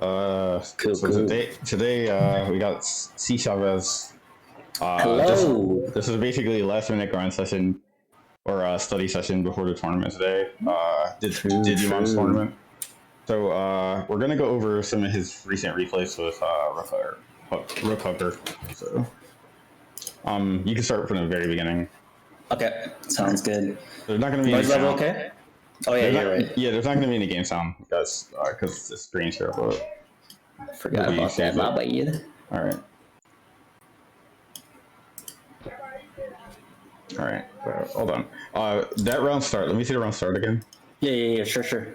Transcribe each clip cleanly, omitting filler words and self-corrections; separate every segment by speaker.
Speaker 1: Cool,
Speaker 2: So
Speaker 1: cool.
Speaker 2: today we got CChavez. Just
Speaker 1: Hello.
Speaker 2: this is basically last minute grind session or study session before the tournament today. Did you mom's
Speaker 1: True.
Speaker 2: tournament? So we're gonna go over some of his recent replays with Rook Hooker. So you can start from the very beginning.
Speaker 1: Okay, sounds good.
Speaker 2: There's not gonna be any
Speaker 1: Noise level
Speaker 2: sound.
Speaker 1: okay? Oh yeah, you're right.
Speaker 2: Yeah, there's not gonna be any game sound because the screen's here. But
Speaker 1: Forgot
Speaker 2: maybe
Speaker 1: about that,
Speaker 2: save
Speaker 1: my
Speaker 2: it.
Speaker 1: bad.
Speaker 2: All right. All right. Hold on. That round start. Let me see the round start again.
Speaker 1: Yeah, sure.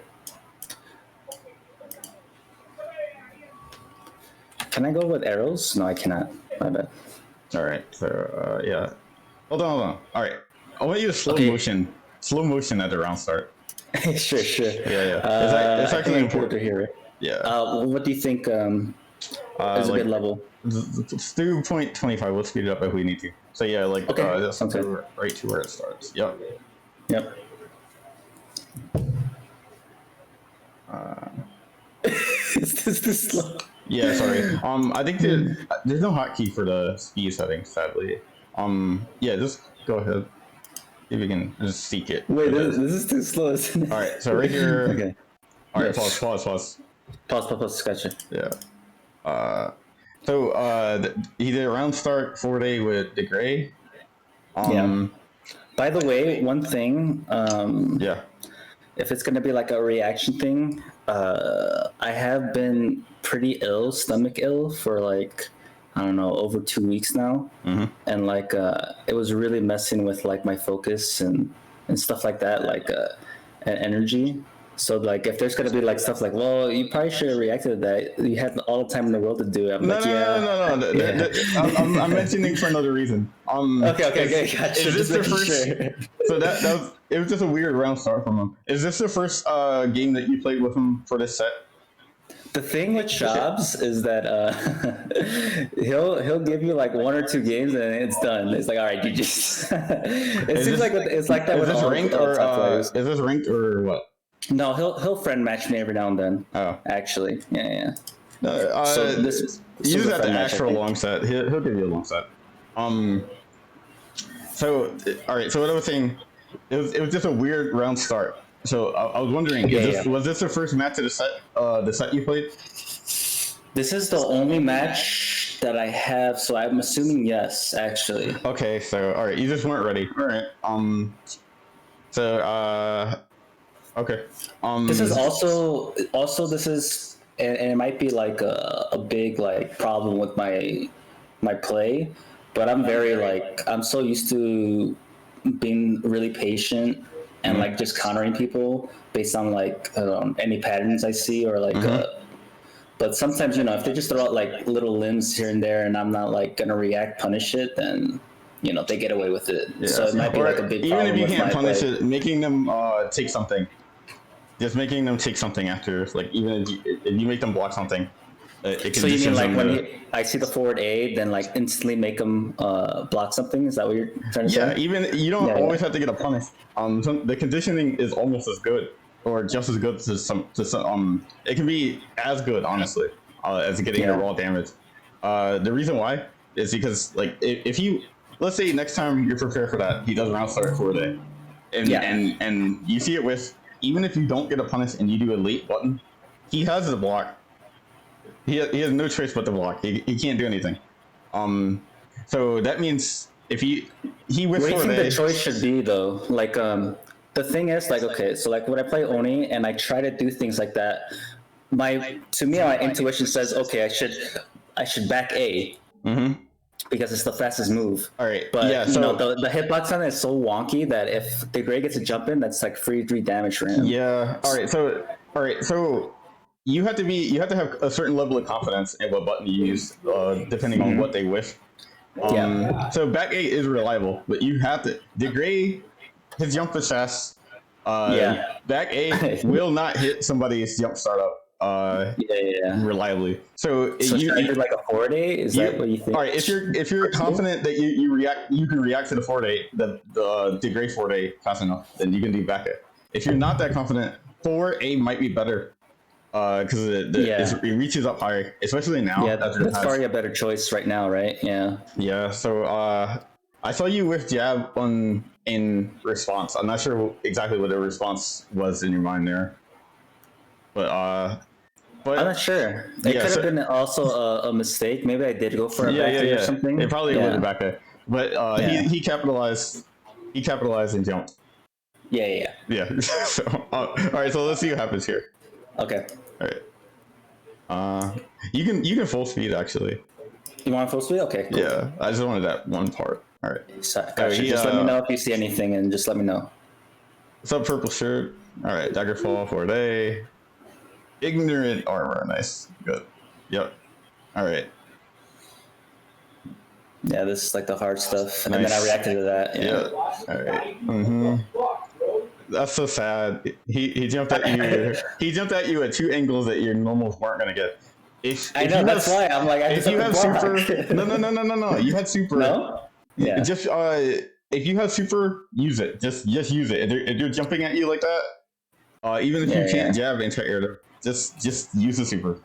Speaker 1: Can I go with arrows? No, I cannot. My bad.
Speaker 2: All right. So yeah. Hold on. All right. I want you to slow
Speaker 1: Okay.
Speaker 2: motion at the round start.
Speaker 1: sure.
Speaker 2: Yeah. It's
Speaker 1: I
Speaker 2: actually
Speaker 1: think I put
Speaker 2: important.
Speaker 1: it here, right?
Speaker 2: Yeah.
Speaker 1: What do you think is a good level?
Speaker 2: Let's do 0.25. We'll speed it up if we need to. So yeah, like
Speaker 1: Okay,
Speaker 2: just
Speaker 1: sounds good.
Speaker 2: go right to where it starts. Yep.
Speaker 1: Yep. Is this too slow?
Speaker 2: Yeah, sorry. I think there's no hotkey for the speed settings, sadly. Yeah, just go ahead. If you can just seek it.
Speaker 1: Wait, this is too slow, isn't it?
Speaker 2: All right, so right here.
Speaker 1: Okay.
Speaker 2: All right,
Speaker 1: Yes.
Speaker 2: pause.
Speaker 1: Pause. Gotcha.
Speaker 2: Yeah. He did a round start 4-day with the Gray.
Speaker 1: Yeah. By the way, one thing,
Speaker 2: Yeah.
Speaker 1: if it's gonna be like a reaction thing, I have been pretty ill, stomach ill, for like I don't know, over 2 weeks now, and like it was really messing with like my focus and stuff like that, like and energy. So like, if there's gonna be like stuff like, well, you probably should have reacted to that. You had all the time in the world to do it. I'm
Speaker 2: No. I'm mentioning for another reason.
Speaker 1: Okay, gotcha.
Speaker 2: Is this the first?
Speaker 1: Sure.
Speaker 2: So it was just a weird round start from him. Is this the first game that you played with him for this set?
Speaker 1: The thing with Shabs is that he'll give you like 1 or 2 games and it's done. It's like, all right, you just. Seems like it's like that
Speaker 2: Is
Speaker 1: with
Speaker 2: this
Speaker 1: all
Speaker 2: ranked
Speaker 1: top players.
Speaker 2: is this ranked or what?
Speaker 1: No, he'll friend match me every now and then.
Speaker 2: Oh,
Speaker 1: Actually, yeah.
Speaker 2: so
Speaker 1: this
Speaker 2: you just
Speaker 1: is a
Speaker 2: have to
Speaker 1: friend
Speaker 2: ask
Speaker 1: match,
Speaker 2: for
Speaker 1: I
Speaker 2: a
Speaker 1: think.
Speaker 2: long set. He'll give you a long set. So all right. So what I was saying, it was just a weird round start. So I was wondering, was this the first match of the set you played?
Speaker 1: This is the only match that I have, so I'm assuming yes, actually.
Speaker 2: Okay, so all right, you just weren't ready. All right. Okay.
Speaker 1: This is also this is, and it might be like a big like problem with my play, but I'm very like, I'm so used to being really patient and like just countering people based on like any patterns I see, or like but sometimes, if they just throw out like little limbs here and there and I'm not like gonna react, punish it, then they get away with it.
Speaker 2: Yeah.
Speaker 1: So it might be like a big problem.
Speaker 2: Even if you
Speaker 1: with
Speaker 2: can't
Speaker 1: my
Speaker 2: punish
Speaker 1: play.
Speaker 2: it, making them take something. Just making them take something after, like, even if you make them block something, it
Speaker 1: So you mean
Speaker 2: conditions
Speaker 1: like
Speaker 2: them
Speaker 1: when
Speaker 2: to.
Speaker 1: I see the forward A, then like instantly make them block something? Is that what you're trying to say?
Speaker 2: Yeah, even you don't
Speaker 1: Yeah.
Speaker 2: always have to get a punish. The conditioning is almost as good, or just as good to some. It can be as good, honestly, as getting the raw damage. The reason why is because, like, if you, let's say next time you're prepared for that, he does round start 4-day, and you see it with, even if you don't get a punish and you do a late button, he has the block. He has no choice but to block. He can't do anything. So that means if he with
Speaker 1: What do you
Speaker 2: 4-day.
Speaker 1: think the choice should be though? Like the thing is, like, okay, so like when I play Oni and I try to do things like that, my intuition says, okay, I should back A. Because it's the fastest move.
Speaker 2: All right.
Speaker 1: But
Speaker 2: yeah. So
Speaker 1: the hitbox on it is so wonky that if the Gray gets a jump in, that's like 3 damage for him.
Speaker 2: yeah. All right. So you have to have a certain level of confidence in what button you use, depending on what they wish. So back A is reliable, but you have to. The Gray, his jump is fast. Back A will not hit somebody's jump startup. Reliably. So
Speaker 1: should I do like a 4-day? Is that what you think?
Speaker 2: All right. If you're confident that you can react to the 4-day, the Gray 4-day fast enough, then you can do back A. If you're not that confident, 4A might be better. because it reaches up higher, especially now.
Speaker 1: Yeah, that's probably a better choice right now, right? Yeah.
Speaker 2: Yeah. So I saw you with jab in response. I'm not sure exactly what the response was in your mind there, but
Speaker 1: I'm not sure. It could have been also a mistake. Maybe I did go for a back or something.
Speaker 2: It probably was a back air, but he capitalized. He capitalized and jumped.
Speaker 1: Yeah.
Speaker 2: So all right. So let's see what happens here.
Speaker 1: Okay.
Speaker 2: All right. You can full speed actually.
Speaker 1: You want full speed? Okay. Cool.
Speaker 2: Yeah. I just wanted that one part. All right.
Speaker 1: Gotcha. Just let me know if you see anything, and just let me know.
Speaker 2: What's up, purple shirt? All right. Daggerfall for day. Ignorant armor. Nice. Good. Yep. All right.
Speaker 1: Yeah, this is like the hard stuff, and then I reacted to that.
Speaker 2: Yeah. All right. That's so sad. He jumped at you. He jumped at you at two angles that your normals weren't gonna get. If
Speaker 1: that's why I'm like,
Speaker 2: if you have super, no. You had super.
Speaker 1: No. Yeah.
Speaker 2: Just if you have super, use it. Just use it. If you're jumping at you like that, even if you can't jab into air, just use the super.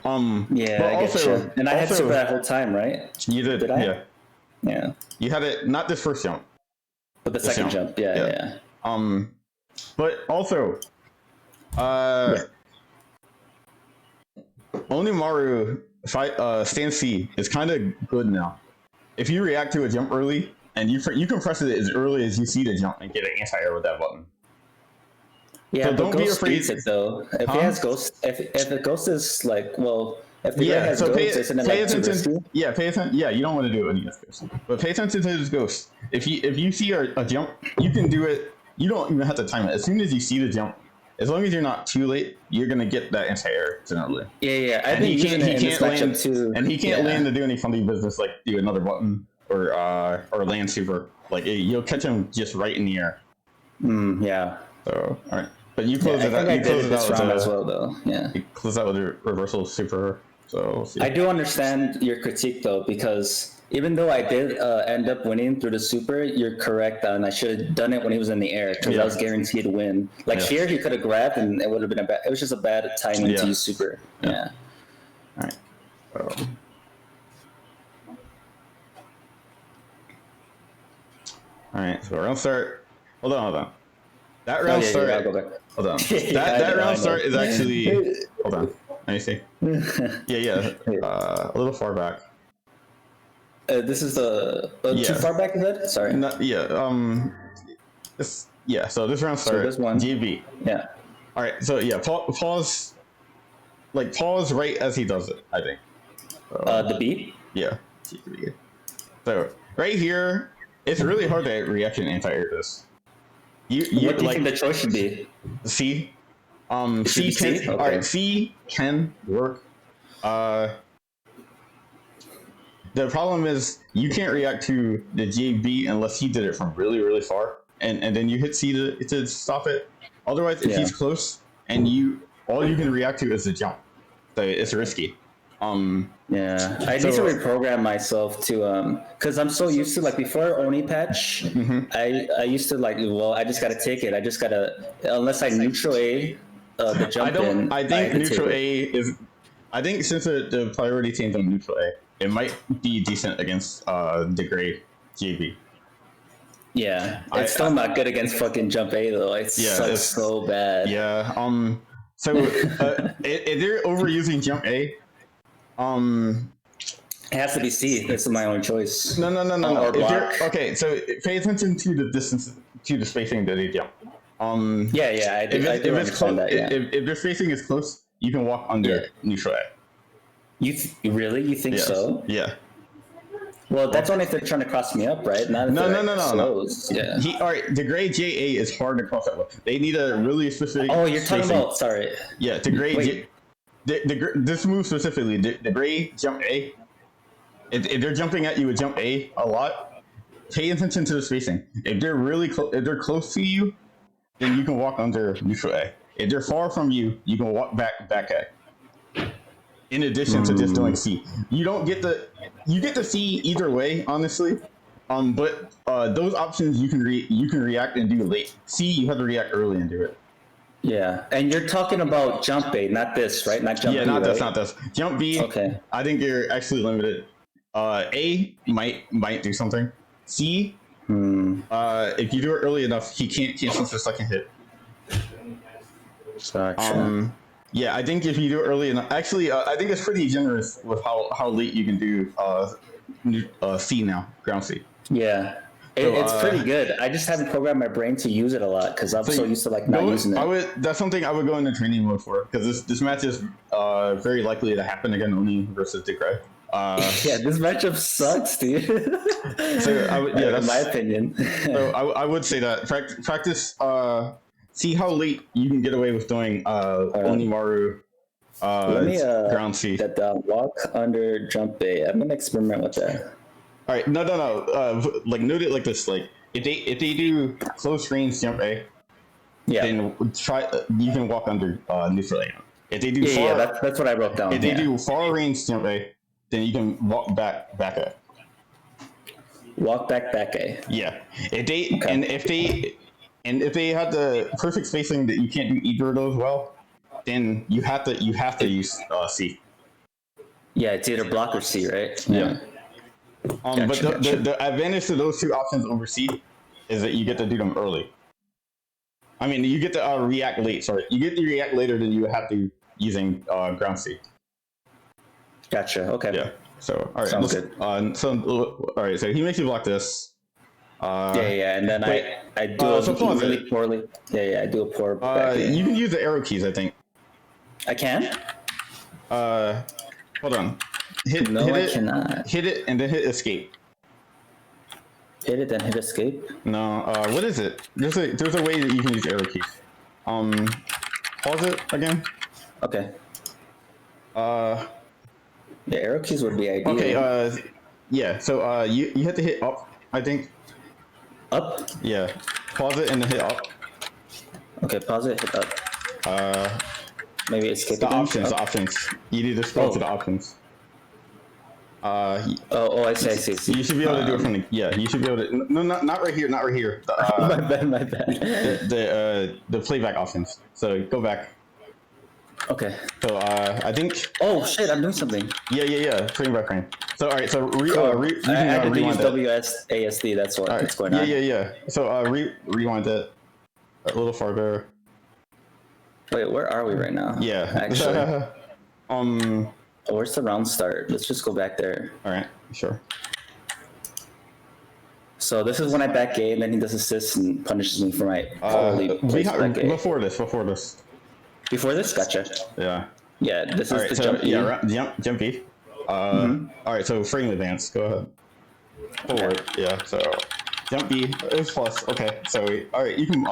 Speaker 1: Yeah, I get you. And I had super that whole time, right?
Speaker 2: You did I? Yeah.
Speaker 1: Yeah.
Speaker 2: You had it, not this first jump,
Speaker 1: but the second jump. Yeah.
Speaker 2: But also, Onimaru stand C is kind of good now. If you react to a jump early, and you can press it as early as you see the jump and get an anti-air with that button.
Speaker 1: Yeah, so don't be afraid. It though. If he has ghost, if the ghost is like, well, if the guy has ghost, isn't it like too risky?
Speaker 2: Yeah, pay attention. Yeah, you don't want to do it when he has ghost. But pay attention to his ghost. If you see a jump, you can do it. You don't even have to time it. As soon as you see the jump, as long as you're not too late, you're gonna get that anti-air generally.
Speaker 1: Yeah. I think he can't
Speaker 2: land too. And he can't land to do any funny business like do another button or land super. Like you'll catch him just right in the air.
Speaker 1: Yeah.
Speaker 2: So all right. But you close it out.
Speaker 1: You close it out as well, though. Yeah.
Speaker 2: You close out with a reversal super. So we'll see.
Speaker 1: I do understand your critique though, because even though I did end up winning through the super, you're correct, and I should have done it when he was in the air because I was guaranteed to win. Like here, he could have grabbed, and it would have been it was just a bad timing to use super. Yeah.
Speaker 2: All right. All right. So round start. Hold on. That round start.
Speaker 1: Yeah, go back.
Speaker 2: Hold on. That round start is actually. Hold on. Let me see. Yeah. A little far back.
Speaker 1: This is the too far back ahead. Sorry.
Speaker 2: So this round start. So
Speaker 1: this one.
Speaker 2: GB.
Speaker 1: Yeah.
Speaker 2: All right. So pause. Like pause right as he does it. I think.
Speaker 1: The beat.
Speaker 2: Yeah. So right here, it's really hard to reaction anti-air this.
Speaker 1: What do you think the choice should be?
Speaker 2: C. C can. Okay. All right. C can work. The problem is you can't react to the JB unless he did it from really, really far, and then you hit C to stop it. Otherwise, if he's close and all you can react to is the jump, so it's risky.
Speaker 1: I need to reprogram myself to because I'm so used to like before Oni patch, I used to like, well, I just gotta take it. I just gotta, unless I neutral A the jump in.
Speaker 2: I think neutral A is. I think since the priority team's on neutral A, it might be decent against the gray JB.
Speaker 1: Yeah, it's still not good against fucking jump A though. It sucks so bad.
Speaker 2: Yeah. So if they're overusing jump A,
Speaker 1: it has to be C. That's my only choice.
Speaker 2: No. Or block. Okay, so pay attention to the distance, to the spacing that they jump. I do understand that. Yeah. If their spacing is close, you can walk under neutral A.
Speaker 1: You think so?
Speaker 2: Yeah.
Speaker 1: Well, that's only if they're trying to cross me up, right?
Speaker 2: No.
Speaker 1: Yeah.
Speaker 2: All right, the gray JA is hard to cross up. They need a really specific.
Speaker 1: Oh, you're talking about. Sorry.
Speaker 2: Yeah, the gray. This move specifically, the gray jump A. If they're jumping at you with jump A a lot, pay attention to the spacing. If they're if they're close to you, then you can walk under neutral A. If they're far from you, you can walk back A. In addition to just doing C, you get the C either way, honestly. But those options you can react and do late. C, you have to react early and do it.
Speaker 1: Yeah, and you're talking about jump A, not this, right? Not jump
Speaker 2: Yeah,
Speaker 1: B,
Speaker 2: not this,
Speaker 1: right?
Speaker 2: not this. Jump B.
Speaker 1: Okay.
Speaker 2: I think you're actually limited. A might do something. C. If you do it early enough, he can't cancel the second hit.
Speaker 1: Gotcha.
Speaker 2: Yeah, I think if you do it early enough, actually, I think it's pretty generous with how late you can do C now, ground C.
Speaker 1: Yeah.
Speaker 2: So,
Speaker 1: It's pretty good. I just haven't programmed my brain to use it a lot because I'm so used to like not using it.
Speaker 2: That's something I would go into training mode for because this match is very likely to happen again only versus Decry.
Speaker 1: Yeah, this matchup sucks, dude.
Speaker 2: So
Speaker 1: in my opinion.
Speaker 2: So I would say that practice. See how late you can get away with doing Onimaru.
Speaker 1: Let me
Speaker 2: ground C.
Speaker 1: Get down. Walk under jump A. I'm gonna experiment with that.
Speaker 2: All right, no. Like note it like this: like if they do close range jump A,
Speaker 1: yeah,
Speaker 2: then try. You can walk under neutral A. If they do
Speaker 1: that's what I wrote down.
Speaker 2: If they do far range jump A, then you can walk back A.
Speaker 1: Walk back A.
Speaker 2: Yeah. If they have the perfect spacing that you can't do either of those well, then you have to use C.
Speaker 1: Yeah, it's either block or C, right?
Speaker 2: Yeah. But the advantage to those two options over C is that you get to do them early. I mean, you get to react late. Sorry, you get to react later than you have to using ground C.
Speaker 1: Gotcha. Okay.
Speaker 2: Yeah. So all right.
Speaker 1: Sounds good.
Speaker 2: All right. So he makes you block this.
Speaker 1: Yeah, and then I do really poorly. Yeah, I do a poor.
Speaker 2: You can use the arrow keys, I think.
Speaker 1: I can.
Speaker 2: Hold on. I cannot. Hit it and then hit escape.
Speaker 1: Hit it, then hit escape.
Speaker 2: No. What is it? There's a way that you can use arrow keys. Pause it again.
Speaker 1: Okay. The arrow keys would be ideal.
Speaker 2: Okay. Yeah. So you have to hit up, I think.
Speaker 1: Up?
Speaker 2: Yeah. Pause it and then hit up.
Speaker 1: Okay, pause it, hit up. Maybe escape
Speaker 2: the
Speaker 1: again?
Speaker 2: options. The options. You need to scroll to the options.
Speaker 1: I see.
Speaker 2: You should be able to do it from the. Yeah, you should be able to. No, not right here. Not right here.
Speaker 1: My bad.
Speaker 2: The playback options. So go back.
Speaker 1: Okay.
Speaker 2: So I think.
Speaker 1: Oh shit! I'm doing something.
Speaker 2: Yeah. Frame by frame. So all right. So
Speaker 1: I had to use WSASD. That's what's going on.
Speaker 2: Yeah. So rewind it a little farther.
Speaker 1: Wait, where are we right now?
Speaker 2: Yeah.
Speaker 1: Actually. Where's the round start? Let's just go back there.
Speaker 2: All right. Sure.
Speaker 1: So this is when I back A, and then he does assist and punishes me for my poorly placed back A.
Speaker 2: Before this.
Speaker 1: Before this? Gotcha.
Speaker 2: Yeah.
Speaker 1: Yeah, this is the jump B.
Speaker 2: Yeah, jump B. All right, so frame advance. Go ahead. Forward. Okay. Yeah. So jump B is plus. Okay. So all right, you can.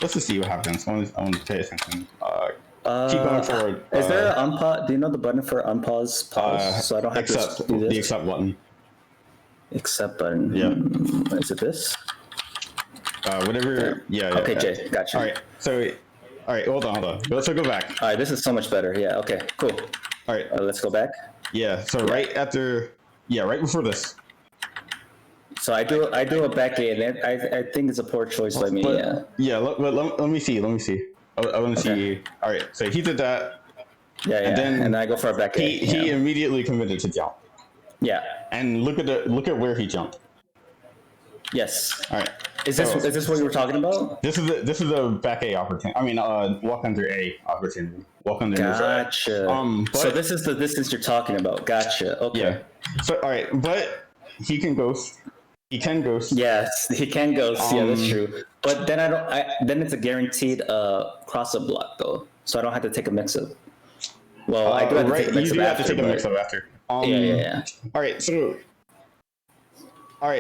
Speaker 2: Let's just see what happens. I want to pay attention. Keep going forward.
Speaker 1: Is there an unpause? Do you know the button for unpause? Pause. So I don't have to do this.
Speaker 2: The accept button.
Speaker 1: Accept button.
Speaker 2: Yeah.
Speaker 1: Is it this?
Speaker 2: Whatever. Yeah.
Speaker 1: Okay, Jay. Gotcha.
Speaker 2: All right. So. All right, hold on. Let's go back.
Speaker 1: All right, this is so much better. Yeah, okay, cool.
Speaker 2: All right.
Speaker 1: Let's go back.
Speaker 2: Yeah, so right before this.
Speaker 1: So I do a back A, and I think it's a poor choice by me,
Speaker 2: Yeah, let me see. I want to see. All right, so he did that.
Speaker 1: Yeah, and then I go for a back A.
Speaker 2: He immediately committed to jump.
Speaker 1: Yeah.
Speaker 2: And look at where he jumped.
Speaker 1: Yes.
Speaker 2: All right.
Speaker 1: Is this what you were talking about?
Speaker 2: This is a back A opportunity. I mean, walk under A opportunity. Walk under.
Speaker 1: Gotcha. So this is the distance you're talking about. Gotcha. Okay.
Speaker 2: Yeah. So all right, but he can ghost. He can ghost.
Speaker 1: Yes, he can ghost. Yeah, that's true. But then then it's a guaranteed cross-up block though, so I don't have to take a mix-up. Well, I do have to take a mix-up.
Speaker 2: You do have to take a mix-up after.
Speaker 1: Yeah.
Speaker 2: All right,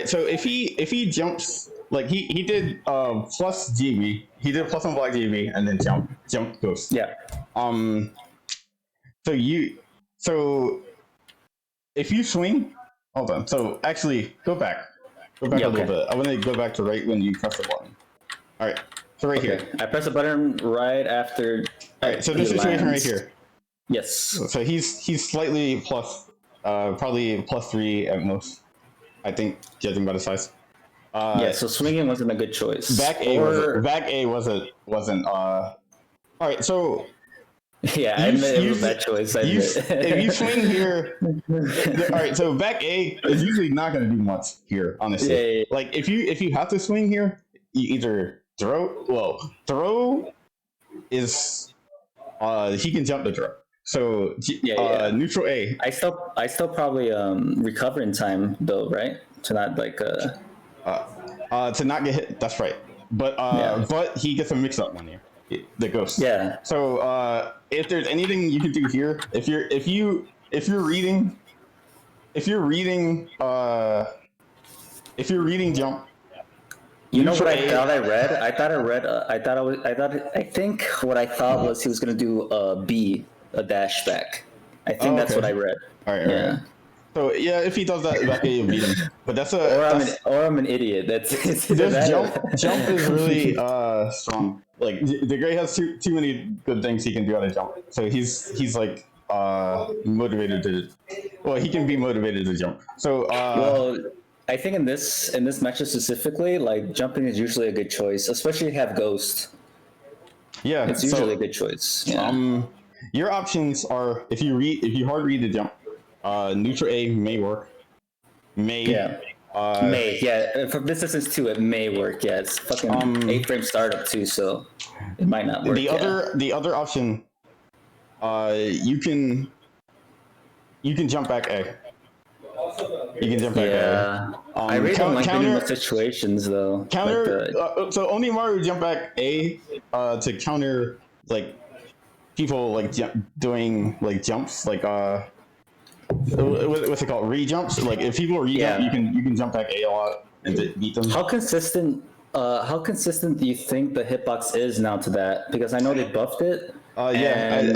Speaker 2: so if he jumps. Like he did plus GB, he did plus on black GB, and then jump ghost.
Speaker 1: Yeah.
Speaker 2: So if you swing, hold on. So actually, go back a little bit. I want to go back to right when you press the button. All right. So here.
Speaker 1: I press the button right after.
Speaker 2: All right. So this situation right here.
Speaker 1: Yes.
Speaker 2: So he's slightly plus, probably +3 at most. I think, judging by the size.
Speaker 1: So swinging wasn't a good choice.
Speaker 2: Back A was wasn't. All right, so
Speaker 1: Yeah, I admit it was a bad choice. I admit.
Speaker 2: if you swing here, all right. So back A is usually not going to do much here, honestly.
Speaker 1: Yeah.
Speaker 2: Like if you have to swing here, you either throw. Well, throw is he can jump the throw. So neutral A.
Speaker 1: I still probably recover in time though, right? To not like
Speaker 2: to not get hit. That's right. But but he gets a mix up one here. The ghost.
Speaker 1: Yeah.
Speaker 2: So if there's anything you can do here, if you're reading jump.
Speaker 1: You know what I thought I read? I think what I thought was he was gonna do a B, a dash back. I think that's what I read.
Speaker 2: All right. So yeah, if he does that, back A, you'll beat him. But that's
Speaker 1: or I'm an idiot. That's
Speaker 2: jump is really strong. Like the Gray has too many good things he can do on a jump. So he's like motivated to. Well, he can be motivated to jump. So
Speaker 1: well, I think in this matchup specifically, like jumping is usually a good choice, especially if you have Ghost.
Speaker 2: Yeah,
Speaker 1: it's usually a good choice. Yeah.
Speaker 2: Your options are if you hard read the jump. Neutral A may work.
Speaker 1: May. From this distance too, it may work. Yeah, it's fucking 8-frame startup too, so it might not work.
Speaker 2: The other option, you can jump back A. You can jump back A.
Speaker 1: I really don't like being in those situations though.
Speaker 2: Counter. So only Mario jump back A to counter like people like doing like jumps like what's it called? Re-jumps. Like if people re-jump, you can jump back A lot and beat them.
Speaker 1: How consistent do you think the hitbox is now to that? Because I know they buffed it.
Speaker 2: I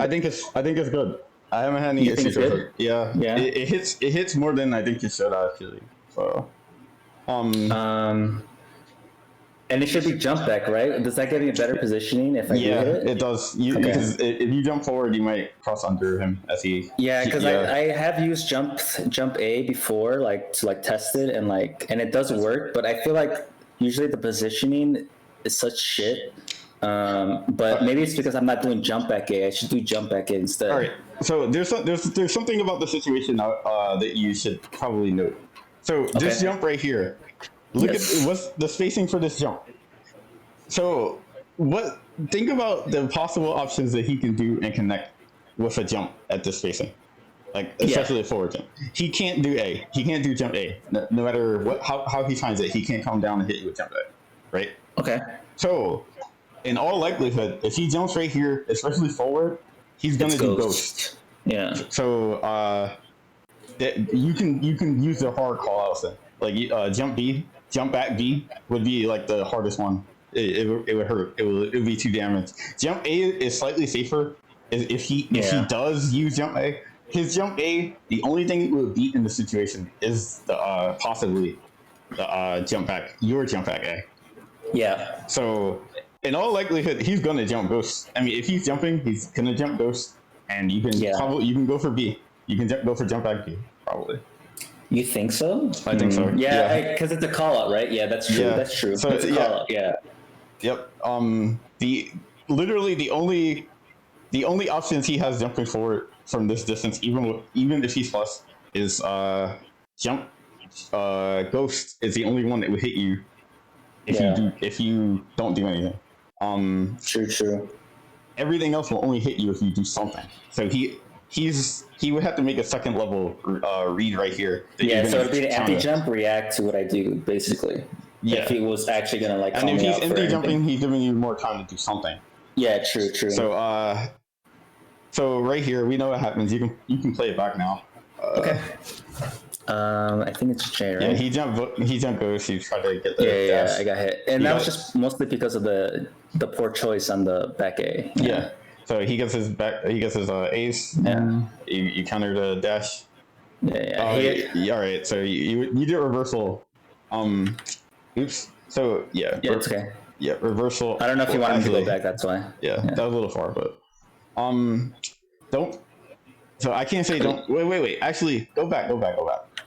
Speaker 2: think it's good. I haven't had any issues with it. Yeah. It hits more than I think it should actually. So
Speaker 1: and it should be jump back, right? Does that give you a better positioning if I do hit it?
Speaker 2: It does. Because if you jump forward, you might cross under him as he.
Speaker 1: Yeah, because I have used jump A before, like to like test it and it does work, but I feel like usually the positioning is such shit. But maybe it's because I'm not doing jump back A. I should do jump back A instead.
Speaker 2: All right. So there's something about the situation that you should probably note. So this jump right here. Look at what's the spacing for this jump. So think about the possible options that he can do and connect with a jump at this spacing. Like especially a forward jump. He can't do A. He can't do jump A. No matter how he finds it, he can't come down and hit you with jump A. Right? Okay. So in all likelihood, if he jumps right here, especially forward, he's gonna do ghost.
Speaker 1: Yeah.
Speaker 2: So you can use the hard call outs then. Like jump B. Jump back B would be like the hardest one. It would hurt. It would be too damaged. Jump A is slightly safer. If he does use jump A, his jump A, the only thing it would beat in the situation is the possibly the jump back. Your jump back A. Yeah. So in all likelihood, he's gonna jump ghost. I mean, if he's jumping, he's gonna jump ghost, and you can probably go for B. You can go for jump back B probably.
Speaker 1: You think so?
Speaker 2: I think so.
Speaker 1: Yeah, because it's a call out, right? Yeah, that's true. Yeah. That's true. So it's a call out. Yeah.
Speaker 2: Yep. The only options he has jumping forward from this distance, even if he's plus, is jump. Ghost is the only one that would hit you if you don't do anything.
Speaker 1: True.
Speaker 2: Everything else will only hit you if you do something. So he would have to make a second level read right here.
Speaker 1: Yeah, so it'd be an empty jump react to what I do, basically. Yeah. If he was actually gonna like.
Speaker 2: And if he's empty jumping, he's giving you more time to do something.
Speaker 1: Yeah, true.
Speaker 2: So right here, we know what happens. You can play it back now.
Speaker 1: Okay. I think it's J, right?
Speaker 2: Yeah, he jumped ghost. He tried to get the
Speaker 1: dash. I got hit, and that was just mostly because of the poor choice on the back A.
Speaker 2: Yeah. So he gets his ace. Yeah. You counter the dash. Yeah. All right. So you did reversal. Oops. So yeah.
Speaker 1: Yeah, it's okay.
Speaker 2: Yeah, reversal.
Speaker 1: I don't know if you want him to go back. That's why.
Speaker 2: Yeah, that was a little far, but don't. So I can't say don't. Wait. Actually, go back.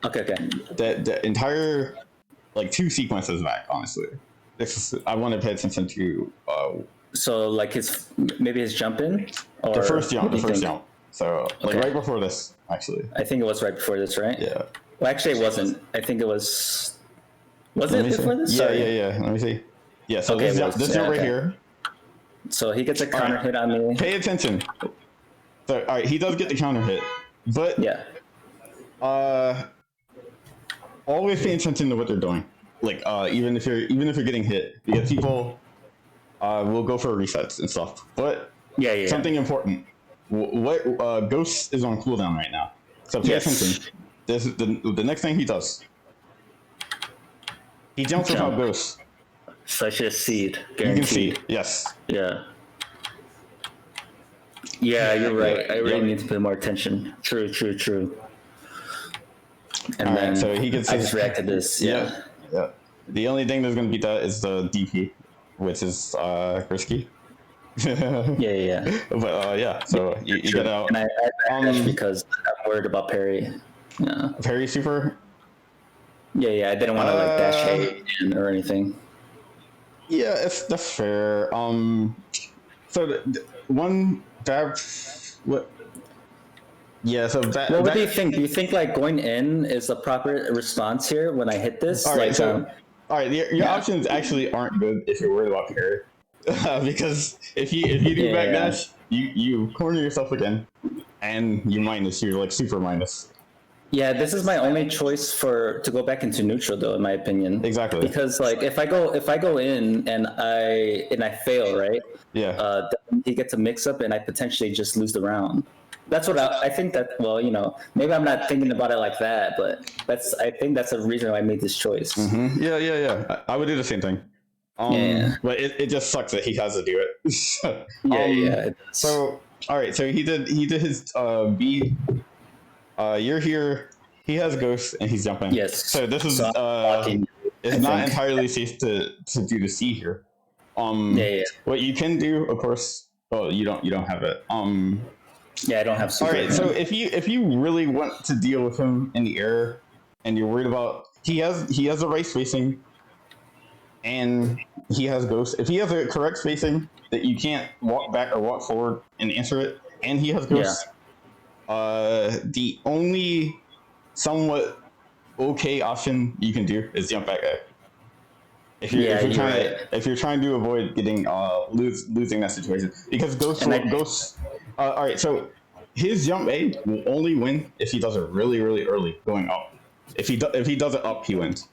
Speaker 1: Okay.
Speaker 2: The entire 2 sequences back. Honestly, I want to pay attention to
Speaker 1: So like maybe his jump in or
Speaker 2: The first jump.
Speaker 1: what do you think?
Speaker 2: So like
Speaker 1: Okay.
Speaker 2: right before this, actually.
Speaker 1: I think it was right before this, right?
Speaker 2: Yeah.
Speaker 1: Well, actually, it wasn't. I think it was. Was
Speaker 2: Let
Speaker 1: it
Speaker 2: me see.
Speaker 1: before this?
Speaker 2: Yeah,
Speaker 1: Sorry.
Speaker 2: yeah. Let me see. Yeah. So
Speaker 1: Okay,
Speaker 2: this
Speaker 1: it
Speaker 2: jump,
Speaker 1: was.
Speaker 2: this
Speaker 1: Yeah,
Speaker 2: jump right
Speaker 1: okay.
Speaker 2: here.
Speaker 1: So he gets a counter
Speaker 2: right.
Speaker 1: hit on me.
Speaker 2: Pay attention. So all right, he does get the counter hit, but
Speaker 1: Yeah.
Speaker 2: always pay attention to what they're doing. Like even if you're getting hit, because people will go for resets and stuff. But
Speaker 1: Yeah.
Speaker 2: something important. What Ghost is on cooldown right now, so pay
Speaker 1: Yes.
Speaker 2: attention. This is the next thing he does. He jumps without Ghost.
Speaker 1: Such a seed.
Speaker 2: You can see,
Speaker 1: Guaranteed.
Speaker 2: yes.
Speaker 1: Yeah. Yeah, you're right. I really
Speaker 2: Yep.
Speaker 1: need to pay more attention. True. And
Speaker 2: All
Speaker 1: then
Speaker 2: right, so he gets
Speaker 1: I
Speaker 2: his-
Speaker 1: just reacted to this. Yeah.
Speaker 2: Yeah. The only thing that's gonna beat that is the DP, which is risky.
Speaker 1: Yeah.
Speaker 2: But yeah, so you get out.
Speaker 1: And I dash because I'm worried about parry. Yeah.
Speaker 2: Parry super.
Speaker 1: Yeah. I didn't want to like dash hate in or anything.
Speaker 2: Yeah, that's fair. So one that what? Yeah, so that.
Speaker 1: Well, what
Speaker 2: that,
Speaker 1: do you think? Do you think like going in is the proper response here when I hit this?
Speaker 2: All right,
Speaker 1: like,
Speaker 2: so all right, your
Speaker 1: yeah.
Speaker 2: options actually aren't good if you're worried about parry, because if you do backdash, you corner yourself again, and you minus. You're like super minus.
Speaker 1: Yeah, this is my only choice to go back into neutral, though, in my opinion.
Speaker 2: Exactly.
Speaker 1: Because like if I go in and I fail, right?
Speaker 2: Yeah.
Speaker 1: Then he gets a mix up and I potentially just lose the round. That's what I think that. Well, maybe I'm not thinking about it like that, but I think that's the reason why I made this choice.
Speaker 2: Mm-hmm. Yeah. I would do the same thing. But it just sucks that he has to do it.
Speaker 1: Yeah.
Speaker 2: So all right, so he did his B. You're here. He has Ghost and he's jumping.
Speaker 1: Yes.
Speaker 2: So this is it's not entirely safe to do the C here.
Speaker 1: Yeah.
Speaker 2: What you can do, of course. Oh, you don't have it.
Speaker 1: Yeah, I don't have super.
Speaker 2: All right, so if you really want to deal with him in the air, and you're worried about he has the right spacing, and he has Ghost. If he has a correct spacing that you can't walk back or walk forward and answer it, and he has Ghost. Yeah. The only somewhat okay option you can do is jump back up. If you're trying to avoid getting losing that situation, because Ghost. All right, so his jump A will only win if he does it really, really early going up. If he does it up, he wins.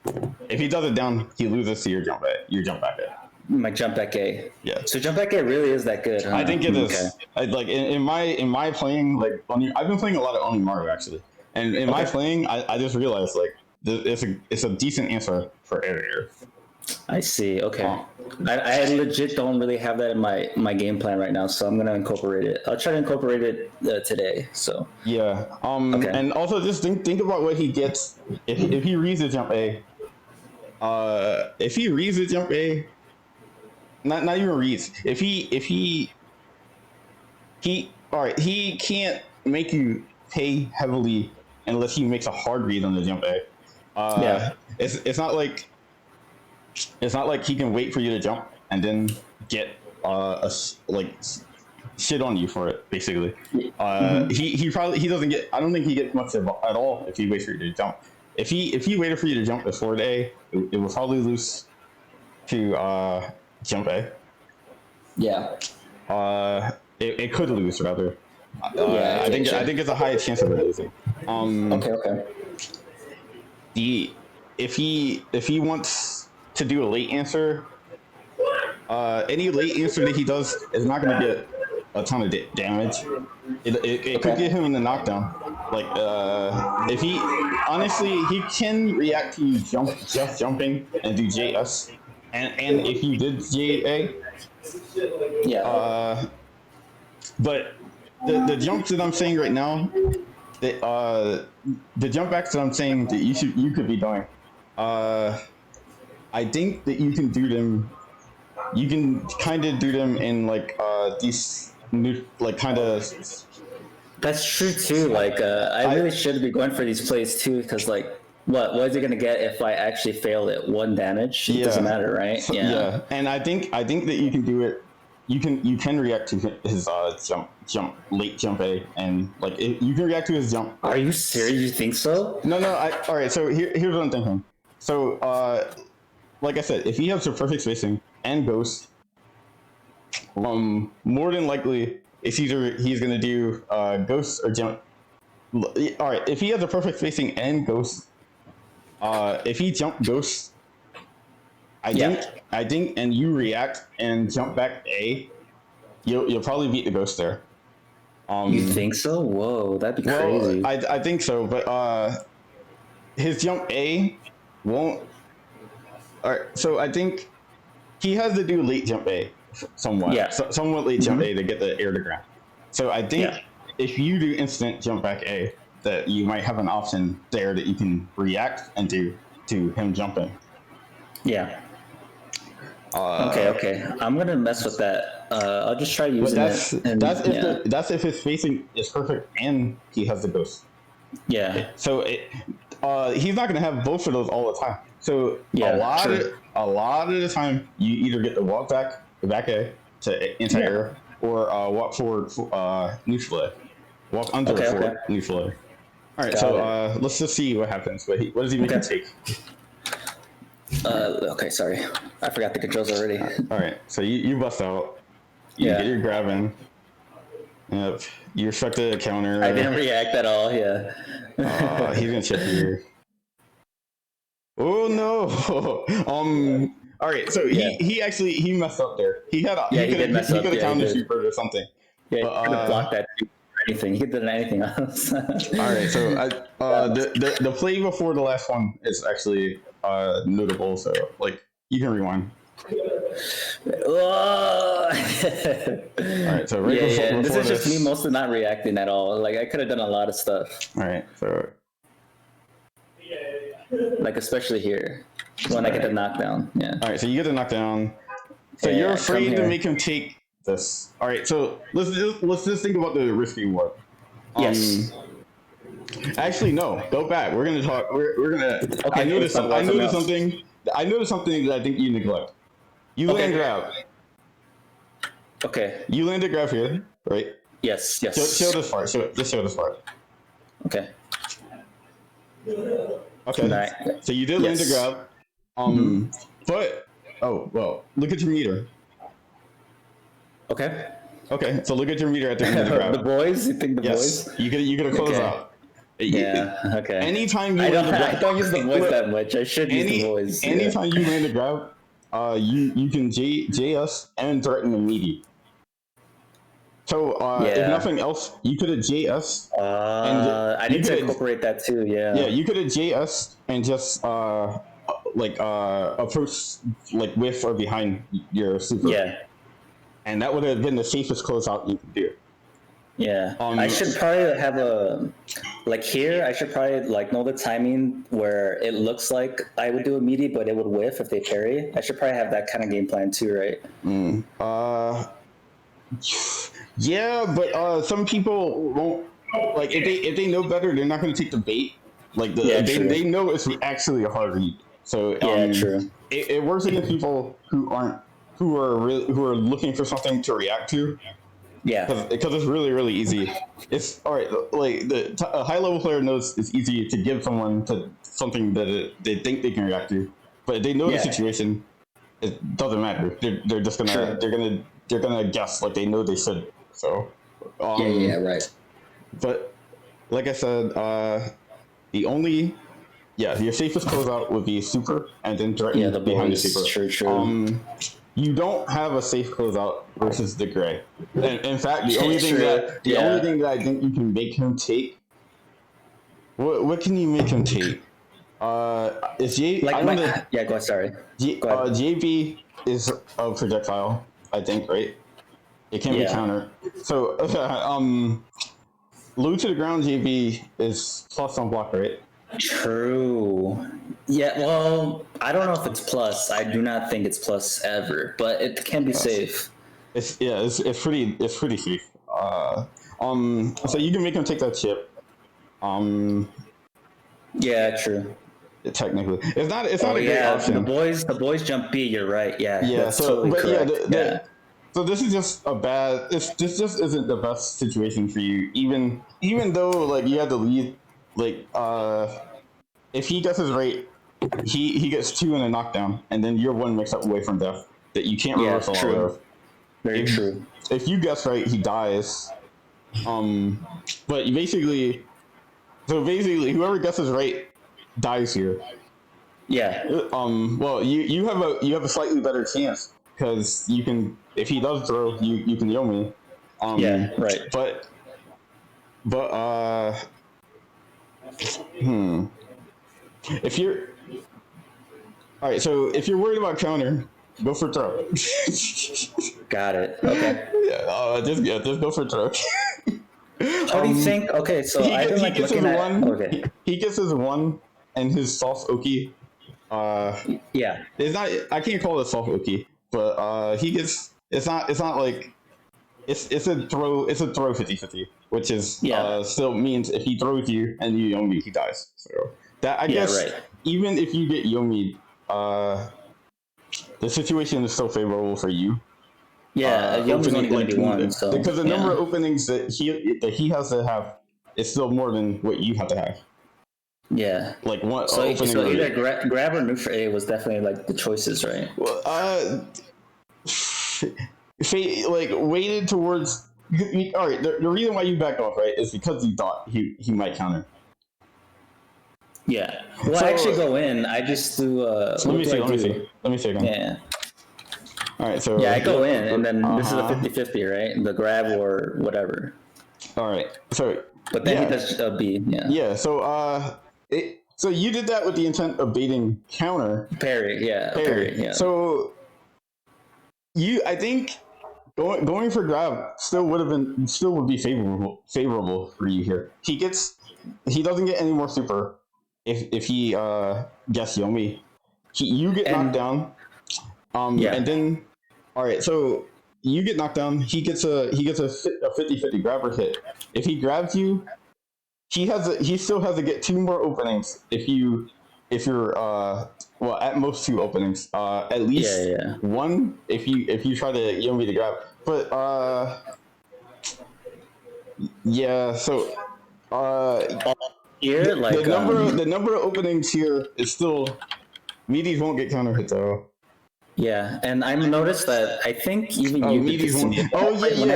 Speaker 2: If he does it down, he loses to your jump back A.
Speaker 1: My jump back A.
Speaker 2: Yeah.
Speaker 1: So jump back A really is that good? Huh?
Speaker 2: I think it is.
Speaker 1: Okay.
Speaker 2: Like in my playing, like I've been playing a lot of Onimaru actually, and in my playing, I just realized like it's a decent answer for area.
Speaker 1: I see. Okay. I legit don't really have that in my game plan right now, so I'm gonna incorporate it. I'll try to incorporate it today. So
Speaker 2: yeah. And also just think about what he gets if he reads the jump A. If he reads the jump A, not even reads. If he can't make you pay heavily unless he makes a hard read on the jump A. It's not like he can wait for you to jump and then get shit on you for it, basically. He doesn't get. I don't think he gets much at all if he waits for you to jump. If he waited for you to jump before A, it will probably lose to jump A.
Speaker 1: Yeah.
Speaker 2: It could lose rather. I think it's a high chance of it losing.
Speaker 1: Okay.
Speaker 2: If he wants to do a late answer, any late answer that he does is not going to get a ton of damage. It could get him in the knockdown. Like if he can react to you just jumping and do JS, and if you did JA, but the jumps that I'm saying right now, the jump backs that I'm saying that you could be doing, I think that you can do them. You can kind of do them in like these new kind of.
Speaker 1: That's true too. Like I really should be going for these plays too, because like what is it gonna get if I actually fail it? 1 damage? It doesn't matter, right?
Speaker 2: Yeah. And I think that you can do it you can react to his late jump A, and like you can react to his jump.
Speaker 1: Are you serious? You think so?
Speaker 2: No. All right. So here's what I'm thinking. So like I said, if he has the perfect spacing and ghost, more than likely it's either he's gonna do ghost or jump. All right. If he has the perfect spacing and ghost, if he jump ghost, I think, and you react and jump back A, you'll probably beat the ghost there.
Speaker 1: You think so? Whoa, that'd be crazy.
Speaker 2: I think so, but his jump A won't. All right, so I think he has to do late jump A somewhat.
Speaker 1: Yeah.
Speaker 2: Somewhat late jump A to get the air to ground. So I think if you do instant jump back A, that you might have an option there that you can react and do to him jumping.
Speaker 1: Yeah. Okay. I'm gonna mess with that. I'll just try using it.
Speaker 2: That's if his spacing is perfect and he has the ghost.
Speaker 1: Yeah.
Speaker 2: So he's not gonna have both of those all the time. So a lot of the time you either get the walk back A to anti-air or walk forward neutral A. Walk under forward neutral A. All right, so let's just see what happens. What does he make him take?
Speaker 1: Okay, sorry. I forgot the controls already.
Speaker 2: All right, so you bust out. You get your grab in. Yep. You expect a counter.
Speaker 1: I didn't react at all, yeah.
Speaker 2: He's going to chip here. Oh, no. All right, so he messed up there. He could have counter super or something.
Speaker 1: Yeah, he could have blocked that too. Anything. He could have done anything else.
Speaker 2: All right, so the play before the last one is actually notable, so like you can rewind.
Speaker 1: All
Speaker 2: right, so
Speaker 1: before this is just me mostly not reacting at all. Like I could have done a lot of stuff.
Speaker 2: All right, so
Speaker 1: like especially here when I get the knockdown. Yeah.
Speaker 2: All right, so you get the knockdown. So you're afraid to make him take this. All right, so let's just think about the risky one.
Speaker 1: Yes.
Speaker 2: Actually, no. Go back. We're gonna talk. We're gonna. Okay, I noticed something that I think you neglect. You land grab.
Speaker 1: Okay.
Speaker 2: You land a grab here, right?
Speaker 1: Yes.
Speaker 2: Show this part. Just show this part.
Speaker 1: Okay.
Speaker 2: Okay. Right. So you did land a grab. But look at your meter.
Speaker 1: Okay.
Speaker 2: So look at your meter at the end of the grab.
Speaker 1: The boys? You think the boys?
Speaker 2: You get a close out.
Speaker 1: Yeah. Okay.
Speaker 2: Anytime you
Speaker 1: I don't use the voice that much. I should use the voice.
Speaker 2: Anytime you land a grab, you can JS and threaten immediate. So if nothing else, you could have JS.
Speaker 1: I need to incorporate that too. Yeah.
Speaker 2: Yeah, you could have JS and just approach like with or behind your super.
Speaker 1: Yeah.
Speaker 2: And that would have been the safest closeout you could do.
Speaker 1: Yeah, I should probably have here. I should probably know the timing where it looks like I would do a meaty, but it would whiff if they parry. I should probably have that kind of game plan too, right?
Speaker 2: Yeah, but some people won't if they know better, they're not going to take the bait. They know it's actually a hard read. So
Speaker 1: true.
Speaker 2: It works against people who are looking for something to react to.
Speaker 1: Yeah,
Speaker 2: because it's really, really easy. It's all right. A high level player knows it's easy to give someone something that they think they can react to, but if they know the situation, it doesn't matter. They're just gonna they're gonna guess like they know they should. So
Speaker 1: right.
Speaker 2: But like I said, your safest closeout would be super, and then threaten behind the super.
Speaker 1: True.
Speaker 2: You don't have a safe closeout versus the gray. In fact, the only thing that I think you can make him take. What can you make him take? Is J?
Speaker 1: Go ahead. Sorry.
Speaker 2: Go ahead. JB is a projectile, I think, right? It can be countered. So, low to the ground JB is plus on block, right?
Speaker 1: True. Yeah, well, I don't know if it's plus. I do not think it's plus ever, but it can be safe.
Speaker 2: It's pretty safe. So you can make him take that chip.
Speaker 1: Yeah, true.
Speaker 2: Technically, it's not a great option.
Speaker 1: The boys jump B. You're right. Yeah.
Speaker 2: Yeah. So,
Speaker 1: totally correct.
Speaker 2: So this is just a bad. This just isn't the best situation for you. Even though like you had the lead, like if he guesses right, he gets 2 in a knockdown, and then you're 1 mix up away from death that you can't
Speaker 1: Yeah,
Speaker 2: reverse a lot
Speaker 1: true.
Speaker 2: of.
Speaker 1: Very
Speaker 2: If,
Speaker 1: true.
Speaker 2: if you guess right, he dies. But basically, whoever guesses right dies here.
Speaker 1: Yeah.
Speaker 2: Well, you have a slightly better chance because you can if he does throw, you can Yomi.
Speaker 1: Yeah. Right.
Speaker 2: But if you're all right, so if you're worried about counter, go for throw.
Speaker 1: Got it. Okay.
Speaker 2: Just go for throw.
Speaker 1: How do you think? Okay, so I've been like looking at. Okay.
Speaker 2: He gets his 1 and his soft Oki.
Speaker 1: Yeah.
Speaker 2: It's not. I can't call it soft Oki, but he gets. It's not. It's not like. It's a throw. It's a throw 50-50, which is still means if he throws you and you Yomi, he dies. So that I guess
Speaker 1: right.
Speaker 2: even if you get Yomi, the situation is still favorable for you.
Speaker 1: Yeah, Yomi's only going to be 1, so
Speaker 2: because the number of openings that he has to have is still more than what you have to have.
Speaker 1: Yeah.
Speaker 2: Like one.
Speaker 1: So either grab or neutral A was definitely like the choices, right?
Speaker 2: Well, like weighted towards. All right, the reason why you backed off, right, is because you thought he might counter.
Speaker 1: Yeah. Well, I actually go in. I just do.
Speaker 2: So let me see again.
Speaker 1: Yeah.
Speaker 2: All right, so
Speaker 1: I go in, and then this is a 50-50, right? The grab or whatever.
Speaker 2: All right, so
Speaker 1: but then he does B. Yeah.
Speaker 2: Yeah. So so you did that with the intent of baiting counter.
Speaker 1: Parry. Yeah.
Speaker 2: So I think going for grab still would be favorable for you here. He doesn't get any more super if he gets Yomi. You get knocked down. And then all right, so you get knocked down. He gets a 50-50 grabber hit. If he grabs you, he still has to get 2 more openings if you're well, at most 2 openings. At least 1 if you try to Yomi to grab. But so
Speaker 1: here like
Speaker 2: the number of openings here is still meaties won't get counter hit though.
Speaker 1: Yeah, and I noticed that I think even you
Speaker 2: meaties won't.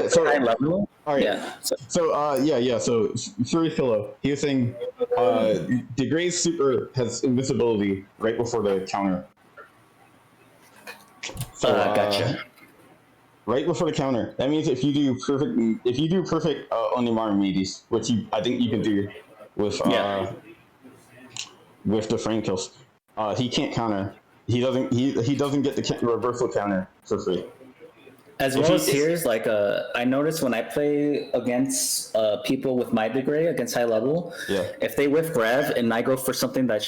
Speaker 2: So
Speaker 1: high level.
Speaker 2: All right.
Speaker 1: Yeah.
Speaker 2: So So Fury Philo, he was saying Degray's super has invincibility right before the counter. So
Speaker 1: gotcha.
Speaker 2: Right before the counter. That means if you do perfect Onimaru Medes, which I think you can do with the frame kills, he can't counter. He doesn't get the reversal counter for free.
Speaker 1: As well as here's like I notice when I play against people with my degree against high level, if they whiff grab and I go for something that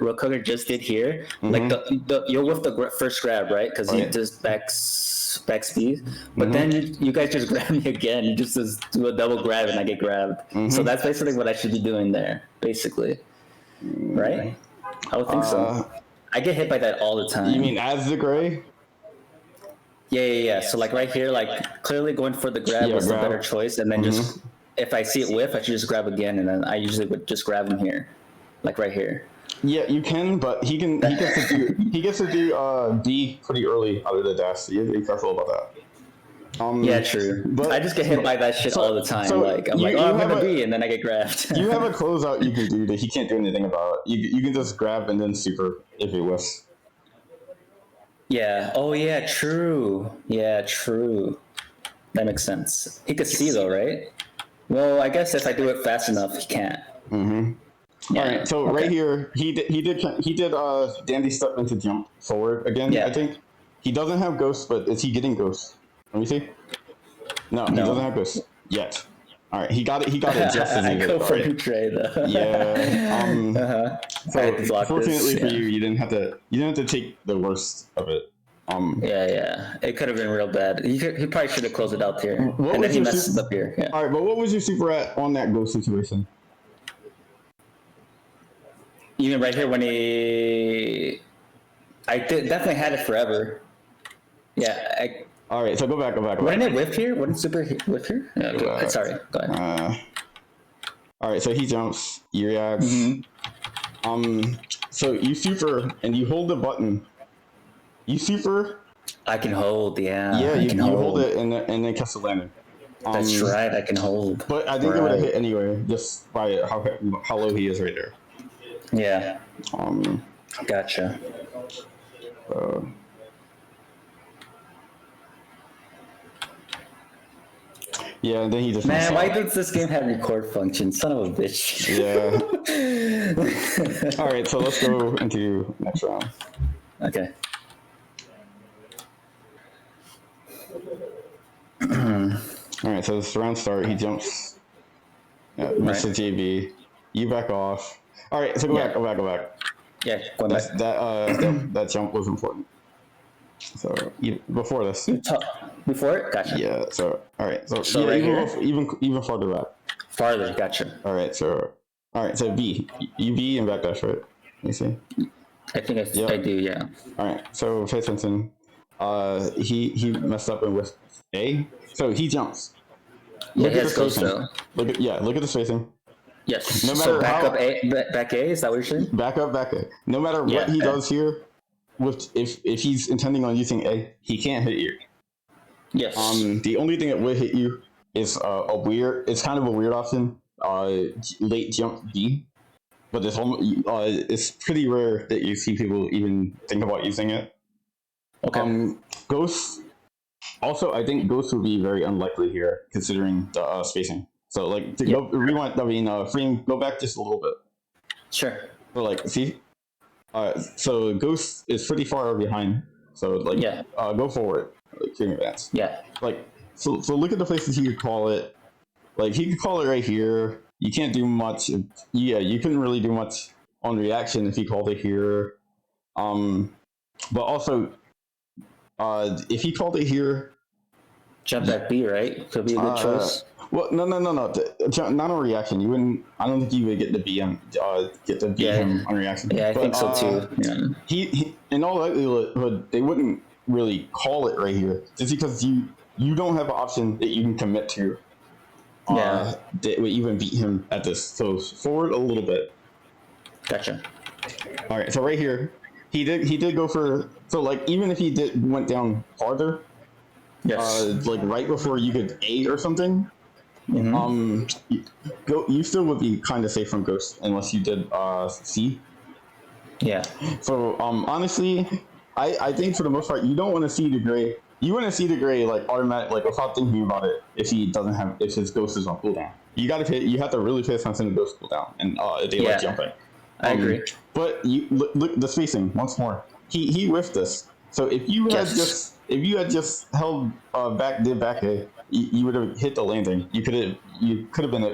Speaker 1: Rokuger just did here, like you'll whiff the first grab, right? Because he just back speed, but then you guys just grab me again. You just do a double grab and I get grabbed. So that's basically what I should be doing there, basically, right? I would think so. I get hit by that all the time.
Speaker 2: You mean as the gray?
Speaker 1: Yeah. So like right here, like clearly going for the grab was the better choice, and then just if I see it whiff, I should just grab again, and then I usually would just grab him here, like right here.
Speaker 2: Yeah, you can, but he gets to do D pretty early out of the dash. So you have to be careful about that.
Speaker 1: Yeah, true. But I just get hit by that shit all the time. So like I'm gonna B, and then I get grabbed.
Speaker 2: You have a closeout you can do that he can't do anything about. You can just grab and then super if it whiffs.
Speaker 1: Yeah. Oh yeah. True. Yeah. True. That makes sense. He could see though, right? Well, I guess if I do it fast enough, he can't.
Speaker 2: Yeah. All right. So right here, he did dandy step into jump forward again. I think he doesn't have ghosts, but is he getting ghosts? Let me see. No, he doesn't have ghosts yet. All right, he got it just as he
Speaker 1: did. I go for Trey though.
Speaker 2: Yeah. So fortunately for you, you didn't have to take the worst of it.
Speaker 1: Yeah. It could have been real bad. He probably should have closed it out here, and then he messes up here. Yeah.
Speaker 2: All right, but what was your super at on that ghost situation?
Speaker 1: Even right here when I definitely had it forever. Yeah,
Speaker 2: All right, so go back.
Speaker 1: Wouldn't it whiff here? Wouldn't super whiff here? Yeah, okay. Sorry, go ahead.
Speaker 2: All right, so he jumps, you react. So you super and you hold the button. You super.
Speaker 1: I can hold,
Speaker 2: Yeah, you hold it and then catch the landing.
Speaker 1: That's right, I can hold.
Speaker 2: But I think it would have hit anyway, just by how low he is right there.
Speaker 1: Yeah. Gotcha.
Speaker 2: Yeah, and then he just.
Speaker 1: Man, why does this game have record function? Son of a bitch.
Speaker 2: Yeah. All right, so let's go into next round.
Speaker 1: Okay.
Speaker 2: All right, so this round start, he jumps. Yeah, Mr. JB, you back off. All right, so go back.
Speaker 1: Yeah, going back.
Speaker 2: That jump was important. So before this.
Speaker 1: Before it, gotcha.
Speaker 2: Yeah. So all right. So
Speaker 1: right
Speaker 2: even farther back.
Speaker 1: Farther, gotcha.
Speaker 2: All right. So B, you B and backdash, right? You see.
Speaker 1: I think I do. Yeah.
Speaker 2: All right. So pay attention. He messed up and with A. So he jumps.
Speaker 1: Look at the spacing.
Speaker 2: Look at the spacing.
Speaker 1: Yes. No matter back A, is that what you're saying?
Speaker 2: Back up, back A. No matter what he does here, if he's intending on using A, he can't hit you.
Speaker 1: Yes.
Speaker 2: The only thing that would hit you is it's kind of a weird option. Late jump B, but it's pretty rare that you see people even think about using it.
Speaker 1: Okay.
Speaker 2: Ghost. Also, I think Ghost would be very unlikely here, considering the spacing. So, like, frame, go back just a little bit.
Speaker 1: Sure.
Speaker 2: So, like, see? So, Ghost is pretty far behind. So, like, go forward. Like, frame advance.
Speaker 1: Yeah.
Speaker 2: Like, so look at the places he could call it. Like, he could call it right here. You can't do much. Yeah, you couldn't really do much on reaction if he called it here. But also, if he called it here,
Speaker 1: jump back B, right? Could be a good choice.
Speaker 2: Well, no. Not on reaction. You wouldn't. I don't think you would get the BM. Get the BM on reaction.
Speaker 1: Yeah, I think so too. Yeah.
Speaker 2: He in all likelihood, they wouldn't really call it right here, just because you don't have an option that you can commit to. That would even beat him at this. So forward a little bit.
Speaker 1: Gotcha.
Speaker 2: All right. So right here, he did go for. So like even if he went down farther.
Speaker 1: Yes.
Speaker 2: Like right before you could A or something.
Speaker 1: Mm-hmm.
Speaker 2: You still would be kind of safe from Ghost unless you did C.
Speaker 1: Yeah.
Speaker 2: So honestly, I think for the most part you don't want to see the gray. You want to see the gray like automatic, like without thinking about it. If his Ghost is on cooldown, you have to really pay attention to Ghost cooldown and daylight jumping.
Speaker 1: I agree.
Speaker 2: But you look the spacing once more. He whiffed this. So if you had just held back A, you would have hit the landing. You could have been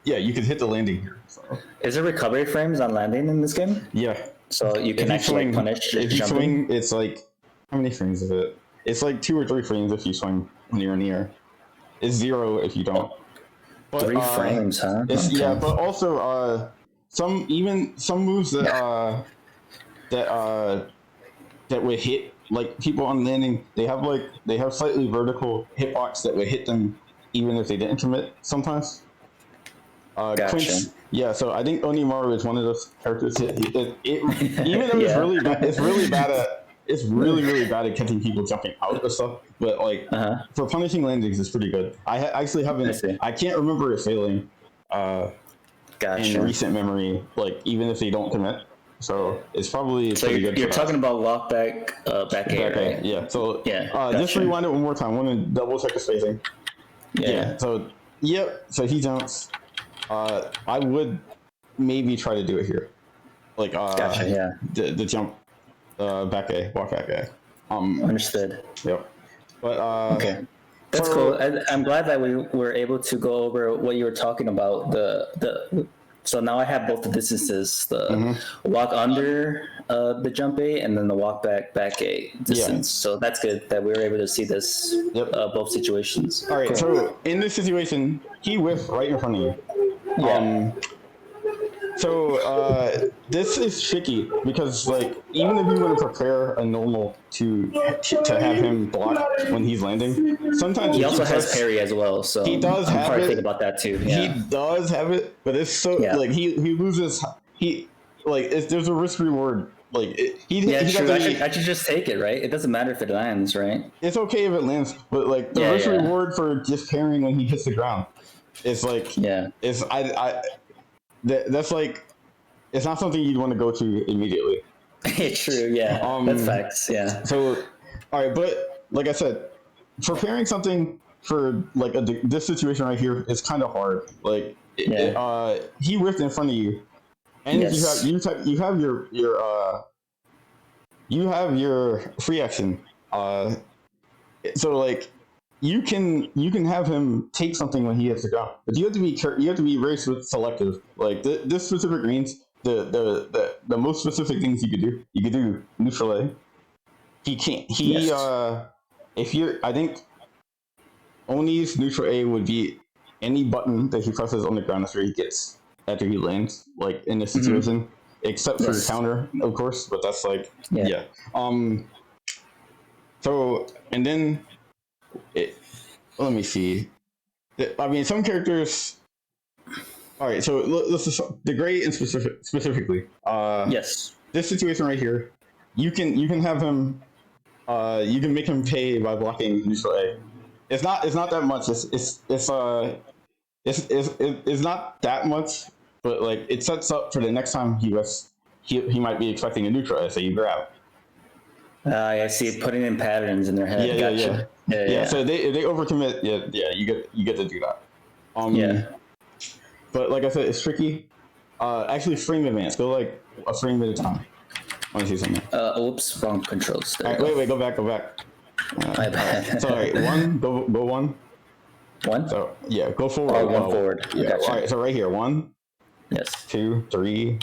Speaker 2: you could hit the landing here. So.
Speaker 1: Is there recovery frames on landing in this game?
Speaker 2: Yeah.
Speaker 1: So you can actually punish
Speaker 2: if you
Speaker 1: jumping?
Speaker 2: Swing, it's like how many frames is it? It's like 2 or 3 frames if you swing when you're in the air. It's 0 if you don't. But,
Speaker 1: 3 frames, huh?
Speaker 2: Okay. Yeah, but also some moves that would hit like people on landing. They have slightly vertical hitbox that would hit them even if they didn't commit sometimes.
Speaker 1: Gotcha.
Speaker 2: Clinch, yeah, so I think Onimaru is one of those characters. Even though it's really bad, it's really bad at catching people jumping out of stuff. But like for punishing landings, it's pretty good. I actually haven't. I can't remember it failing. In recent memory, like even if they don't commit. So it's probably pretty good.
Speaker 1: You're talking about walk back A, right?
Speaker 2: Yeah. So just rewind it one more time. I want to double check the spacing. Yeah. So So he jumps. I would maybe try to do it here, like the jump, back A, walk back A.
Speaker 1: Understood.
Speaker 2: Yep. But
Speaker 1: okay. That's cool. I'm glad that we were able to go over what you were talking about. So now I have both the distances: the walk under the jump A and then the walk back A distance. Yeah. So that's good that we were able to see this both situations.
Speaker 2: All right. Cool. So in this situation, he whiffed right in front of you.
Speaker 1: Yeah.
Speaker 2: So this is tricky because like even if you want to prepare a normal to have him block when he's landing, sometimes
Speaker 1: He
Speaker 2: if you
Speaker 1: also has
Speaker 2: press
Speaker 1: parry as well, so
Speaker 2: he does
Speaker 1: I'm
Speaker 2: have
Speaker 1: probably thinking
Speaker 2: it.
Speaker 1: about that too.
Speaker 2: He
Speaker 1: Yeah.
Speaker 2: does have it, but it's so
Speaker 1: Yeah.
Speaker 2: like he loses he like there's a risk reward like
Speaker 1: Yeah,
Speaker 2: he
Speaker 1: true.
Speaker 2: doesn't.
Speaker 1: I should just take it, right? It doesn't matter if it lands, right?
Speaker 2: It's okay if it lands, but like the
Speaker 1: Yeah,
Speaker 2: risk
Speaker 1: yeah,
Speaker 2: reward for just parrying when he hits the ground is like
Speaker 1: yeah.
Speaker 2: it's that's like it's not something you'd want to go to immediately.
Speaker 1: True. Yeah, that's
Speaker 2: Um,
Speaker 1: facts. Yeah.
Speaker 2: so all right, but like I said, preparing something for like this situation right here is kind of hard. Like
Speaker 1: Yeah.
Speaker 2: he whiffed in front of you, and
Speaker 1: Yes.
Speaker 2: you have you have your free action. So like you can have him take something when he hits the ground, but you have to be very selective. Like this specific means the most specific things you could do neutral A. He can't
Speaker 1: Yes.
Speaker 2: if you're I think Oni's neutral A would be any button that he presses on the ground after he lands, like in this situation, except for
Speaker 1: Yes.
Speaker 2: counter, of course, but that's like
Speaker 1: Yeah.
Speaker 2: yeah. So and then let me see. I mean, some characters. All right, so let's just the gray and specifically.
Speaker 1: Yes.
Speaker 2: This situation right here, you can have him. You can make him pay by blocking neutral A. It's not that much. It's not that much, but like it sets up for the next time he might be expecting a neutral A, so you grab.
Speaker 1: I see. Putting in patterns in their head.
Speaker 2: Yeah,
Speaker 1: Gotcha.
Speaker 2: yeah. So if they overcommit, yeah, you get to do that.
Speaker 1: Yeah.
Speaker 2: But like I said, it's tricky. Actually, frame advance. Go like a frame at a time. I want to see something.
Speaker 1: Oops, wrong controls. There
Speaker 2: All
Speaker 1: you
Speaker 2: right,
Speaker 1: go.
Speaker 2: wait, go back.
Speaker 1: My bad.
Speaker 2: Sorry, go one.
Speaker 1: One?
Speaker 2: So yeah, go forward.
Speaker 1: Oh, one forward.
Speaker 2: Yeah.
Speaker 1: Gotcha.
Speaker 2: All right, so right here, 1,
Speaker 1: Yes.
Speaker 2: 2, 3.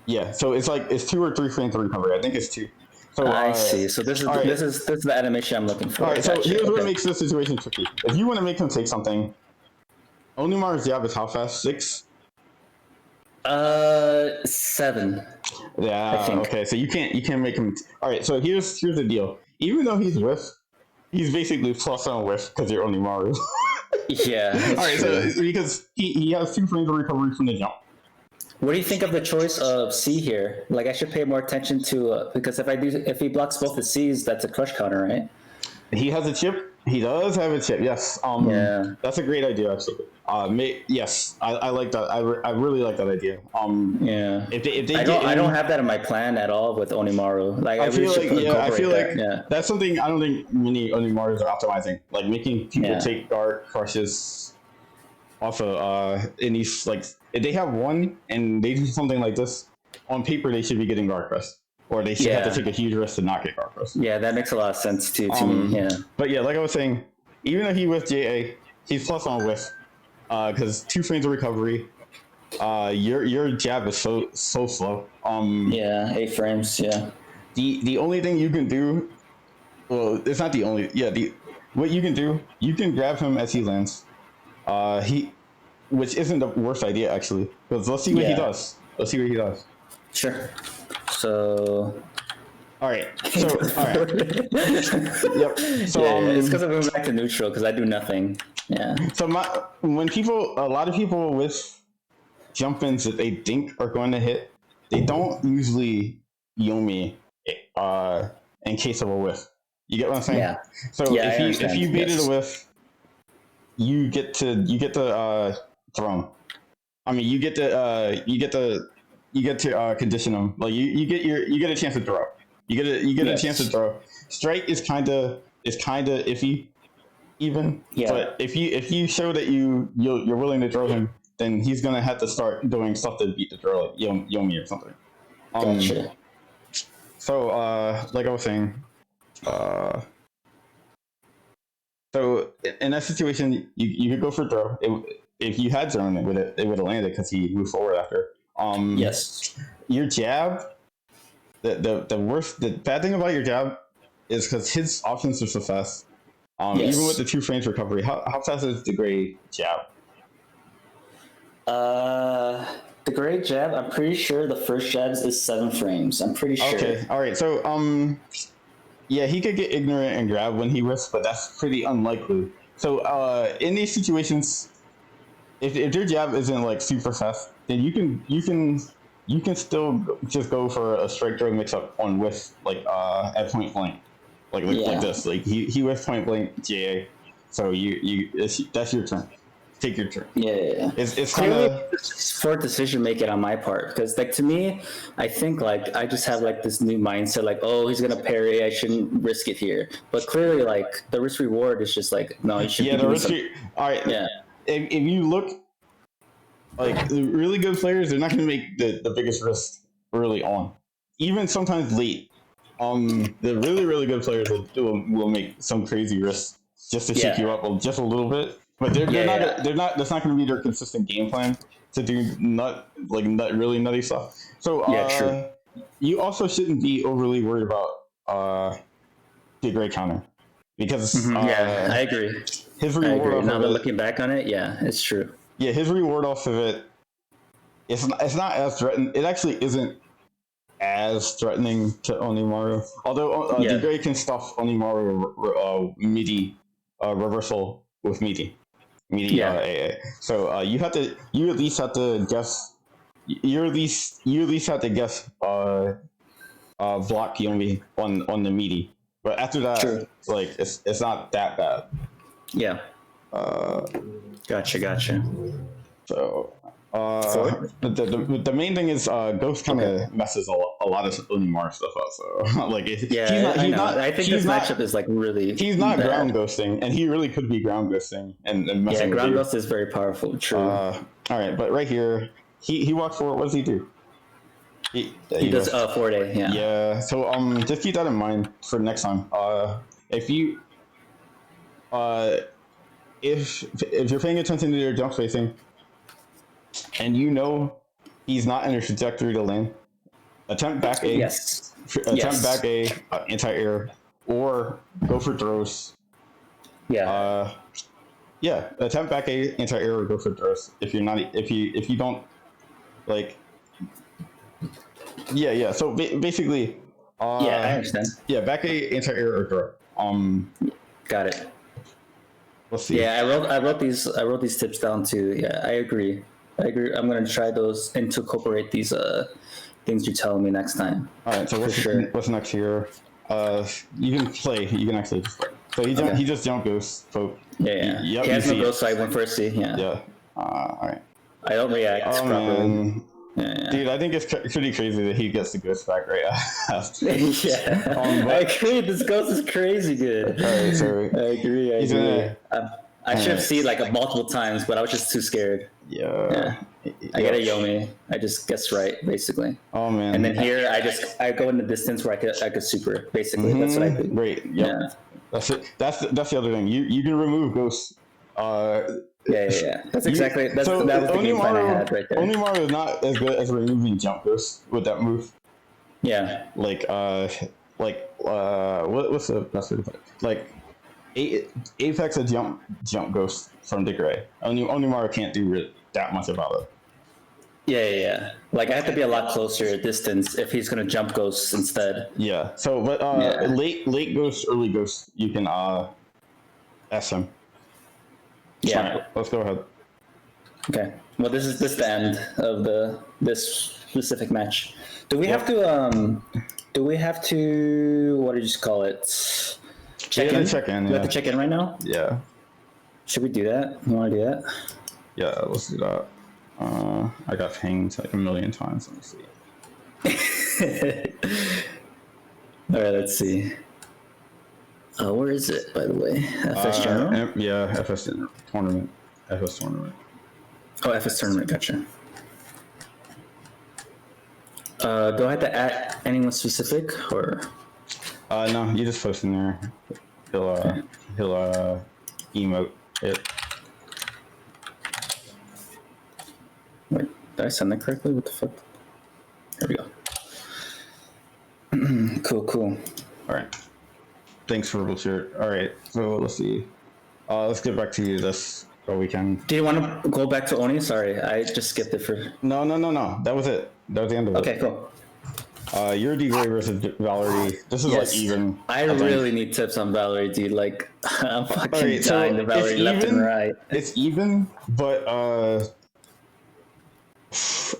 Speaker 2: Yeah, so it's like it's 2 or 3 frames to recover. I think it's 2. So
Speaker 1: I see. So this is the animation I'm looking for.
Speaker 2: All right,
Speaker 1: Gotcha.
Speaker 2: so here's what makes this situation tricky. If you want to make him take something, Onimar's jab is how fast? 6.
Speaker 1: 7.
Speaker 2: Yeah. Okay. So you can't make him. All right. So here's the deal. Even though he's whiff, he's basically plus on whiff because you're only Mario.
Speaker 1: Yeah.
Speaker 2: All right.
Speaker 1: True.
Speaker 2: So because he has 2 frames of recovery from the jump.
Speaker 1: What do you think of the choice of C here? Like I should pay more attention to because if he blocks both the C's, that's a crush counter, right?
Speaker 2: He has a chip. He does have a chip. Yes.
Speaker 1: Yeah.
Speaker 2: That's a great idea, actually. Yes, I like that. I really like that idea.
Speaker 1: Yeah.
Speaker 2: If they
Speaker 1: I don't have that in my plan at all with Onimaru. Like I feel
Speaker 2: like that's something I don't think many Onimarus are optimizing. Like making people take guard crushes off of any like if they have one and they do something like this on paper, they should be getting guard crush. Or they should have to take a huge risk to not get guard crush.
Speaker 1: Yeah, that makes a lot of sense too to me. Yeah.
Speaker 2: But yeah, like I was saying, even though he whiffed JA, he's plus on whiff. Because 2 frames of recovery, your jab is so slow.
Speaker 1: Yeah, 8 frames. Yeah.
Speaker 2: The only thing you can do, well, it's not the only. Yeah, what you can do, you can grab him as he lands. Which isn't the worst idea actually. Because let's see what he does. Let's see what he does.
Speaker 1: Sure. So.
Speaker 2: All right. So all right. Yep. So
Speaker 1: it's because I went back to neutral because I do nothing. Yeah.
Speaker 2: So a lot of people with jump ins that they think are going to hit, they don't usually Yomi in case of a whiff. You get what I'm saying?
Speaker 1: Yeah.
Speaker 2: So if you baited a whiff, you get to throw. I mean, you get to condition them. Like you get a chance to throw. You get a chance to throw. Strike is kind of iffy. Even, but if you show that you're willing to throw him, then he's gonna have to start doing stuff to beat the throw, like Yomi or something.
Speaker 1: Gotcha.
Speaker 2: So, like I was saying, so in that situation, you could go for throw. If you had thrown it would have landed because he moved forward after.
Speaker 1: Yes.
Speaker 2: Your jab. The bad thing about your jab is because his options are so fast. Even with the 2 frames recovery, how fast is the gray jab?
Speaker 1: The great jab, I'm pretty sure the first jabs is 7 frames. I'm pretty sure.
Speaker 2: Okay, all right. So yeah, he could get ignorant and grab when he whiffs, but that's pretty unlikely. So in these situations, if your jab isn't like super fast, then you can still just go for a strike throw mix up on whiff like at point blank, like this. Like he whiffs point blank GA, so that's your turn. Take your turn.
Speaker 1: Yeah.
Speaker 2: It's kind
Speaker 1: Clearly,
Speaker 2: of
Speaker 1: it's just for decision making on my part, because like to me, I think like I just have like this new mindset, like, oh, he's gonna parry, I shouldn't risk it here. But clearly, like the risk reward is just like, no, you should.
Speaker 2: yeah. The risk. All right.
Speaker 1: Yeah.
Speaker 2: If you look like the really good players, they're not going to make the biggest risk early on. Even sometimes late. The really good players will make some crazy risks just to shake you up just a little bit. But they're not. That's not going to be their consistent game plan to do really nutty stuff. So
Speaker 1: true.
Speaker 2: You also shouldn't be overly worried about the great counter because
Speaker 1: I agree.
Speaker 2: His reward.
Speaker 1: Now that looking back on it, yeah, it's true.
Speaker 2: Yeah, his reward off of it, it's not as threatening. It actually isn't as threatening to Onimaru. Although Degray can stuff Onimaru MIDI reversal with MIDI AA. So you at least have to guess. You at least have to guess block Yomi on the MIDI. But after that, like it's not that bad.
Speaker 1: Yeah. Gotcha.
Speaker 2: So, the main thing is Ghost kind of messes a lot of Unimar stuff up. So, like,
Speaker 1: I think this matchup is like really.
Speaker 2: He's not ground ghosting, and he really could be ground ghosting and messing.
Speaker 1: Yeah, ground ghost is very powerful. True.
Speaker 2: All right, but right here, he walks forward. What does he do?
Speaker 1: He does forward A. Yeah.
Speaker 2: Yeah. So just keep that in mind for next time. If you if you're paying attention to your jump spacing and you know he's not in a trajectory to land, attempt back A.
Speaker 1: Yes.
Speaker 2: Attempt back A anti-air or go for throws.
Speaker 1: Yeah.
Speaker 2: Attempt back A anti-air or go for throws. If you don't like. Yeah. So basically.
Speaker 1: I understand.
Speaker 2: Yeah, back A anti-air or throw.
Speaker 1: Got it.
Speaker 2: Let's see.
Speaker 1: Yeah, I wrote these tips down too. Yeah, I agree. I'm gonna try those and to incorporate these things you tell me next time.
Speaker 2: All right. So what's next here? You can play. You can actually just play. So he just jump ghost. So
Speaker 1: yeah. He has no ghost, so I went first C. Yeah.
Speaker 2: Yeah. All right.
Speaker 1: I don't react properly.
Speaker 2: Man. Yeah. Dude, I think it's pretty crazy that he gets the ghost back right after.
Speaker 1: I agree. This ghost is crazy good.
Speaker 2: All right, so
Speaker 1: I agree. I should have seen like multiple times, but I was just too scared.
Speaker 2: Yeah.
Speaker 1: I get a Yomi. I just guess right, basically.
Speaker 2: Oh man.
Speaker 1: And then here, I go in the distance where I could super. Basically, that's what I do.
Speaker 2: Great. Yep. Yeah. That's it. That's the other thing. You can remove ghosts.
Speaker 1: Yeah. That's exactly. That was the game plan I had right there.
Speaker 2: Onimaru is not as good as removing jump ghosts with that move.
Speaker 1: Yeah.
Speaker 2: What's the best way to put it? Like, Apex a jump ghost from Degray. Onimaru can't do that much about it.
Speaker 1: Yeah. Like I have to be a lot closer distance if he's gonna jump ghosts instead.
Speaker 2: Yeah. So, but late ghost, early ghost, you can S him.
Speaker 1: Yeah.
Speaker 2: Right, let's go ahead.
Speaker 1: Okay. Well, this is the end of this specific match. Do we have to? Do we have to? What did you call it? Check in.
Speaker 2: Check in.
Speaker 1: Do we have to check in right now?
Speaker 2: Yeah.
Speaker 1: Should we do that? You want to do that?
Speaker 2: Yeah, let's do that. I got pinged like a million times. Let me see.
Speaker 1: All right. Let's see. Where is it, by the way? FS General?
Speaker 2: FS Tournament. FS Tournament.
Speaker 1: Oh, FS Tournament, gotcha. Do I have to add anyone specific, or?
Speaker 2: No, you just post in there. He'll emote it.
Speaker 1: Wait, did I send that correctly? What the fuck? There we go. Cool.
Speaker 2: All right. Thanks for bullshit. All right, so let's see. Let's get back to this but we can.
Speaker 1: Do you want to go back to Oni? Sorry, I just skipped it for.
Speaker 2: No. That was it. That was the end of it.
Speaker 1: Okay, cool.
Speaker 2: You're D-Gray versus Valerie. This is like even.
Speaker 1: I really need tips on Valerie, dude. Like, I'm fucking dying to Valerie left and right.
Speaker 2: It's even, but all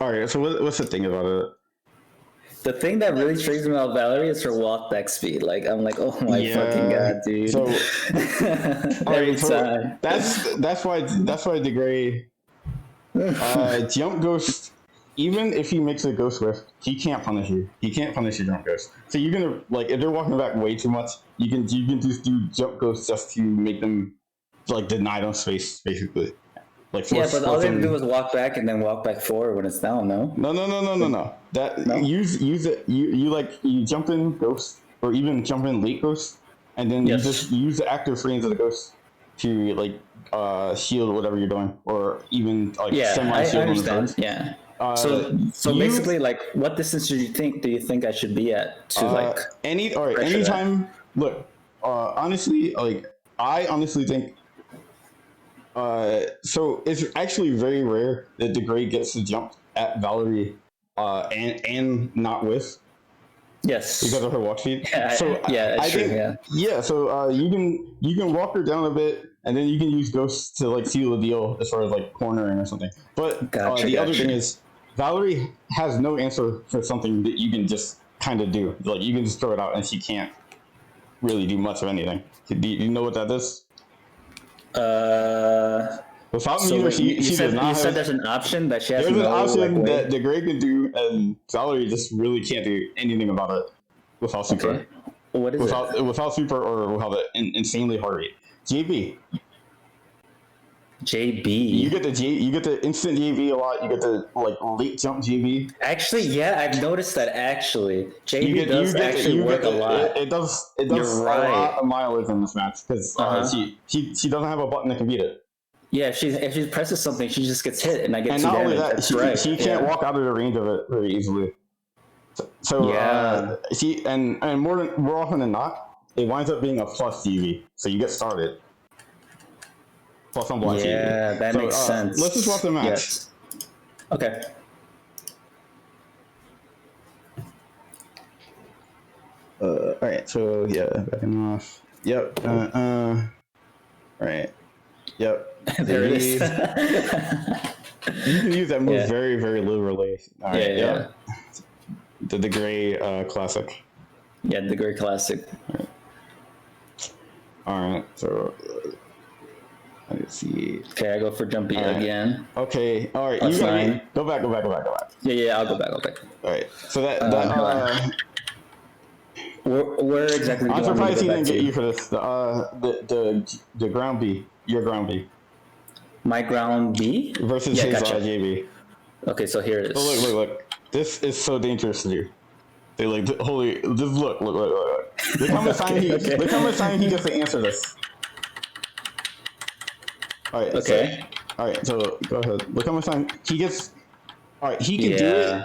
Speaker 2: right. So what's the thing about it?
Speaker 1: The thing that really intrigues me about Valerie is her walk back speed. Like, I'm like, oh my fucking god, dude.
Speaker 2: So
Speaker 1: every time.
Speaker 2: That's why D-Gray jump ghost. Even if he makes a ghost whiff, he can't punish you. He can't punish your jump ghost. So you're gonna like if they're walking back way too much, you can just do jump ghost just to make them like deny them space basically. Like
Speaker 1: but all they have to do is walk back and then walk back forward when it's down. No.
Speaker 2: That use it. You jump in ghost or even jump in late ghost, and then you just use the active frames of the ghost to like shield whatever you're doing, or even like semi-shield.
Speaker 1: I understand. Yeah. So basically, like, what distance do you think I should be at to like
Speaker 2: anytime that? Look, honestly, like I honestly think so it's actually very rare that D-Gray gets to jump at Valerie and not with because of her walk speed. So you can walk her down a bit, and then you can use ghosts to like seal the deal as far as like cornering or something. But the other thing is, Valerie has no answer for something that you can just kind of do. Like, you can just throw it out, and she can't really do much of anything. Do you know what that is? Without me,
Speaker 1: you said there's an option that she has.
Speaker 2: There's an option that D-Gray can do, and Valerie just really can't do anything about it without super.
Speaker 1: Okay. What is it?
Speaker 2: Without super or without an insanely hard rate. JB. You get the instant JB a lot. You get the like late jump JB.
Speaker 1: Actually, yeah, I've noticed that. Actually, JB does work a lot.
Speaker 2: It does a lot of mileage in this match because she doesn't have a button that can beat it.
Speaker 1: Yeah, if she presses something, she just gets hit, and I get.
Speaker 2: And not only that, she can't walk out of the range of it very easily. So she and more often than not, it winds up being a plus JB. So you get started. Plus on block
Speaker 1: that makes sense.
Speaker 2: Let's just watch the match.
Speaker 1: Yes. Okay.
Speaker 2: All right. So backing off. Yep. All right. Yep.
Speaker 1: There it is.
Speaker 2: You can use that move very, very literally. All right.
Speaker 1: Yeah.
Speaker 2: The D-Gray classic.
Speaker 1: Yeah, the D-Gray classic.
Speaker 2: All right. So. Let's see.
Speaker 1: Okay, I go for jumpy again.
Speaker 2: Okay, all right.
Speaker 1: Plus
Speaker 2: you gotta
Speaker 1: 9.
Speaker 2: Go back.
Speaker 1: Yeah, I'll go back.
Speaker 2: All right. So that
Speaker 1: where exactly?
Speaker 2: I'm surprised he didn't get you for this. The ground B. Your ground B.
Speaker 1: My ground B
Speaker 2: versus his JB.
Speaker 1: Okay, so here it is.
Speaker 2: So look. This is so dangerous to do. They like holy. Just look. Look how much time he gets to answer this. All right.
Speaker 1: Okay.
Speaker 2: So go ahead. Look how much time he gets. All right. He can do it.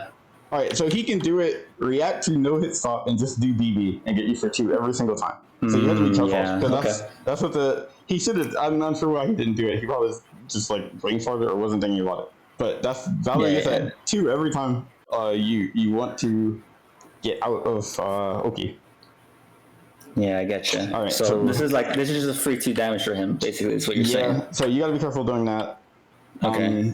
Speaker 2: All right. So he can do it. React to no hit stop and just do BB and get you for 2 every single time. So you have to be careful because that's what he should have. I'm not sure why he didn't do it. He probably was just like brain farted or wasn't thinking about it. But that's Valerie gets at 2 every time. You want to get out of Oki.
Speaker 1: Yeah, I get you.
Speaker 2: All right,
Speaker 1: so this is just a free 2 damage for him, basically. Is what you're saying.
Speaker 2: So you gotta be careful doing that.
Speaker 1: Okay.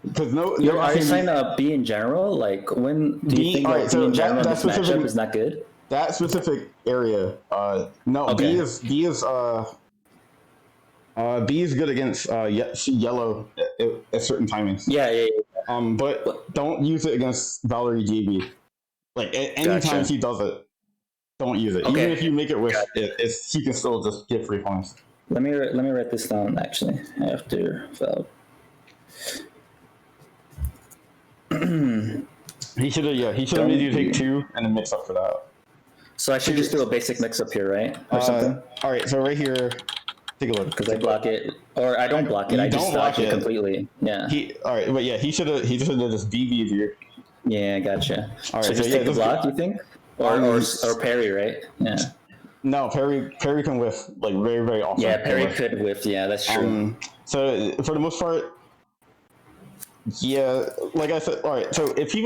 Speaker 2: Because
Speaker 1: are you saying B in general? Like, when do you think B in general in this matchup is not good?
Speaker 2: That specific area, no.
Speaker 1: Okay.
Speaker 2: B is good against yellow at certain timings.
Speaker 1: Yeah.
Speaker 2: But don't use it against Valerie JB. Like anytime she does it, don't use it.
Speaker 1: Okay.
Speaker 2: Even if you make it with she can still just get free points.
Speaker 1: Let me write this down actually after Val.
Speaker 2: He should have made you take 2 and then mix up for that.
Speaker 1: So I should just do a basic mix up here, right? Or something?
Speaker 2: All right, so right here, take a look.
Speaker 1: Because I block it, or I don't block it. I just dodge it completely. Yeah.
Speaker 2: He should have just BB'd you.
Speaker 1: Yeah, gotcha.
Speaker 2: All right,
Speaker 1: so just take the block, you think? Or parry, right? Yeah.
Speaker 2: No, parry can whiff like very, very often.
Speaker 1: Yeah, parry could whiff. Yeah, that's true.
Speaker 2: So for the most part, yeah, like I said, all right. So if they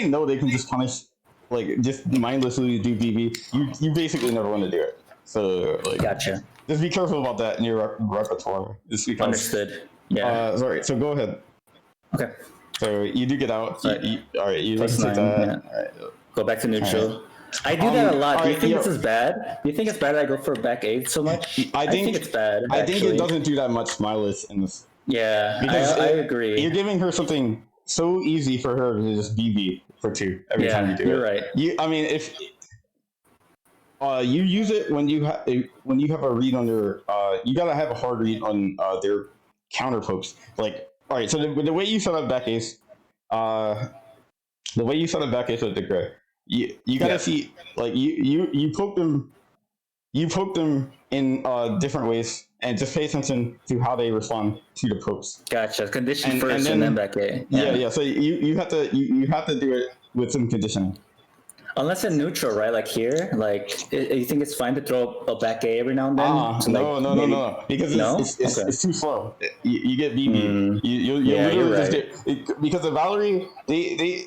Speaker 2: know they can just punish, like just mindlessly do BB, you basically never want to do it. So like,
Speaker 1: Gotcha.
Speaker 2: just be careful about that in your repertoire. Just because.
Speaker 1: Understood. Yeah.
Speaker 2: Sorry. So go ahead.
Speaker 1: Okay.
Speaker 2: So you do get out.
Speaker 1: Sorry.
Speaker 2: All right. You
Speaker 1: Plus
Speaker 2: take
Speaker 1: 9.
Speaker 2: that.
Speaker 1: Yeah.
Speaker 2: All right.
Speaker 1: Go back to neutral.
Speaker 2: Right.
Speaker 1: I do that a lot. Do you
Speaker 2: right,
Speaker 1: think this is bad? Do you think it's bad that I go for back 8 so much?
Speaker 2: I think
Speaker 1: it's bad.
Speaker 2: I think
Speaker 1: actually.
Speaker 2: it doesn't do that much mileage in this.
Speaker 1: Yeah,
Speaker 2: Because
Speaker 1: I agree.
Speaker 2: You're giving her something so easy for her to just BB for 2 every time you do
Speaker 1: you're
Speaker 2: it.
Speaker 1: right.
Speaker 2: I mean, if you use it when you have a read on their you gotta have a hard read on their counter pokes. Like, all right, so the way you set up back ace, with the gray, you gotta see, like, you poke them. You poke them in different ways, and just pay attention to how they respond to the pokes.
Speaker 1: Gotcha. Condition first, and then back A.
Speaker 2: Yeah. So you have to do it with some conditioning.
Speaker 1: Unless in neutral, right? Like here, like you think it's fine to throw a back A every now and then?
Speaker 2: No. Because it's too slow. You get BB. You literally just get, because the Valerie, they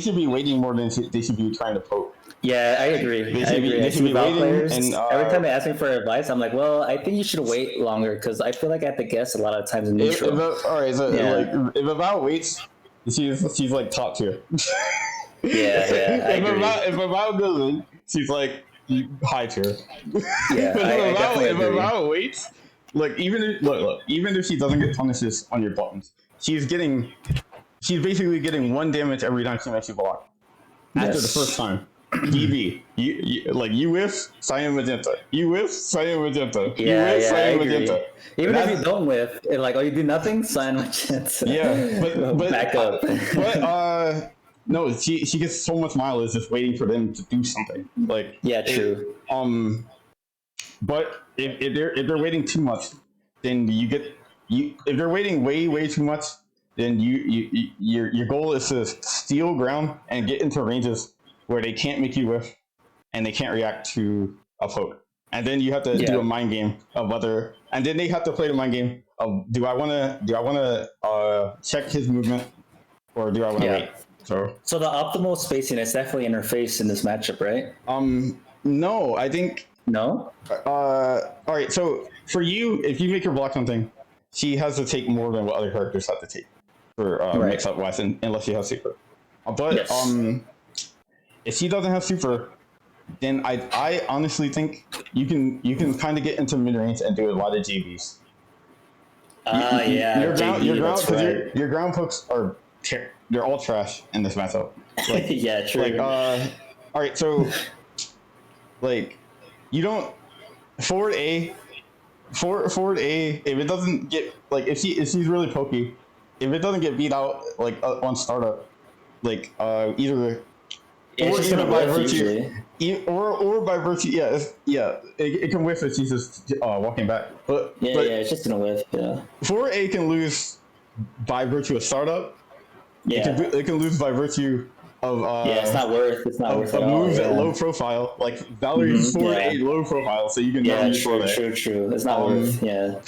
Speaker 2: should be waiting more than they should be trying to poke.
Speaker 1: Yeah, I agree.
Speaker 2: They should be waiting.
Speaker 1: Players,
Speaker 2: and
Speaker 1: every time they ask me for advice, I'm like, well, I think you should wait longer because I feel like I have to guess a lot of times in neutral.
Speaker 2: All right, so like if Val waits, she's like top tier. If Val doesn't, she's like high tier.
Speaker 1: Yeah,
Speaker 2: if Val waits, like even if she doesn't get punishes on your buttons, she's basically getting 1 damage every time she makes you block. After the first time. DB, you whiff, cyan magenta. You whiff, cyan magenta.
Speaker 1: Cyan magenta. Even if you don't whiff, like, you do nothing, cyan magenta.
Speaker 2: Yeah, but
Speaker 1: back up.
Speaker 2: But no, she gets so much mileage just waiting for them to do something. Like,
Speaker 1: yeah, true.
Speaker 2: But if they're waiting too much, then if they're waiting way too much, then your goal is to steal ground and get into ranges where they can't make you whiff and they can't react to a poke. And then you have to do a mind game of whether, and then they have to play the mind game of, do I want to check his movement or do I want to wait?
Speaker 1: So the optimal spacing is definitely in her face in this matchup, right?
Speaker 2: No, I think
Speaker 1: no.
Speaker 2: All right, so for you, if you make her block something, she has to take more than what other characters have to take for mix-up wise, unless she has super. But if she doesn't have super, then I honestly think you can kind of get into mid range and do a lot of JVs. Your ground pokes are they're all trash in this matchup. Like,
Speaker 1: yeah, true.
Speaker 2: Like, all right, so like you don't forward A. If it doesn't get, like, if she's really pokey, if it doesn't get beat out like on startup, like either. Or by virtue, it can whiff if she's just walking back. But
Speaker 1: it's just gonna whiff. Yeah.
Speaker 2: 4A can lose by virtue of startup.
Speaker 1: Yeah.
Speaker 2: It can lose by virtue of
Speaker 1: it's not worth. It's not worth.
Speaker 2: Of moves at low profile, like Valerie's 4A low profile, so you can use 4A.
Speaker 1: True. It's not worth. Yeah.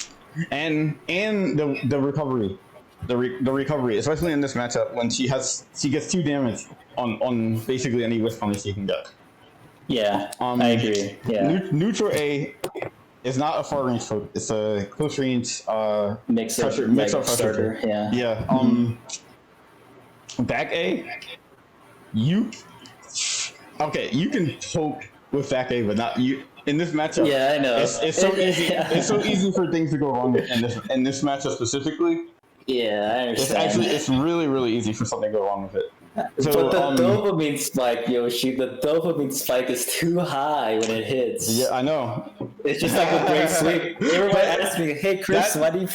Speaker 2: And the recovery. The recovery, especially in this matchup, when she gets 2 damage on basically any whiff punish she can get.
Speaker 1: Yeah, I agree. Yeah.
Speaker 2: Neutral A is not a far range poke. It's a close range
Speaker 1: mix up
Speaker 2: pressure
Speaker 1: starter. Yeah.
Speaker 2: Yeah. Back A, you can poke with back A, but not you in this matchup.
Speaker 1: Yeah, I know.
Speaker 2: It's so easy. It's so easy for things to go wrong in this matchup specifically.
Speaker 1: Yeah, I understand.
Speaker 2: It's really, really easy for something to go wrong with it.
Speaker 1: So, but the dopamine spike, Yoshi, the dopamine spike is too high when it hits.
Speaker 2: Yeah, I know.
Speaker 1: It's just like with Grave Sweep. Everybody asks me, hey Chris, why do you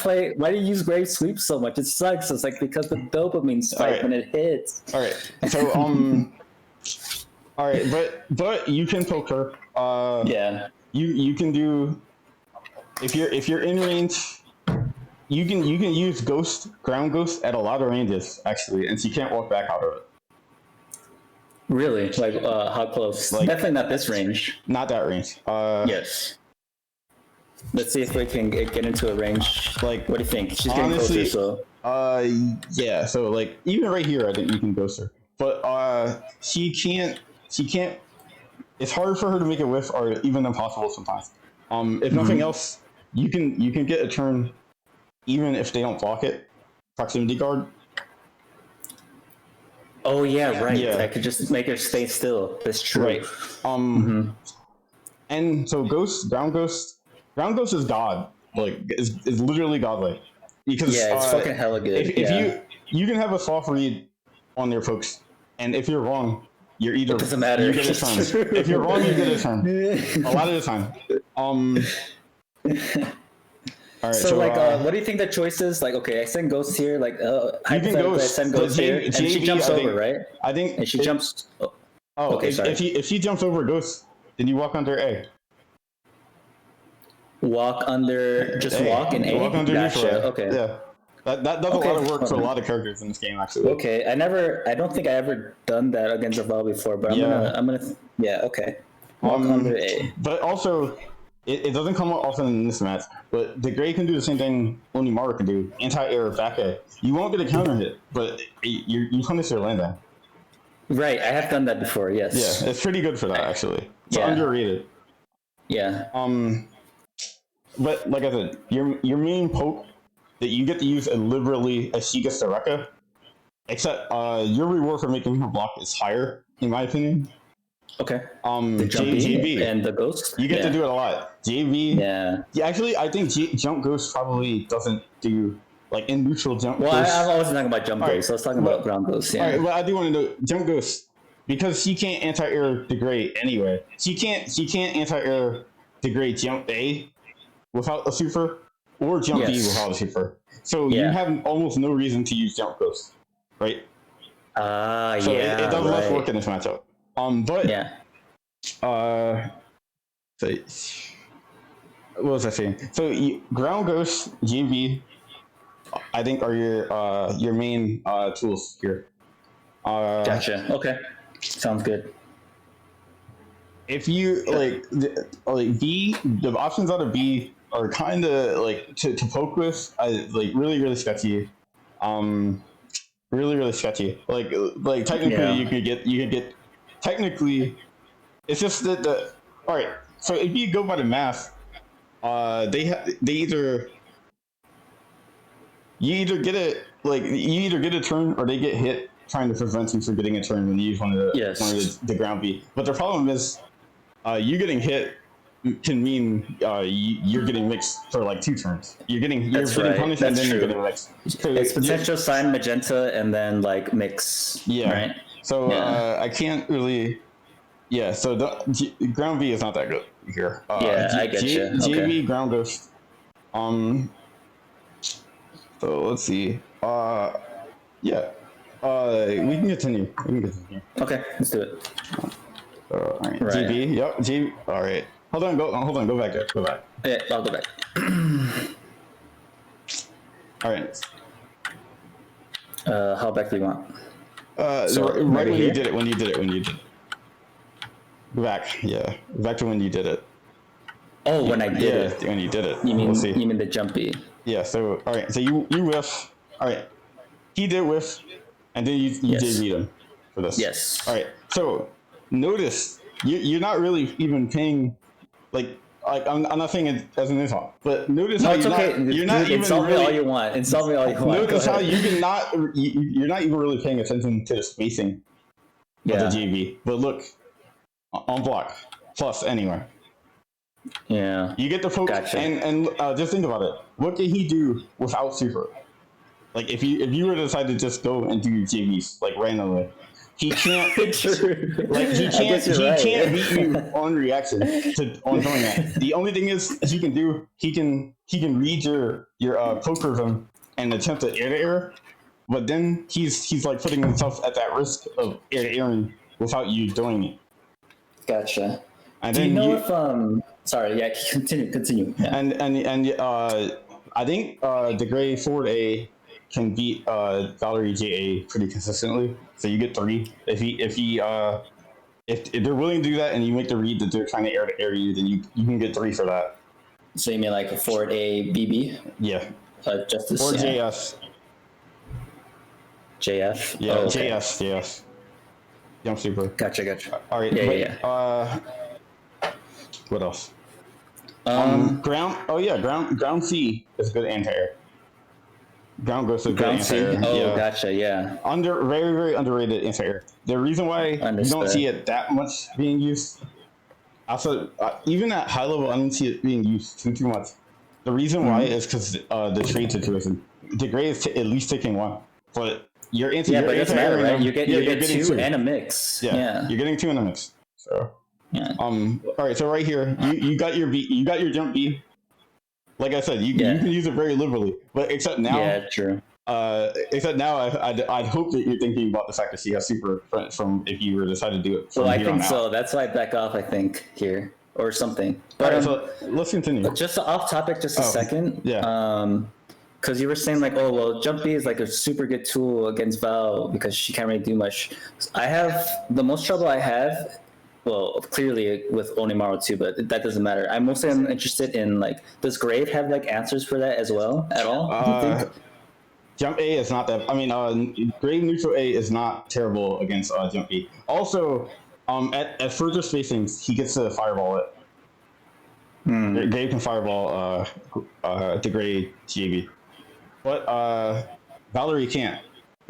Speaker 1: use Grave Sweep so much? It sucks. It's like because the dopamine spike when it hits.
Speaker 2: Alright. So alright, but you can poke her. You can do, if you're in range, you can use ground ghost at a lot of ranges actually, and she can't walk back out of it.
Speaker 1: Really? Like how close? Like, definitely not this range.
Speaker 2: Not that range.
Speaker 1: Yes. Let's see if we can get into a range.
Speaker 2: Like,
Speaker 1: what do you think? She's getting
Speaker 2: honestly,
Speaker 1: closer, so.
Speaker 2: Yeah. So like, even right here, I think you can ghost her, but she can't. She can't. It's hard for her to make a whiff, or even impossible sometimes. If nothing else, you can get a turn, even if they don't block it. Proximity guard.
Speaker 1: Oh yeah, right.
Speaker 2: Yeah.
Speaker 1: I could just make her stay still. That's true.
Speaker 2: Right. And so ground ghost is god. Like, is literally godlike. Because
Speaker 1: Yeah, it's fucking hella good.
Speaker 2: if you can have a soft read on their folks, and if you're wrong, you're either
Speaker 1: It doesn't matter.
Speaker 2: you get a turn. If you're wrong, you get a turn. A lot of the time. All right.
Speaker 1: So like, what do you think the choice is? Like, okay, I send ghost here. Like, hypothetically, I send ghost here, and she jumps over, right?
Speaker 2: I think.
Speaker 1: And she jumps.
Speaker 2: Oh,
Speaker 1: okay, sorry.
Speaker 2: If she jumps over ghost, then you walk under A.
Speaker 1: Walk under, just walk in A.
Speaker 2: Walk underneath.
Speaker 1: Gotcha. Okay.
Speaker 2: Yeah. That does a lot of work for a lot of characters in this game, actually.
Speaker 1: Okay, I don't think I ever done that against a Val before, but I'm gonna, yeah, okay. Walk under A.
Speaker 2: But also, it doesn't come up often in this match, but the Gray can do the same thing Onimaru can do, anti-air back A. You won't get a counter hit, but you punish their landing.
Speaker 1: Right, I have done that before, yes.
Speaker 2: Yeah, it's pretty good for that, actually. It's underrated.
Speaker 1: Yeah.
Speaker 2: But like I said, your main poke that you get to use liberally as she gets to Rekka, except your reward for making her block is higher, in my opinion.
Speaker 1: Okay. The
Speaker 2: JB
Speaker 1: and the ghost.
Speaker 2: You get to do it a lot. JB.
Speaker 1: Yeah.
Speaker 2: Yeah. Actually, I think jump ghost probably doesn't do like in neutral jump.
Speaker 1: Well,
Speaker 2: ghost.
Speaker 1: I wasn't talking about jump ghost. I was talking about ground ghost. Yeah.
Speaker 2: All right. Well, I do want to know jump ghost because she can't anti-air degrade anyway. She can't anti-air degrade jump A without a super, or jump B without a super. So you have almost no reason to use jump ghost, right? So it does less work in this matchup. But so what was I saying? So ground ghost, JV, I think are your main tools here.
Speaker 1: Gotcha. Okay, sounds good.
Speaker 2: If you like B, the options out of B are kind of like to poke with, like really sketchy. Really sketchy. Like technically you could get technically. It's just that all right. So if you go by the math, they either you either get a turn or they get hit trying to prevent you from getting a turn when you use one of the ground B. But the problem is, you getting hit can mean you're getting mixed for like 2 turns. You're getting punished and then you're getting mixed. So
Speaker 1: it's potential sign magenta and then like mix.
Speaker 2: Yeah.
Speaker 1: Right.
Speaker 2: So I can't really. Yeah. So the ground V is not that good here.
Speaker 1: I get you.
Speaker 2: JV ground ghost. So let's see. Yeah. We can continue.
Speaker 1: Okay, let's do it.
Speaker 2: All right. GB. Yep. GB. All right. Hold on. Go back there. Go back.
Speaker 1: Yeah, I'll go back.
Speaker 2: All right.
Speaker 1: How back do you want?
Speaker 2: So right when you did it. Go back. Yeah. Back to when you did it.
Speaker 1: Oh, when I did it.
Speaker 2: When you did it.
Speaker 1: You mean the jumpy?
Speaker 2: Yeah. So all right. So you whiff. All right. He did whiff, and then you JV'd him for this.
Speaker 1: Yes.
Speaker 2: All right. So notice you're not really even paying like I'm not saying it as an insult, but notice how you're not even
Speaker 1: insult
Speaker 2: really,
Speaker 1: me all you want. Insult me all you want.
Speaker 2: Notice how you're not even really paying attention to the spacing of the JV. But look, on block plus anywhere.
Speaker 1: Yeah.
Speaker 2: You get the focus,
Speaker 1: gotcha.
Speaker 2: and just think about it. What can he do without super? Like if you were to decide to just go and do JVs like randomly, he can't.
Speaker 1: True.
Speaker 2: Like he can't beat you on reaction on doing that. The only thing is he can read your poker zone and attempt to air to air, but then he's like putting himself at that risk of air to airing without you doing it.
Speaker 1: Gotcha.
Speaker 2: And
Speaker 1: do you know if sorry, yeah, continue. Yeah.
Speaker 2: And I think the gray forward A can beat Valerie JA pretty consistently. So you get 3. If they're willing to do that and you make the read that they're trying to air you, then you can get 3 for that.
Speaker 1: So you mean like a forward A BB?
Speaker 2: Yeah.
Speaker 1: Justice
Speaker 2: Or
Speaker 1: yeah.
Speaker 2: JS.
Speaker 1: JF.
Speaker 2: Yeah,
Speaker 1: Oh, okay.
Speaker 2: JS. Jump super.
Speaker 1: Gotcha.
Speaker 2: All right.
Speaker 1: Yeah.
Speaker 2: What else?
Speaker 1: Um,
Speaker 2: Ground. Oh yeah, ground C is good anti-air. Ground ghost is good
Speaker 1: ground C.
Speaker 2: anti-air.
Speaker 1: Oh,
Speaker 2: Yeah.
Speaker 1: gotcha. Yeah.
Speaker 2: Very underrated anti-air. The reason why you don't see it that much being used, also even at high level, I don't see it being used too much. The reason why is because the trade situation. Degrade is at least taking one, but your
Speaker 1: but it doesn't matter, right? You get
Speaker 2: getting
Speaker 1: two and a mix. Yeah.
Speaker 2: You're getting two in a mix. So
Speaker 1: yeah.
Speaker 2: all right. So right here, you got your B, you got your jump B. Like I said, you can use it very liberally, but except now.
Speaker 1: Yeah, true.
Speaker 2: Except now, I'd hope that you're thinking about the fact that she has super from if you were to decide to do it.
Speaker 1: Well, I think so. That's why I back off. I think here or something. But
Speaker 2: right, so let's continue.
Speaker 1: Just off topic, just a second.
Speaker 2: Yeah.
Speaker 1: Because you were saying like, oh well, jump B is like a super good tool against Val because she can't really do much. I have the most trouble I have. Well, clearly with Onimaru too, but that doesn't matter. I'm mostly interested in like, does Grave have like answers for that as well at all? Do you think?
Speaker 2: Jump A is not that. I mean, Grave neutral A is not terrible against Jump B. Also, at further spacings, he gets to fireball it. Grave can fireball degrade CAV, but Valerie can't.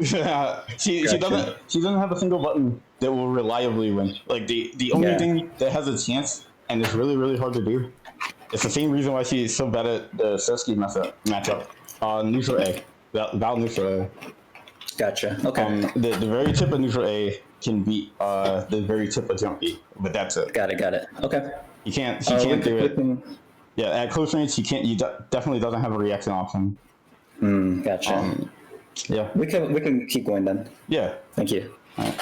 Speaker 2: she doesn't have a single button that will reliably win. Like the only thing that has a chance and is really hard to do. It's the same reason why she's so bad at the Sersky matchup. Neutral A. Val neutral A.
Speaker 1: Gotcha. Okay.
Speaker 2: The very tip of neutral A can beat the very tip of jump B, but that's it.
Speaker 1: Got it. Okay.
Speaker 2: She can't do it. Yeah, at close range, she can't. Definitely doesn't have a reaction option.
Speaker 1: Gotcha.
Speaker 2: Yeah.
Speaker 1: We can keep going then.
Speaker 2: Yeah.
Speaker 1: Thank you.
Speaker 2: All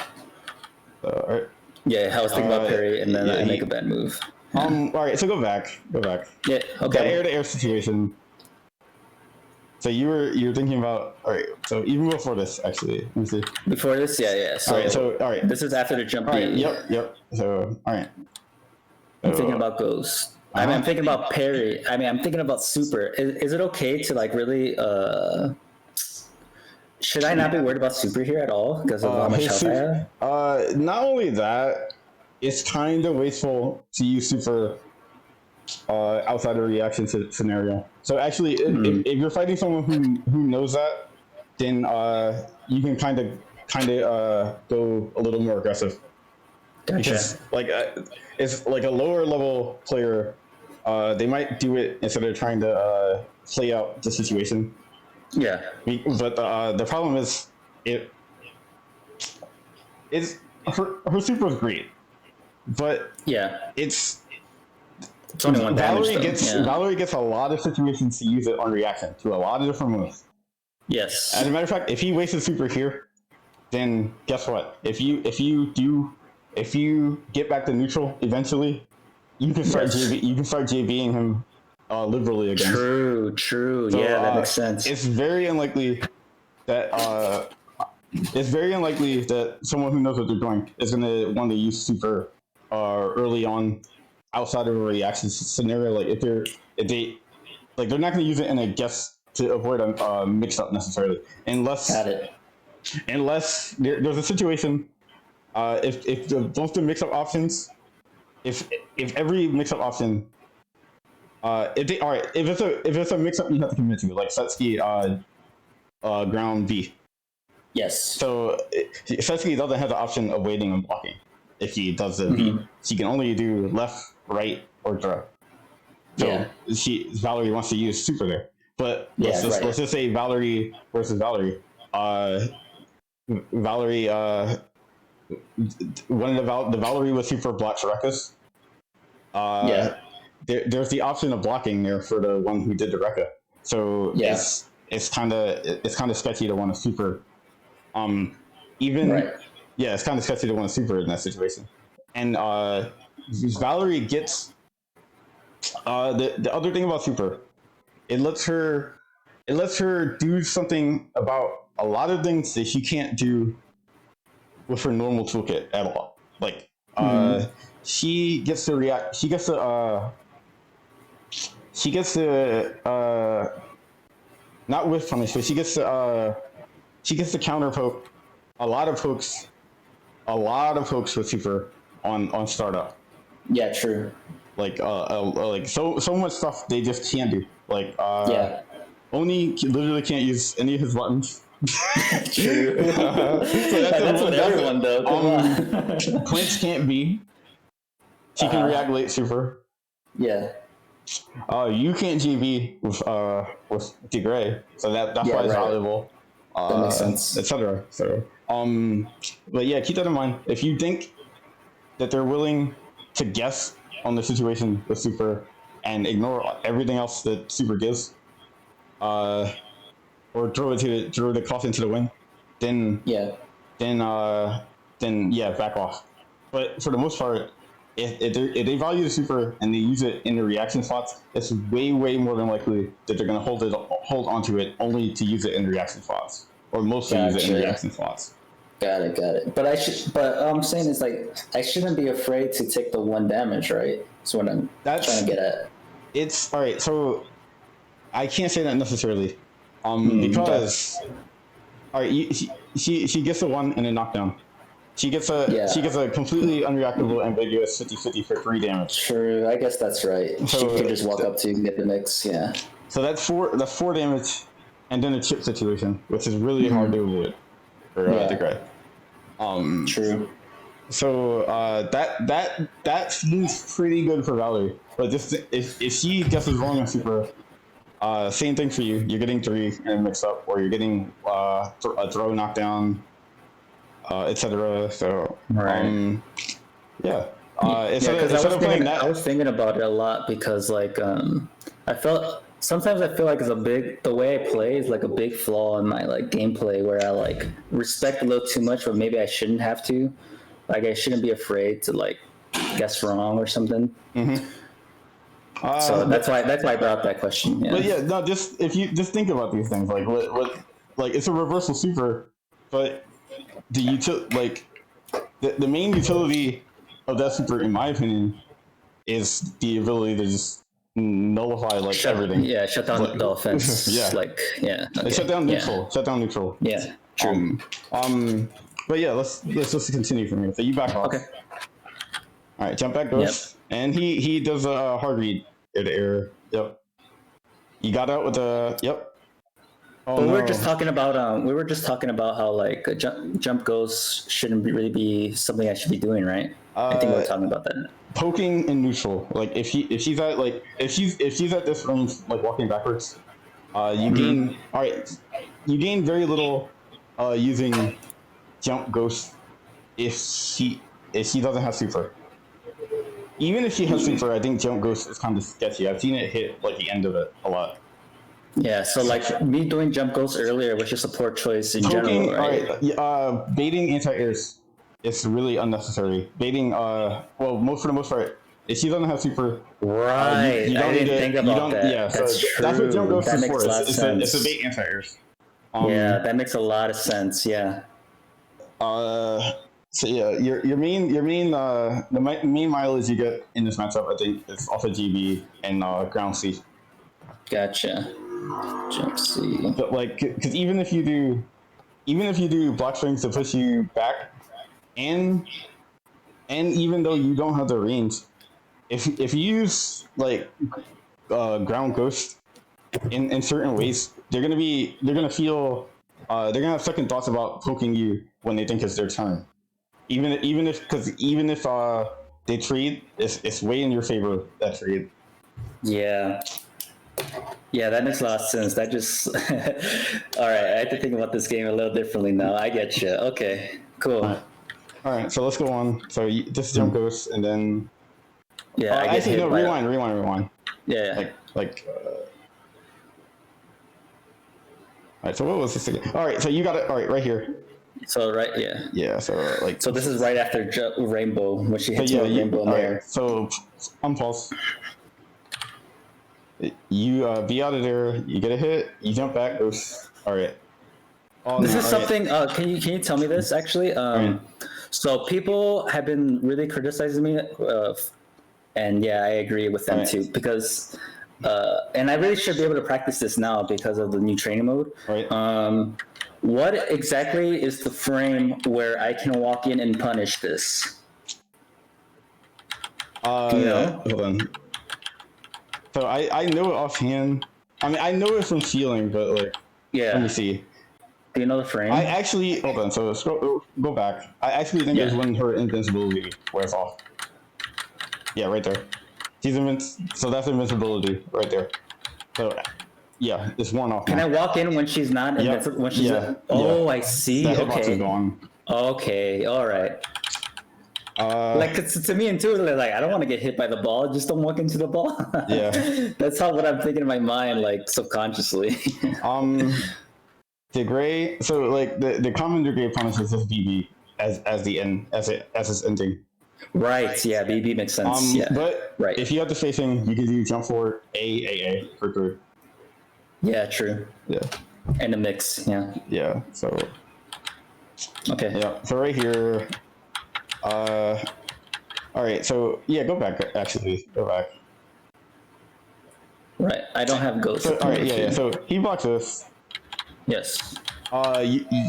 Speaker 2: right.
Speaker 1: Yeah, I was thinking about parry, and then I make a bad move.
Speaker 2: All right. So go back.
Speaker 1: Yeah. Okay.
Speaker 2: The air-to-air situation. So you were thinking about, all right. So even before this, actually, let me see.
Speaker 1: Before this, yeah. So
Speaker 2: all right.
Speaker 1: This is after the jump.
Speaker 2: All right. Yep. So all right.
Speaker 1: I'm thinking about ghost. I mean, I'm thinking about parry. I mean, I'm thinking about super. Is it okay to like really? Should I not be worried about super here at all because of how much health I have?
Speaker 2: Not only that, it's kind of wasteful to use super outside of a reaction scenario. So actually, if you're fighting someone who knows that, then you can kind of go a little more aggressive.
Speaker 1: Gotcha.
Speaker 2: Because it's like a lower level player, they might do it instead of trying to play out the situation.
Speaker 1: Yeah.
Speaker 2: But the problem is her super is great, but it's
Speaker 1: only one damage.
Speaker 2: Valerie gets a lot of situations to use it on reaction to a lot of different moves.
Speaker 1: Yes.
Speaker 2: As a matter of fact, if he wasted super here, then guess what? If you get back to neutral eventually, you can start JBing him liberally again.
Speaker 1: True. So, that makes sense.
Speaker 2: It's very unlikely that someone who knows what they're doing is going to want to use super early on outside of a reaction scenario. Like if they're not going to use it in a guess to avoid a mix up necessarily, unless there's a situation. If both the mix up options, if every mix up option. If it's a mix up you have to commit to, like Setsuki ground B.
Speaker 1: Yes.
Speaker 2: So Setsuki doesn't have the option of waiting and blocking. If he does the B, she can only do left, right, or draw. So Valerie wants to use super there. But let's just say Valerie versus Valerie. Valerie one of the Valerie with super blocks Rekkas. There's the option of blocking there for the one who did the Rekka. So it's kind of sketchy to want to super. It's kind of sketchy to want to super in that situation. And Valerie gets the other thing about super, it lets her do something about a lot of things that she can't do with her normal toolkit at all. Like she gets to react. She gets to she gets to not whiff punish, but she gets to counter poke a lot of pokes with super on startup.
Speaker 1: Yeah, true.
Speaker 2: Like so much stuff they just can't do. Like
Speaker 1: Yeah.
Speaker 2: Oni literally can't use any of his buttons.
Speaker 1: True.
Speaker 2: So
Speaker 1: That's what everyone though. Come on.
Speaker 2: Quince can't be. She can react late super.
Speaker 1: Yeah.
Speaker 2: You can't GB with DeGray, so that's why it's valuable.
Speaker 1: That makes sense.
Speaker 2: Etc. So but yeah, keep that in mind. If you think that they're willing to guess on the situation with super and ignore everything else that super gives, or throw the caution to the wind, then back off. But for the most part, if they value the super and they use it in the reaction slots, it's way more than likely that they're going to hold onto it only to use it in the reaction slots, or mostly use it in the reaction slots.
Speaker 1: Got it. But all I'm saying is like I shouldn't be afraid to take the 1 damage, right? That's what I'm trying to get at.
Speaker 2: It's all right. So I can't say that necessarily, because all right, she gets a 1 and a knockdown. She gets a completely unreactable ambiguous 50-50 for 3 damage.
Speaker 1: True, I guess that's right. So, she can just walk up to you and get the mix, yeah.
Speaker 2: So that's 4 damage, and then a chip situation, which is really hard to avoid for the Grey.
Speaker 1: True.
Speaker 2: So that seems pretty good for Valerie. But just if she guesses wrong on super, same thing for you. You're getting 3 and a mix up, or you're getting a throw knockdown, etc. So yeah.
Speaker 1: I was thinking about it a lot because like sometimes I feel like the way I play is like a big flaw in my like gameplay where I like respect a little too much, but maybe I shouldn't have to. Like I shouldn't be afraid to like guess wrong or something. So that's why I brought up that question. Yeah.
Speaker 2: But yeah, no, if you just think about these things, like what like it's a reversal super, but the main utility of that super, in my opinion, is the ability to just nullify like everything.
Speaker 1: Yeah, shut down the offense.
Speaker 2: Yeah.
Speaker 1: Like Okay.
Speaker 2: Shut down neutral. Yeah. Shut down neutral.
Speaker 1: Yeah. True.
Speaker 2: But yeah, let's just continue from here. So you back off.
Speaker 1: Okay.
Speaker 2: All right, jump back goes, and he does a hard read ear to ear. Yep. You got out with a yep.
Speaker 1: But we were just talking about how like jump ghost shouldn't really be something I should be doing, right? I think we were talking about that.
Speaker 2: Poking in neutral, like if she's at this range, like walking backwards, you gain you gain very little using jump ghost if she doesn't have super. Even if she has super, I think jump ghost is kind of sketchy. I've seen it hit like the end of it a lot. Yeah,
Speaker 1: so like me doing jump ghost earlier was just a poor choice in general, right?
Speaker 2: Baiting anti-airs is really unnecessary. Baiting, for the most part, if she doesn't have super,
Speaker 1: right? You don't
Speaker 2: I didn't think about that. Yeah,
Speaker 1: that's true.
Speaker 2: That's what jump ghost is for.
Speaker 1: It's
Speaker 2: a bait anti-airs.
Speaker 1: Yeah, that makes a lot of sense. Yeah.
Speaker 2: So yeah, your main mileage you get in this matchup, I think, is off of GB and ground C.
Speaker 1: Gotcha. Jump C.
Speaker 2: But like, because even if you do block strings to push you back, and even though you don't have the range, if you use like ground ghost in certain ways, they're gonna have second thoughts about poking you when they think it's their turn. Even if they trade, it's way in your favor, that trade.
Speaker 1: Yeah. Yeah, that makes a lot of sense. That just all right. I have to think about this game a little differently now. I get you. Okay, cool.
Speaker 2: All right. So let's go on. So this jump ghost, and then
Speaker 1: I guess
Speaker 2: actually no. Rewind.
Speaker 1: Yeah.
Speaker 2: All right. So what was this again? All right. So you got it. All right, right here.
Speaker 1: So right, yeah.
Speaker 2: Yeah. So
Speaker 1: this is right after Rainbow when she hits Rainbow in there.
Speaker 2: Right. So unpulse. You be out of there. You get a hit. You jump back. Goes. All right.
Speaker 1: This is something. Can you tell me this actually? So people have been really criticizing me, and yeah, I agree with them too, because and I really should be able to practice this now because of the new training mode.
Speaker 2: Right.
Speaker 1: What exactly is the frame where I can walk in and punish this? Do you know?
Speaker 2: Hold on. So I know it offhand. I mean, I know it from feeling, but like, let me see.
Speaker 1: Do you know the frame?
Speaker 2: I actually hold on. So go back. I actually think it's when her invincibility wears off. Yeah, right there. So that's invincibility right there. So yeah, it's worn off.
Speaker 1: Can I walk in when she's not invincible? When she's I see.
Speaker 2: That hitbox is gone.
Speaker 1: Okay, all right. Like to me intuitively, like I don't want to get hit by the ball. Just don't walk into the ball.
Speaker 2: Yeah,
Speaker 1: that's how what I'm thinking in my mind, like subconsciously.
Speaker 2: The gray. So like the commander gray punishes this BB as its ending.
Speaker 1: Right. Yeah. BB makes sense. Yeah.
Speaker 2: But if you have the facing, you can do jump forward A for 3.
Speaker 1: Yeah. True.
Speaker 2: Yeah.
Speaker 1: And a mix. Yeah.
Speaker 2: Yeah. So.
Speaker 1: Okay.
Speaker 2: Yeah. So right here. All right. So yeah, go back. Actually, go back.
Speaker 1: Right. I don't have ghost.
Speaker 2: So, all right. Yeah. So he blocks this.
Speaker 1: Yes.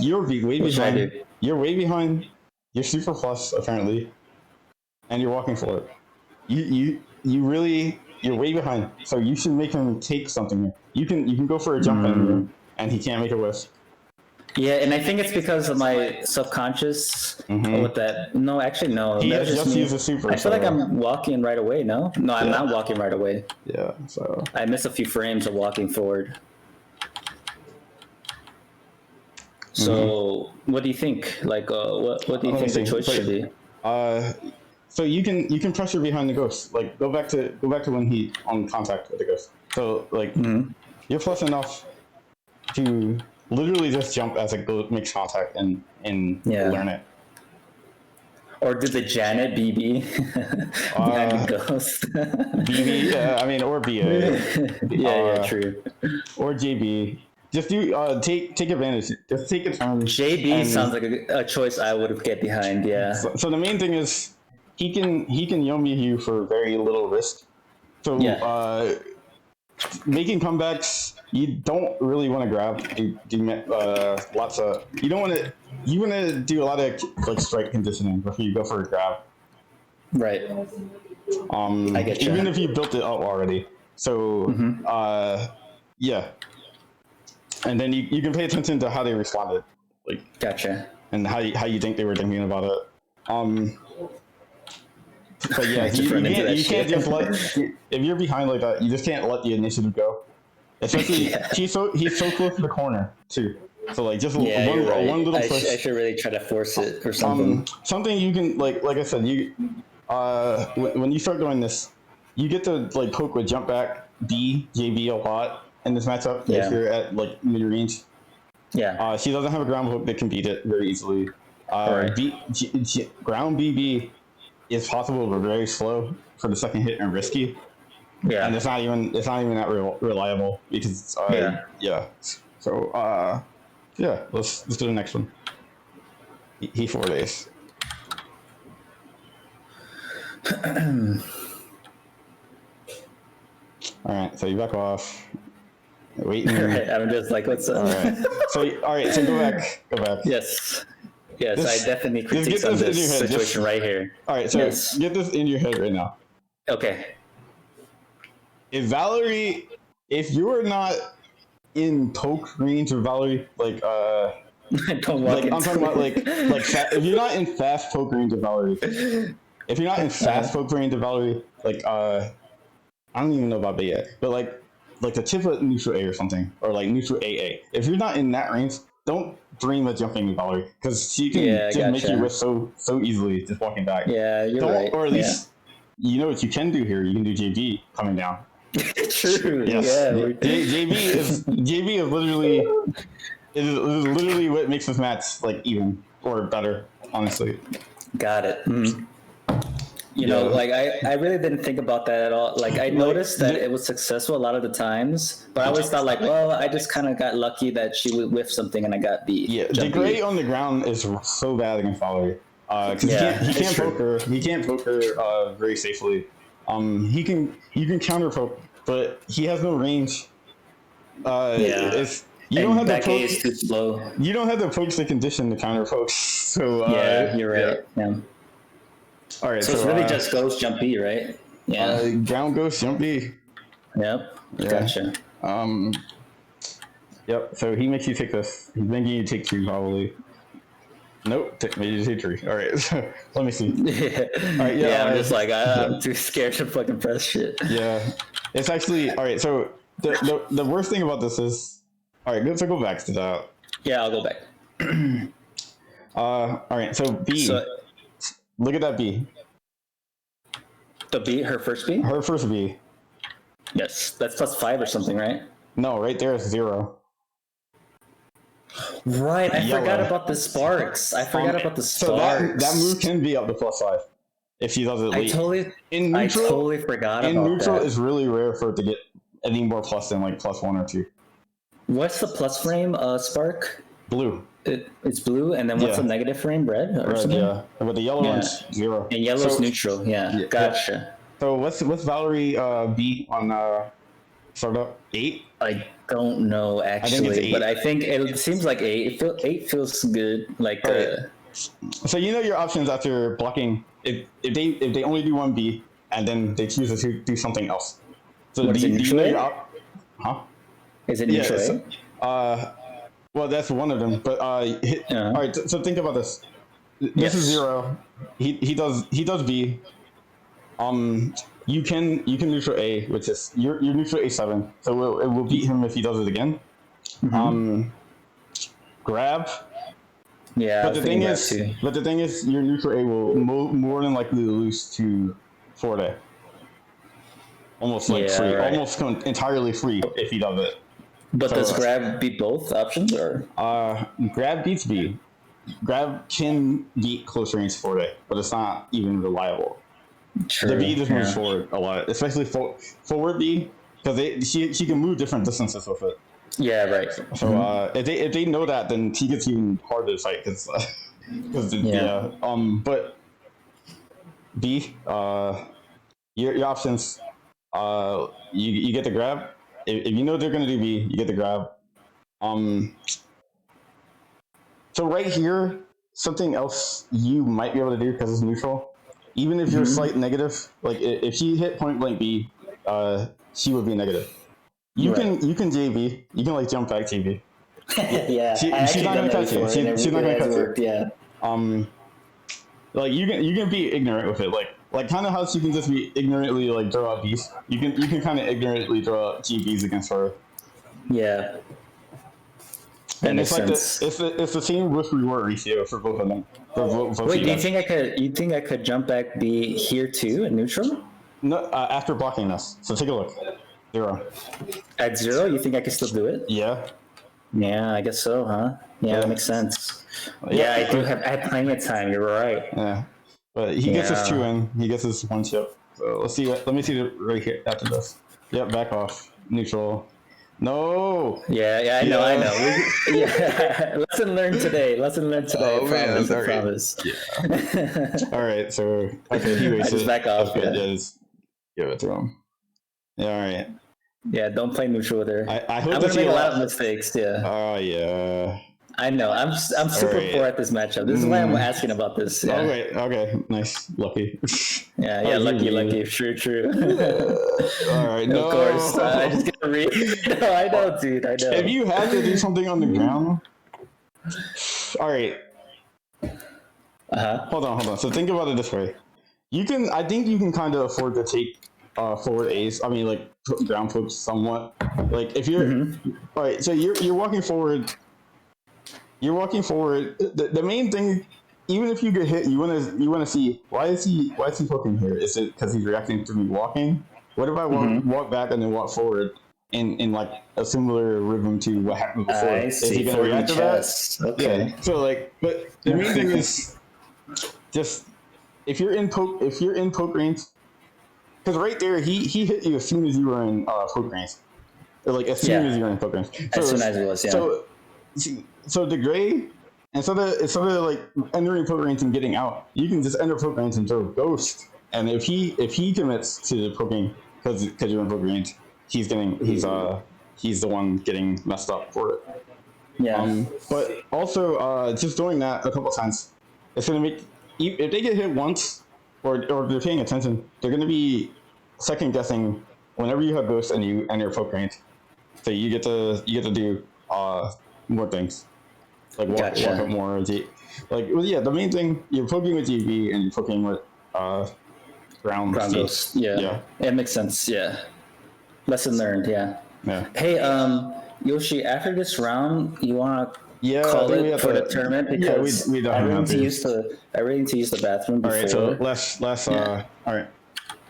Speaker 2: You're way behind. You're way behind. You're super plus apparently, and you're walking for it. You're way behind. So you should make him take something. You can go for a jump and he can't make a whiff.
Speaker 1: Yeah, and I think it's because of my subconscious with that. No, actually, no.
Speaker 2: He just used a super.
Speaker 1: I feel like I'm walking right away. No, I'm not walking right away.
Speaker 2: Yeah. So
Speaker 1: I miss a few frames of walking forward. So, what do you think? Like, what do you think the choice should be?
Speaker 2: So you can pressure behind the ghost. Like, go back to when he on contact with the ghost. So like, you're plus enough to literally just jump as a ghost makes contact and learn it.
Speaker 1: Or did the Janet BB behind the ghost?
Speaker 2: BB, yeah, I mean, or BA.
Speaker 1: Yeah, true.
Speaker 2: Or JB. Just do take advantage. Just take a turn.
Speaker 1: JB sounds like a choice I would get behind. Yeah.
Speaker 2: So the main thing is he can Yomi you for very little risk. So making comebacks, you don't really want to grab. Lots of. You don't want to. You want to do a lot of like strike conditioning before you go for a grab.
Speaker 1: Right.
Speaker 2: I get you. Even if you built it up already. So yeah. And then you can pay attention to how they responded, like
Speaker 1: gotcha,
Speaker 2: and how you think they were thinking about it. But yeah, you can't just let if you're behind like that, you just can't let the initiative go. Especially he's so close to the corner too. So like just one little push.
Speaker 1: I should really try to force it or something.
Speaker 2: Something you can like I said, you when you start doing this, you get to like poke with jump back JB a lot. In this matchup, if you're at like mid range, she doesn't have a ground hook that can beat it very easily. Ground BB is possible but very slow for the second hit and risky. Yeah, and it's not even that reliable because So let's do the next one. He 4 days. All right, so you back off. Waiting.
Speaker 1: Right, I'm just like, what's up?
Speaker 2: All right. So go back.
Speaker 1: Yes, I definitely critique on this situation right here.
Speaker 2: All right, so get this in your head right now.
Speaker 1: Okay.
Speaker 2: If Valerie, if you are not in poke range of Valerie, like
Speaker 1: don't walk
Speaker 2: I'm talking about like if you're not in fast poke range of Valerie, like I don't even know about that yet, but like the tip of neutral A or something, or like neutral AA. If you're not in that range, don't dream of jumping Valerie because she can just make you whiff so easily just walking back.
Speaker 1: Yeah, you're right.
Speaker 2: Or at least you know what you can do here. You can do JB coming down.
Speaker 1: True.
Speaker 2: Yes. Yeah. JB is literally what makes this match like even or better. Honestly.
Speaker 1: Got it. You know, like I really didn't think about that at all. Like I noticed that it was successful a lot of the times, but I always thought like, well, I just kind of got lucky that she would whiff something and I got beat.
Speaker 2: Yeah, the gray on the ground is so bad against Valerie. Because he can't poke her. He can't poke her very safely. You can counter poke but he has no range. It's you
Speaker 1: and
Speaker 2: don't have
Speaker 1: back
Speaker 2: the
Speaker 1: A
Speaker 2: poke.
Speaker 1: is too slow.
Speaker 2: You don't have the pokes to condition the counter pokes. So
Speaker 1: Yeah, you're right. Yeah.
Speaker 2: All right.
Speaker 1: So it's really just ghost jump B, right? Yeah.
Speaker 2: Ground ghost jump B.
Speaker 1: Yep.
Speaker 2: Yeah.
Speaker 1: Gotcha.
Speaker 2: Yep. So he makes you take this. He's making you take 2 probably. Nope. Made you take 3. All right. So let me see.
Speaker 1: All
Speaker 2: right.
Speaker 1: Yeah. I'm just like I'm too scared to fucking press shit.
Speaker 2: Yeah. It's actually all right. So the worst thing about this is all right. Let's go back to that.
Speaker 1: Yeah, I'll go back.
Speaker 2: All right. So B.
Speaker 1: So
Speaker 2: Look at that B.
Speaker 1: the B, her first B.
Speaker 2: Her first B.
Speaker 1: Yes, that's +5 or something, right?
Speaker 2: No, right there is 0.
Speaker 1: Right, I
Speaker 2: Yellow.
Speaker 1: forgot about the sparks. I forgot about the
Speaker 2: So
Speaker 1: sparks.
Speaker 2: that move can be up to +5 if she does it late.
Speaker 1: I totally forgot about that.
Speaker 2: In neutral, it's really rare for it to get any more plus than like +1 or 2.
Speaker 1: What's the plus frame spark?
Speaker 2: Blue.
Speaker 1: It's blue, and then what's the negative frame? Red or
Speaker 2: Red,
Speaker 1: something?
Speaker 2: yeah. But the yellow one's 0.
Speaker 1: And yellow's neutral. Yeah, gotcha.
Speaker 2: So what's Valerie B on startup 8?
Speaker 1: I don't know actually,
Speaker 2: it's 8.
Speaker 1: but I think it seems like 8. 8 feels good. Like
Speaker 2: So you know your options after blocking if they only do 1 B and then they choose to do something else. So
Speaker 1: what is it, neutral?
Speaker 2: Huh?
Speaker 1: Is it neutral?
Speaker 2: Well, that's one of them. But all right. So think about this. This is 0. He does B. You can neutral A, which is you're neutral A7. So it will beat him if he does it again.
Speaker 1: Mm-hmm.
Speaker 2: Grab.
Speaker 1: Yeah.
Speaker 2: But the thing is, your neutral A will more than likely lose to forward A. Almost like free,
Speaker 1: right.
Speaker 2: almost entirely free if he does it.
Speaker 1: But does grab beat both options, or?
Speaker 2: Grab beats B. Grab can beat close range forward A, but it's not even reliable.
Speaker 1: True.
Speaker 2: The B just moves forward a lot, especially forward B, because she can move different distances with it.
Speaker 1: Yeah, right.
Speaker 2: So if they know that, then she gets even harder to fight because but B, your options, you get the grab. If you know they're gonna do B, you get the grab. So right here, something else you might be able to do because it's neutral. Even if you're slight negative, like if she hit point blank B, she would be negative. You can JV. You can like jump back JV.
Speaker 1: Yeah,
Speaker 2: she's not gonna catch it. She's not gonna catch it.
Speaker 1: Yeah.
Speaker 2: Like you can be ignorant with it. Like kind of how she can just be ignorantly like draw out Bs. You can kind of ignorantly draw out GBs against her.
Speaker 1: Yeah.
Speaker 2: And it's like it's the same risk reward ratio for both of them.
Speaker 1: Wait, do you think I could jump back B here too in neutral?
Speaker 2: No, after blocking this. So take a look. 0.
Speaker 1: At 0, you think I can still do it?
Speaker 2: Yeah.
Speaker 1: Yeah, I guess so, huh? Yeah, that makes sense. Yeah, I had plenty of time. You're right.
Speaker 2: Yeah, but he gets his 2 in. He gets his 1 chip. So let's see. Let me see right here after this. Yep, back off. Neutral. No.
Speaker 1: Yeah, I know. Yeah. Lesson learned today. Oh, I promise.
Speaker 2: Yeah. All right. So okay, he wasted.
Speaker 1: Just back off.
Speaker 2: Okay, just give it to him. Yeah. All right.
Speaker 1: Yeah. Don't play neutral with her.
Speaker 2: I hope
Speaker 1: I'm gonna make a lot of mistakes. Yeah.
Speaker 2: Oh yeah.
Speaker 1: I know. I'm super poor at this matchup. This is why I'm asking about this. Yeah.
Speaker 2: Okay. Nice. Lucky.
Speaker 1: Yeah. Lucky. True.
Speaker 2: All right. No.
Speaker 1: Of course. I just gotta read. No, I know, dude. I know.
Speaker 2: If you had to do something on the ground. All right. Hold on. So think about it this way. I think you can kind of afford to take forward A's. I mean, like ground pokes somewhat. Like if you're all right, so you're walking forward. You're walking forward. The main thing, even if you get hit, you wanna see why is he poking here? Is it because he's reacting to me walking? What if I walk back and then walk forward in like a similar rhythm to what happened before? Is he gonna react to that?
Speaker 1: Okay.
Speaker 2: Yeah. So like, but the main thing is just if you're in poke range, because right there he hit you as soon as you were in poke range, or like as soon as you were in poke range. So,
Speaker 1: as soon as it was, yeah.
Speaker 2: So the gray, instead of like entering poke range and getting out, you can just enter poke range and throw ghost. And if he commits to the poking because you're in poke range, he's the one getting messed up for it.
Speaker 1: Yeah.
Speaker 2: But also, just doing that a couple times, it's gonna make if they get hit once, or if they're paying attention, they're gonna be second guessing whenever you have ghosts and you're poke ranked. So you get to do more things, like walk up more. The main thing, you're poking with GB and you're poking with ground
Speaker 1: ghosts. Yeah, it makes sense. Yeah, lesson learned. Yeah. Hey, Yoshi, after this round, you want to call it for the tournament, because
Speaker 2: we
Speaker 1: I really need to use the bathroom before.
Speaker 2: All right, so last all right.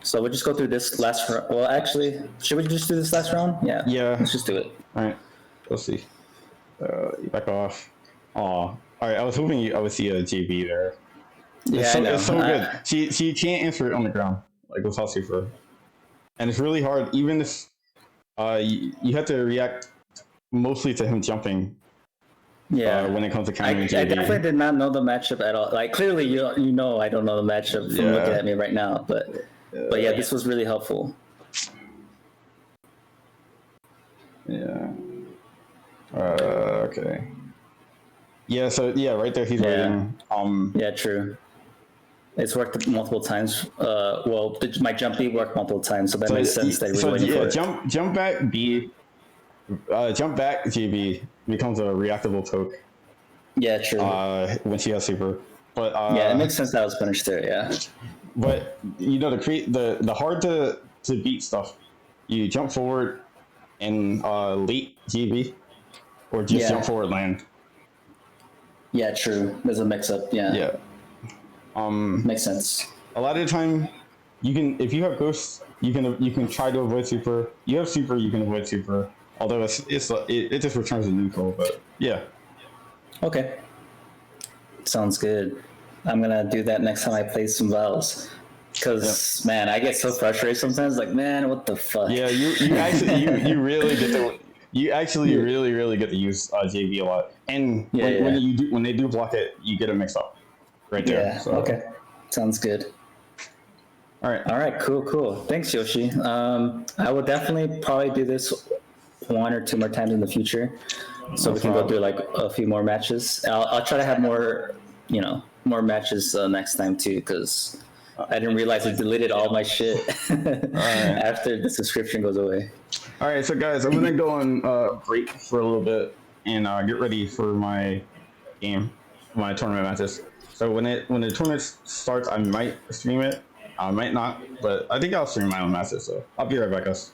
Speaker 1: So we'll just go through this last round. Well, actually, should we just do this last round? Yeah. Let's just do it.
Speaker 2: All right. Let's see. Back off. All right. I was hoping I would see a GB there.
Speaker 1: Yeah, I know.
Speaker 2: It's so good. She can't answer it on the ground, like without super, and it's really hard. Even if you have to react mostly to him jumping.
Speaker 1: Yeah.
Speaker 2: When it comes to countering
Speaker 1: I definitely did not know the matchup at all. Like, clearly, you know, I don't know the matchup from looking at me right now, but yeah, this was really helpful.
Speaker 2: Yeah. Okay. Yeah. So right there, he's waiting.
Speaker 1: Yeah. True. It's worked multiple times. My jump B worked multiple times, so that makes sense that we're waiting for it.
Speaker 2: Jump back B. Jump back GB becomes a reactable poke.
Speaker 1: Yeah, true.
Speaker 2: When she has super, but
Speaker 1: it makes sense that was punished there. Yeah.
Speaker 2: But to create the hard to beat stuff, you jump forward and late GB, or just jump forward land.
Speaker 1: Yeah, true. There's a mix up. Yeah.
Speaker 2: Yeah.
Speaker 1: Makes sense.
Speaker 2: A lot of the time, you can, if you have ghosts, you can try to avoid super. You have super, you can avoid super. Although it just returns a neutral, but yeah.
Speaker 1: Okay. Sounds good. I'm gonna do that next time I play some Vowels. Because man, I get so frustrated sometimes. Like, man, what the fuck?
Speaker 2: Yeah, you actually you really get to really get to use JV a lot. And when they do block it, you get a mix up right there.
Speaker 1: Yeah. So. Okay. Sounds good.
Speaker 2: All
Speaker 1: right. Cool. Thanks, Yoshi. I will definitely probably do this one or two more times in the future, so we can go through like a few more matches. I'll try to have more matches next time too, because I didn't realize I deleted all my shit after the subscription goes away.
Speaker 2: All right, so guys, I'm gonna go on break for a little bit and get ready for my tournament matches. So when the tournament starts, I might stream it, I might not, but I think I'll stream my own matches. So I'll be right back, guys.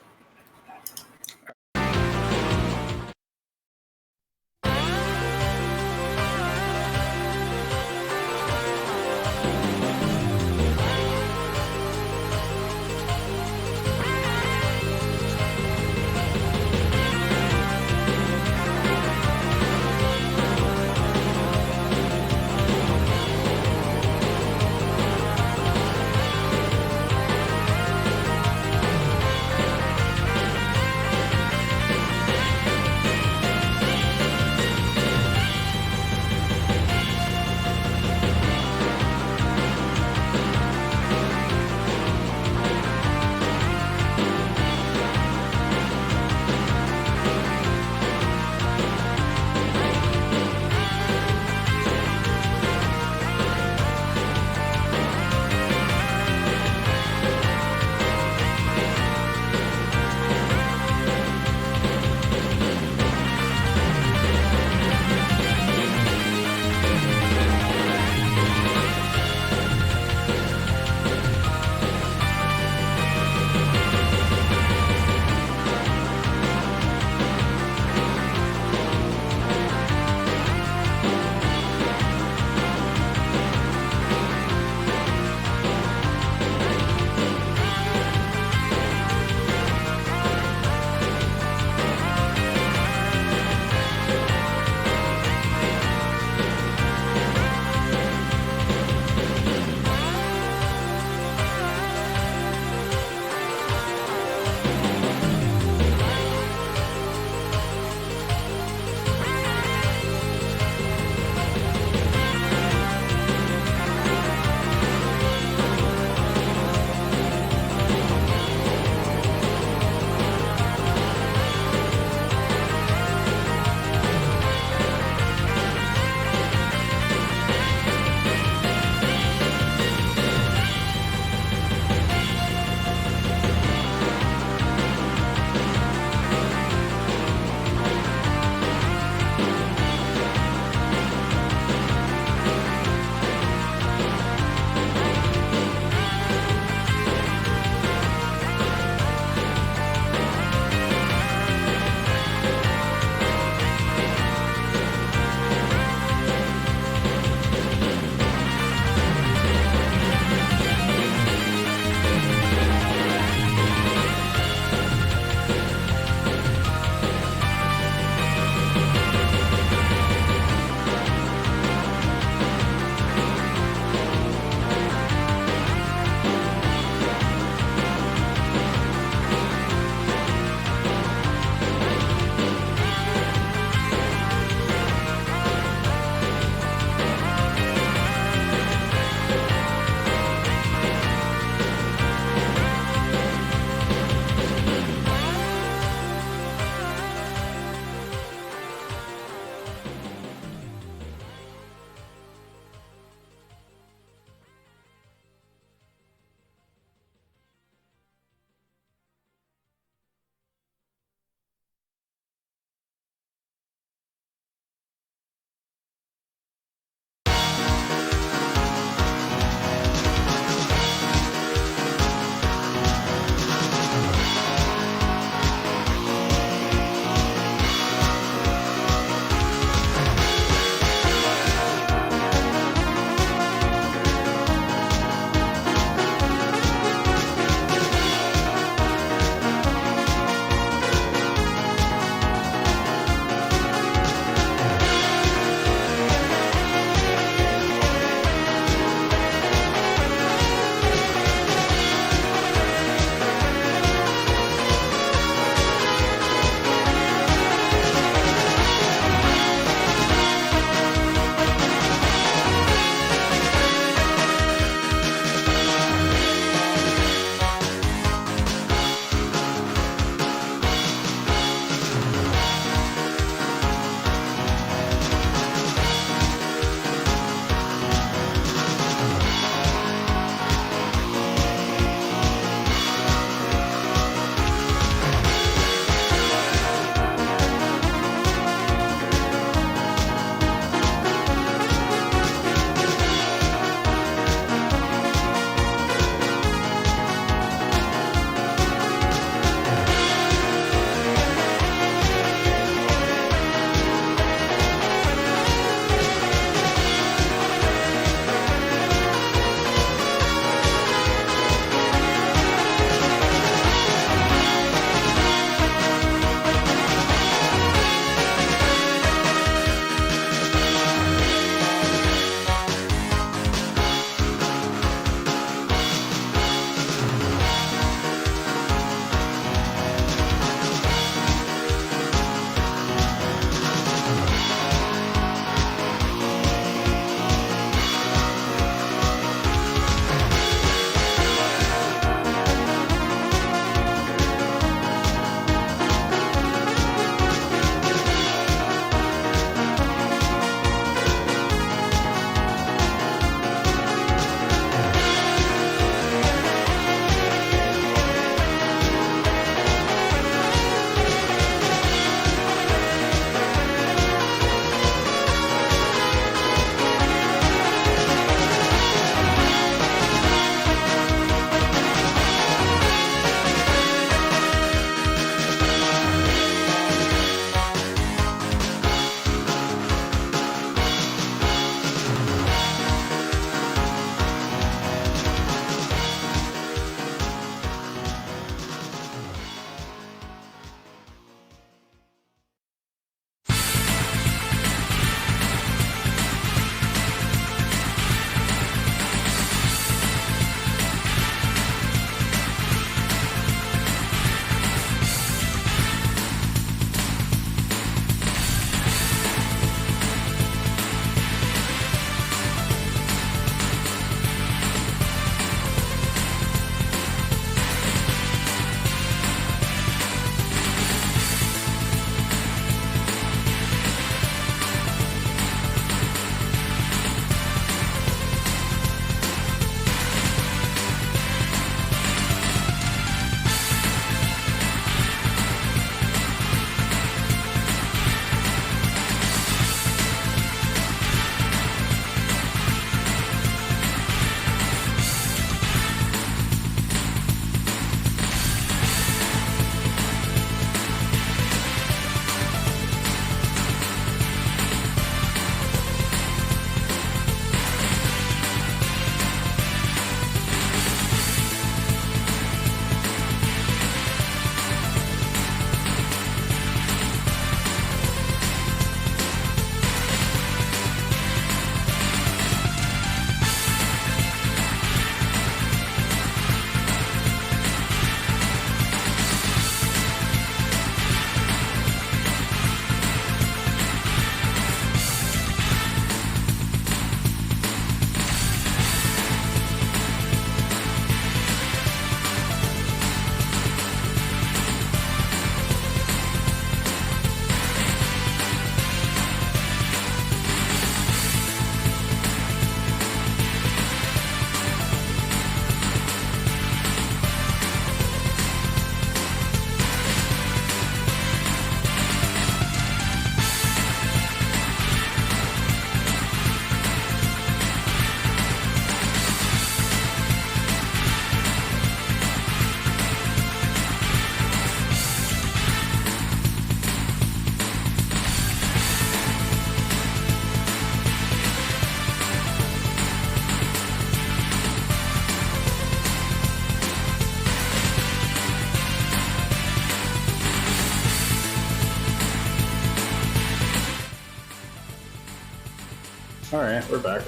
Speaker 2: Alright, we're back.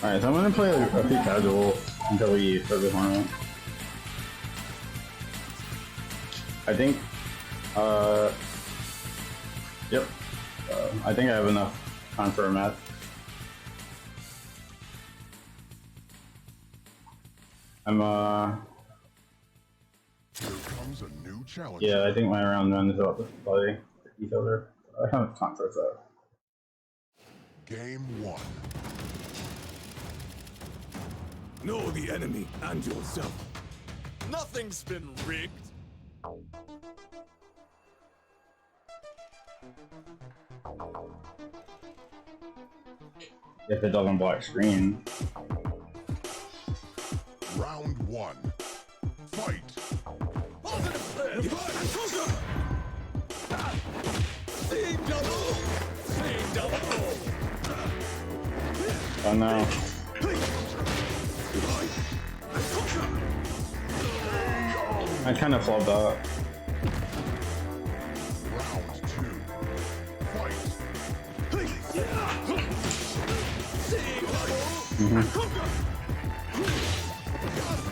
Speaker 2: Alright, so I'm gonna play a few casuals until we start the tournament. I think, yep. I think I have enough time for a match.
Speaker 3: Here comes a new challenge.
Speaker 2: Yeah, I think my round one is about to play each other. I don't have time for that.
Speaker 3: Game 1.
Speaker 4: Know the enemy and yourself.
Speaker 5: Nothing's been rigged.
Speaker 2: If it doesn't block screen.
Speaker 3: Round 1. Fight.
Speaker 5: Positive Team double. Team double.
Speaker 2: Oh no. I kind of flubbed out.
Speaker 3: Round 2. Fight.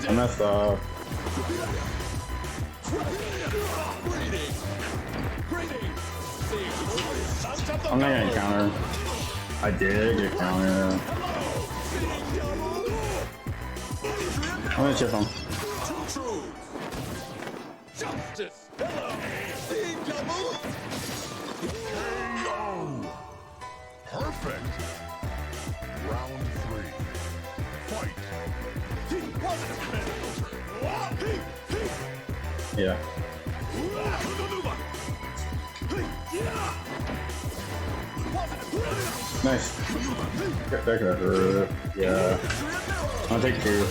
Speaker 2: I messed up. I'm not gonna counter. I did get counter. I'm gonna chip him.
Speaker 5: Justice. Hello. Team double.
Speaker 3: KO. Perfect. Round 3. Fight.
Speaker 2: Yeah. Nice. Get back there. Yeah. I'll take 2.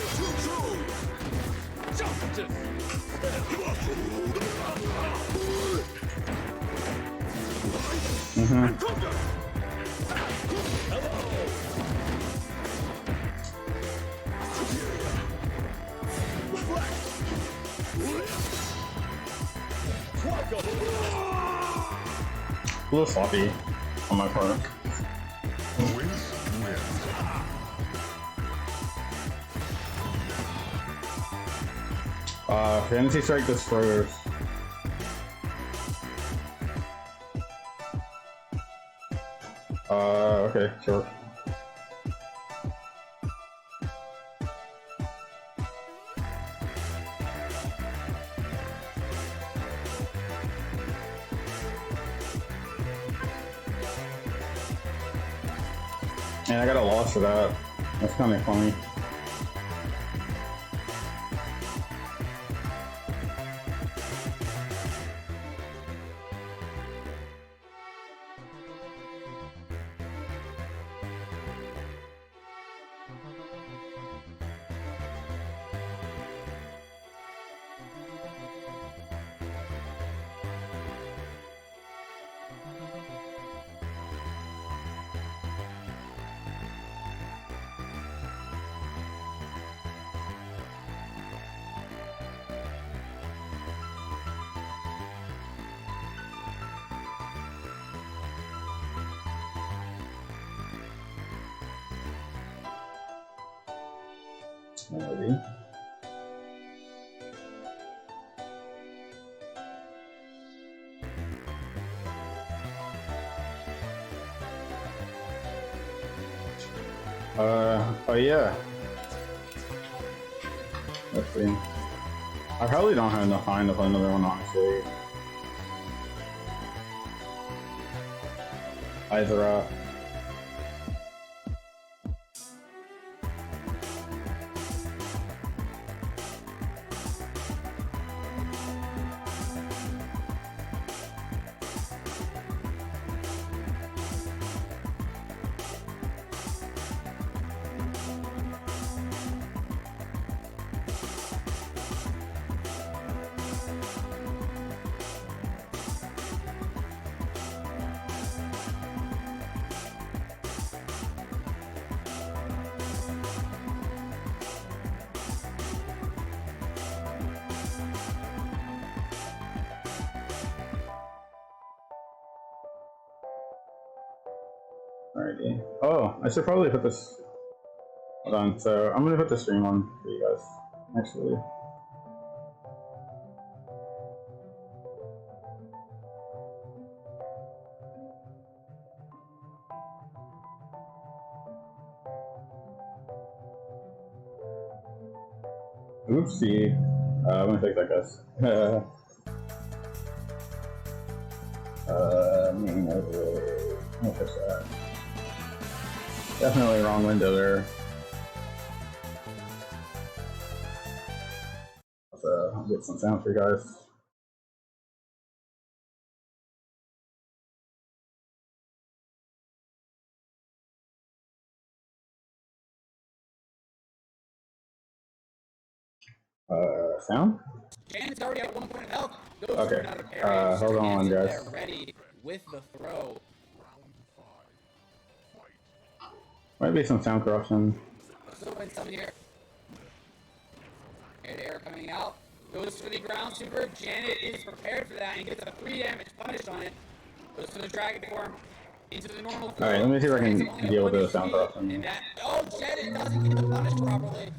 Speaker 2: A little sloppy on my part.
Speaker 3: Wins.
Speaker 2: Fantasy Strike this first. Okay, sure. And I got a loss for that. That's kind of funny. Alrighty. Oh yeah. Let's see. I probably don't have enough time to play another one, honestly. Either, Alrighty. Oh, I should probably put this. Hold on. So I'm gonna put the stream on for you guys. Actually. Oopsie. I'm gonna fix that, guys. I'm gonna fix that. Definitely wrong window there. So I'll get some sound for you guys. Sound?
Speaker 6: Janet's already at 1 point of health. Goes
Speaker 2: Okay.
Speaker 6: for another parry.
Speaker 2: Hold on,
Speaker 6: Hands in
Speaker 2: guys.
Speaker 6: there, ready with the throw.
Speaker 2: Might be some sound corruption.
Speaker 6: So win some here. Air coming out. Goes for the ground super. Janet is prepared for that and gets a 3 damage punish on it. Goes for the dragon form. Into the normal throw.
Speaker 2: Alright, let me see if I can deal with the sound corruption.
Speaker 6: And that, oh, Janet doesn't get the punish properly.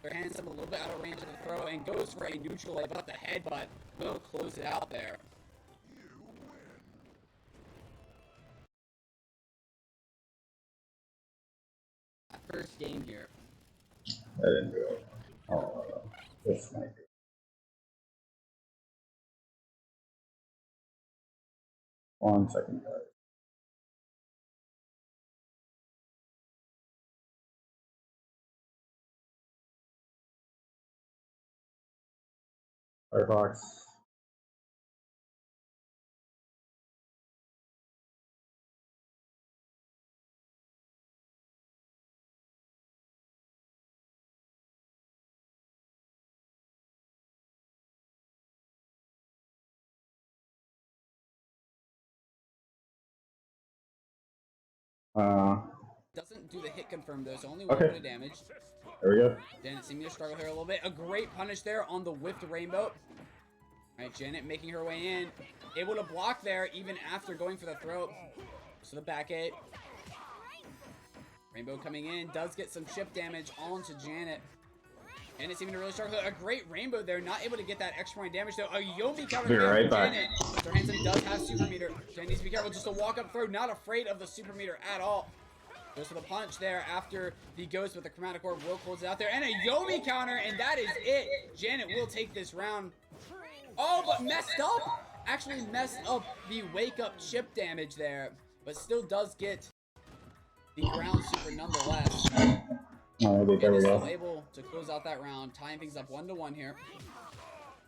Speaker 6: Their hands up a little bit out of range of the throw and goes for a neutral about the headbutt. Will close it out there. First game here.
Speaker 2: I didn't do it. Oh, this might be. One second, guys. Firefox.
Speaker 6: Doesn't do the hit confirm though, so only
Speaker 2: Okay.
Speaker 6: 1 point of damage.
Speaker 2: There we go.
Speaker 6: Janet seeming to struggle here a little bit. A great punish there on the whipped rainbow. Alright, Janet making her way in. Able to block there even after going for the throat. So the back eight. Rainbow coming in. Does get some chip damage onto Janet. Janet seeming to really struggle. A great rainbow there. Not able to get that extra point damage though. A Yomi counter
Speaker 2: Be right back.
Speaker 6: Janet. Sir Hansen does have super meter. Janet needs to be careful. Just a walk up throw. Not afraid of the super meter at all. Goes for the punch there after the ghost with the chromatic orb. Will close it out there. And a Yomi counter, and that is it. Janet will take this round. Oh, but messed up. Actually messed up the wake up chip damage there. But still does get the ground super nonetheless.
Speaker 2: Alrighty, there
Speaker 6: And
Speaker 2: we
Speaker 6: is still
Speaker 2: go.
Speaker 6: able to close out that round. Tying things up 1-1 here.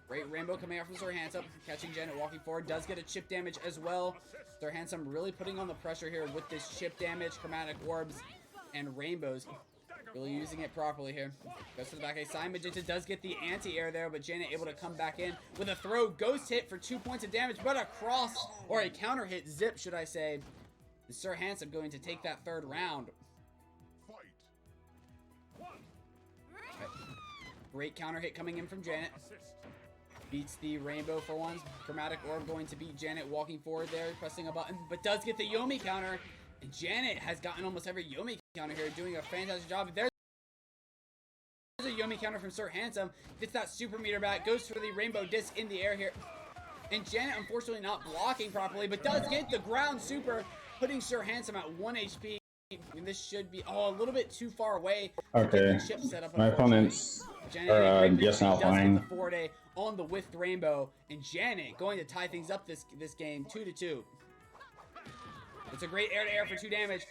Speaker 6: Great rainbow coming out from Sir Handsome. Catching Janet walking forward. Does get a chip damage as well. Sir Handsome really putting on the pressure here with this chip damage, chromatic orbs, and rainbows. Really using it properly here. Goes to the back. Sign Magenta does get the anti-air there, but Janet able to come back in with a throw. Ghost hit for 2 points of damage, but a cross, or a counter hit, zip should I say. And Sir Handsome going to take that third round. Great counter hit coming in from Janet. Beats the rainbow for once. Chromatic orb going to beat Janet walking forward there, pressing a button, but does get the Yomi counter. And Janet has gotten almost every Yomi counter here, doing a fantastic job. There's a Yomi counter from Sir Handsome. Gets that super meter back, goes for the rainbow disc in the air here. And Janet unfortunately not blocking properly, but does get the ground super, putting Sir Handsome at 1 HP. And this should be, a little bit too far away.
Speaker 2: Okay. My opponents are just now flying.
Speaker 6: 4-day on the whiffed rainbow, and Janet going to tie things up this game 2-2. It's a great air-to-air for 2 damage.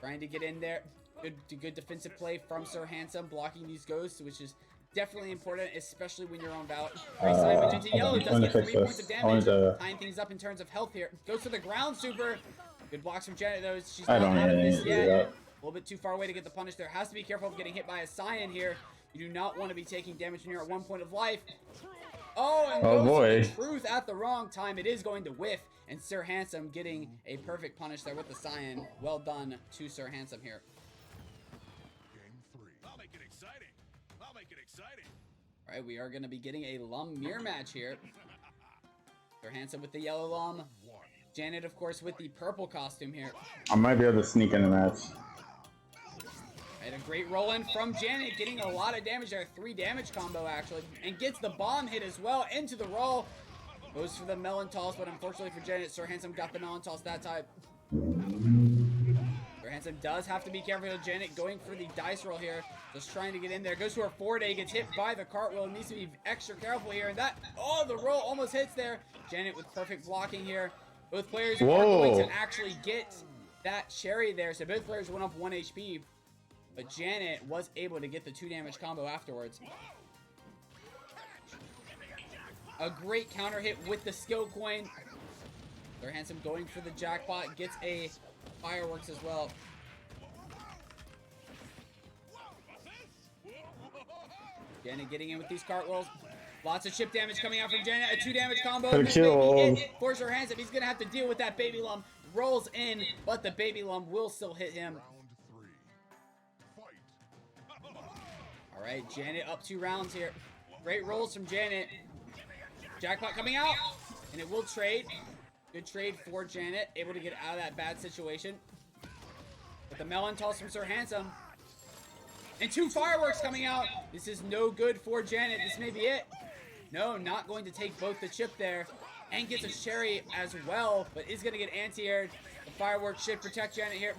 Speaker 6: Trying to get in there. Good defensive play from Sir Handsome, blocking these ghosts, which is definitely important, especially when you're on ballot. Magenta Yellow does get 3 points of damage. Tying things up in terms of health here. Goes to the ground super. Good blocks from Janet though. She's not out of this yet. A little bit too far away to get the punish there. Has to be careful of getting hit by a Cyan here. You do not want to be taking damage when you're at 1 point of life. Oh, and goes to the truth at the wrong time. It is going to whiff, and Sir Handsome getting a perfect punish there with the Cyan. Well done to Sir Handsome here.
Speaker 3: Game 3.
Speaker 5: I'll make it exciting. I'll make it exciting.
Speaker 6: All right, we are going to be getting a Lum mirror match here. Sir Handsome with the yellow Lum. Janet, of course, with the purple costume here.
Speaker 2: I might be able to sneak in the match.
Speaker 6: And a great roll in from Janet, getting a lot of damage there. 3 damage combo, actually. And gets the bomb hit as well into the roll. Goes for the melon toss, but unfortunately for Janet, Sir Handsome got the melon toss that time. Sir Handsome does have to be careful with Janet going for the dice roll here. Just trying to get in there. Goes to her forward A, gets hit by the cartwheel. Needs to be extra careful here. And that, oh, the roll almost hits there. Janet with perfect blocking here. Both players are going to actually get that cherry there. So both players went up 1 HP. But Janet was able to get the 2 damage combo afterwards. A great counter hit with the skill coin. Sir Handsome going for the jackpot. Gets a fireworks as well. Janet getting in with these cartwheels. Lots of chip damage coming out from Janet. A 2 damage combo. This may be it for Sir Handsome. He's going to have to deal with that baby lump. Rolls in, but the baby lump will still hit him. All right, Janet up 2 rounds here. Great rolls from Janet. Jackpot coming out, and it will trade. Good trade for Janet. Able to get out of that bad situation. With the melon toss from Sir Handsome. And 2 fireworks coming out. This is no good for Janet. This may be it. No, not going to take both the chip there. And gets a cherry as well, but is going to get anti-aired. The fireworks should protect Janet here.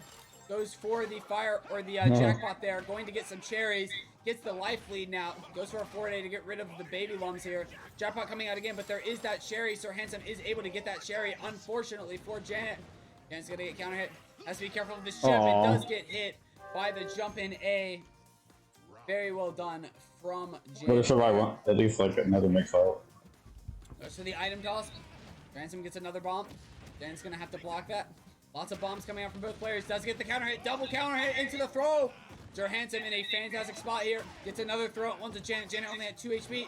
Speaker 6: Goes for the fire, or the jackpot there. Going to get some cherries. Gets the life lead now. Goes for a 4-day to get rid of the baby lumps here. Jackpot coming out again, but there is that cherry. Sir Handsome is able to get that cherry, unfortunately, for Janet. Janet's going to get counter hit. Has to be careful with this chip. It does get hit by the jump in A. Very well done from Janet.
Speaker 2: But if I want at least like another mix out.
Speaker 6: Goes to the item toss. Sir Handsome gets another bomb. Janet's going to have to block that. Lots of bombs coming out from both players. Does get the counter hit. Double counter hit into the throw. Sir Handsome in a fantastic spot here. Gets another throw. Once to Janet. Janet only had 2 HP.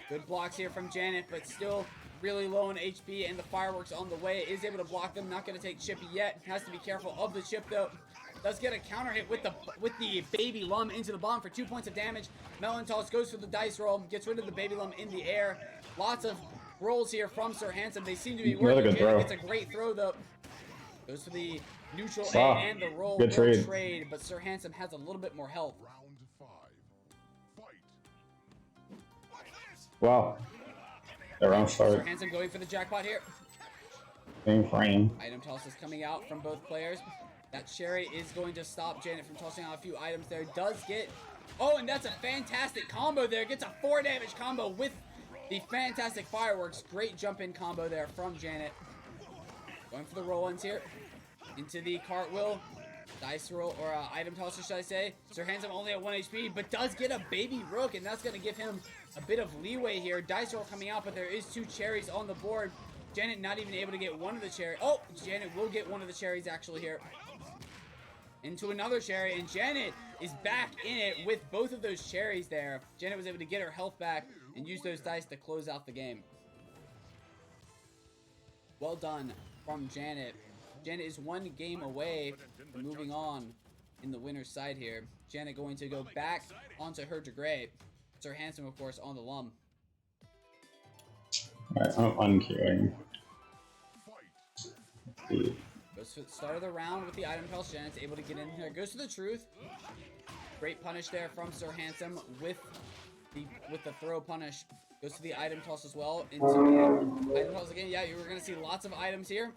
Speaker 6: Good blocks here from Janet, but still really low on HP. And the fireworks on the way. Is able to block them. Not going to take Chippy yet. Has to be careful of the chip though. Does get a counter hit with the baby lum into the bomb for 2 points of damage. Melon toss goes for the dice roll. Gets rid of the baby lum in the air. Lots of rolls here from Sir Handsome. They seem to be working. Janet gets a great throw though. Goes for the neutral A and the roll. Good trade, but Sir Handsome has a little bit more health.
Speaker 3: Round 5. Fight.
Speaker 2: Wow. The round
Speaker 6: Sir
Speaker 2: start.
Speaker 6: Handsome going for the jackpot here.
Speaker 2: Same frame.
Speaker 6: Item toss is coming out from both players. That cherry is going to stop Janet from tossing out a few items there. Does get... Oh, and that's a fantastic combo there. Gets a 4 damage combo with the fantastic fireworks. Great jump in combo there from Janet. Going for the roll-ins here. Into the cartwheel. Dice roll, or item tosser, should I say. Sir Handsome only at 1 HP, but does get a baby rook, and that's going to give him a bit of leeway here. Dice roll coming out, but there is 2 cherries on the board. Janet not even able to get one of the cherries. Oh, Janet will get one of the cherries actually here. Into another cherry, and Janet is back in it with both of those cherries there. Janet was able to get her health back and use those dice to close out the game. Well done from Janet. Janet is 1 game away from moving on in the winner's side here. Janet going to go back onto her Degray. Sir Handsome, of course, on the lum.
Speaker 2: Alright, I'm unqueuing.
Speaker 6: Goes to the start of the round with the item toss. Janet's able to get in here. Goes to the truth. Great punish there from Sir Handsome with the throw punish. Goes to the item toss as well. Into the item toss again. Yeah, you were going to see lots of items here.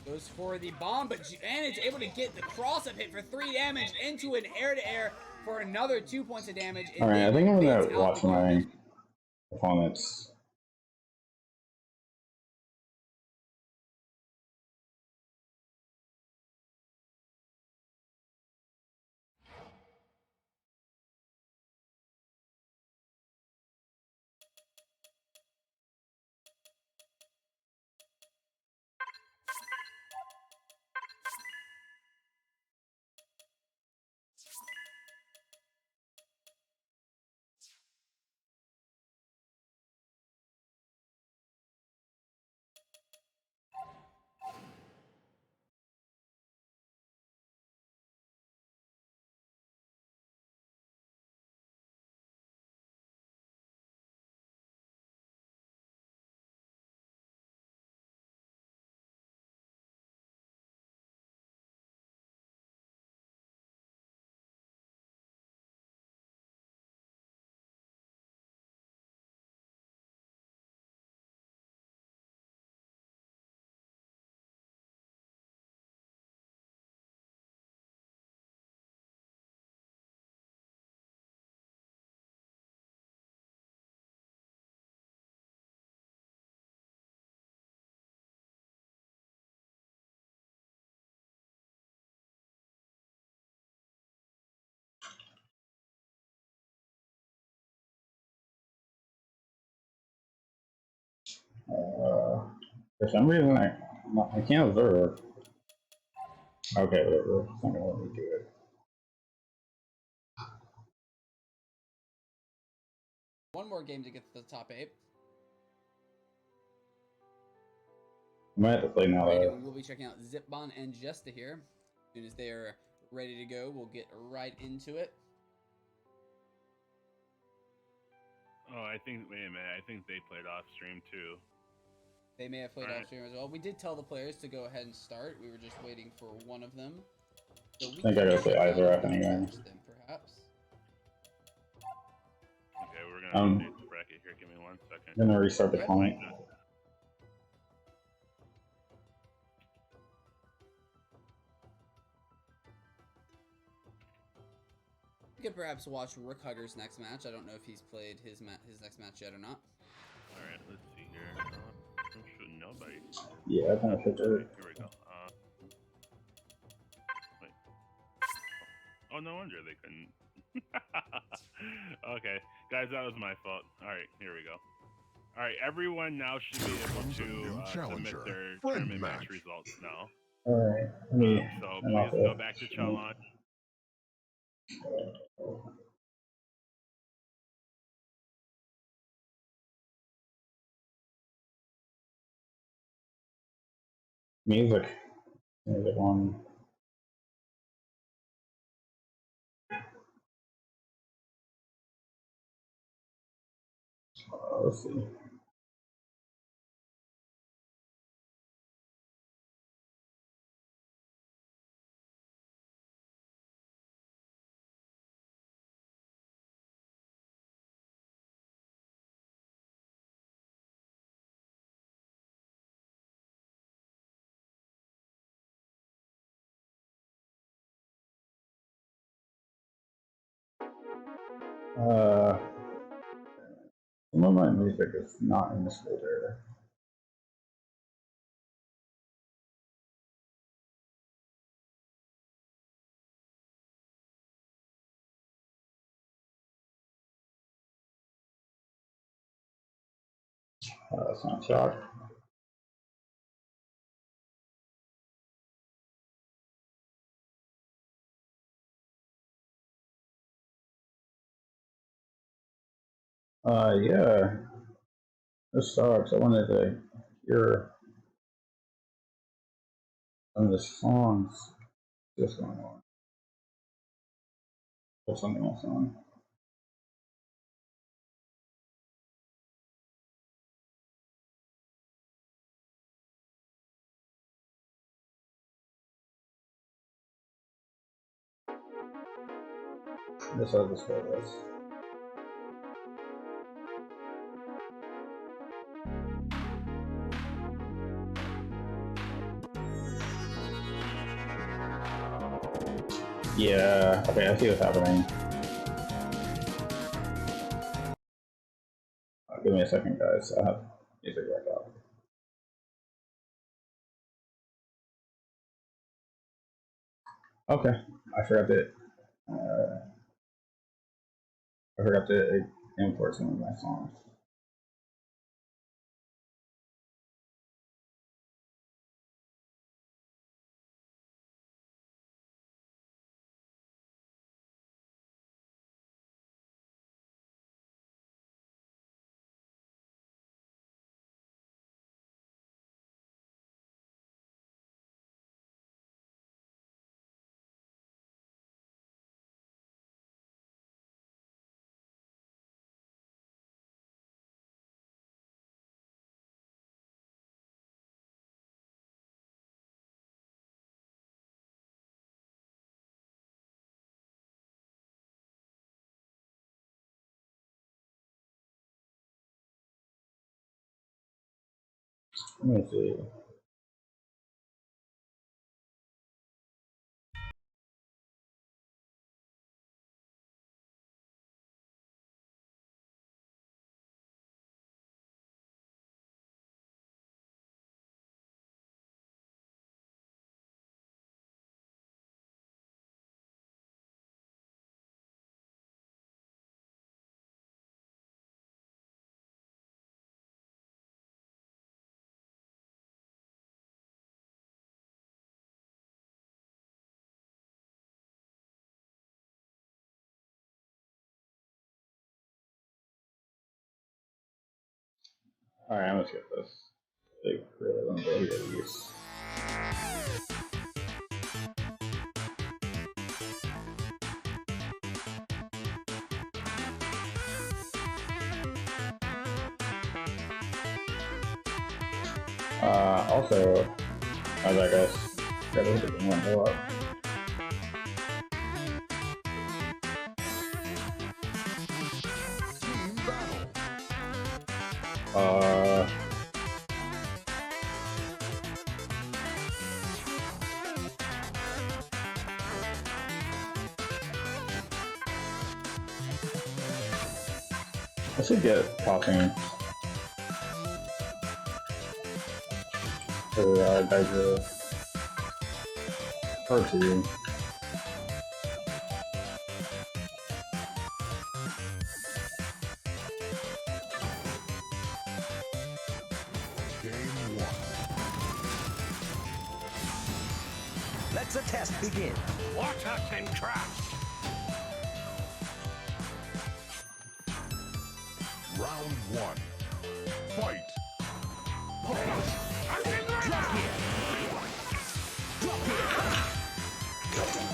Speaker 6: Goes for the bomb, but Janet's able to get the cross-up hit for 3 damage into an air-to-air for another 2 points of damage.
Speaker 2: Alright, I think I'm going to watch my opponents. For some reason, I can't observe. Okay, whatever. It's not gonna let me do it.
Speaker 6: One more game to get to the top 8.
Speaker 2: I might have to play now.
Speaker 6: Right, and we'll be checking out Zipbon and Justa here. As soon as they are ready to go, we'll get right into it.
Speaker 7: Oh, I think, wait a minute, I think they played off stream too.
Speaker 6: They may have played off stream as well. We did tell the players to go ahead and start. We were just waiting for one of them. So we
Speaker 2: I think I gotta play either up anyway.
Speaker 6: Them, perhaps.
Speaker 7: Okay, we're gonna update the bracket here. Give me 1 second.
Speaker 2: I'm gonna restart the client.
Speaker 6: We could perhaps watch Rook Hugger's next match. I don't know if he's played his next match yet or not.
Speaker 7: Alright, let's see here. I'm shooting nobody.
Speaker 2: Yeah, I kind of figured.
Speaker 7: Here we go. Wait. Oh, no wonder they couldn't. Okay, guys, that was my fault. Alright, here we go. Alright, everyone now should be able to submit their tournament match results now.
Speaker 2: Alright,
Speaker 7: so please go back to challenge.
Speaker 2: Music on. Let's see. Some of my music is not in this folder. That's not shocked. Yeah. This sucks. I wanted to hear some of the songs. What's going on? Put something else on. This other service. Yeah, okay, I see what's happening. Give me a second, guys. I have music back up. Okay, I forgot to import some of my songs. Let me see. Alright, I'm gonna skip this. Like, really don't go here to use. Also, as I guess, that is the one go up. I should get talking. Guys or two.
Speaker 3: Game 1.
Speaker 8: Let the test begin.
Speaker 5: Water can crash.
Speaker 3: Round 1. Fight.
Speaker 8: Drop here. Drop here.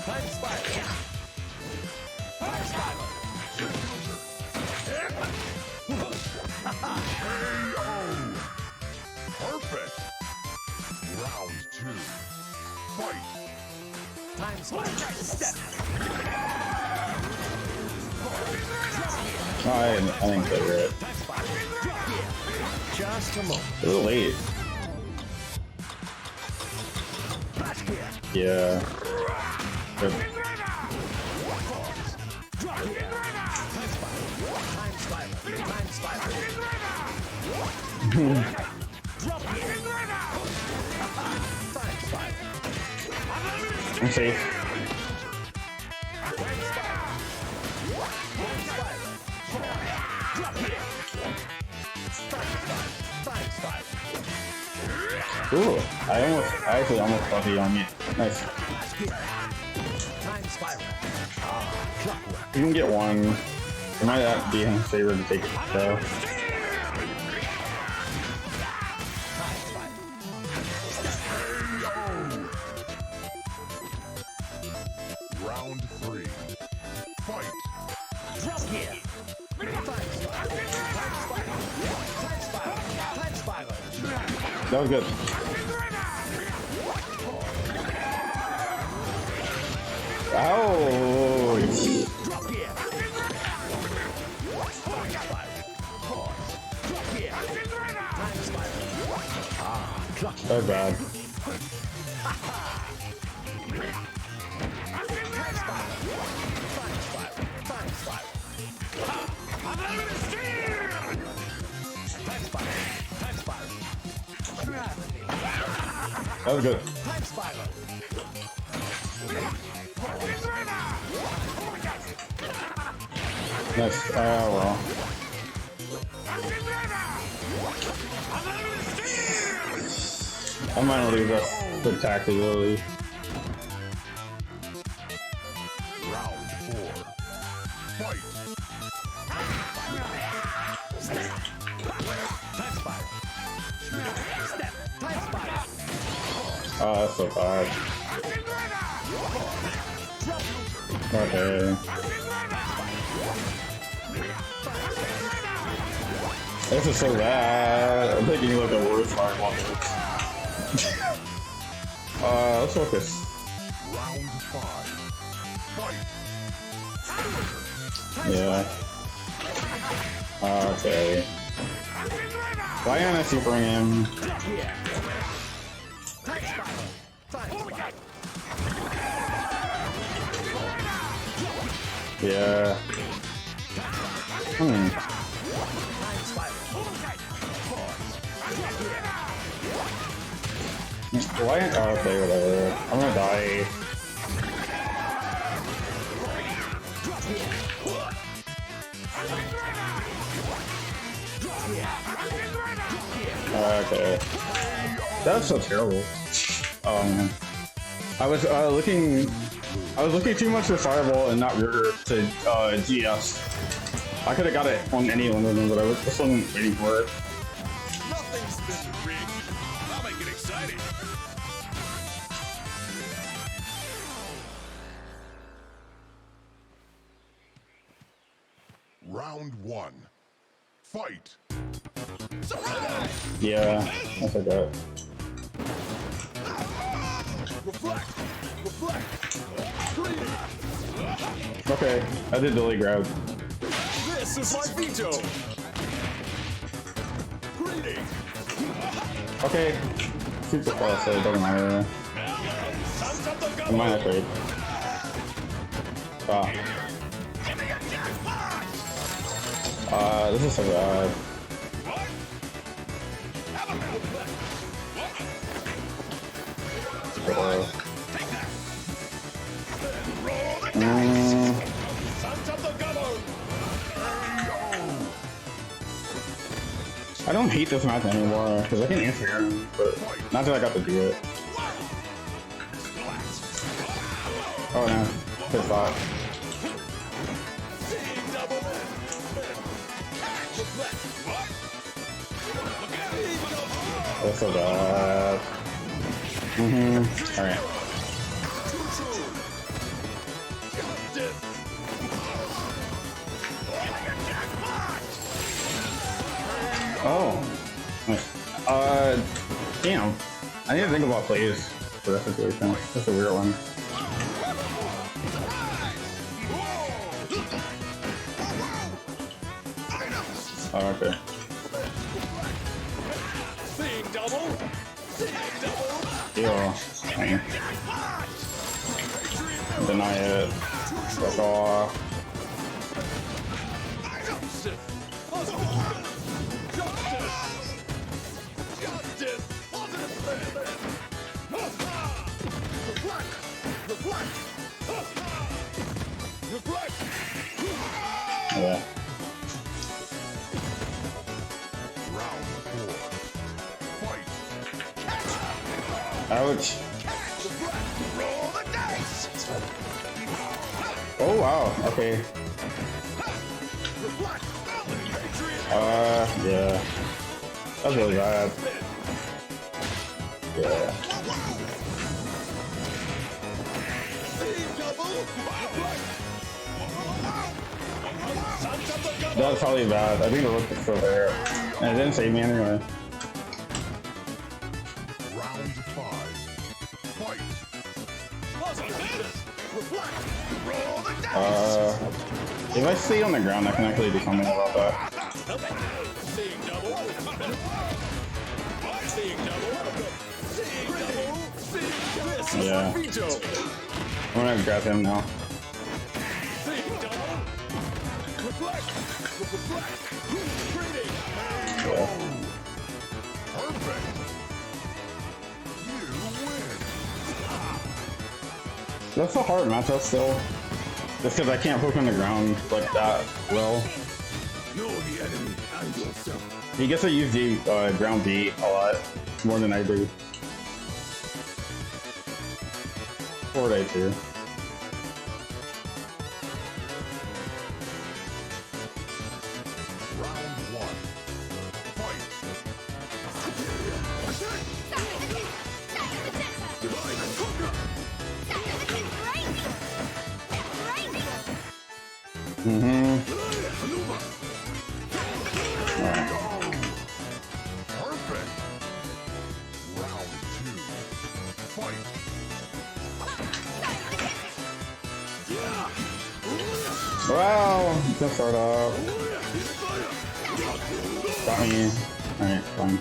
Speaker 8: Time spiral. Time spiral.
Speaker 3: KO. Perfect. Round 2. Fight.
Speaker 8: Time spiral. Step.
Speaker 2: I think they're it.
Speaker 8: Time spiral. Drop here. Just a moment.
Speaker 2: A little late.
Speaker 8: Flash here.
Speaker 2: Yeah. Good.
Speaker 8: Drop here. Time spiral. Time spiral. Time spiral. Drop here. Time spiral.
Speaker 2: I'm safe.
Speaker 8: Time spiral. Time spiral. Drop here. Time spiral.
Speaker 2: Ooh, I actually almost thought he on me. Nice.
Speaker 8: Time spiral. Clockwork.
Speaker 2: You can get one. It might not be in favor to take it though.
Speaker 8: Time spiral.
Speaker 3: Round 3. Fight.
Speaker 8: Drop here. Time spiral. Time spiral. Time spiral. Time spiral.
Speaker 2: That was good. Ouch!
Speaker 8: Drop here. Time spiral. Pause. Drop here. Time spiral. Clockwork.
Speaker 2: That was bad.
Speaker 8: Time spiral. Time spiral. Time spiral. Time spiral. Time spiral. Gravity.
Speaker 2: That was good.
Speaker 8: Time spiral.
Speaker 2: Nice. Well. I might lose us the tactically.
Speaker 3: Round 4. Fight.
Speaker 8: Time spiral. Step. Time spiral.
Speaker 2: Oh, that's so bad. Okay. This is so bad. I'm taking like the worst fireball. Let's focus.
Speaker 3: Round 5. Fight.
Speaker 2: Yeah. Okay. Why can't I super him?
Speaker 8: Drop here. Time spiral. Time spiral.
Speaker 2: Yeah.
Speaker 8: Time spiral.
Speaker 2: Why? Oh, okay, whatever. I'm gonna die.
Speaker 8: Drop here. Drop here.
Speaker 2: Okay. That's so terrible. I was looking too much for Fireball and not Rigor to GS. I could have got it on any one of them, but I was just wasn't waiting for it.
Speaker 3: Round 1. Fight.
Speaker 2: Yeah, I forgot. Okay, I did delay grab.
Speaker 4: This is my veto. Greeting.
Speaker 2: Okay, super fast, so it doesn't matter. I might have trade. This is so bad. I don't hate this match anymore because I can answer him, but not that I got to do it. Oh no, good thought. That's so bad. Alright. Oh. Damn. I need to think about plays for that situation. That's a weird one. Oh, okay. Deal. Dang. Deny it. Fuck off. Yeah.
Speaker 3: Round 4. Fight.
Speaker 2: Ouch. Oh wow, okay. Yeah. That's really bad. Yeah. That's probably bad. I think the look is still there. And it didn't save me anyway.
Speaker 3: Round 5. Fight.
Speaker 2: If I stay on the ground, I can actually do something about that. Yeah. I'm gonna grab him now. Yeah.
Speaker 3: Perfect. You win.
Speaker 2: That's a hard matchup still. Just because I can't poke on the ground like that well.
Speaker 4: Know the enemy and yourself.
Speaker 2: He gets to use the ground beat a lot more than I do. Or I do.
Speaker 3: Round 1. Fight. Perfect. Round 2. Fight.
Speaker 2: Wow, just start off. Got me. Alright, fine.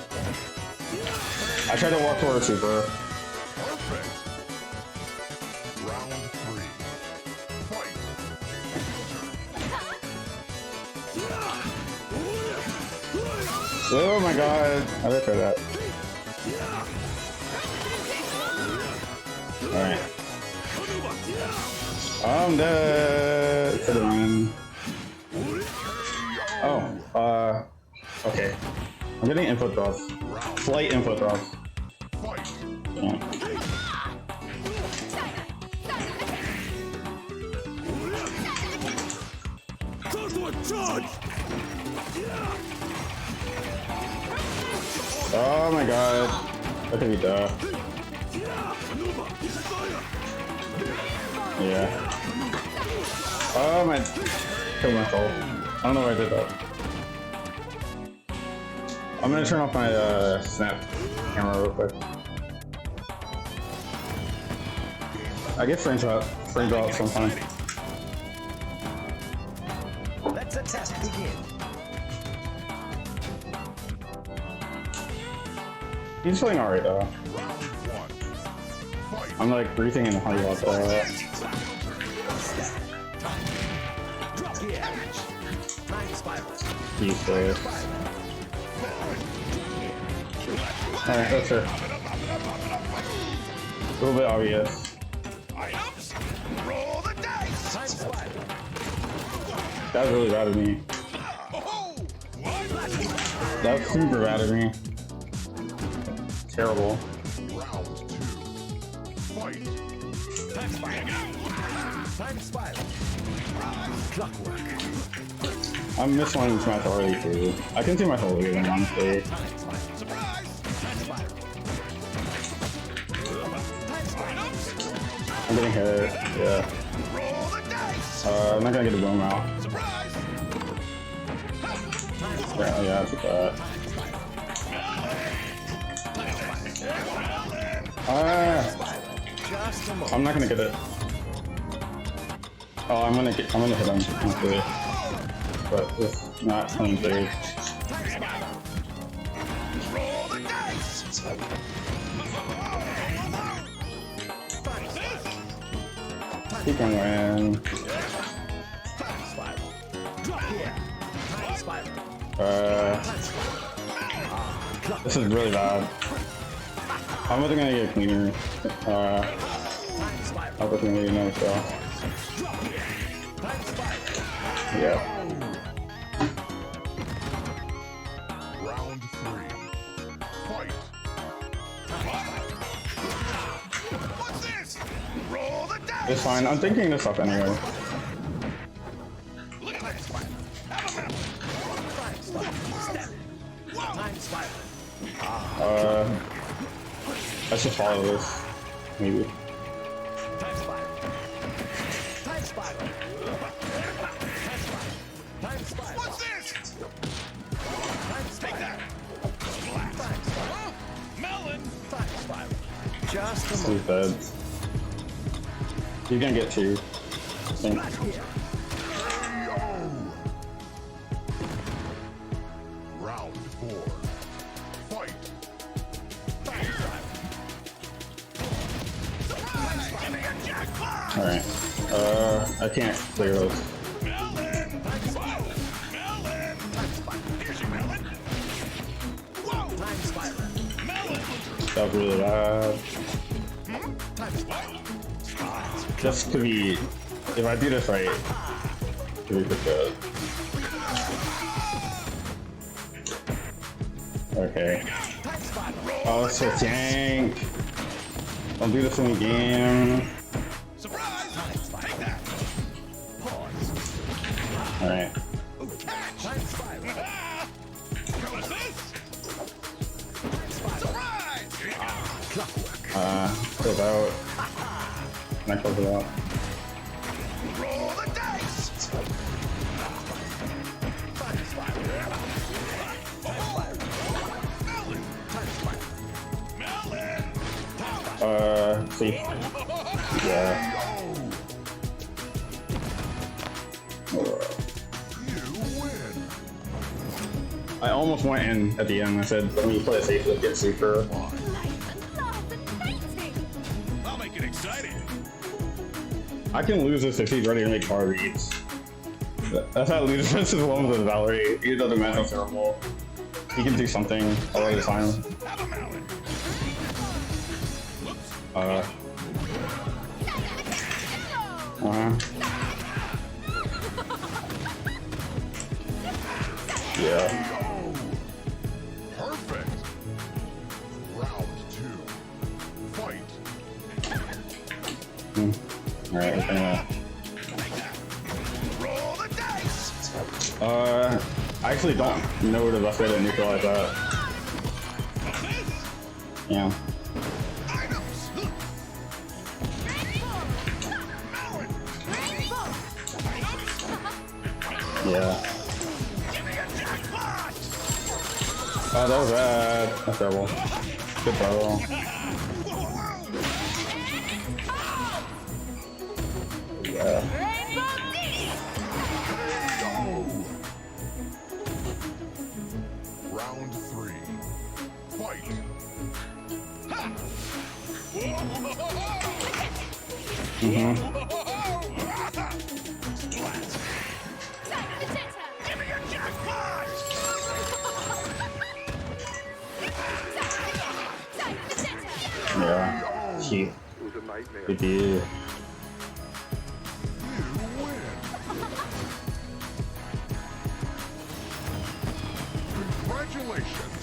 Speaker 2: I tried to walk toward a super.
Speaker 3: Perfect. Round 3. Fight.
Speaker 2: Oh my god, I did try that. Alright. I'm dead. For the win. Oh, okay. I'm getting input drops. Slight input drops.
Speaker 3: Fight.
Speaker 2: Yeah. Oh my god. That could be tough. Yeah. Oh my. Kill myself. I don't know why I did that. I'm gonna turn off my snap camera real quick. I get frames out sometimes.
Speaker 8: Let the test begin.
Speaker 2: He's feeling alright though. I'm like rethinking how you want that.
Speaker 8: Drop gear. Time spiral.
Speaker 2: He's there. Alright, that's her. A little bit obvious.
Speaker 4: Items. Roll the dice.
Speaker 8: Time spiral.
Speaker 2: That was really bad of me. That was super bad of me. Terrible.
Speaker 3: Round 2. Fight.
Speaker 8: Time spiral. Time spiral. Clockwork.
Speaker 2: I'm mislining this match already too. I can see my whole game honestly.
Speaker 8: Time spiral. Time spiral. Time spiral.
Speaker 2: I'm getting hit. Yeah.
Speaker 4: Roll the dice.
Speaker 2: I'm not gonna get a boom out.
Speaker 4: Surprise.
Speaker 2: Yeah, that's bad.
Speaker 8: Just a moment.
Speaker 2: I'm not gonna get it. Oh, I'm gonna hit him, honestly. But it's not playing third.
Speaker 4: Roll the dice.
Speaker 2: He can win.
Speaker 8: Time spiral. Drop gear. Time spiral. Time spiral.
Speaker 2: This is really bad. I'm gonna get a cleaner.
Speaker 8: Time spiral.
Speaker 2: I'm gonna get another shot.
Speaker 8: Drop gear. Time spiral.
Speaker 2: Yeah.
Speaker 3: Round 3. Fight.
Speaker 4: What's this? Roll the dice.
Speaker 2: It's fine. I'm thinking this up anyway.
Speaker 4: Look at this. Have a map.
Speaker 8: Time spiral. Step. Time spiral.
Speaker 2: I should follow this. Maybe.
Speaker 8: Time spiral. Time spiral. Time spiral. Time spiral.
Speaker 4: What's this?
Speaker 8: Time spiral.
Speaker 4: That.
Speaker 8: Time spiral.
Speaker 4: Melon.
Speaker 8: Time spiral. Just a
Speaker 2: He's
Speaker 8: moment.
Speaker 2: dead. You're gonna get two. I think.
Speaker 8: Drop gear.
Speaker 3: Round 4. Fight.
Speaker 8: Time spiral.
Speaker 4: Give me a jackpot.
Speaker 2: Alright. I can't clear those.
Speaker 4: Melon.
Speaker 8: Time spiral.
Speaker 4: Melon.
Speaker 8: Time spiral.
Speaker 4: Here's your melon. Whoa.
Speaker 8: Time spiral.
Speaker 4: Melon.
Speaker 2: That was really bad.
Speaker 8: Time spiral.
Speaker 2: Just to be, if I do this right, to be good. Okay.
Speaker 8: Time spiral.
Speaker 2: Oh, it's a tank. Don't do this in the game.
Speaker 4: Surprise.
Speaker 8: Time spiral.
Speaker 4: Take that.
Speaker 8: Pause.
Speaker 2: Alright.
Speaker 4: Catch.
Speaker 8: Time spiral.
Speaker 4: What's this?
Speaker 8: Time spiral.
Speaker 4: Surprise. Here you go.
Speaker 8: Clockwork.
Speaker 2: Close out. Can I close it out?
Speaker 4: Roll the dice.
Speaker 8: Time spiral.
Speaker 4: Melon.
Speaker 8: Time spiral.
Speaker 4: Melon.
Speaker 2: See. Yeah.
Speaker 3: You win.
Speaker 2: I almost went in at the end. I said, let me play it safe and get super.
Speaker 4: I'll make it exciting.
Speaker 2: I can lose this if he's ready to make card reads. That's how lose this is one with the Valerie. He doesn't matter terrible. He can do something a lot of the time.
Speaker 4: Have a melon.
Speaker 2: Yeah.
Speaker 3: Perfect. Round 2. Fight.
Speaker 2: Alright, okay.
Speaker 4: Roll the dice.
Speaker 2: I actually don't know the best way to neutralize that. Yeah.
Speaker 4: Items. Melon.
Speaker 2: Yeah. Oh, that was bad. That's terrible. Good throw. Yeah.
Speaker 3: Round 3. Fight.
Speaker 4: Give me your jackpot!
Speaker 2: Yeah. Shit. GG.
Speaker 3: You win. Congratulations.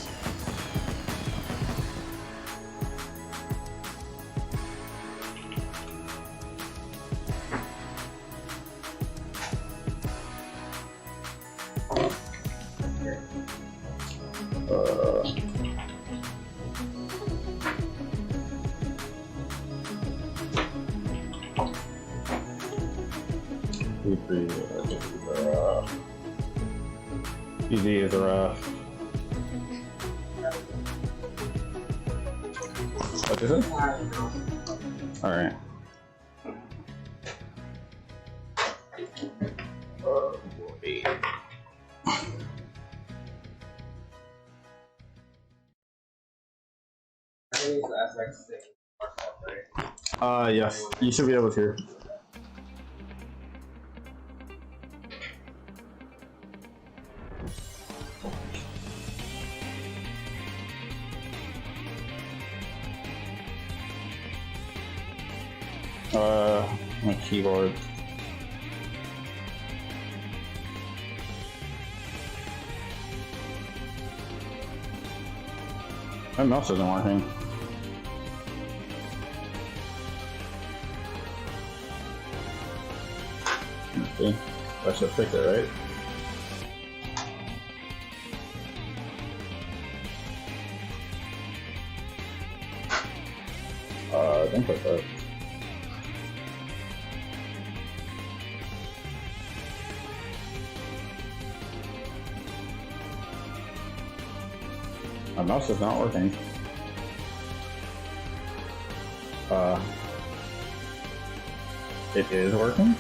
Speaker 2: GG is rough. What is it? Alright. Oh boy. Yes, you should be able to. My keyboard. My mouse isn't working. Okay, that should fix it, right? I think that's it. My mouse is not working. It is working?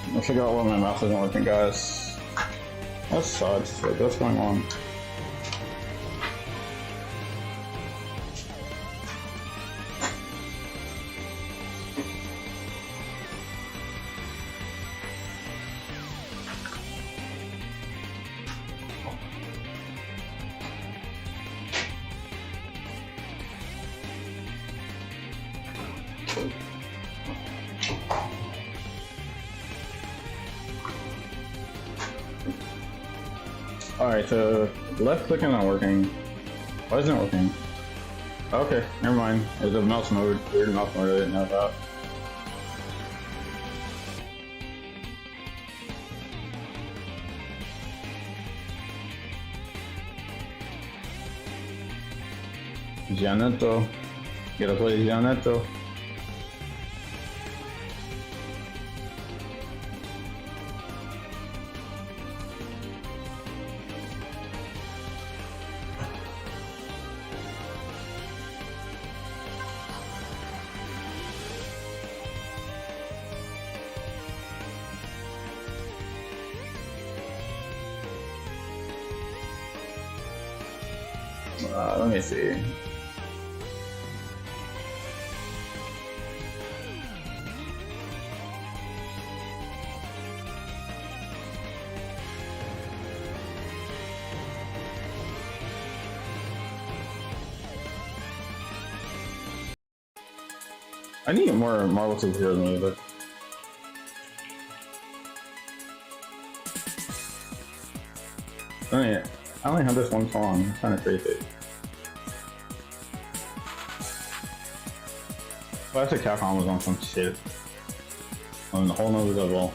Speaker 2: I figure out why my mouse isn't working, guys. That sucks. Like, what's going on? Alright, so left clicking not working. Why isn't it working? Okay, never mind. It's a mouse mode. Weird mouse mode I didn't know about. Gianetto. Gotta play Gianetto. Let me see. I need more Marvel superhero music. I only have this one song. It's kind of crazy. Classic Capcom was on some shit. On a whole nother level.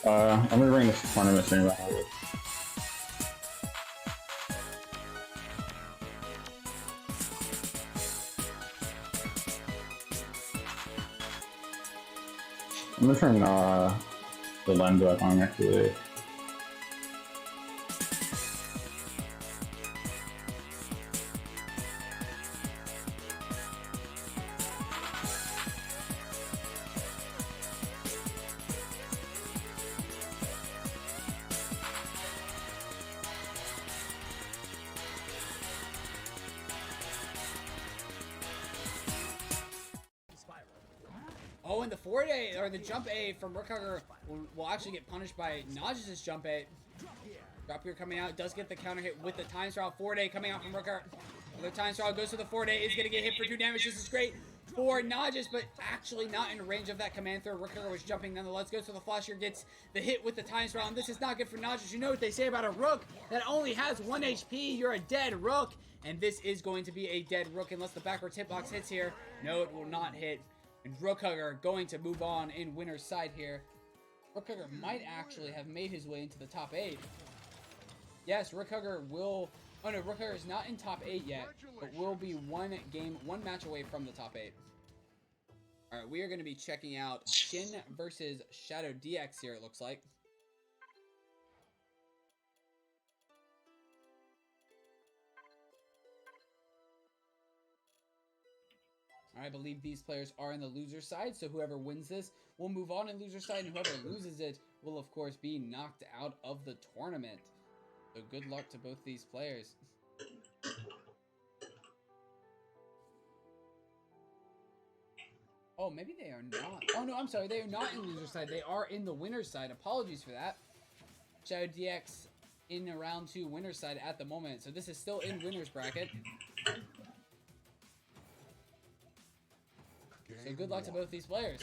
Speaker 2: I'm gonna bring this tournament thing back. I'm gonna turn the lens back on actually.
Speaker 6: Oh, and the forward A, or the jump A from Rookhugger will actually get punished by Naj's jump A. Drop here coming out, does get the counter hit with the time straw. Forward A coming out from Rookhugger. The time straw goes to the forward A, is going to get hit for 2 damage. This is great for Najis, but actually not in range of that command throw. Rookhugger was jumping nonetheless, goes to the flash here, gets the hit with the time straw, and this is not good for Najis. You know what they say about a rook that only has 1 HP, you're a dead rook, and this is going to be a dead rook unless the backward hitbox hits here. No, it will not hit. And Rookhugger going to move on in winner's side here. Rookhugger might actually have made his way into the top 8. Yes, Rookhugger will... Oh no, Rookhugger is not in top 8 yet, but will be one match away from the top 8. Alright, we are going to be checking out Shin versus Shadow DX here, it looks like. I believe these players are in the loser side, so whoever wins this will move on in loser side, and whoever loses it will, of course, be knocked out of the tournament. So good luck to both these players. Oh, maybe they are not. Oh, no, I'm sorry. They are not in loser side. They are in the winner's side. Apologies for that. Shadow DX in round 2 winner's side at the moment. So this is still in winner's bracket. So good luck to both these players.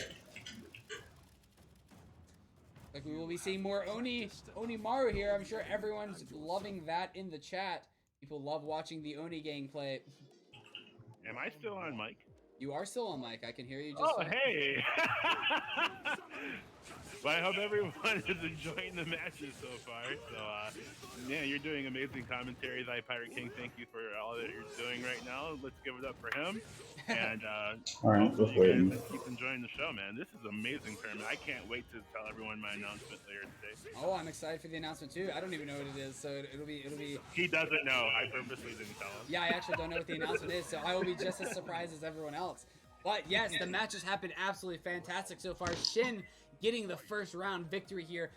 Speaker 6: Like we will be seeing more Onimaru here. I'm sure everyone's loving that in the chat. People love watching the Oni gang play.
Speaker 7: Am I still on mic?
Speaker 6: You are still on mic. I can hear you just
Speaker 7: Oh, hey! Well, I hope everyone is enjoying the matches so far. So, yeah, you're doing amazing commentaries. Pirate King, thank you for all that you're doing right now. Let's give it up for him. And hopefully you guys keep enjoying the show, man. This is an amazing tournament. I can't wait to tell everyone my announcement later today.
Speaker 6: Oh, I'm excited for the announcement too. I don't even know what it is, so it'll be.
Speaker 7: He doesn't know. I purposely didn't tell him.
Speaker 6: Yeah, I actually don't know what the announcement is, so I will be just as surprised as everyone else. But yes, the matches have been absolutely fantastic so far. Shin getting the first round victory here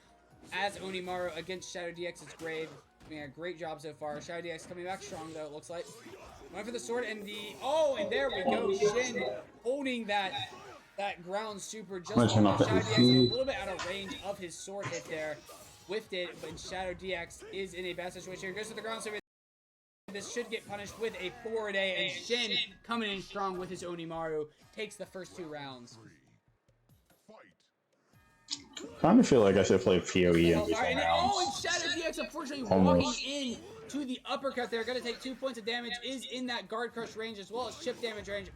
Speaker 6: as Onimaru against Shadow DX's Grave. Doing a great job so far. Shadow DX coming back strong though, it looks like. Went for the sword and the... Oh, and there we go. Shin holding that ground super just on Shadow DX. A little bit out of range of his sword hit there. Whiffed it, but Shadow DX is in a bad situation here. Goes to the ground super. This should get punished with a forward A, and Shin coming in strong with his Onimaru. Takes the first 2 rounds.
Speaker 2: Kind of feel like I should play PoE in these rounds.
Speaker 6: Oh, and Shadow DX unfortunately walking in to the uppercut there. Going to take 2 points of damage. Is in that guard crush range as well as chip damage range.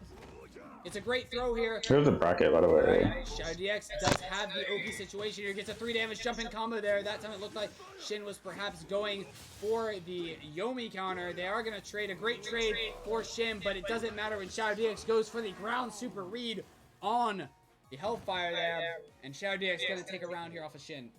Speaker 6: It's a great throw here.
Speaker 2: Here's the bracket, by the way.
Speaker 6: Shadow DX does have the OP situation here. Gets a 3 damage jumping combo there. That time it looked like Shin was perhaps going for the Yomi counter. They are going to trade. A great trade for Shin, but it doesn't matter when Shadow DX goes for the ground super read on the Hellfire there. And Shadow DX going to take a round here off of Shin.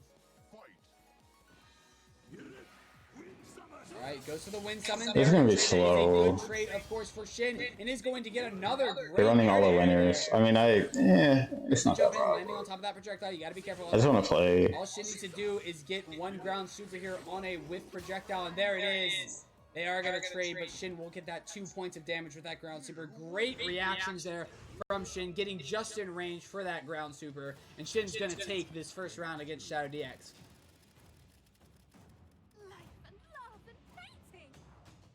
Speaker 6: Alright, goes to the wind summon.
Speaker 2: It's gonna be slow.
Speaker 6: Good trade, of course, for Shin, and is going to get another great...
Speaker 2: They're running all the winners. I mean, it's not that bad.
Speaker 6: Landing on top of that projectile, you gotta be careful.
Speaker 2: I just want to play.
Speaker 6: All Shin needs to do is get 1 ground super here on a whiff projectile, and there it is. They are gonna trade, but Shin will get that 2 points of damage with that ground super. Great reactions there from Shin, getting just in range for that ground super, and Shin's gonna take this first round against Shadow DX.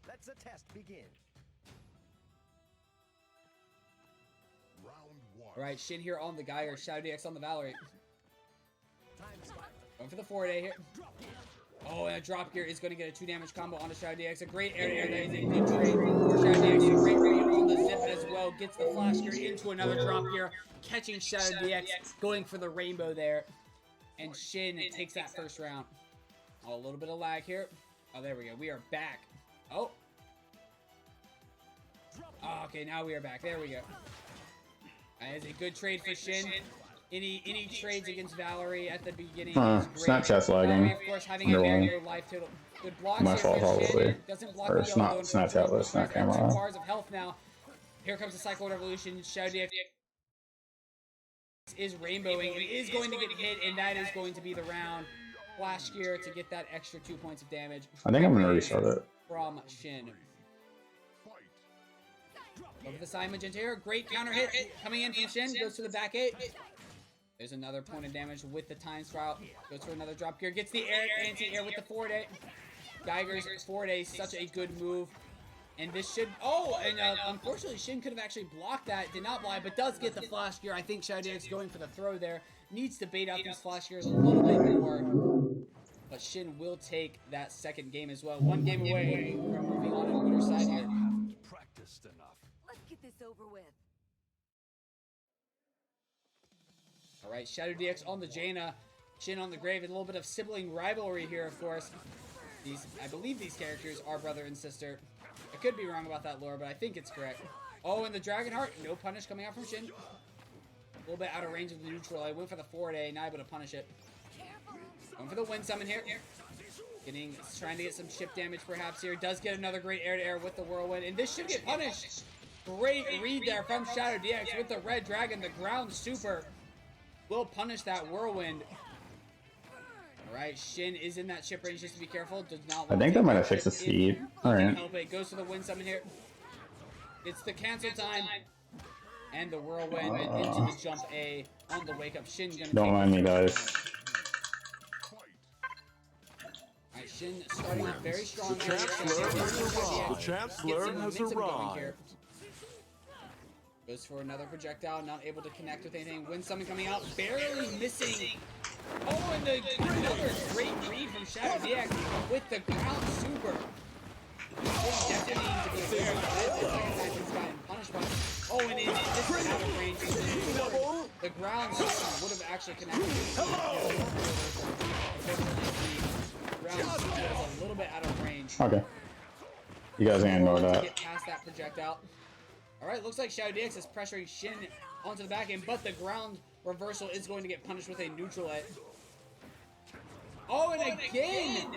Speaker 8: Let's the test begin.
Speaker 3: Round 1.
Speaker 6: Alright, Shin here on the Geiger, Shadow DX on the Valorant. Going for the forward A here. Oh, and a drop gear is going to get a 2 damage combo onto Shadow DX. A great air to air. That is a good trade for Shadow DX. A great read on the zip as well. Gets the flash gear into another drop gear. Catching Shadow DX. Going for the rainbow there. and Shin takes that first round. Oh, a little bit of lag here. Oh, there we go. We are back. Oh. Oh, okay, now we are back. There we go. That is a good trade for Shin. Any trades against Valerie at the beginning is great.
Speaker 2: Snapchat's lagging.
Speaker 6: Valerie, of course, having a very low life total. Good blocks
Speaker 2: My
Speaker 6: here
Speaker 2: fault,
Speaker 6: for Shin.
Speaker 2: probably.
Speaker 6: Doesn't block
Speaker 2: Or
Speaker 6: the yellow,
Speaker 2: Snapchat list, not
Speaker 6: unfortunately.
Speaker 2: camera.
Speaker 6: 2 bars of health now. Here comes the Cycle Revolution. Shadow DX is rainbowing and is going to get hit, and that is going to be the round. Flash gear to get that extra 2 points of damage.
Speaker 2: I think I'm gonna restart it.
Speaker 6: From Shin. Over the side, Magenta here. Great counter hit coming in from Shin. Goes to the back 8. There's another point of damage with the time sprout. Goes for another drop gear. Gets the anti-air with the forward A. Geiger's forward A, such a good move. And this should... Oh, and unfortunately, Shin could have actually blocked that. Did not blind, but does get the flash gear. I think Shadow DX going for the throw there. Needs to bait out these flash gears a little bit more. But Shin will take that second game as well. 1 game away from moving on to the winner side here.
Speaker 4: Practiced enough.
Speaker 9: Let's get this over with.
Speaker 6: All right, Shadow DX on the Jaina, Shin on the Grave. A little bit of sibling rivalry here, of course. I believe these characters are brother and sister. I could be wrong about that lore, but I think it's correct. Oh, and the Dragonheart, no punish coming out from Shin. A little bit out of range of the neutral. I went for the forward A, not able to punish it. Going for the wind summon here. Trying to get some chip damage perhaps here. Does get another great air-to-air with the whirlwind, and this should get punished. Great read there from Shadow DX with the red dragon. The ground super will punish that whirlwind. Alright, Shin is in that chip range, just to be careful. Does not
Speaker 2: I think that might have fixed the speed. Alright.
Speaker 6: Help it. Goes to the wind summon here. It's the cancel time. And the whirlwind into the jump A on the wake up. Shin gonna
Speaker 2: Don't mind me, guys.
Speaker 6: Alright, Shin starting off very strong.
Speaker 4: The Chancellor has arrived.
Speaker 6: Goes for another projectile, not able to connect with anything. Wind summon coming out, barely missing. Oh, and another great read from Shadow DX with the ground super. Definitely needs to be aware of that. The second time he's gotten punished by. Oh, and this is out of range. The ground super would have actually connected. The ground super is a little bit out of range.
Speaker 2: Okay. You guys ain't know that.
Speaker 6: Get past that projectile. Alright, looks like Shadow DX is pressuring Shin onto the back end, but the ground reversal is going to get punished with a neutral edge. Oh, and again!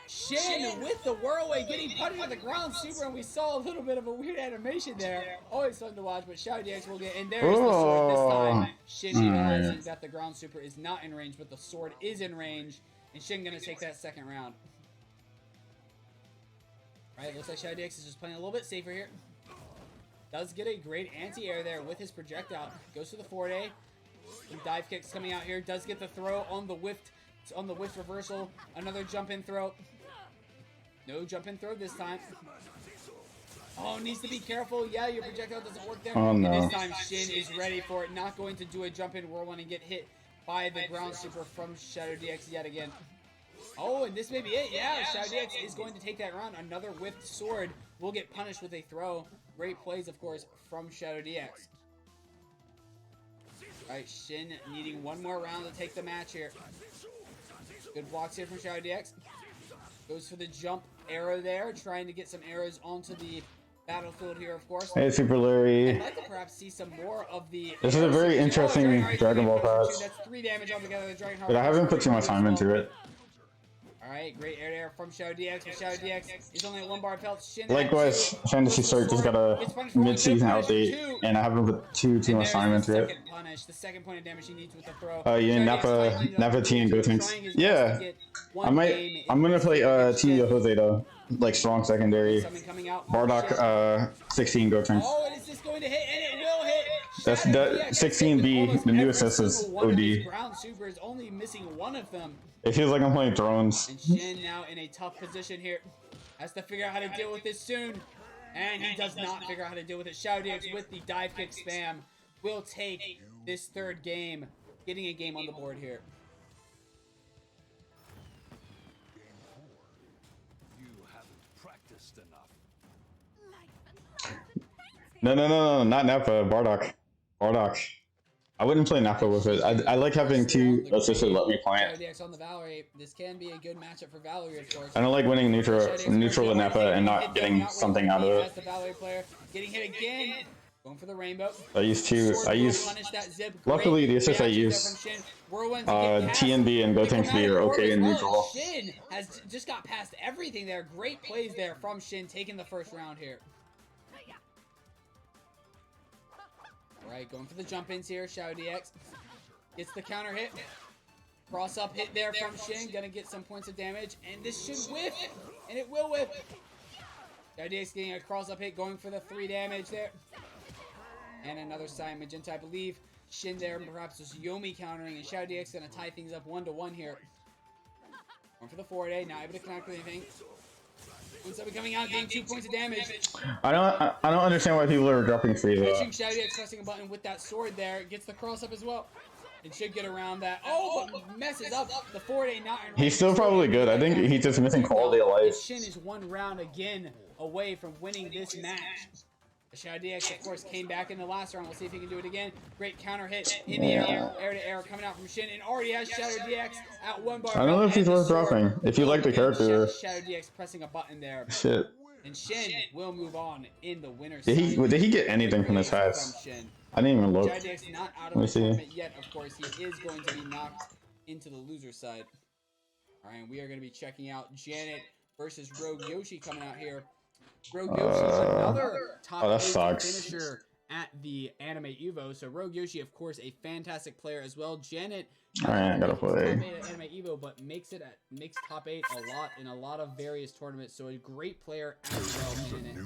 Speaker 6: Shin with the whirlwind getting punished with the ground super, and we saw a little bit of a weird animation there. Always fun to watch, but Shadow DX will get, and there's the sword this time. Shin realizing that the ground super is not in range, but the sword is in range, and Shin gonna take that second round. Alright, looks like Shadow DX is just playing a little bit safer here. Does get a great anti-air there with his projectile. Goes to the forward A. Some dive kicks coming out here. Does get the throw on the whiffed reversal. Another jump in throw. No jump in throw this time. Oh, needs to be careful. Yeah, your projectile doesn't work there.
Speaker 2: Oh, no.
Speaker 6: And this time Shin is ready for it. Not going to do a jump in whirlwind and get hit by the ground super from Shadow DX yet again. Oh, and this may be it. Yeah, Shadow DX is going to take that round. Another whiffed sword will get punished with a throw. Great plays, of course, from Shadow DX. Alright, Shin needing one more round to take the match here. Good blocks here from Shadow DX. Goes for the jump arrow there, trying to get some arrows onto the battlefield here, of course.
Speaker 2: Hey, Super Larry.
Speaker 6: I'd like to perhaps see some more of the...
Speaker 2: This is a very interesting Dragon Ball pass.
Speaker 6: That's 3 damage altogether. The Dragonheart,
Speaker 2: But I haven't put too much time into it.
Speaker 6: Alright, great air from Shadow DX. But Shadow DX is only at 1 bar of health. Shin
Speaker 2: Likewise, Fantasy Start just got a mid-season update, and I haven't put too much time into it.
Speaker 6: The second point of damage he needs with the throw.
Speaker 2: Yeah, Nappa T and Gotenks. Yeah, I'm gonna play Team Jose though, like strong secondary. Bardock 16 Gotenks.
Speaker 6: Oh, and is this going to hit? And it will hit.
Speaker 2: That's that 16B. The new assist is OD.
Speaker 6: Ground super is only missing one of them.
Speaker 2: It feels like I'm playing Thrones.
Speaker 6: And Shin now in a tough position here. Has to figure out how to deal with this soon. And he does not figure out how to deal with it. Shadow DX with the dive kick spam will take this third game. Getting a game on the board here.
Speaker 4: You haven't practiced enough.
Speaker 2: No, not Nappa. Bardock. I wouldn't play Nappa with it. I like having two assisted let me plant.
Speaker 6: DX on the Valerie. This can be a good matchup for Valerie, of course.
Speaker 2: I don't like winning neutral with Nappa and not getting something out of it.
Speaker 6: As the Valerie player, getting hit again. Going for the rainbow.
Speaker 2: Luckily, the assist I use, TNB and Go Tanks B are okay in neutral.
Speaker 6: Shin has just got past everything there. Great plays there from Shin, taking the first round here. Alright, going for the jump ins here. Shadow DX gets the counter hit. Cross up hit there from Shin. Gonna get some points of damage. And this should whiff. And it will whiff. Shadow DX getting a cross up hit, going for the 3 damage there. And another side Magenta, I believe. Shin there, perhaps just Yomi countering, and Shadow DX gonna tie things up 1-1 here. Going for the 4-day, not able to connect with anything. Usobi coming out, getting 2 points of damage.
Speaker 2: I don't understand why people are dropping free though.
Speaker 6: Shadow DX pressing a button with that sword there, gets the cross up as well. It should get around that. Oh, but messes up the 4-day not.
Speaker 2: He's still probably good. I think he's just missing quality of life.
Speaker 6: Shin is 1 round again away from winning this match. Shadow DX, of course, came back in the last round. We'll see if he can do it again. Great counter hit in the air to air, coming out from Shin, and already has Shadow DX at 1 bar.
Speaker 2: I don't know if he's worth dropping. If you like the character.
Speaker 6: Shadow DX pressing a button there.
Speaker 2: Shit.
Speaker 6: And Shin will move on in the winner's
Speaker 2: Did he get anything from this house? I didn't even look.
Speaker 6: Shadow DX not out of the tournament yet, of course. He is going to be knocked into the loser side. Alright, and we are going to be checking out Janet versus Rogue Yoshi coming out here. Rogue Yoshi, another top finisher at the Anime Evo. So Rogue Yoshi, of course, a fantastic player as well. Janet,
Speaker 2: I gotta play.
Speaker 6: Top 8 at Anime Evo, but makes top 8 a lot in a lot of various tournaments. So a great player as well. Janet.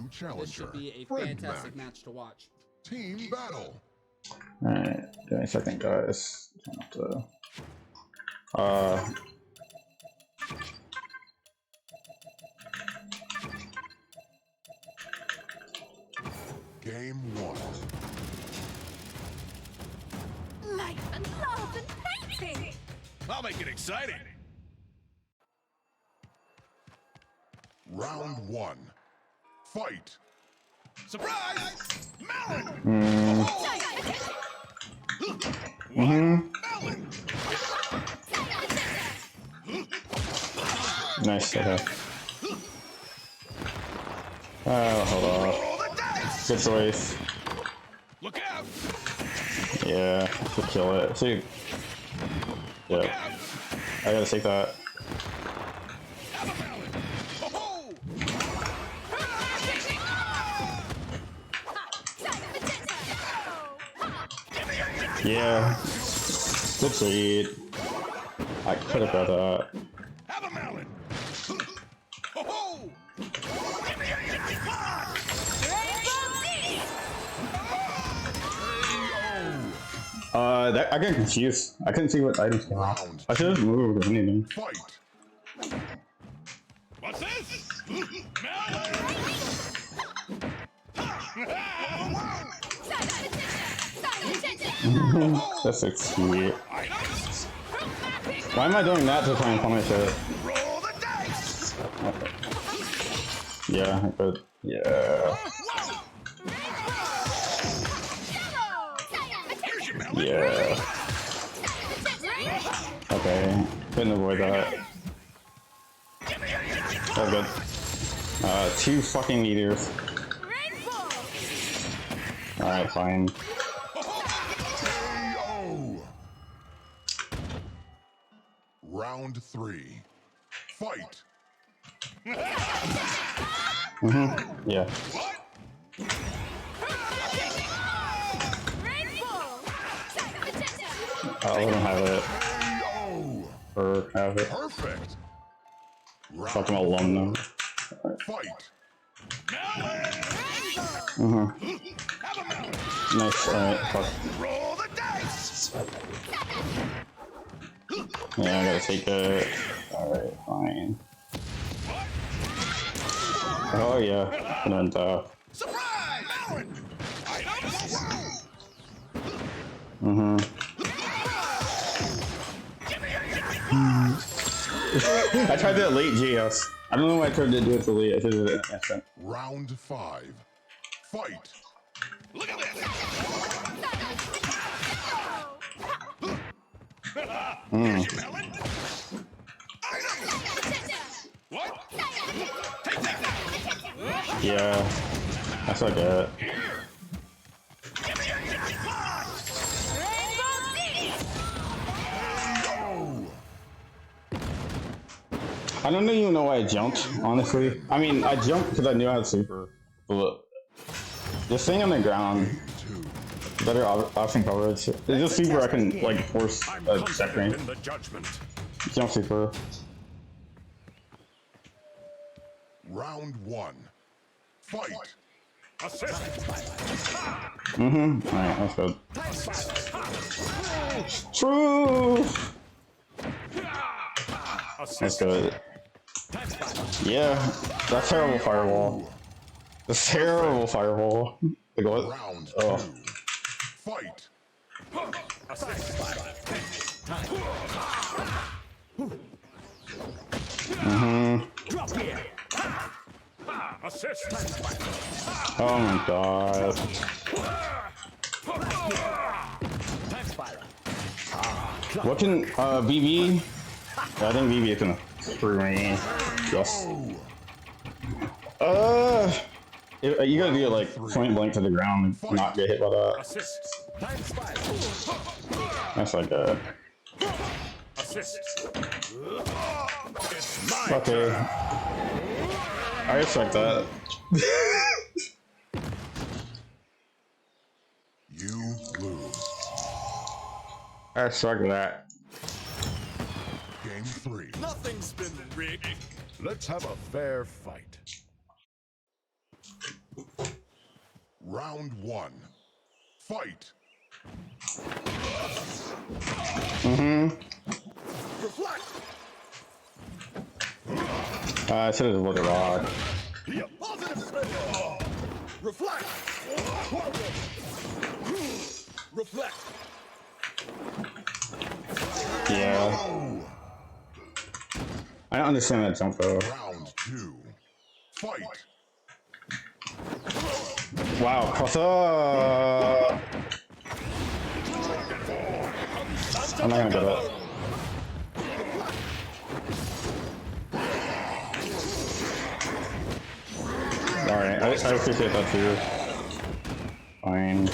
Speaker 6: This should be a fantastic match to watch.
Speaker 3: Team battle.
Speaker 2: Alright, give me a second, guys.
Speaker 3: Game 1.
Speaker 9: Life and love and painting.
Speaker 4: I'll make it exciting.
Speaker 3: Round 1. Fight.
Speaker 4: Surprise! Melon! Melon!
Speaker 2: Nice, okay. Oh, hold on. Good choice.
Speaker 4: Look out!
Speaker 2: Yeah, to kill it. See, yeah, I gotta take that. Yeah, good trade. I could have got that.
Speaker 4: Have a melon!
Speaker 2: That I got confused. I couldn't see what items came out. I should have moved or anything.
Speaker 3: Fight.
Speaker 4: What's this? Melon!
Speaker 2: That's so cute. Why am I doing that to try and punish it?
Speaker 4: Roll the dice!
Speaker 2: Okay. Yeah, I could. Yeah. Yeah. Okay. Couldn't avoid that. Oh, good. 2 fucking meteors. Alright, fine.
Speaker 3: Round 3. Fight.
Speaker 2: Yeah. I'll let him have it. Or have it.
Speaker 3: Perfect.
Speaker 2: Fucking aluminum.
Speaker 3: Fight.
Speaker 2: Nice, alright, fuck.
Speaker 4: Roll the dice!
Speaker 2: Yeah, I gotta take it. Alright, fine. Oh yeah, and then
Speaker 4: Surprise! Melon!
Speaker 2: I tried that late GS. I don't know why I tried to do it so late. I should have did it instant.
Speaker 3: Round 5. Fight.
Speaker 4: Look at this! Here's your melon. What?
Speaker 2: Yeah, that's like it.
Speaker 4: Give me a jackpot!
Speaker 2: I don't even know why I jumped, honestly. I mean, I jumped because I knew I had super. But just staying on the ground, better option coverage. It's just super I can like force a check range. Jump super.
Speaker 3: Round 1. Fight.
Speaker 2: Alright, that's good. True! That's good. Yeah, that's terrible fireball. That's terrible fireball. Like what?
Speaker 3: Round 2.
Speaker 2: Oh.
Speaker 3: Fight.
Speaker 2: Oh my god. What can BB? I think BB can screw me. Yes. You gotta do it like point blank to the ground and not get hit by that. That's like a. Okay. I respect that.
Speaker 3: You lose.
Speaker 2: I respect that.
Speaker 3: Game 3.
Speaker 4: Nothing's been rigged.
Speaker 3: Let's have a fair fight. Round 1. Fight.
Speaker 4: Reflect.
Speaker 2: I should have looked at rock.
Speaker 4: Positive spin. Reflect. Reflect.
Speaker 2: Yeah. I don't understand that jump though.
Speaker 3: Round 2. Fight.
Speaker 2: Wow, cross up. I'm not gonna get it. Alright, I appreciate that too. Fine.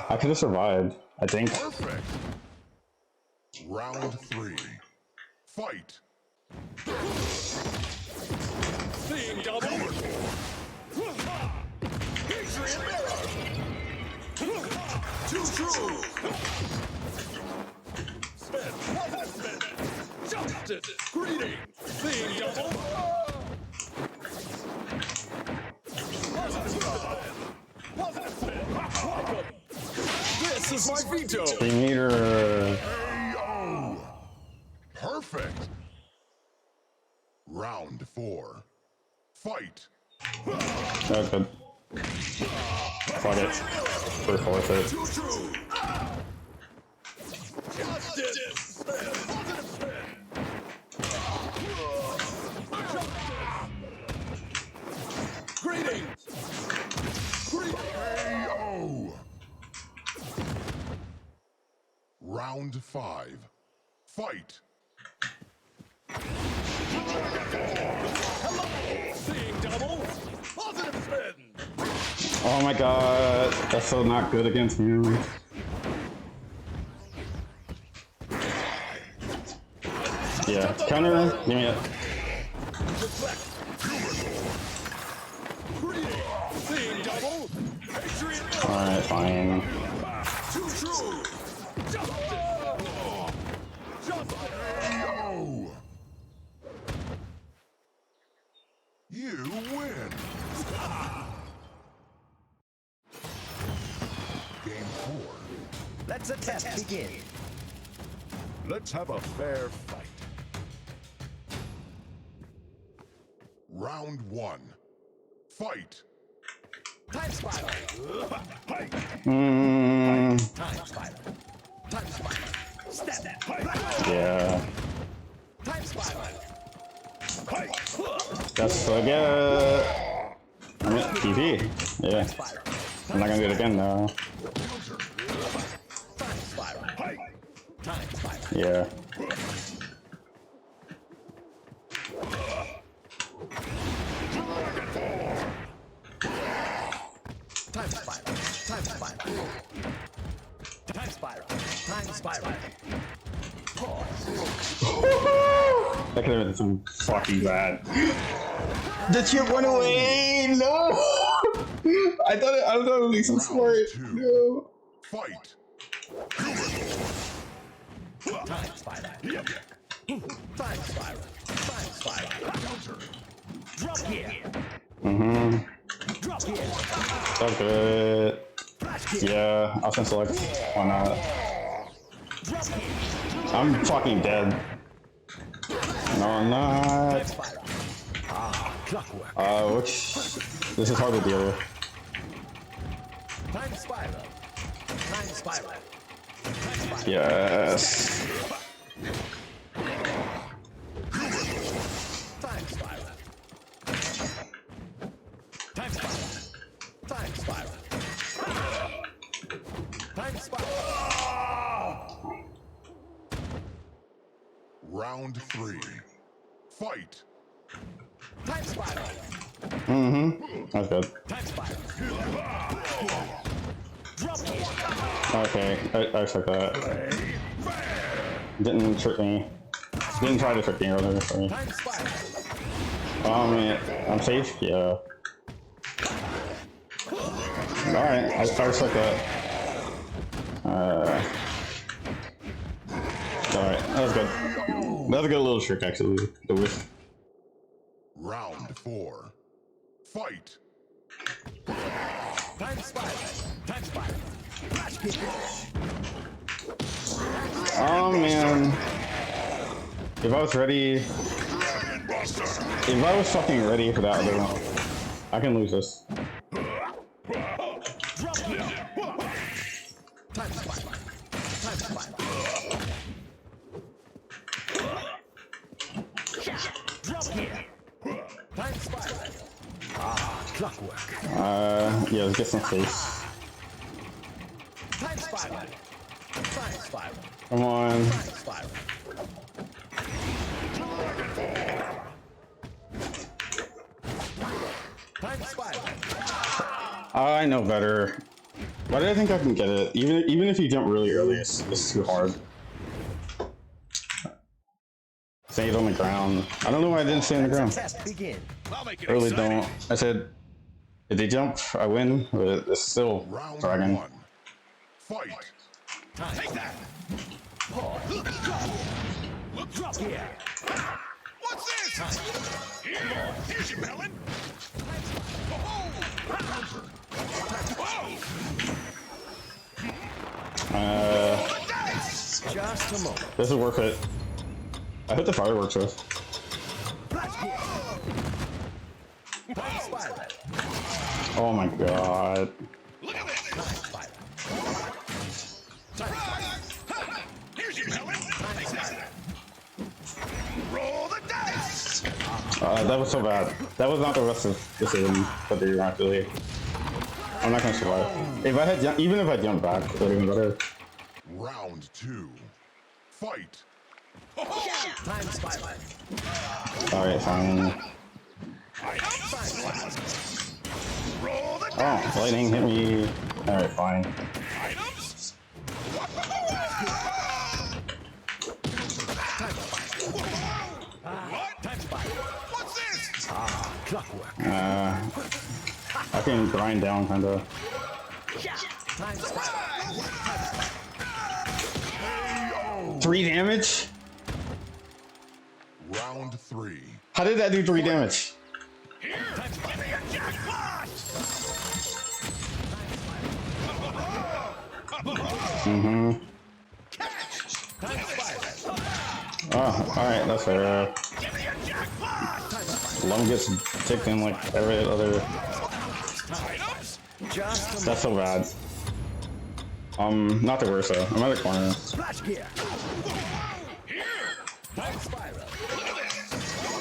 Speaker 2: I could have survived, I think.
Speaker 3: Perfect. Round 3. Fight.
Speaker 4: Seeing double. Patriot mirror. Too true. Spin. Positive spin. Justice. Greetings. Seeing double. Positive spin. Positive spin. Welcome. This is my veto.
Speaker 2: 3-meter.
Speaker 3: KO. Perfect. Round 4. Fight.
Speaker 2: That's good. Fuck it. We're forth it.
Speaker 4: Too true. Justice. Spin. Positive spin. Greetings.
Speaker 3: KO. Round 5. Fight.
Speaker 4: Seeing double. Positive spin.
Speaker 2: Oh my god, that's so not good against me. Yeah, counter, give me it.
Speaker 4: Seeing double. Patriot.
Speaker 2: Alright, fine.
Speaker 4: Too true. Justice. Justice.
Speaker 3: KO. You win. Game 4.
Speaker 8: Let the test begin.
Speaker 3: Let's have a fair fight. Round 1. Fight.
Speaker 8: Time spiral. Time spiral. Time spiral. Step.
Speaker 2: Yeah.
Speaker 8: Time spiral.
Speaker 2: That's so good. I'm at PV. Yeah. I'm not gonna do it again though. Yeah.
Speaker 8: Time spiral. Time spiral. Time spiral. Time spiral. Pause.
Speaker 2: That could have been some fucking bad. The chip went away! No! I thought it would be some sport. No.
Speaker 3: Fight.
Speaker 8: Time spiral. Time spiral. Time spiral.
Speaker 3: Counter.
Speaker 8: Drop here.
Speaker 2: Mm-hmm.
Speaker 8: Drop here.
Speaker 2: That's good.
Speaker 8: Flash here.
Speaker 2: Yeah, I was gonna select. Why not?
Speaker 8: Drop here.
Speaker 2: I'm fucking dead. No, I'm
Speaker 8: Time
Speaker 2: not.
Speaker 8: spiral. Ah, clockwork.
Speaker 2: Which... This is hard to deal with.
Speaker 8: Time spiral. Time spiral. Time spiral.
Speaker 2: Yes.
Speaker 8: Time spiral. Time spiral. Time spiral. Time spiral.
Speaker 3: Round 3. Fight.
Speaker 8: Time spiral.
Speaker 2: Mm-hmm. That's good.
Speaker 8: Time spiral. Drop here.
Speaker 2: Okay, I expect that. Didn't trick me. Didn't try to trick me earlier. Sorry.
Speaker 8: Time spiral.
Speaker 2: I'm safe? Yeah. Alright, I expect that. Alright, that was good. That was a good little trick, actually. The whiff.
Speaker 3: Round 4. Fight.
Speaker 8: Time spiral. Time spiral. Flash kick.
Speaker 2: Oh man. If I was ready... If I was fucking ready for that other one, I can lose this.
Speaker 8: Drop here. Time spiral. Time spiral. Drop here. Time spiral. Ah, clockwork.
Speaker 2: Yeah, let's get some face.
Speaker 8: Time spiral. Time spiral.
Speaker 2: Come on.
Speaker 8: Time spiral. Time spiral.
Speaker 2: I know better. Why did I think I can get it? Even if you jump really early, it's too hard. Stay on the ground. I don't know why I didn't stay on the ground.
Speaker 8: Test begin.
Speaker 4: I'll make it
Speaker 2: Really
Speaker 4: exciting.
Speaker 2: don't. I said, if they jump, I win, but it's still
Speaker 3: Round
Speaker 2: dragon.
Speaker 3: 1. Fight.
Speaker 4: Take that.
Speaker 8: Pause. Drop here.
Speaker 4: What's this? Here's your melon.
Speaker 8: Just a moment.
Speaker 2: This is worth it. I hit the fireworks though.
Speaker 8: Flash here. Time spiral.
Speaker 2: Oh my god.
Speaker 4: Look at this.
Speaker 8: Time spiral. Time spiral.
Speaker 4: Here's your melon. Take that. Roll the dice.
Speaker 2: That was so bad. That was not the rest of the season, but they actually. I'm not gonna survive. If I had even if I jumped back, it would have been better.
Speaker 3: Round 2. Fight.
Speaker 8: Time spiral.
Speaker 2: Alright, fine.
Speaker 4: Roll the
Speaker 2: Oh, lightning hit me. Alright, fine.
Speaker 4: items.
Speaker 8: Time spiral.
Speaker 4: What's this?
Speaker 8: Ah, clockwork.
Speaker 2: I can grind down kinda.
Speaker 8: Time spiral.
Speaker 2: 3 damage?
Speaker 3: Round 3.
Speaker 2: How did that do 3 damage?
Speaker 4: Here. Give me a jackpot.
Speaker 8: Time spiral.
Speaker 2: Oh, alright, that's fair.
Speaker 4: Give me a jackpot.
Speaker 2: Lum gets ticked in like every other.
Speaker 4: Items.
Speaker 8: Just a
Speaker 2: That's so bad. Not the worst though. I'm at the corner.
Speaker 8: flash here.
Speaker 4: Here.
Speaker 8: Time spiral.
Speaker 4: Look at this.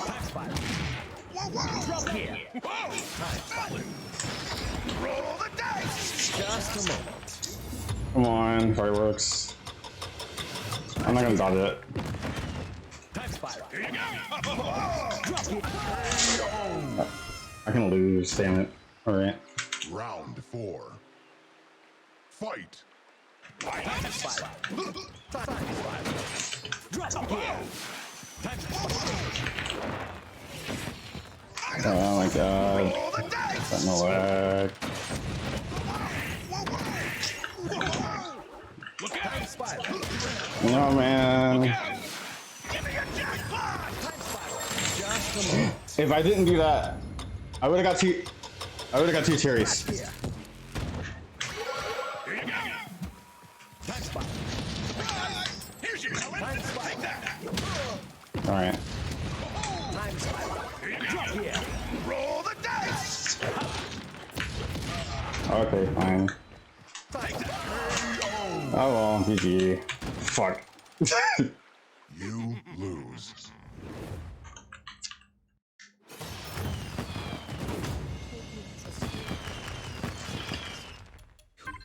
Speaker 8: Time spiral. Drop here. Time spiral.
Speaker 4: Roll the dice.
Speaker 8: Just a moment.
Speaker 2: Come on, fireworks. I'm not gonna dodge it.
Speaker 8: Time spiral.
Speaker 4: Here you go.
Speaker 2: I can lose, damn it. Alright.
Speaker 3: Round 4. Fight.
Speaker 8: Time spiral. Time spiral. Drop here. Time spiral.
Speaker 2: Oh my god.
Speaker 4: Roll the dice.
Speaker 2: Got no lag.
Speaker 4: Look
Speaker 8: Time
Speaker 4: out.
Speaker 8: spiral.
Speaker 2: No, man.
Speaker 4: Give me a jackpot.
Speaker 8: Time spiral. Just a moment.
Speaker 2: If I didn't do that, I would have got two. I would have got 2 cherries.
Speaker 8: Here.
Speaker 4: Here you go.
Speaker 8: Time spiral.
Speaker 4: Here's your melon.
Speaker 8: Time spiral.
Speaker 4: Take that.
Speaker 2: Alright.
Speaker 8: Time spiral.
Speaker 4: Here you go.
Speaker 8: Drop here.
Speaker 4: Roll the dice.
Speaker 2: Okay, fine.
Speaker 8: Take that.
Speaker 2: Oh well, GG. Fuck.
Speaker 3: You lose.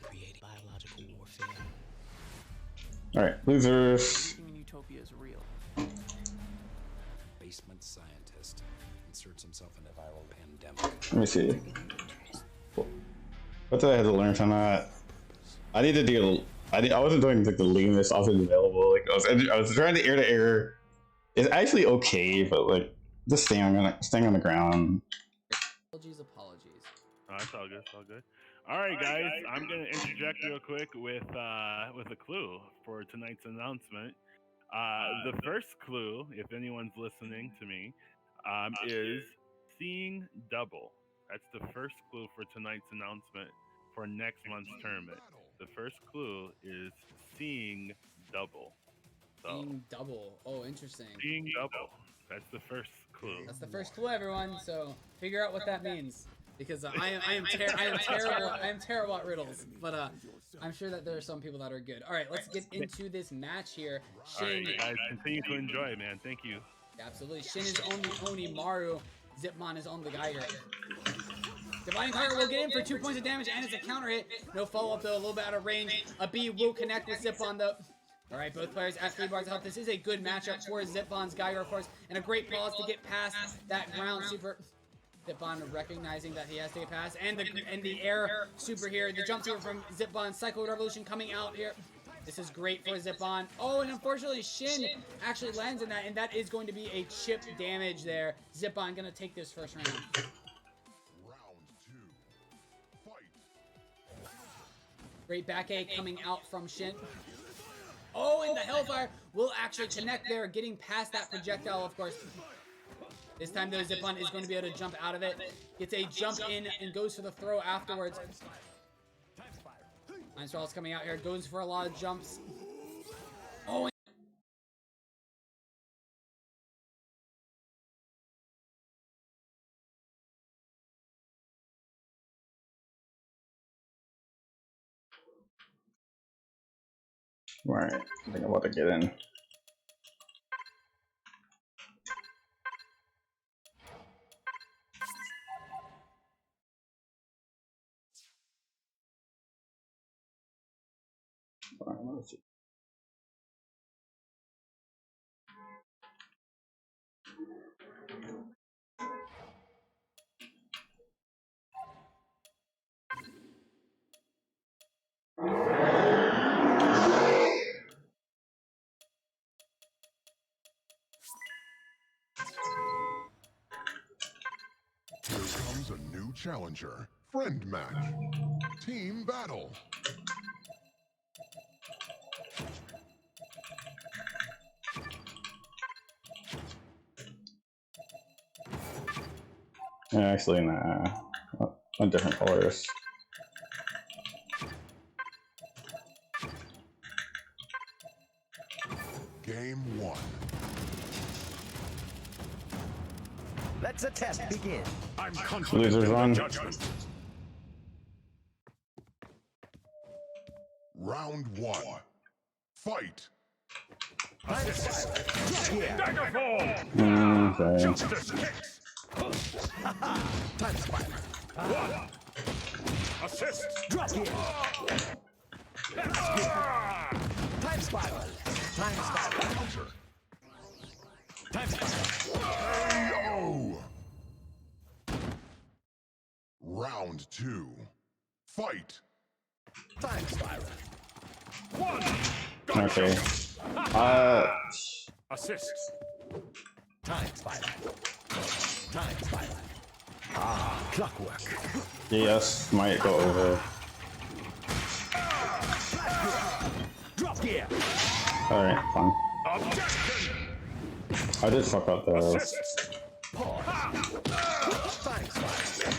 Speaker 8: Creating biological warfare.
Speaker 2: Alright, losers.
Speaker 10: Everything in Utopia is real.
Speaker 11: Basement scientist inserts himself in a viral pandemic.
Speaker 2: Let me see. What did I have to learn from that? I need to do. I wasn't doing like the leanness offense available. Like I was trying to air. It's actually okay, but like just staying on the ground.
Speaker 6: Apologies.
Speaker 7: Oh, it's all good. It's all good. All right, guys. I'm gonna interject real quick with a clue for tonight's announcement. The first clue, if anyone's listening to me, is seeing double. That's the first clue for tonight's announcement for next month's tournament. The first clue is seeing double. So,
Speaker 6: Seeing double. Oh, interesting.
Speaker 7: seeing double. That's the first clue.
Speaker 6: That's the first clue, everyone. So figure out what that means, because I am terrible at riddles. But I'm sure that there are some people that are good. All right, let's get into this match here.
Speaker 7: All right,
Speaker 6: Shin,
Speaker 7: guys, continue to enjoy, man. Thank you.
Speaker 6: absolutely. Shin is on the Onimaru. Zipmon is on the Geiger. Dividing Fire will get in for 2 points of damage, and it's a counter hit. No follow-up, though, a little bit out of range. A B will connect with Zipmon, though. All right, both players at 3 bars of health. This is a good matchup for Zipmon's Geiger, of course, and a great pause to get past that ground super. Zipmon recognizing that he has to get past, and the air super here. The jump super from Zipmon. Psycho Revolution coming out here. This is great for Zipmon. Oh, and unfortunately, Shin actually lands in that, and that is going to be a chip damage there. Zipmon gonna take this first round.
Speaker 3: Round 2. Fight.
Speaker 6: Great back A coming out from Shin. Oh, and the Hellfire will actually connect there, getting past that projectile, of course. This time, though, Zipmon is going to be able to jump out of it. Gets a jump in and goes for the throw afterwards. Time Spiral's coming out here. Goes for a lot of jumps. Oh,
Speaker 2: Alright, I think I'm about to get in. Alright, let's see.
Speaker 3: Here comes a new challenger. Friend match. Team battle.
Speaker 2: Actually, nah. On different colors.
Speaker 3: Game 1.
Speaker 8: Let the test begin.
Speaker 5: I'm confident
Speaker 2: Losers
Speaker 5: in
Speaker 2: run.
Speaker 5: the judgment.
Speaker 3: Round 1. Fight.
Speaker 5: Daggerfall!
Speaker 2: Okay.
Speaker 5: Justice kicks!
Speaker 8: Time spiral.
Speaker 5: One! Assist!
Speaker 8: Drop here.
Speaker 5: Ah!
Speaker 8: Time spiral. Time
Speaker 4: Time spiral. Time spiral.
Speaker 3: Round 2. Fight.
Speaker 4: Time spiral.
Speaker 2: Okay.
Speaker 5: Assist.
Speaker 4: Time spiral. Time spiral. Ah, clockwork.
Speaker 2: Yes, might go over.
Speaker 4: Drop gear.
Speaker 2: Alright, fine.
Speaker 5: Objection.
Speaker 2: I did fuck up the.
Speaker 5: Assist.
Speaker 4: Pause. Time spiral.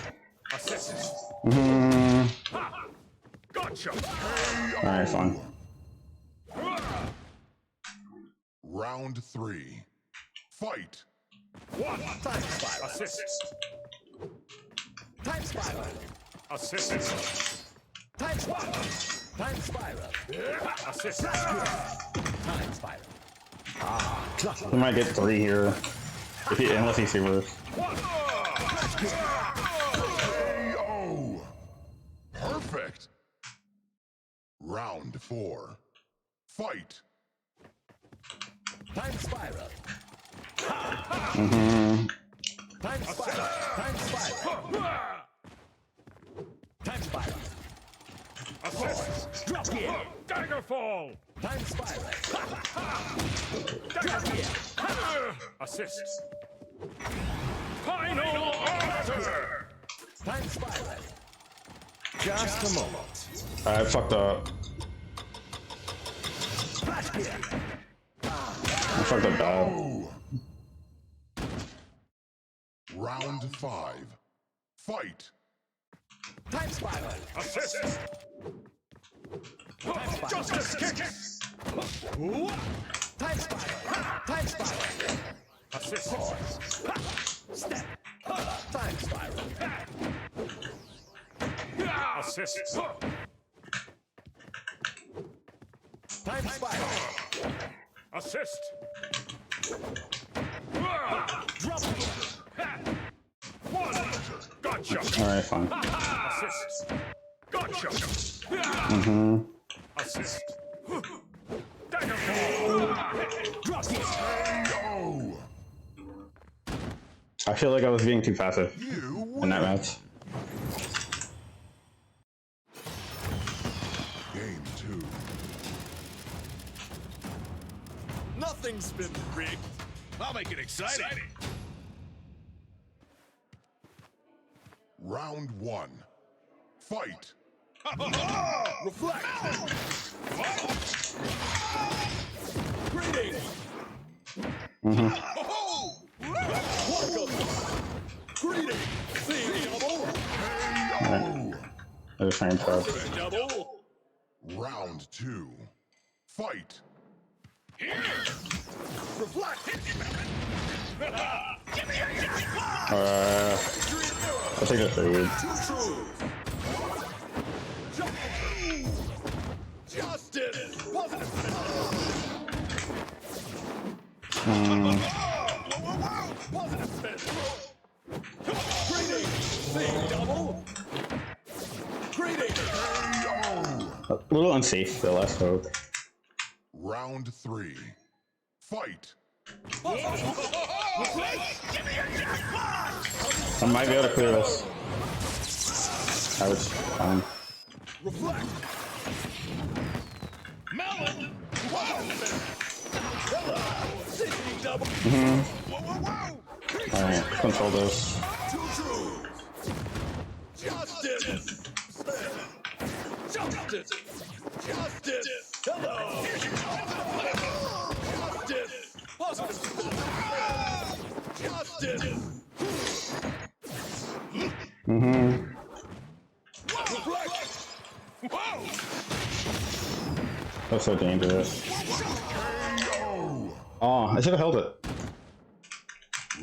Speaker 5: Assist. Gotcha.
Speaker 2: Alright, fine.
Speaker 3: Round 3. Fight.
Speaker 4: Time spiral.
Speaker 5: Assist.
Speaker 4: Time spiral.
Speaker 5: Assist.
Speaker 4: Time spiral. Time spiral.
Speaker 5: Assist.
Speaker 4: Time spiral. Ah,
Speaker 2: We
Speaker 4: clockwork.
Speaker 2: might get 3 here. If he, unless he Seavers.
Speaker 3: KO. Perfect. Round 4. Fight.
Speaker 4: Time spiral. Time spiral. Time spiral. Time spiral.
Speaker 5: Assist.
Speaker 4: Drop gear.
Speaker 5: Daggerfall.
Speaker 4: Time spiral. Drop gear.
Speaker 5: Assist. Final order.
Speaker 4: Time spiral. Just a moment.
Speaker 2: I fucked up.
Speaker 4: Flash gear.
Speaker 2: I fucked up bad.
Speaker 3: Round 5. Fight.
Speaker 4: Time spiral.
Speaker 5: Assist.
Speaker 4: Time spiral.
Speaker 5: Justice kick.
Speaker 4: Time spiral. Time spiral.
Speaker 5: Assist.
Speaker 4: Step. Time spiral.
Speaker 5: Assist.
Speaker 4: Time spiral.
Speaker 5: Assist.
Speaker 4: Drop gear.
Speaker 5: One. Gotcha.
Speaker 2: Alright, fine.
Speaker 5: Assist. Gotcha. Assist. Daggerfall.
Speaker 4: Drop gear.
Speaker 3: KO.
Speaker 2: I feel like I was being too passive
Speaker 3: You
Speaker 2: in
Speaker 3: win.
Speaker 2: that match.
Speaker 3: Game 2.
Speaker 4: Nothing's been rigged. I'll make it exciting.
Speaker 3: Round 1. Fight.
Speaker 4: Reflect. Greetings. Welcome. Greetings. See double.
Speaker 3: KO.
Speaker 2: I was trying to.
Speaker 4: Double.
Speaker 3: Round 2. Fight.
Speaker 4: Reflect.
Speaker 2: I'll take a 3.
Speaker 4: Justice. Positive. Positive spin. Greetings. See double. Greetings.
Speaker 3: KO.
Speaker 2: A little unsafe, the last hope.
Speaker 3: Round 3. Fight.
Speaker 2: I might be able to clear this. I was fine.
Speaker 4: Reflect. Melon. Hello. Double.
Speaker 2: Alright, control this.
Speaker 4: Justice. Justice. Justice. Hello. Justice. Positive. Justice. Reflect. Whoa.
Speaker 2: That's so dangerous.
Speaker 3: KO.
Speaker 2: Oh, I should have held it.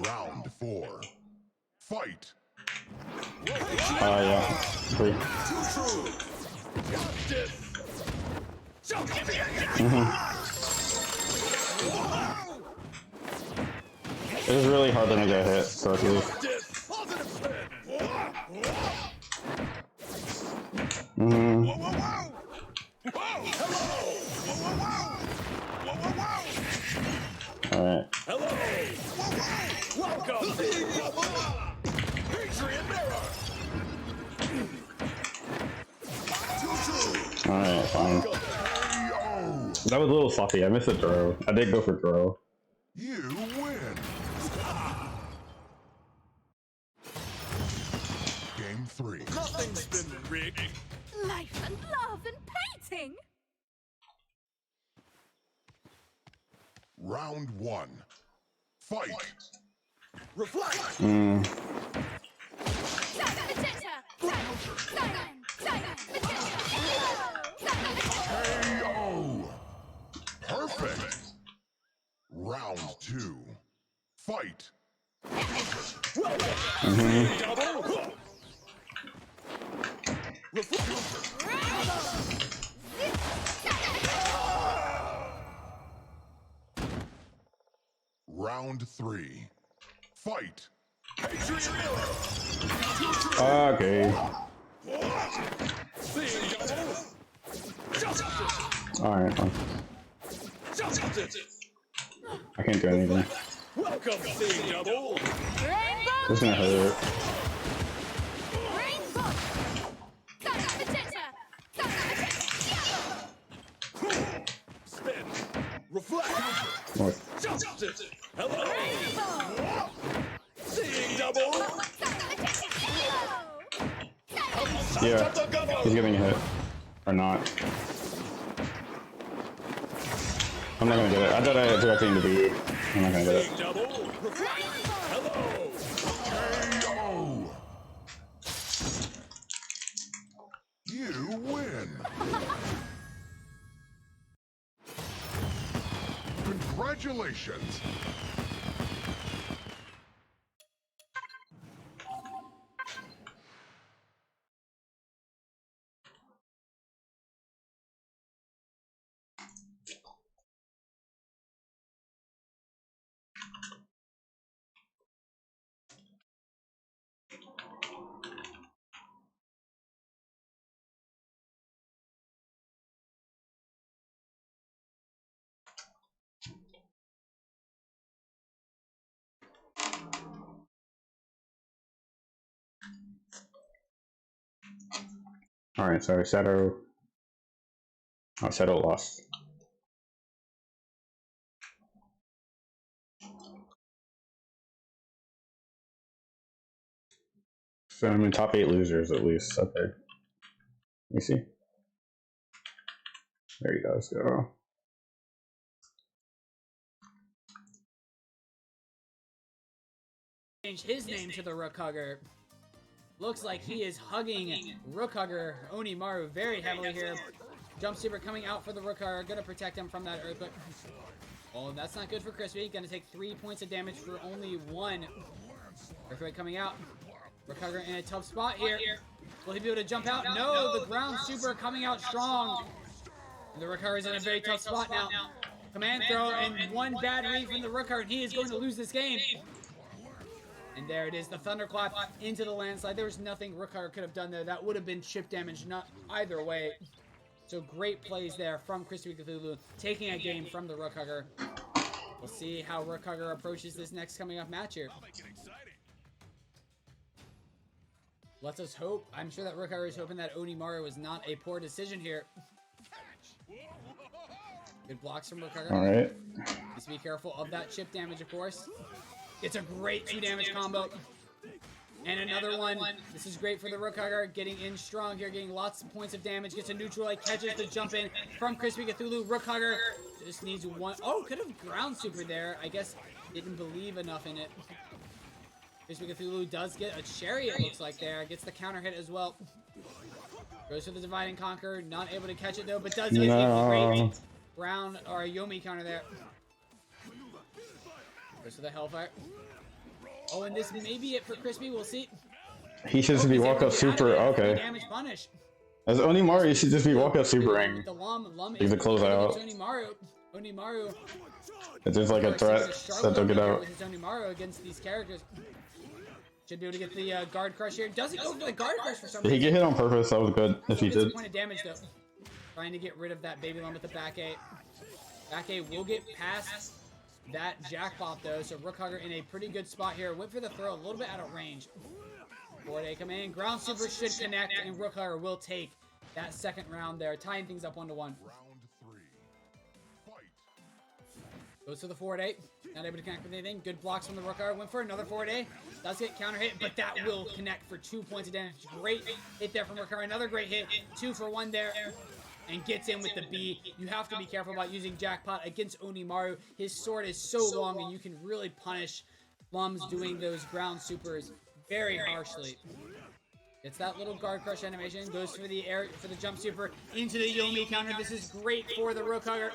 Speaker 3: Round 4. Fight.
Speaker 2: Yeah. 3. It was really hard to make that hit, so if you... fine. That was a little sloppy. I missed a throw. I did go for throw.
Speaker 3: You win. Game 3.
Speaker 4: Nothing's been rigged.
Speaker 9: Life and love and painting.
Speaker 3: Round 1. Fight.
Speaker 4: Reflect.
Speaker 3: KO. Perfect. Round 2. Fight.
Speaker 4: Double.
Speaker 3: Round 3. Fight.
Speaker 2: Okay. Alright, fine. I can't do anything.
Speaker 4: Welcome, Seeing Double.
Speaker 2: This is gonna hurt.
Speaker 4: Spin. Reflect.
Speaker 2: What?
Speaker 4: Hello. Seeing Double.
Speaker 2: Yeah, he's getting hit. Or not. I'm not gonna get it. I thought I had directing to be. I'm not gonna get it.
Speaker 4: Double. Hello.
Speaker 3: KO. You win. Congratulations.
Speaker 2: Alright, so Shadow. Oh, Shadow lost. So I'm in top 8 losers at least. Okay. Let me see. There he does go.
Speaker 6: Change his name to the Rook Hugger. Looks like he is hugging Rook Hugger Onimaru very heavily here. Jump super coming out for the Rook Hugger. Gonna protect him from that earthquake. Oh, that's not good for Crispy. Gonna take 3 points of damage for only 1. Earthquake coming out. Rook Hugger in a tough spot here. Will he be able to jump out? No, the ground super coming out strong. And the Rook Hugger is in a very tough spot now. Command throw and one bad read from the Rook Hugger, and he is going to lose this game. And there it is, the Thunderclap into the landslide. There was nothing Rook Hugger could have done there. That would have been chip damage, not either way. So great plays there from Crispy Cthulhu, taking a game from the Rook Hugger. We'll see how Rook Hugger approaches this next coming up match here. Let's us hope. I'm sure that Rook Hugger is hoping that Onimaru was not a poor decision here. Good blocks from Rook Hugger.
Speaker 2: Alright.
Speaker 6: Just be careful of that chip damage, of course. It's a great 2 damage combo. And another one. This is great for the Rook Hugger. Getting in strong here, getting lots of points of damage. Gets a neutral, like catches the jump in from Crispy Cthulhu. Rook Hugger just needs 1. Oh, could have ground super there. I guess didn't believe enough in it. Crispy Cthulhu does get a cherry, it looks like there. Gets the counter hit as well. Goes for the Divide and Conquer. Not able to catch it though, but does get a great Brown or a Yomi counter there. Goes for the Hellfire. Oh, and this may be it for Crispy. We'll see.
Speaker 2: He should just be walk up super. Okay.
Speaker 6: Damage punish.
Speaker 2: As Onimaru, he should just be walk up super ring.
Speaker 6: The Lum
Speaker 2: He's a closeout.
Speaker 6: Onimaru.
Speaker 2: It's just like a threat that they'll get out.
Speaker 6: Onimaru against these characters. Should be able to get the guard crush here. Doesn't go for the guard crush for some reason.
Speaker 2: Did he get hit on purpose? That was good if he did.
Speaker 6: Point of damage though. Trying to get rid of that baby Lum with the back 8. Back 8 will get past that jackpot though, so Rook Hugger in a pretty good spot here. Went for the throw, a little bit out of range. Forward A come in, ground super should connect, and Rook Hugger will take that second round there, tying things up 1-1.
Speaker 3: Round 3. Fight.
Speaker 6: Goes to the forward A. Not able to connect with anything. Good blocks from the Rookar. Went for another forward A. Does get counter hit, but that will connect for 2 points of damage. Great hit there from Rookar. Another great hit. 2 for 1 there. And gets in with the B. You have to be careful about using Jackpot against Onimaru. His sword is so long, and you can really punish Plums doing those ground supers very harshly. It's that little guard crush animation. Goes for the air, for the jump super into the Yomi counter. This is great for the Rookhugger.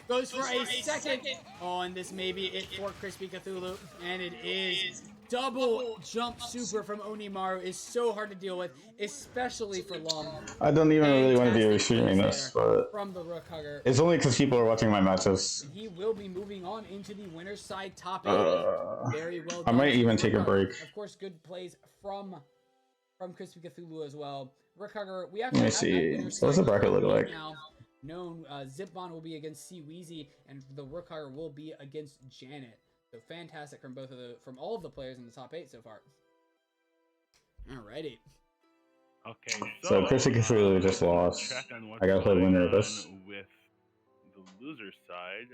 Speaker 6: Goes for a second. Oh, and this may be it for Crispy Cthulhu. And it is. Double jump super from Onimaru is so hard to deal with, especially for Lum.
Speaker 2: I don't even really want to be
Speaker 6: Fantastic
Speaker 2: restreaming
Speaker 6: plays
Speaker 2: this,
Speaker 6: there
Speaker 2: but
Speaker 6: from the Rookhugger.
Speaker 2: it's only because people are watching my matches.
Speaker 6: And he will be moving on into the winner's side top 8. Very well done.
Speaker 2: I might even take a break.
Speaker 6: Of course, good plays from Crispy Cthulhu as well. Rookhugger, we actually
Speaker 2: Let me
Speaker 6: have
Speaker 2: see.
Speaker 6: that winner's
Speaker 2: What does the
Speaker 6: side
Speaker 2: bracket look
Speaker 6: right
Speaker 2: like?
Speaker 6: now. Known Zipbon will be against Wheezy, and the Rookhugger will be against Janet. So fantastic from from all of the players in the top 8 so far. Alrighty.
Speaker 7: Okay,
Speaker 2: So Crispy Cthulhu just lost.
Speaker 7: check on what's
Speaker 2: I gotta play the winner of
Speaker 7: going
Speaker 2: this.
Speaker 7: on with the loser side.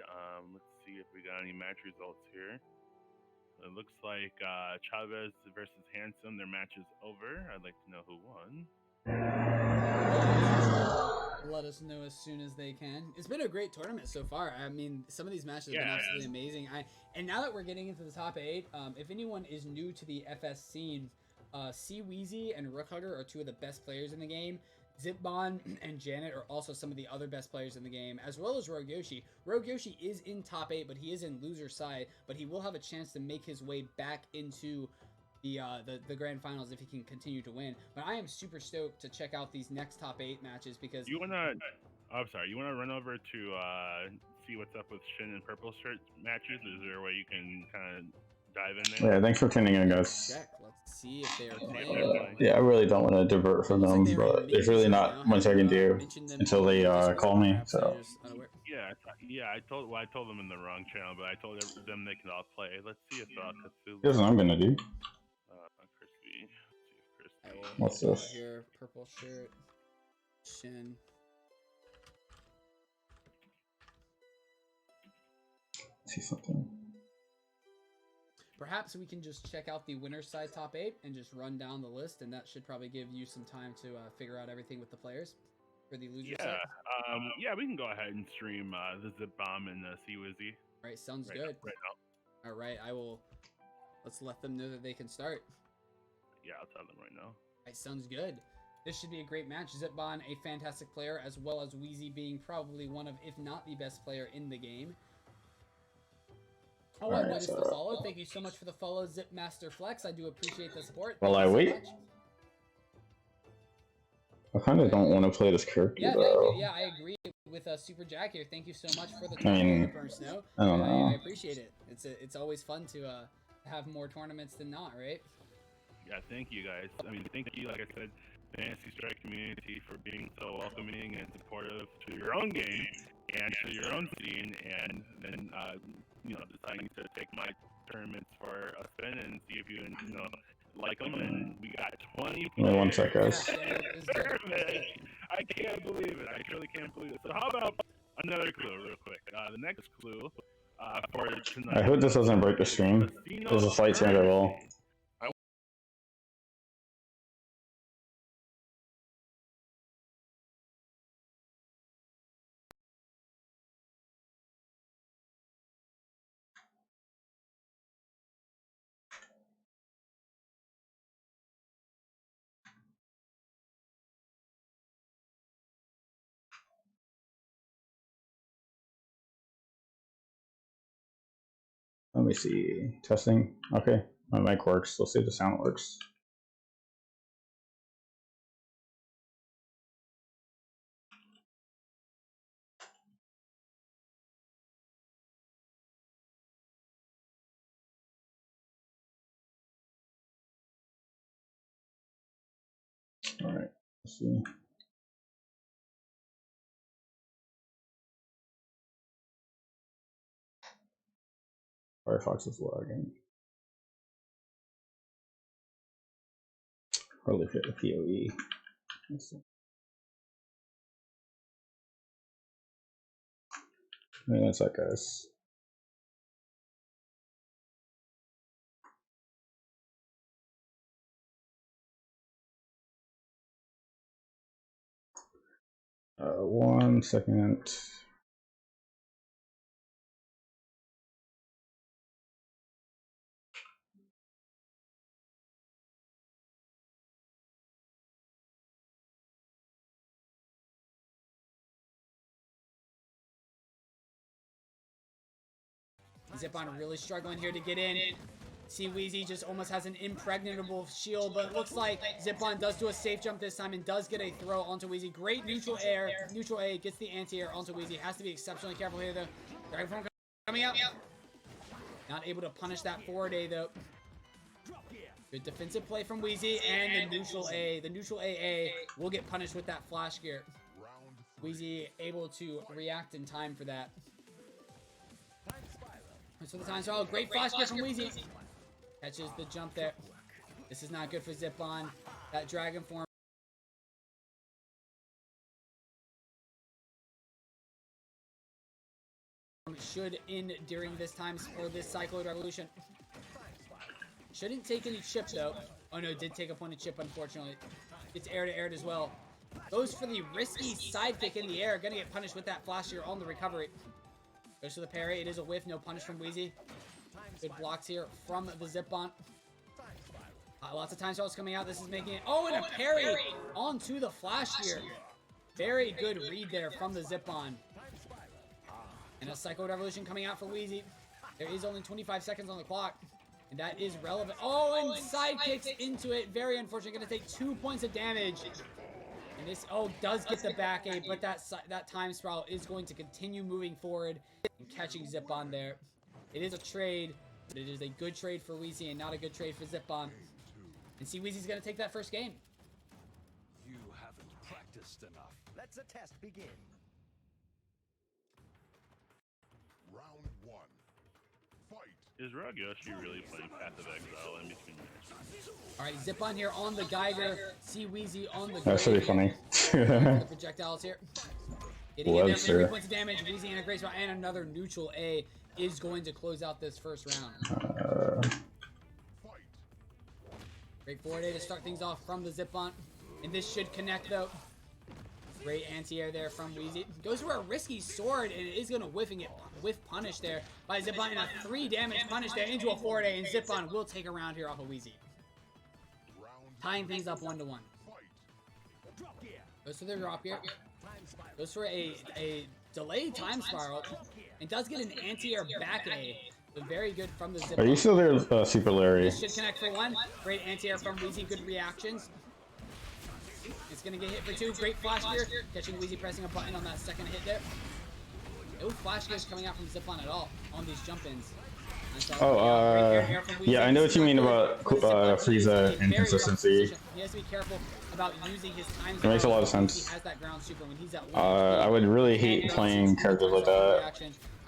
Speaker 7: Let's see if we got any match results here. It looks like Chavez versus Handsome. Their match is over. I'd like to know who won.
Speaker 6: Let us know as soon as they can. It's been a great tournament so far. I mean, some of these matches have been
Speaker 7: Yeah.
Speaker 6: absolutely amazing. And now that we're getting into the top 8, if anyone is new to the FS scene, Wheezy and Rookhugger are 2 of the best players in the game. Zipbon and Janet are also some of the other best players in the game, as well as Rogue Yoshi. Rogue Yoshi is in top 8, but he is in loser side, but he will have a chance to make his way back into the grand finals if he can continue to win. But I am super stoked to check out these next top 8 matches because
Speaker 7: You wanna? I'm sorry. You wanna run over to see what's up with Shin and Purple Shirt matches? Is there a way you can kind of dive in there?
Speaker 2: Yeah, thanks for tuning in, guys.
Speaker 6: check. Let's see if they are playing.
Speaker 2: Yeah, I really don't want to divert from them, but there's really not much I can do until they call me. So
Speaker 7: Yeah, I told them in the wrong channel, but I told them they can all play. Let's see if Cthulhu.
Speaker 2: here's what I'm gonna do.
Speaker 7: Crispy. Let's see if Crispy.
Speaker 2: What's this?
Speaker 6: Here, purple shirt, Shin.
Speaker 2: See something.
Speaker 6: Perhaps we can just check out the winner's side top 8 and just run down the list, and that should probably give you some time to figure out everything with the players for the loser side.
Speaker 7: Yeah, we can go ahead and stream the Zip Bomb and Wheezy.
Speaker 6: Right, sounds
Speaker 7: right
Speaker 6: good.
Speaker 7: Right now.
Speaker 6: All right, let's let them know that they can start.
Speaker 7: Yeah, I'll tell them right now.
Speaker 6: Right, sounds good. This should be a great match. Zipbon, a fantastic player, as well as Wheezy being probably one of, if not the best player in the game. Oh, I noticed the follow. Thank you so much for the follow, Zipmaster Flex. I do appreciate the support.
Speaker 2: While I wait, I kind of don't want to play this character.
Speaker 6: Yeah,
Speaker 2: though.
Speaker 6: yeah, I agree with Super Jack here. Thank you so much for the
Speaker 2: I
Speaker 6: tournament,
Speaker 2: mean,
Speaker 6: Burn Snow.
Speaker 2: I don't know.
Speaker 6: I appreciate it. It's always fun to have more tournaments than not, right?
Speaker 7: Yeah, thank you guys. I mean, thank you, like I said, Fantasy Strike community for being so welcoming and supportive to your own game and to your own scene, and then deciding to take my tournaments for a spin and see if you like them. And we got 20
Speaker 2: Give me 1 sec, guys.
Speaker 7: I can't believe it. I truly can't believe it. So how about another clue real quick? The next clue for tonight.
Speaker 2: I hope this doesn't break the stream. There's a slight chance it will. Let me see. Testing. Okay. My mic works. Let's see if the sound works. All right. Let's see. Firefox is lagging. Probably fit the PoE. Let's see. Yeah, that's that, guys. One second.
Speaker 6: Zipon really struggling here to get in. See, Wheezy just almost has an impregnable shield, but it looks like Zipon does do a safe jump this time and does get a throw onto Wheezy. Great neutral air. Neutral A gets the anti-air onto Wheezy. Has to be exceptionally careful here, though. Dragon Form coming out. Not able to punish that forward A, though. Good defensive play from Wheezy and the neutral A. The neutral AA will get punished with that flash gear. Wheezy able to react in time for that. So the time spiral, great flash gear from Wheezy. Catches the jump there. This is not good for Zipon. That Dragon Form should end during this time or this Cyclone Revolution. Shouldn't take any chip though. Oh no, did take a point of chip unfortunately. It's air to air as well. Goes for the risky sidekick in the air. Gonna get punished with that flash here on the recovery. Goes to the parry. It is a whiff. No punish from Wheezy. Good blocks here from the Zipon. Lots of time spells coming out. This is making it. Oh, and a parry onto the flash here. Very good read there from the Zipon. And a Psycho Revolution coming out for Wheezy. There is only 25 seconds on the clock. And that is relevant. Oh, and sidekicks into it. Very unfortunate. Going to take 2 points of damage. And this, does get the back A, but that time spiral is going to continue moving forward and catching Zipon there. It is a trade, but it is a good trade for Wheezy and not a good trade for Zipon. And see, Wheezy's going to take that first game.
Speaker 8: You haven't practiced enough. Let the test begin.
Speaker 3: Round one. Fight.
Speaker 7: Is Rogue Yoshi really playing Path of Exile in between matches?
Speaker 6: Alright, Zipon here on the Geiger. See Wheezy on the
Speaker 2: That's really funny.
Speaker 6: the projectiles here. Getting in there for 3 points of damage. Wheezy in a great spot. And another neutral A is going to close out this first round. Great forward A to start things off from the Zipon. And this should connect though. Great anti-air there from Wheezy. Goes for a risky sword and it is going to whiff punish there by Zipon. And a 3 damage punish there into a forward A. And Zipon will take a round here off of Wheezy. Tying things up 1-1. Goes for the drop here. Goes for a delayed time spiral. And does get an anti-air back A. But very good from the Zipon.
Speaker 2: Are you still there, Super Larry?
Speaker 6: This should connect for 1. Great anti-air from Wheezy. Good reactions. It's going to get hit for 2. Great flash gear. Catching Wheezy pressing a button on that second hit there. No flash gears coming out from Zipon at all on these jump-ins.
Speaker 2: Yeah, I know what you mean about Frieza inconsistency.
Speaker 6: He has to be careful about using his time.
Speaker 2: It makes a lot of sense.
Speaker 6: He has that ground super when he's at
Speaker 2: I would really hate playing characters like that.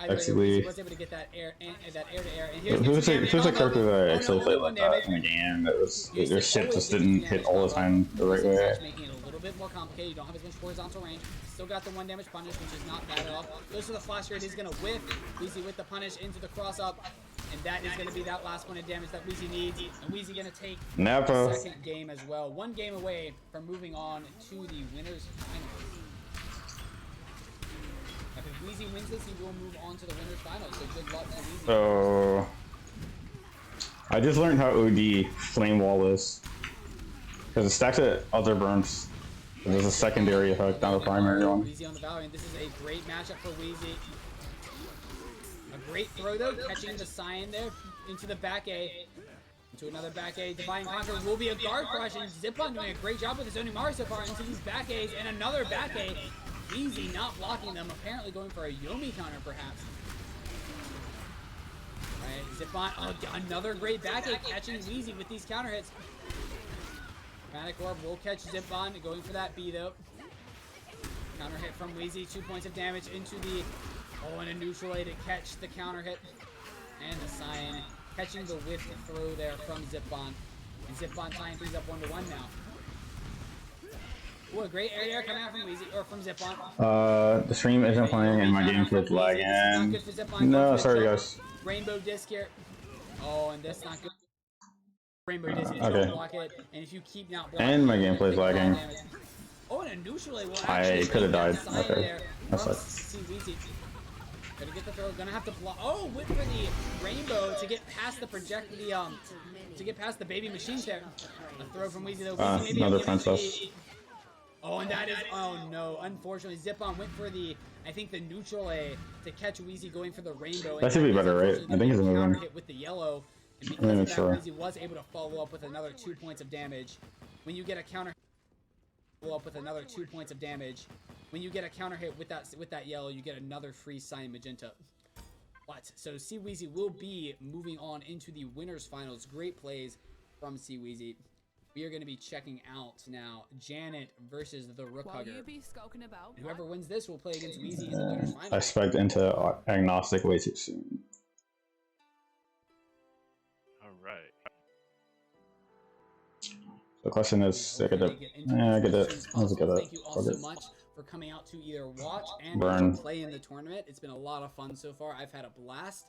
Speaker 2: Actually,
Speaker 6: he was able to get that air to air.
Speaker 2: Who's a character that I actually played like that in the game that was their shit just didn't hit all the time the right way?
Speaker 6: Making it a little bit more complicated. You don't have as much horizontal range. Still got the 1 damage punish, which is not bad at all. Goes to the flash rate. He's going to whiff. Wheezy with the punish into the cross up. And that is going to be that last point of damage that Wheezy needs. And Wheezy going to take the second game as well. 1 game away from moving on to the winners finals. If Wheezy wins this, he will move on to the winners finals. So good luck to Wheezy.
Speaker 2: So I just learned how OD Flame Wall is. Because it stacks at other burns. There's a secondary effect, not a primary one.
Speaker 6: Wheezy on the Valorant. This is a great matchup for Wheezy. A great throw though, catching the Cyan there into the back A. Into another back A. Divine Conquer will be a guard crush, and Zipon doing a great job with his Onimari so far into these back A's, and another back A. Wheezy not blocking them, apparently going for a Yomi counter perhaps. Alright, Zipon, another great back A catching Wheezy with these counter hits. Chromatic Orb will catch Zipon, going for that B though. Counter hit from Wheezy, 2 points of damage into the, and a neutral A to catch the counter hit. And the Cyan catching the whiff throw there from Zipon. And Zipon tying things up 1-1 now. Ooh, a great air coming out from Weezy, or from Zipon.
Speaker 2: The stream isn't playing and my game keeps lagging. No, sorry guys.
Speaker 6: Rainbow disc here. Oh, and that's not good. Rainbow disc, you
Speaker 2: Okay.
Speaker 6: don't block it, and if you keep not blocking
Speaker 2: And my
Speaker 6: it, you're
Speaker 2: gameplay's
Speaker 6: gonna take a lot of
Speaker 2: lagging.
Speaker 6: damage. Oh, and a neutral will
Speaker 2: I
Speaker 6: actually
Speaker 2: could have died.
Speaker 6: sign
Speaker 2: Okay.
Speaker 6: there
Speaker 2: That
Speaker 6: from
Speaker 2: sucks.
Speaker 6: CChavez. Gotta get the throw. Gonna have to block. Oh, wait for the rainbow to get past the to get past the baby machines there. A throw from Weezy though. Weezy maybe
Speaker 2: Another
Speaker 6: able to get
Speaker 2: princess.
Speaker 6: Oh, and that is, oh no, unfortunately, Zipon went for the, I think the neutral A to catch Weezy going for the rainbow.
Speaker 2: That should be better, right? I think it's a
Speaker 6: counter
Speaker 2: moving.
Speaker 6: hit with the yellow, and
Speaker 2: Let
Speaker 6: because
Speaker 2: me
Speaker 6: of
Speaker 2: make
Speaker 6: that,
Speaker 2: sure.
Speaker 6: Weezy was able to follow up with another 2 points of damage. When you get a counter follow up with another 2 points of damage, when you get a counter hit with that yellow, you get another free sign magenta. But so CWeezy will be moving on into the winners finals. Great plays from CWeezy. We are going to be checking out now Janet versus the Rook Hugger. Whoever wins this will play against Weezy in the winners finals.
Speaker 2: I spec'd into agnostic way too soon.
Speaker 7: All right.
Speaker 2: The question is, I get it. Yeah, I get it. Let's get it.
Speaker 6: Thank you all so much for coming out to either watch and
Speaker 2: Burn.
Speaker 6: play in the tournament. It's been a lot of fun so far. I've had a blast.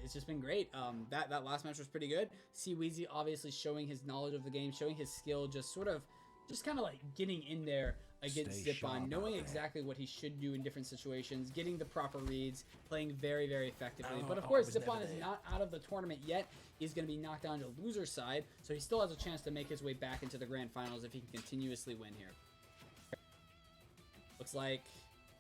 Speaker 6: It's just been great. That last match was pretty good. CWeezy obviously showing his knowledge of the game, showing his skill, just kind of like getting in there against Zipon, knowing exactly what he should do in different situations, getting the proper reads, playing very, very effectively. But of course, Zipon is not out of the tournament yet. He's going to be knocked down to the loser side, so he still has a chance to make his way back into the grand finals if he can continuously win here. Looks like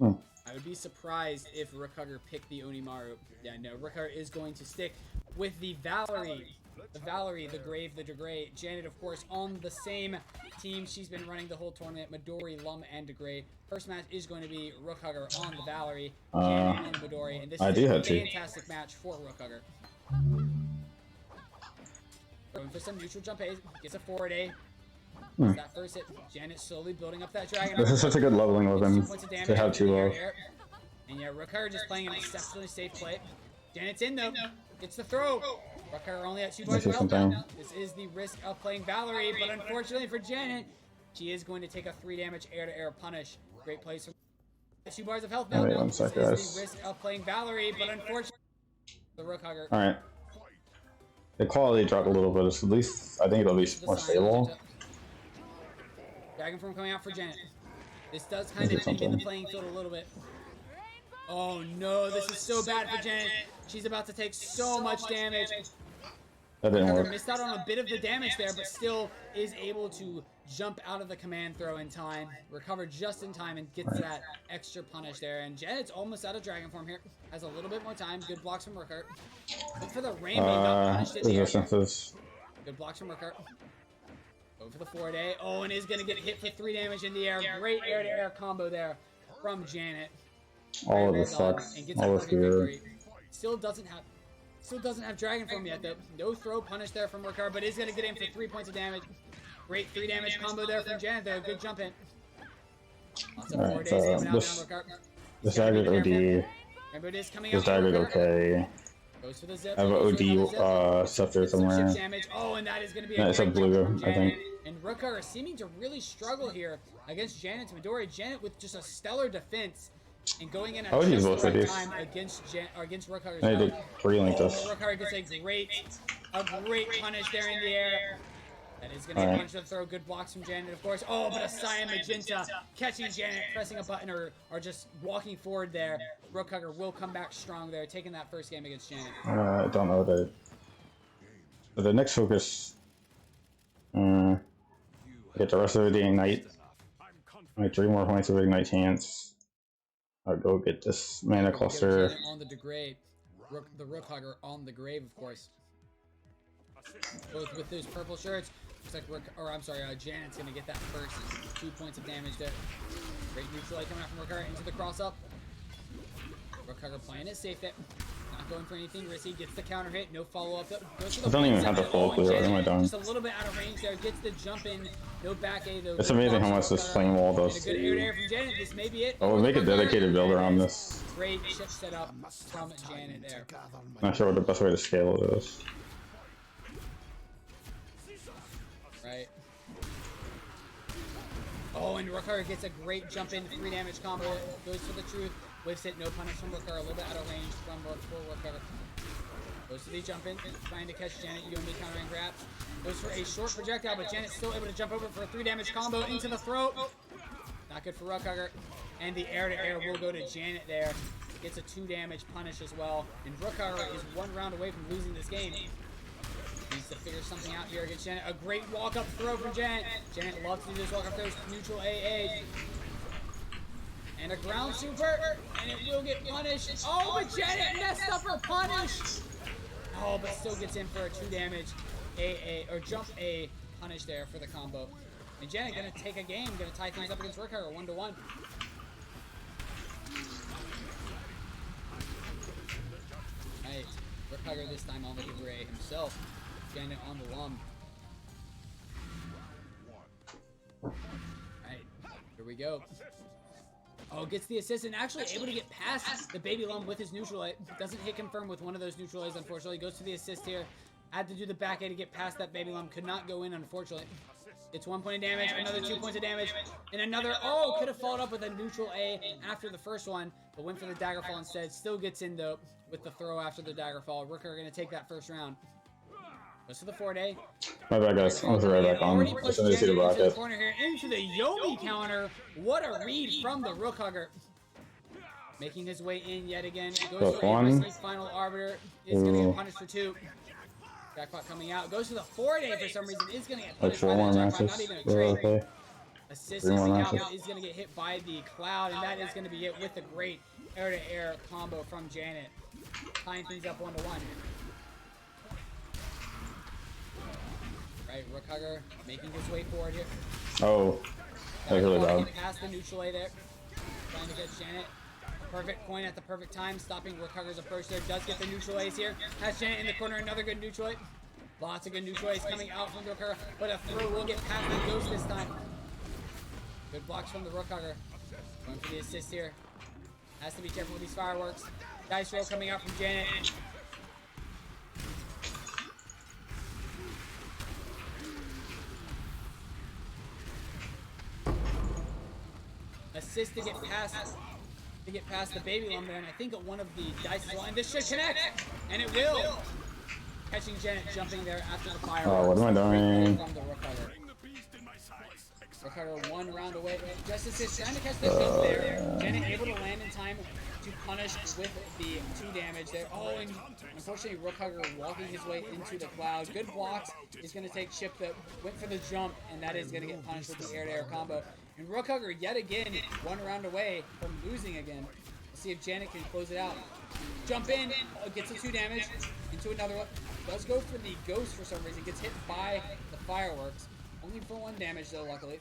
Speaker 6: I would be surprised if Rook Hugger picked the Onimaru. Yeah, no, Rook Hugger is going to stick with the Valerie. The Valerie, the Grave, the Degray. Janet, of course, on the same team. She's been running the whole tournament. Midori, Lum, and Degray. First match is going to be Rook Hugger on the Valerie. Janet on the Midori. And this is a fantastic match for Rook Hugger. Going for some neutral jump A's. Gets a forward A. That first hit. Janet slowly building up that dragon.
Speaker 2: This is such a good leveling weapon to have too low.
Speaker 6: And yeah, Rook Hugger just playing an exceptionally safe play. Janet's in though. Gets the throw. Rook Hugger only at 2 bars of health now. This is the risk of playing Valerie, but unfortunately for Janet, she is going to take a 3 damage air-to-air punish. Great plays from 2 bars of health now.
Speaker 2: Wait 1 sec, guys.
Speaker 6: This is the risk of playing Valerie, but unfortunately the Rook Hugger.
Speaker 2: Alright. The quality dropped a little bit, so at least I think it'll be more stable.
Speaker 6: Dragon form coming out for Janet. This does kind of even the playing field a little bit. Oh no, this is so bad for Janet. She's about to take so much damage.
Speaker 2: That didn't work.
Speaker 6: Missed out on a bit of the damage there, but still is able to jump out of the command throw in time, recover just in time, and gets that extra punish there. And Janet's almost out of dragon form here. Has a little bit more time. Good blocks from Rook Hugger. Look for the rainbow. Not punished in the air. Good blocks from Rook Hugger. Go for the forward A. Oh, and is going to get hit for 3 damage in the air. Great air-to-air combo there from Janet.
Speaker 2: All of this sucks. All this weird.
Speaker 6: Still doesn't have dragon form yet though. No throw punish there from Rook Hugger, but is going to get in for 3 points of damage. Great 3 damage combo there from Janet though. Good jump in. Lots of forward A's coming out now, Rook Hugger.
Speaker 2: This dagger's OD. This dagger's okay.
Speaker 6: Goes for the zip.
Speaker 2: I have an OD scepter somewhere.
Speaker 6: Oh, and that is going to be
Speaker 2: No, it's a blue, I think.
Speaker 6: And Rook Hugger seeming to really struggle here against Janet's Midori. Janet with just a stellar defense and going in at just the right time against Rook Hugger's
Speaker 2: I need to pre-link this.
Speaker 6: Rook Hugger gets a great punish there in the air. That is going to be a punch to throw. Good blocks from Janet, of course. Oh, but a Cyan Magenta catching Janet, pressing a button, or just walking forward there. Rook Hugger will come back strong there, taking that first game against Janet.
Speaker 2: I don't know the next focus. Get the rest of the Ignite. Like 3 more points of Ignite chance. I'll go get this mana cluster.
Speaker 6: On the Degray. The Rook Hugger on the grave, of course. Both with those purple shirts. Looks like Janet's gonna get that first 2 points of damage there. Great neutral coming out from Rook Hugger into the cross up. Rook Hugger playing it safe there. Not going for anything risky. Gets the counter hit. No follow up.
Speaker 2: I don't even have the full clear. What am I doing?
Speaker 6: Just a little bit out of range there. Gets the jump in. No back A though.
Speaker 2: It's amazing how much this flame wall does.
Speaker 6: Good air from Janet. This may be it.
Speaker 2: Oh, we'll make a dedicated build around this.
Speaker 6: Great chip set up from Janet there.
Speaker 2: Not sure what the best way to scale it is.
Speaker 6: Right. Oh, and Rookhugger gets a great jump in, 3 damage combo. Goes for the truth. Whiffs it, no punish from Rookhugger. A little bit out of range from Rookhugger. Goes to the jump in, trying to catch Janet. Yomi countering grab. Goes for a short projectile, but Janet's still able to jump over for a 3 damage combo into the throat. Not good for Rookhugger. And the air-to-air will go to Janet there. Gets a 2 damage punish as well. And Rookhugger is 1 round away from losing this game. Needs to figure something out here against Janet. A great walk-up throw from Janet. Janet loves to do this walk-up throw. Neutral AA. And a ground super. And it will get punished. Oh, but Janet messed up her punish. Oh, but still gets in for a 2 damage AA, or jump A punish there for the combo. And Janet gonna take a game, gonna tie things up against Rookhugger 1-1. Right, Rookhugger this time on the Gray himself. Janet on the Lum. Right, here we go. Oh, gets the assist and actually able to get past the Baby Lum with his neutral A. Doesn't hit confirm with one of those neutral A's, unfortunately. Goes to the assist here. Had to do the back A to get past that Baby Lum. Could not go in, unfortunately. It's 1 point of damage, another 2 points of damage, and another, oh, could have followed up with a neutral A after the first one, but went for the dagger fall instead. Still gets in, though, with the throw after the dagger fall. Rooker going to take that first round. Goes to the 4-day.
Speaker 2: My bad, guys. I'm right back on.
Speaker 6: Already pushed Janet into the
Speaker 2: rocket.
Speaker 6: corner here, into the Yomi counter. What a read from the Rookhugger. Making his way in yet again. Goes for a final arbiter. Is going to get punished for 2. Jackpot coming out. Goes to the 4-day for some reason. Is going to get punished by that Jackpot. Not even a trade. Assist is out, but is going to get hit by the Cloud, and that is going to be it with the great air-to-air combo from Janet. Tying things up 1-1. Right, Rookhugger making his way forward here.
Speaker 2: Oh, that's really bad.
Speaker 6: Past the neutral A there. Trying to get Janet. Perfect point at the perfect time, stopping Rookhugger's approach there. Does get the neutral A's here. Has Janet in the corner, another good neutral A. Lots of good neutral A's coming out from Rookhugger, but a throw will get past the Ghost this time. Good blocks from the Rookhugger. Going for the assist here. Has to be careful with these fireworks. Dice roll coming out from Janet. Assist to get past the Baby Lum there, and I think one of the dice is and this should connect, and it will. Catching Janet jumping there after the fireworks.
Speaker 2: Oh, what am I doing?
Speaker 6: From the Rookhugger. Rookhugger 1 round away. Just assist trying to catch the jump there. Janet able to land in time to punish with the 2 damage there. Oh, and unfortunately Rookhugger walking his way into the Cloud. Good blocks. He's going to take chip that went for the jump, and that is going to get punished with the air-to-air combo. And Rookhugger yet again 1 round away from losing again. Let's see if Janet can close it out. Jump in, gets a 2 damage into another one. Does go for the Ghost for some reason. Gets hit by the fireworks. Only for 1 damage though, luckily.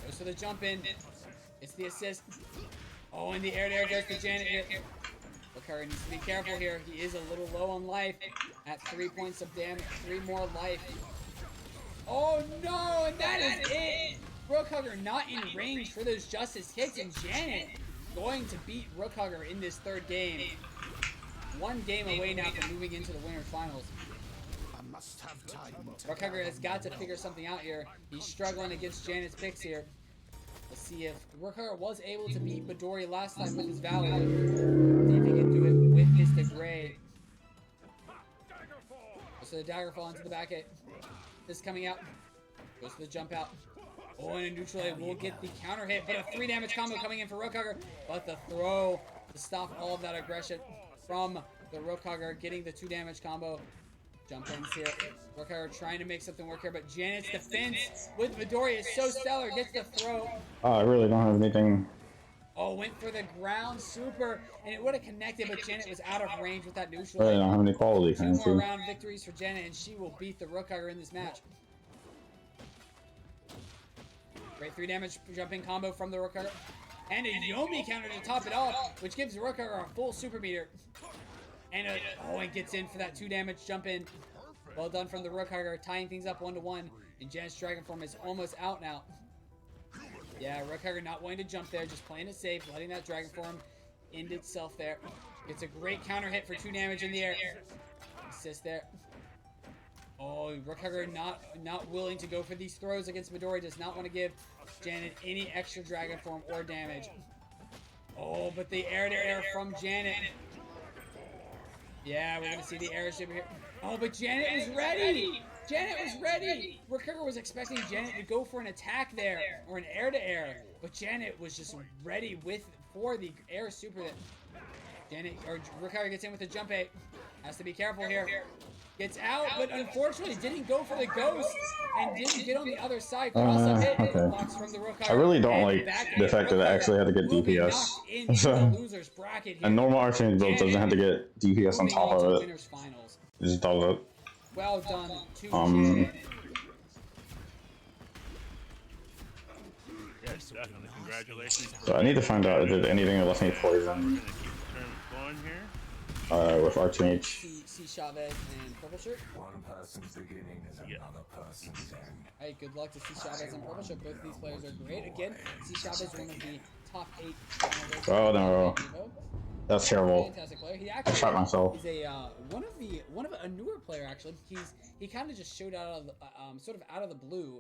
Speaker 6: Goes for the jump in. It's the assist. Oh, and the air-to-air goes to Janet here. Rookhugger needs to be careful here. He is a little low on life at 3 points of damage. 3 more life. Oh no, and that is it! Rookhugger not in range for those Justice kicks, and Janet going to beat Rookhugger in this 3rd game. 1 game away now from moving into the winner's finals. Rookhugger has got to figure something out here. He's struggling against Janet's picks here. Let's see if Rookhugger was able to beat Midori last time with his Valor. See if he can do it with his Degray. So the dagger fall into the back eight. This coming out. Goes for the jump out. Oh, and a neutral A will get the counter hit, but a 3 damage combo coming in for Rookhugger. But the throw to stop all of that aggression from the Rookhugger, getting the 2 damage combo. Jump ins here. Rookhugger trying to make something work here, but Janet's defense with Midori is so stellar. Gets the throw.
Speaker 2: Oh, I really don't have anything.
Speaker 6: Oh, went for the ground super, and it would have connected, but Janet was out of range with that neutral.
Speaker 2: I really don't have any quality.
Speaker 6: 2 more round victories for Janet, and she will beat the Rookhugger in this match. Great 3 damage jumping combo from the Rookhugger. And a Yomi counter to top it off, which gives the Rookhugger a full super meter. And it gets in for that 2 damage jump in. Well done from the Rookhugger, tying things up 1-1. And Janet's Dragon Form is almost out now. Yeah, Rookhugger not wanting to jump there, just playing it safe, letting that Dragon Form end itself there. Gets a great counter hit for 2 damage in the air. Assist there. Oh, Rookhugger not willing to go for these throws against Midori. Does not want to give Janet any extra Dragon Form or damage. Oh, but the air-to-air from Janet. Yeah, we're going to see the air super here. Oh, but Janet was ready. Janet was ready. Rookhugger was expecting Janet to go for an attack there, or an air-to-air. But Janet was just ready for the air super that Rookhugger gets in with a jump 8. Has to be careful here. Gets out, but unfortunately didn't go for the ghost and didn't get on the other side. Cross-up hit.
Speaker 2: Okay.
Speaker 6: Blocks from the Rookhugger.
Speaker 2: I really don't
Speaker 6: And
Speaker 2: like
Speaker 6: back
Speaker 2: the
Speaker 6: in.
Speaker 2: fact that I actually had to get
Speaker 6: Will be
Speaker 2: DPS.
Speaker 6: knocked into the loser's bracket here.
Speaker 2: A normal Archmage build doesn't have to get DPS on
Speaker 6: Moving
Speaker 2: top
Speaker 6: on to
Speaker 2: of it.
Speaker 6: winners finals.
Speaker 2: Just does it.
Speaker 6: Well done to Janet.
Speaker 7: Yes, definitely. Congratulations.
Speaker 2: So I need to find out if there's anything that lets me poison
Speaker 7: Gonna keep the tournament going here.
Speaker 2: with Archmage.
Speaker 6: CChavez and Purple Shirt.
Speaker 11: One person's beginning is another person's end.
Speaker 6: Hey, good luck to CChavez and Purple Shirt. Both of these players are great. Again, CChavez, one of the top 8 finalists.
Speaker 2: Oh no, that's terrible.
Speaker 6: Fantastic player. He
Speaker 2: I
Speaker 6: actually
Speaker 2: shot myself.
Speaker 6: is a one of a newer player actually. He kind of just showed out of sort of out of the blue.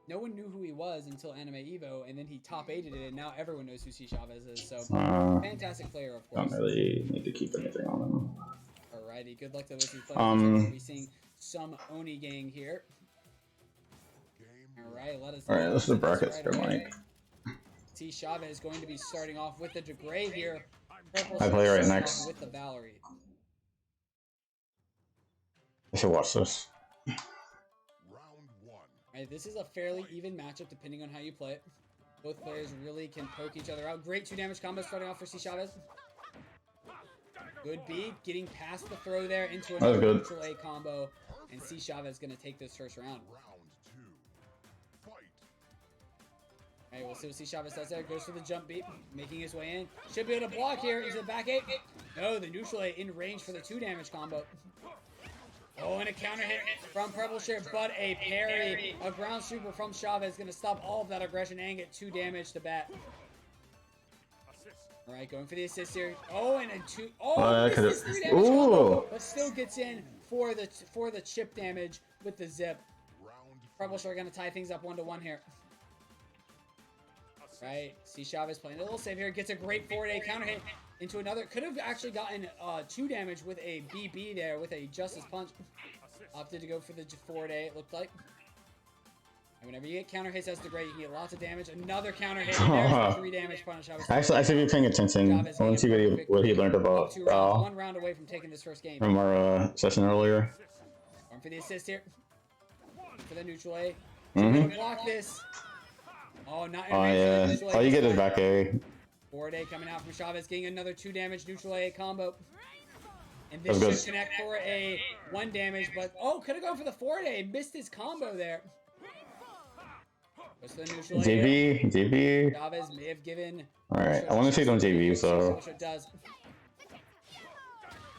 Speaker 6: No one knew who he was until Anime Evo, and then he top 8'd it, and now everyone knows who CChavez is. So fantastic player, of course.
Speaker 2: Don't really need to keep anything on him.
Speaker 6: Alrighty, good luck to those who play. We'll be seeing some Oni gang here. Alright, let us.
Speaker 2: Alright, this is the brackets for Mike.
Speaker 6: CChavez is going to be starting off with the DeGray here. Purple
Speaker 2: I play right
Speaker 6: starting
Speaker 2: next.
Speaker 6: off with the Valerie.
Speaker 2: I should watch this.
Speaker 6: Alright, this is a fairly even matchup depending on how you play it. Both players really can poke each other out. Great 2 damage combo starting off for CChavez. Good beat, getting past the throw there into another neutral A combo. And CChavez is going to take this first round. Alright, we'll see what CChavez does there. Goes for the jump beat, making his way in. Should be able to block here into the back 8. No, the neutral A in range for the 2 damage combo. Oh, and a counter hit from Purple Shirt, but a parry. A ground super from Chavez is going to stop all of that aggression and get 2 damage to bat. Alright, going for the assist here. Oh, and a 2. Oh, misses 3 damage combo, but still gets in for the chip damage with the zip. Purple Shirt going to tie things up 1-1 here. Right, CChavez playing a little safe here. Gets a great forward A counter hit into another. Could have actually gotten 2 damage with a BB there with a Justice Punch. Opted to go for the forward A, it looked like. And whenever you get counter hits, that's the great. You can get lots of damage. Another counter hit. And there's 3 damage punish.
Speaker 2: Actually, I should be paying attention. I want to see what he learned about
Speaker 6: 1 round away from taking this first game.
Speaker 2: from our session earlier.
Speaker 6: Going for the assist here. For the neutral A. Gonna block this. Oh, not in range.
Speaker 2: Yeah. All you get is back A.
Speaker 6: Forward A coming out from Chavez, getting another 2 damage neutral A combo. And this should connect for a 1 damage, but could have gone for the forward A. Missed his combo there. Goes to the neutral A.
Speaker 2: JV.
Speaker 6: Chavez may have given.
Speaker 2: Alright, I want to see it on JV, so.
Speaker 6: Does.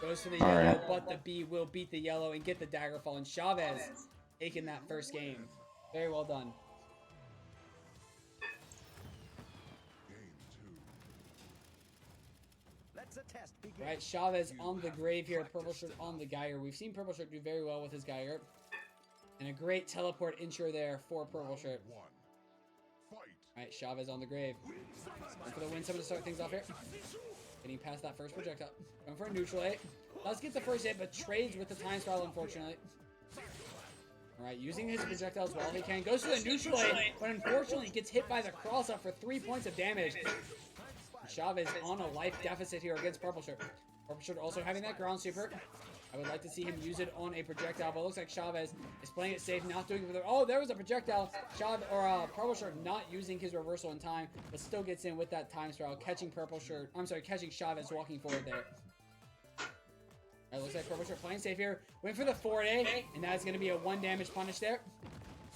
Speaker 6: Goes to the yellow, but the B will beat the yellow and get the dagger fall. And Chavez taking that first game. Very well done. Right, Chavez on the grave here, Purple Shirt on the Geiger. We've seen Purple Shirt do very well with his Geiger. And a great teleport intro there for Purple Shirt. Alright, Chavez on the grave. Going for the win, someone to start things off here. Getting past that first projectile. Going for a neutral hit. Does get the first hit, but trades with the time spiral, unfortunately. Alright, using his projectiles while he can. Goes for the neutral hit, but unfortunately gets hit by the cross up for 3 points of damage. Chavez on a life deficit here against Purple Shirt. Purple Shirt also having that ground super. I would like to see him use it on a projectile, but it looks like Chavez is playing it safe, not doing it with it. Oh, there was a projectile. Purple Shirt not using his reversal in time, but still gets in with that time spiral, catching catching Chavez walking forward there. It looks like Purple Shirt playing safe here. Went for the forward A, and that is going to be a 1 damage punish there.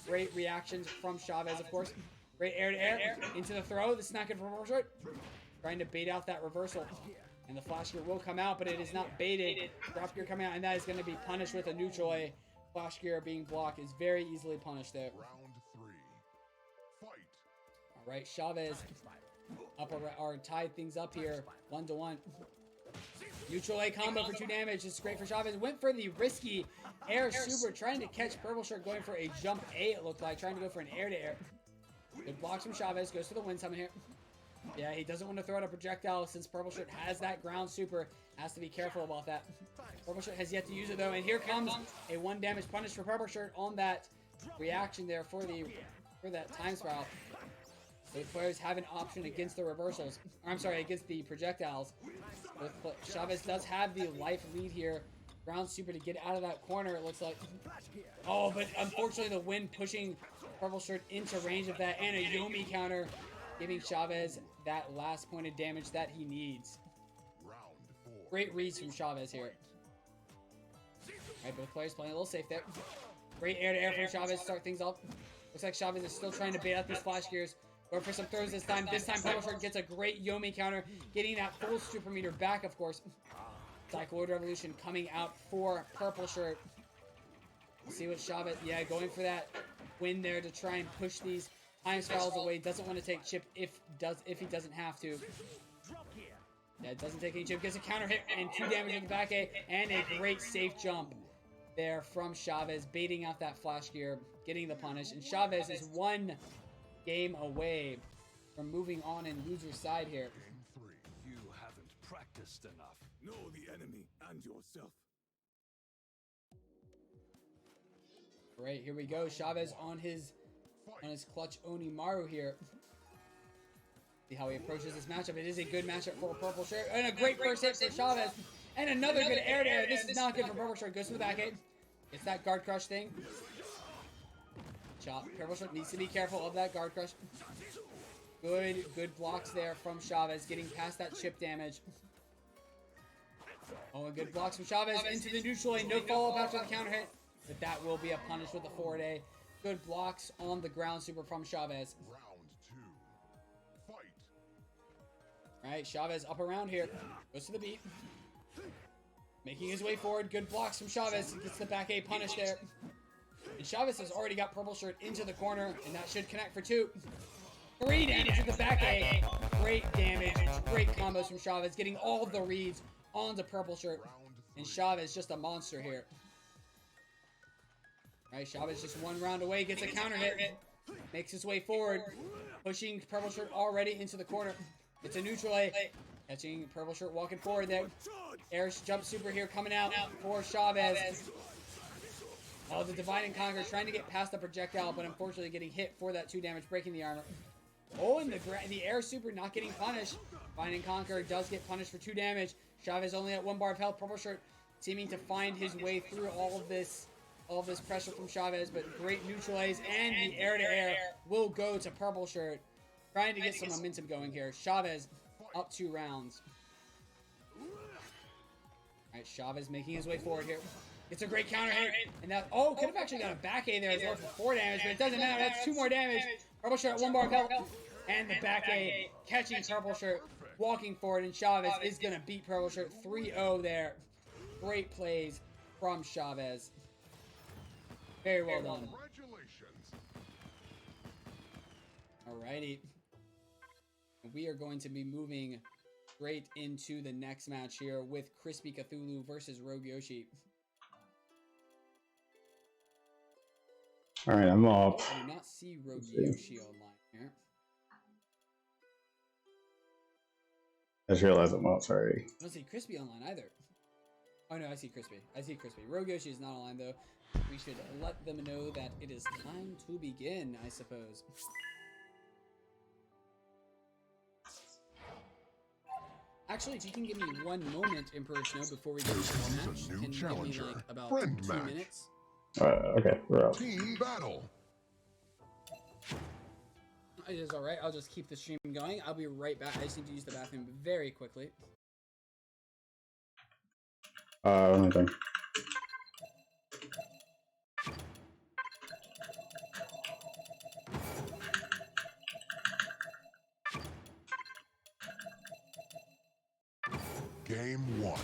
Speaker 6: Great reactions from Chavez, of course. Great air-to-air into the throw. This is not good for Purple Shirt. Trying to bait out that reversal. And the flash gear will come out, but it is not baited. Drop gear coming out, and that is going to be punished with a neutral A. Flash gear being blocked is very easily punished there. Alright, Chavez up or tied things up here. 1-1. Neutral A combo for 2 damage. This is great for Chavez. Went for the risky air super, trying to catch Purple Shirt, going for a jump A, it looked like, trying to go for an air to air. Good blocks from Chavez, goes to the win summon here. Yeah, he doesn't want to throw out a projectile since Purple Shirt has that ground super. Has to be careful about that. Purple Shirt has yet to use it though, and here comes a 1 damage punish for Purple Shirt on that reaction there for that time spiral. Both players have an option against the reversals. Or, I'm sorry, against the projectiles. Chavez does have the life lead here. Ground super to get out of that corner, it looks like. Oh, but unfortunately the wind pushing Purple Shirt into range of that, and a Yomi counter, giving Chavez that last point of damage that he needs. Great reads from Chavez here. Alright, both players playing a little safe there. Great air-to-air from Chavez to start things off. Looks like Chavez is still trying to bait out these flash gears. Going for some throws this time. This time, Purple Shirt gets a great Yomi counter, getting that full super meter back, of course. Cycloid Revolution coming out for Purple Shirt. See what Chavez, yeah, going for that win there to try and push these time spirals away. Doesn't want to take chip if he doesn't have to. Yeah, it doesn't take any chip. Gets a counter hit and 2 damage with the back A, and a great safe jump there from Chavez, baiting out that flash gear, getting the punish. And Chavez is 1 game away from moving on in loser's side here.
Speaker 11: You haven't practiced enough.
Speaker 4: Know the enemy and yourself.
Speaker 6: Right, here we go. Chavez on his clutch Onimaru here. See how he approaches this matchup. It is a good matchup for Purple Shirt. And a great first hit for Chavez. And another good air to air. This is not good for Purple Shirt. Goes to the back eight. It's that guard crush thing. Purple Shirt needs to be careful of that guard crush. Good blocks there from Chavez, getting past that chip damage. Oh, and good blocks from Chavez into the neutral lane. No follow-up after the counter hit. But that will be a punish with the forward A. Good blocks on the ground super from Chavez.
Speaker 3: Round 2. Fight.
Speaker 6: Alright, Chavez up around here. Goes to the beat. Making his way forward. Good blocks from Chavez. Gets the back A punish there. And Chavez has already got Purple Shirt into the corner, and that should connect for 2. 3 damage with the back A. Great damage. Great combos from Chavez, getting all of the reads onto Purple Shirt. And Chavez just a monster here. Alright, Chavez just 1 round away, gets a counter hit. Makes his way forward, pushing Purple Shirt already into the corner. It's a neutral A. Catching Purple Shirt walking forward there. Air jump super here coming out for Chavez. Oh, the Divide and Conquer trying to get past the projectile, but unfortunately getting hit for that 2 damage, breaking the armor. Oh, and the air super not getting punished. Divide and Conquer does get punished for 2 damage. Chavez only at 1 bar of health. Purple Shirt seeming to find his way through all of this pressure from Chavez, but great neutral A's, and the air-to-air will go to Purple Shirt. Trying to get some momentum going here. Chavez up 2 rounds. Alright, Chavez making his way forward here. It's a great counter hit, and that, oh, could have actually got a back A there as well for 4 damage, but it doesn't matter, that's 2 more damage. Purple Shirt at 1 bar of health, and the back A catching Purple Shirt, walking forward, and Chavez is going to beat Purple Shirt 3-0 there. Great plays from Chavez. Very well done.
Speaker 3: Congratulations.
Speaker 6: Alrighty. We are going to be moving straight into the next match here with Crispy Cthulhu versus Rogue Yoshi.
Speaker 2: Alright, I'm up.
Speaker 6: I do not see Rogue Yoshi online here.
Speaker 2: I just realized I'm up, sorry.
Speaker 6: I don't see Crispy online either. Oh no, I see Crispy. I see Crispy. Rogue Yoshi is not online though. We should let them know that it is time to begin, I suppose. Actually, if you can give me 1 moment, Emperor Snow, before we go to the match,
Speaker 3: New
Speaker 6: can you give me like about
Speaker 3: Friend
Speaker 6: 2
Speaker 3: match.
Speaker 6: minutes?
Speaker 2: Okay, we're up.
Speaker 3: Team battle.
Speaker 6: It is alright, I'll just keep the stream going. I'll be right back. I just need to use the bathroom very quickly.
Speaker 2: Let me think.
Speaker 3: Game 1.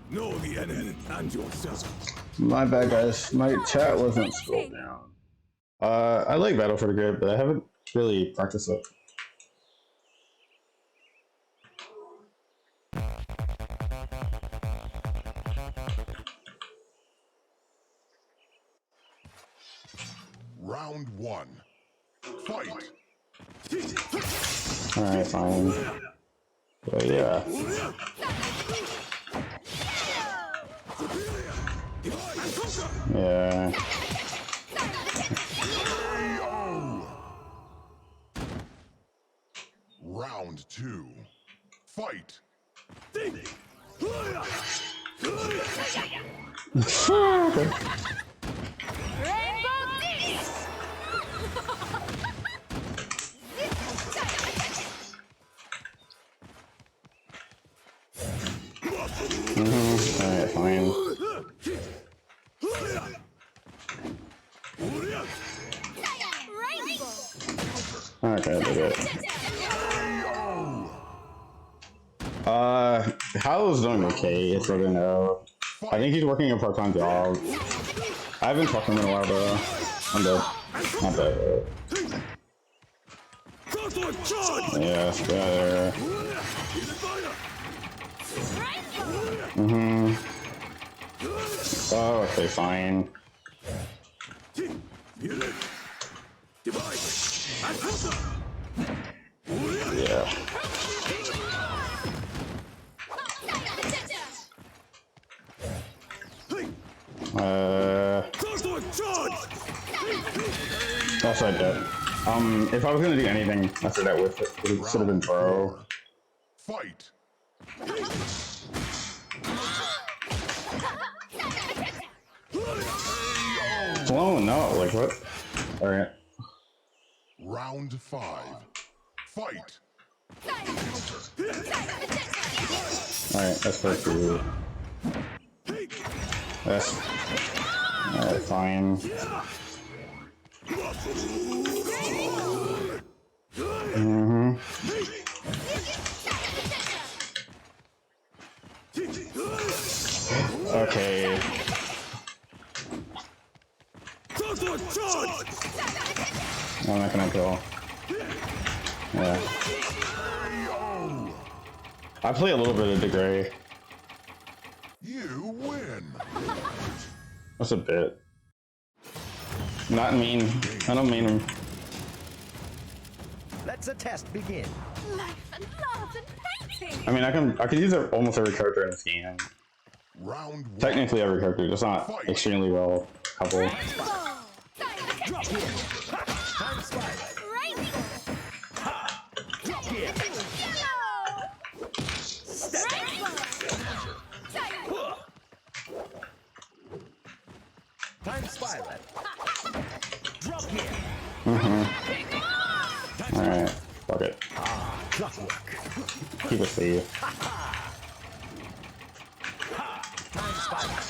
Speaker 4: Know the enemy and yourself.
Speaker 2: My bad, guys. My chat wasn't scrolled down. I like Battle for the Grid, but I haven't really practiced it.
Speaker 3: Round 1. Fight.
Speaker 2: Alright, fine. But yeah. Yeah.
Speaker 3: Round 2. Fight.
Speaker 2: Alright, fine. Okay, I did it. How's doing okay, it's really no. I think he's working a part-time job. I haven't talked to him in a while, bro. I'm dead. Not dead. Yes, better. Oh, okay, fine. Yeah. That's I did. If I was gonna do anything after that with it, it should have been throw.
Speaker 3: Fight.
Speaker 2: Slow, no, like what? Alright.
Speaker 3: Round 5. Fight.
Speaker 2: Alright, that's perfect. That's... Alright, fine. Okay. I'm not gonna kill. Yeah. I play a little bit of Degree.
Speaker 3: You win.
Speaker 2: That's a bit. Not mean. I don't mean him.
Speaker 8: Let the test begin.
Speaker 9: Life and love and painting.
Speaker 2: I mean, I could use almost every character in this game.
Speaker 3: Round 1.
Speaker 2: Technically every character, just not extremely well coupled.
Speaker 8: Drop here. Time spider. Drop here. Step. Time spiral. Drop here.
Speaker 2: Alright, fuck it.
Speaker 8: Clockwork.
Speaker 2: Keep it safe.
Speaker 8: Time spiral.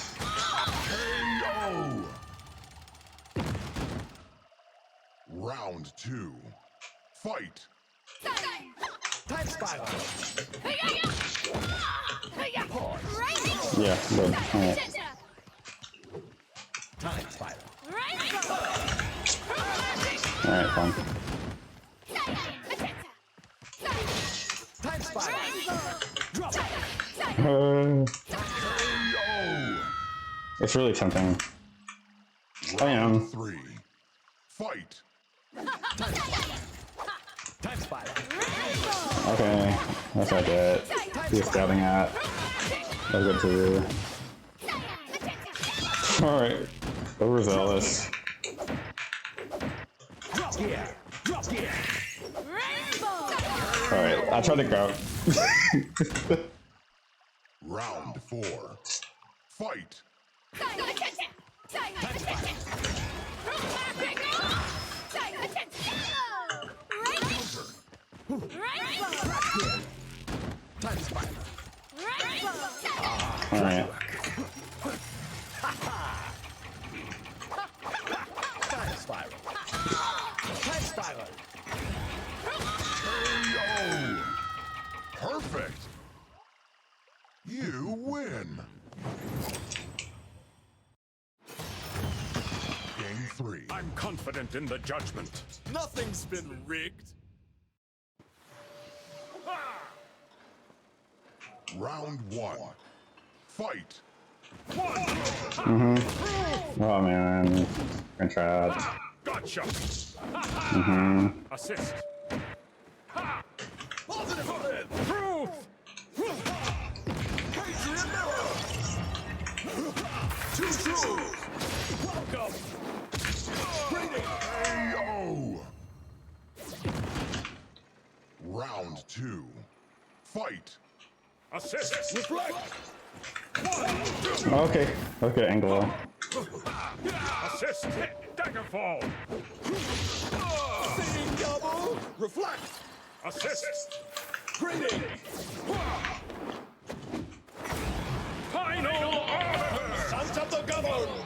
Speaker 3: Round 2. Fight.
Speaker 8: Time spiral. Pause.
Speaker 2: Yeah, good. Alright.
Speaker 8: Time spiral.
Speaker 2: Alright, fine.
Speaker 8: Time spiral. Drop.
Speaker 2: It's really tempting. I am.
Speaker 3: 3. Fight.
Speaker 8: Time spiral.
Speaker 2: Okay, that's what I get. He was stabbing at. That's good too. Alright, overzealous.
Speaker 8: Drop here. Drop here.
Speaker 2: Alright, I tried to grab.
Speaker 3: Round 4. Fight.
Speaker 8: Time spiral.
Speaker 2: Alright.
Speaker 8: Time spiral. Time spiral.
Speaker 3: Perfect. You win. Game 3.
Speaker 5: I'm confident in the judgment.
Speaker 11: Nothing's been rigged.
Speaker 3: Round 1. Fight.
Speaker 2: Oh man, I'm trapped.
Speaker 5: Gotcha. Assist. Ha!
Speaker 4: Positive flip.
Speaker 5: Proof.
Speaker 4: Patriot mirror. Two shoes. Welcome. KO. Round 2. Fight.
Speaker 5: Assist.
Speaker 4: Reflect.
Speaker 2: Okay. Okay, Angelo.
Speaker 5: Assist. Daggerfall.
Speaker 4: Singing double. Reflect.
Speaker 5: Assist.
Speaker 4: Greeting.
Speaker 5: Final order.
Speaker 4: Sons of the governor.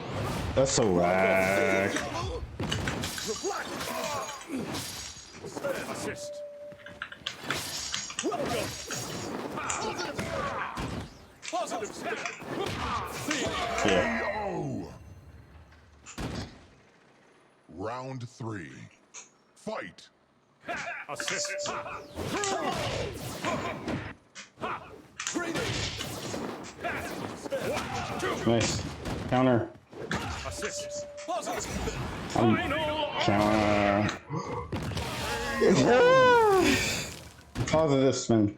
Speaker 2: That's so whack.
Speaker 4: Reflect.
Speaker 5: Assist.
Speaker 4: Welcome. Positive step.
Speaker 2: Yeah.
Speaker 3: KO. Round 3. Fight.
Speaker 5: Assist.
Speaker 2: Nice. Counter.
Speaker 5: Assist.
Speaker 2: Counter. Positive spin.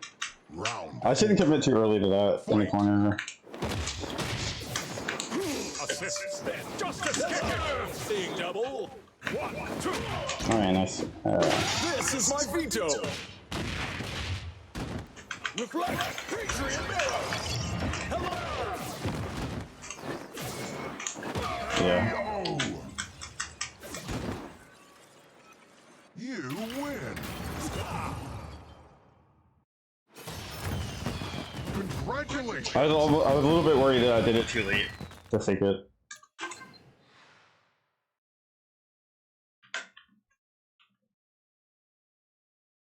Speaker 3: Round.
Speaker 2: I shouldn't commit too early to that in the corner.
Speaker 5: Assist. Justice kick.
Speaker 4: Seeing double.
Speaker 5: 1, 2.
Speaker 2: Alright, nice.
Speaker 4: This is my veto. Reflect. Patriot mirror. Hello.
Speaker 2: Yeah.
Speaker 3: KO. You win. Congratulations.
Speaker 2: I was a little bit worried that I did it too late to fake it.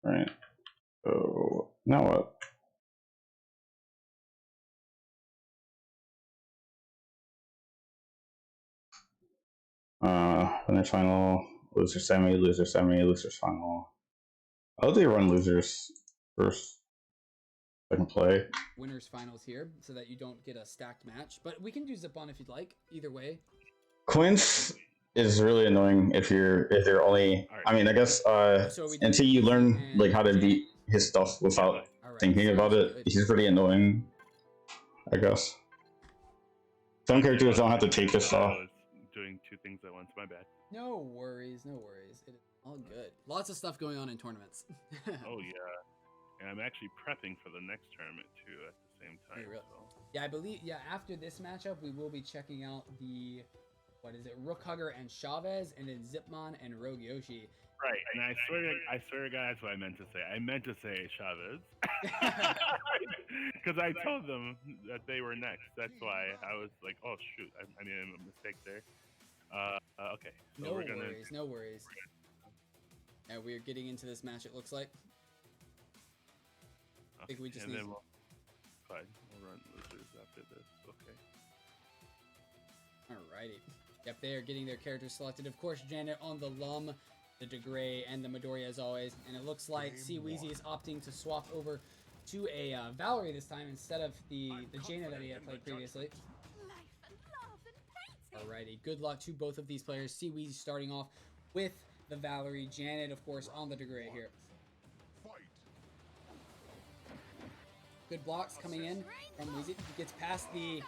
Speaker 2: Right. So now what? Winner's final, loser semi, loser's final. How do they run losers first? I can play.
Speaker 6: Winners finals here so that you don't get a stacked match. But we can do zip on if you'd like. Either way.
Speaker 2: Quince is really annoying if you're only. I mean, I guess until you learn like how to beat his stuff without thinking about it, he's pretty annoying. I guess some characters don't have to take this stuff.
Speaker 7: I was doing two things at once. My bad.
Speaker 6: No worries, no worries. It is all good. Lots of stuff going on in tournaments.
Speaker 7: Oh yeah, and I'm actually prepping for the next tournament too at the same time.
Speaker 6: Really?
Speaker 7: So.
Speaker 6: Yeah, I believe. Yeah, after this matchup, we will be checking out the what is it, Rook Hugger and Chavez, and then Zipmon and Rogue Yoshi.
Speaker 7: Right, and I swear to God, that's what I meant to say. I meant to say Chavez, because I told them that they were next. That's why I was like, oh shoot, I made a mistake there. Okay, so
Speaker 6: No
Speaker 7: we're gonna.
Speaker 6: worries, no worries. And we're getting into this match. It looks like. I think we just need.
Speaker 7: Then fine, we'll run losers after this. Okay.
Speaker 6: Alrighty. Yep, they are getting their characters selected. Of course, Janet on the Lum, the DeGray, and the Midoriya as always. And it looks like Weezy is opting to swap over to a Valerie this time instead of the Jaina that he had played previously. Alrighty, good luck to both of these players. Weezy starting off with the Valerie. Janet, of course, on the DeGray here. Good blocks coming in from Weezy. He gets past the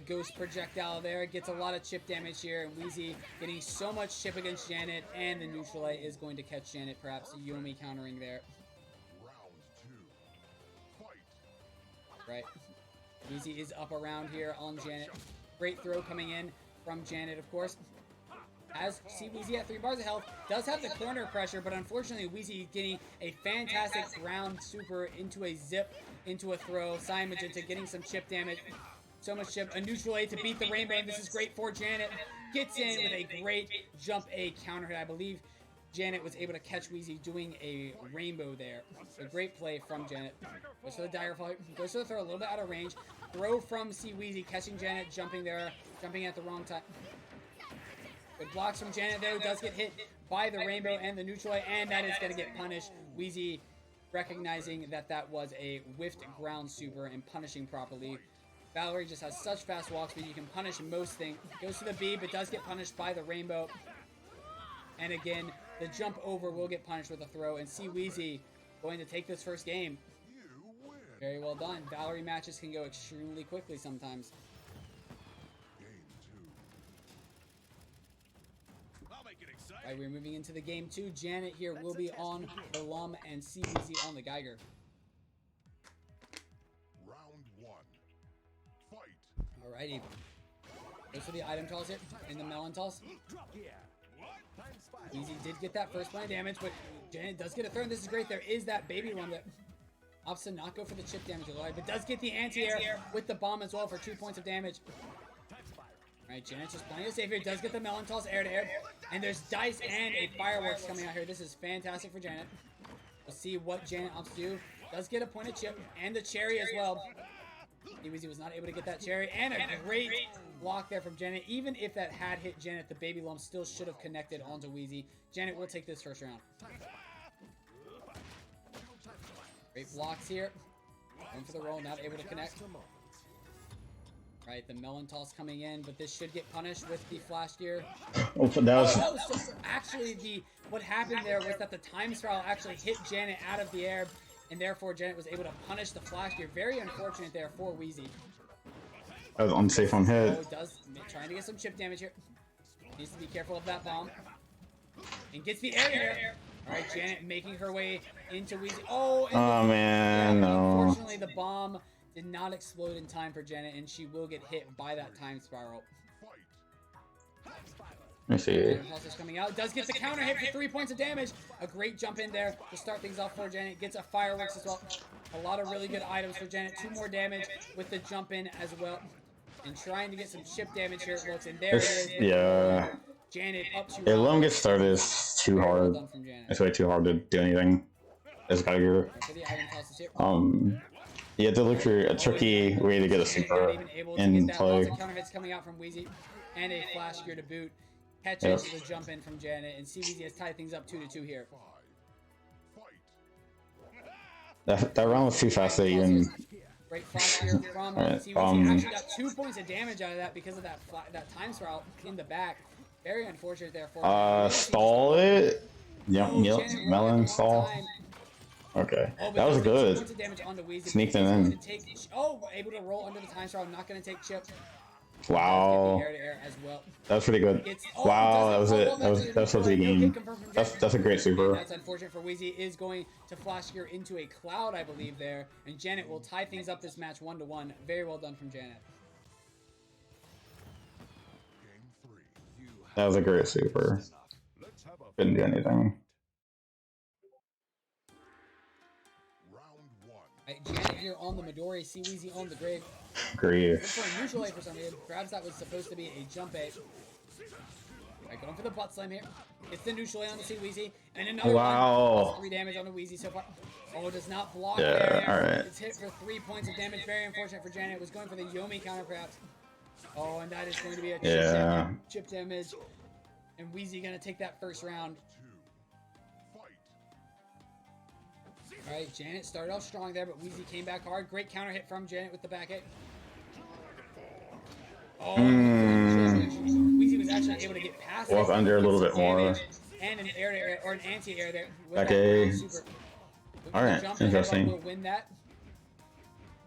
Speaker 6: ghost projectile there. Gets a lot of chip damage here. And Weezy getting so much chip against Janet. And the neutral A is going to catch Janet. Perhaps Yomi countering there. Right. Weezy is up around here on Janet. Great throw coming in from Janet, of course. As Weezy at 3 bars of health, does have the corner pressure, but unfortunately Weezy getting a fantastic ground super into a zip, into a throw. Cyan Magenta getting some chip damage. So much chip. A neutral A to beat the rainbow. This is great for Janet. Gets in with a great jump A counter hit. I believe Janet was able to catch Weezy doing a rainbow there. A great play from Janet. Goes for the dagger fall. Goes for the throw a little bit out of range. Throw from Weezy, catching Janet, jumping there, jumping at the wrong time. Good blocks from Janet there. Does get hit by the rainbow and the neutral A, and that is going to get punished. Weezy recognizing that that was a whiffed ground super and punishing properly. Valerie just has such fast walk speed. You can punish most things. Goes to the B, but does get punished by the rainbow. And again, the jump over will get punished with a throw. And see Wheezy going to take this first game. Very well done. Valerie matches can go extremely quickly sometimes. All right, we're moving into the game 2. Janet here will be on the Lum and CBZ on the Geiger.
Speaker 3: Round 1. Fight.
Speaker 6: Alrighty. Goes for the item toss here in the melon toss. Easy did get that first point of damage, but Janet does get a throw, and this is great. There is that baby one that opts to not go for the chip damage, but does get the anti-air with the bomb as well for 2 points of damage. Alright, Janet's just playing it safe here. Does get the melon toss air to air. And there's dice and a fireworks coming out here. This is fantastic for Janet. We'll see what Janet opts to do. Does get a point of chip and the cherry as well. Easy was not able to get that cherry. And a great block there from Janet. Even if that had hit Janet, the baby lump still should have connected onto Wheezy. Janet will take this first round. Great blocks here. Going for the roll, not able to connect. Right, the melon toss coming in, but this should get punished with the flash gear.
Speaker 2: Oh, that was
Speaker 6: So actually what happened there was that the time spiral actually hit Janet out of the air, and therefore Janet was able to punish the flash gear. Very unfortunate there for Wheezy.
Speaker 2: that was unsafe on hit.
Speaker 6: Oh, trying to get some chip damage here. Needs to be careful of that bomb. And gets the air. Alright, Janet making her way into Wheezy. Oh,
Speaker 2: man, no.
Speaker 6: Unfortunately, the bomb did not explode in time for Janet, and she will get hit by that time spiral.
Speaker 2: Let me see.
Speaker 6: Pulse coming out. Does get the counter hit for 3 points of damage. A great jump in there to start things off for Janet. Gets a fireworks as well. A lot of really good items for Janet. 2 more damage with the jump in as well. And trying to get some chip damage here. It looks, and there it is.
Speaker 2: Yeah.
Speaker 6: Janet up to.
Speaker 2: Yeah, let him get started. It's too hard. It's way too hard to do anything. It's Geiger. You have to look for a tricky way to get a super in play.
Speaker 6: Lots of counter hits coming out from Wheezy, and a flash gear to boot. Catches the jump in from Janet, and CBZ has tied things up 2-2 here.
Speaker 2: That round was too fast to even.
Speaker 6: Great flash gear from CBZ. Actually got 2 points of damage out of that because of that time spiral in the back. Very unfortunate there for
Speaker 2: Stall it. Yep, melon stall. Okay, that was good. Sneaked it in.
Speaker 6: Able to roll under the time spiral. Not going to take chip.
Speaker 2: Wow. That was pretty good. Wow, that was it. That was supposed to be a game. That's a great super.
Speaker 6: That's unfortunate for Wheezy. Is going to flash gear into a cloud, I believe, there. And Janet will tie things up this match 1-1. Very well done from Janet.
Speaker 2: That was a great super. Couldn't do anything.
Speaker 6: Right, Janet here on the Midori, Wheezy on the Grave.
Speaker 2: Great.
Speaker 6: For a neutral A for some reason. Perhaps that was supposed to be a jump A. Alright, going for the butt slam here. It's the neutral A on the Wheezy. And another one. 3 damage on the Wheezy so far. Oh, does not block there.
Speaker 2: Alright.
Speaker 6: It's hit for 3 points of damage. Very unfortunate for Janet. Was going for the Yomi counter perhaps. Oh, and that is going to be a chip damage. And Wheezy gonna take that first round. Alright, Janet started off strong there, but Wheezy came back hard. Great counter hit from Janet with the back hit. Oh, Wheezy was actually able to get past
Speaker 2: Walk under a little bit more.
Speaker 6: And an air to air, or an anti-air there.
Speaker 2: Back A. Alright, interesting.
Speaker 6: Will win that.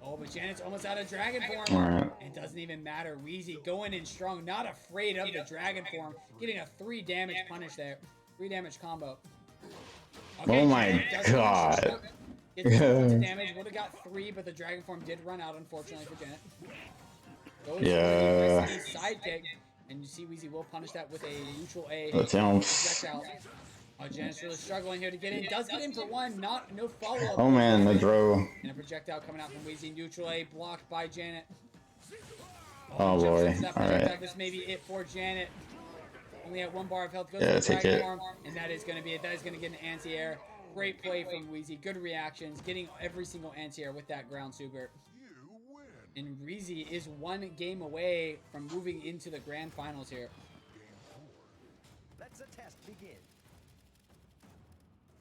Speaker 6: Oh, but Janet's almost out of dragon form.
Speaker 2: Alright.
Speaker 6: It doesn't even matter. Wheezy going in strong, not afraid of the dragon form. Getting a 3 damage punish there. 3 damage combo. Okay,
Speaker 2: oh my god.
Speaker 6: Damage. Would have got 3, but the dragon form did run out, unfortunately, for Janet. Sidekick. And you see Wheezy will punish that with a neutral A. Projectile. Oh, Janet's really struggling here to get in. Does get in for 1. No follow-up.
Speaker 2: Oh man, the throw.
Speaker 6: And a projectile coming out from Wheezy. Neutral A blocked by Janet.
Speaker 2: Oh boy. Alright.
Speaker 6: This may be it for Janet. Only at 1 bar of health. Goes
Speaker 2: yeah,
Speaker 6: to
Speaker 2: take it.
Speaker 6: Form, and that is going to be it. That is going to get an anti-air. Great play from Wheezy. Good reactions. Getting every single anti-air with that ground super. And Wheezy is 1 game away from moving into the grand finals here.
Speaker 8: Let the test begin.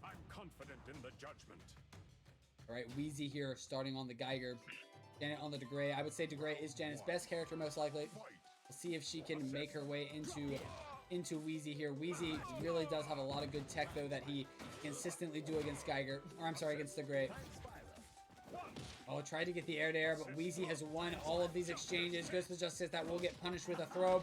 Speaker 5: I'm confident in the judgment.
Speaker 6: All right, Wheezy here starting on the Geiger. Janet on the DeGray. I would say DeGray is Janet's best character most likely. We'll see if she can make her way into into Wheezy here. Wheezy really does have a lot of good tech, though, that he consistently do against Geiger. Or, I'm sorry, against the Great. Oh, tried to get the air-to-air, but Wheezy has won all of these exchanges. Goes to the Justice that will get punished with a throw.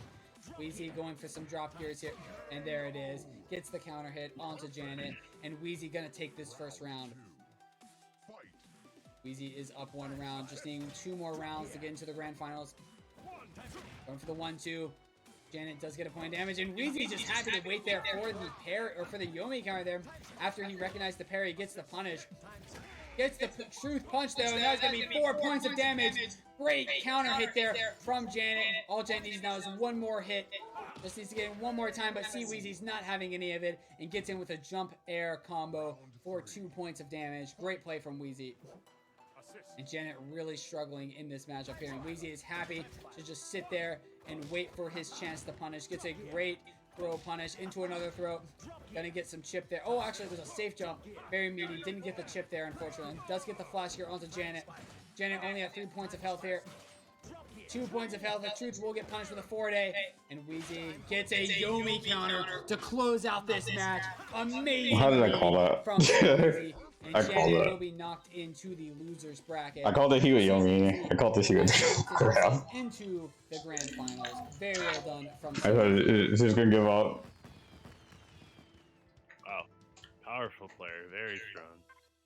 Speaker 6: Wheezy going for some drop gears here. And there it is. Gets the counter hit onto Janet. And Wheezy gonna take this first round. Wheezy is up 1 round. Just needing 2 more rounds to get into the grand finals. Going for the 1-2. Janet does get a point of damage, and Wheezy just happy to wait there for the parry, or for the Yomi counter there. After he recognized the parry, gets the punish. Gets the truth punch though, and that's going to be 4 points of damage. Great counter hit there from Janet. All Janet needs now is 1 more hit. Just needs to get in 1 more time, but see Wheezy's not having any of it, and gets in with a jump air combo for 2 points of damage. Great play from Wheezy. And Janet really struggling in this matchup here. And Wheezy is happy to just sit there and wait for his chance to punish. Gets a great throw punish into another throw. Gonna get some chip there. Oh, actually, it was a safe jump. Very meaty. Didn't get the chip there, unfortunately. Does get the flash here onto Janet. Janet only at 3 points of health here. 2 points of health. The Truth will get punished with a 4-day. And Wheezy gets a Yomi counter to close out this match. Amazing.
Speaker 2: How did I call that?
Speaker 6: From Wheezy. And
Speaker 2: I called
Speaker 6: Janet
Speaker 2: that.
Speaker 6: will be knocked into the losers bracket.
Speaker 2: I called it Huey Yomi. I called this Huey. Crap.
Speaker 6: Into the grand finals. Very well done from.
Speaker 2: I thought it's just gonna give up.
Speaker 7: Wow, powerful player, very strong.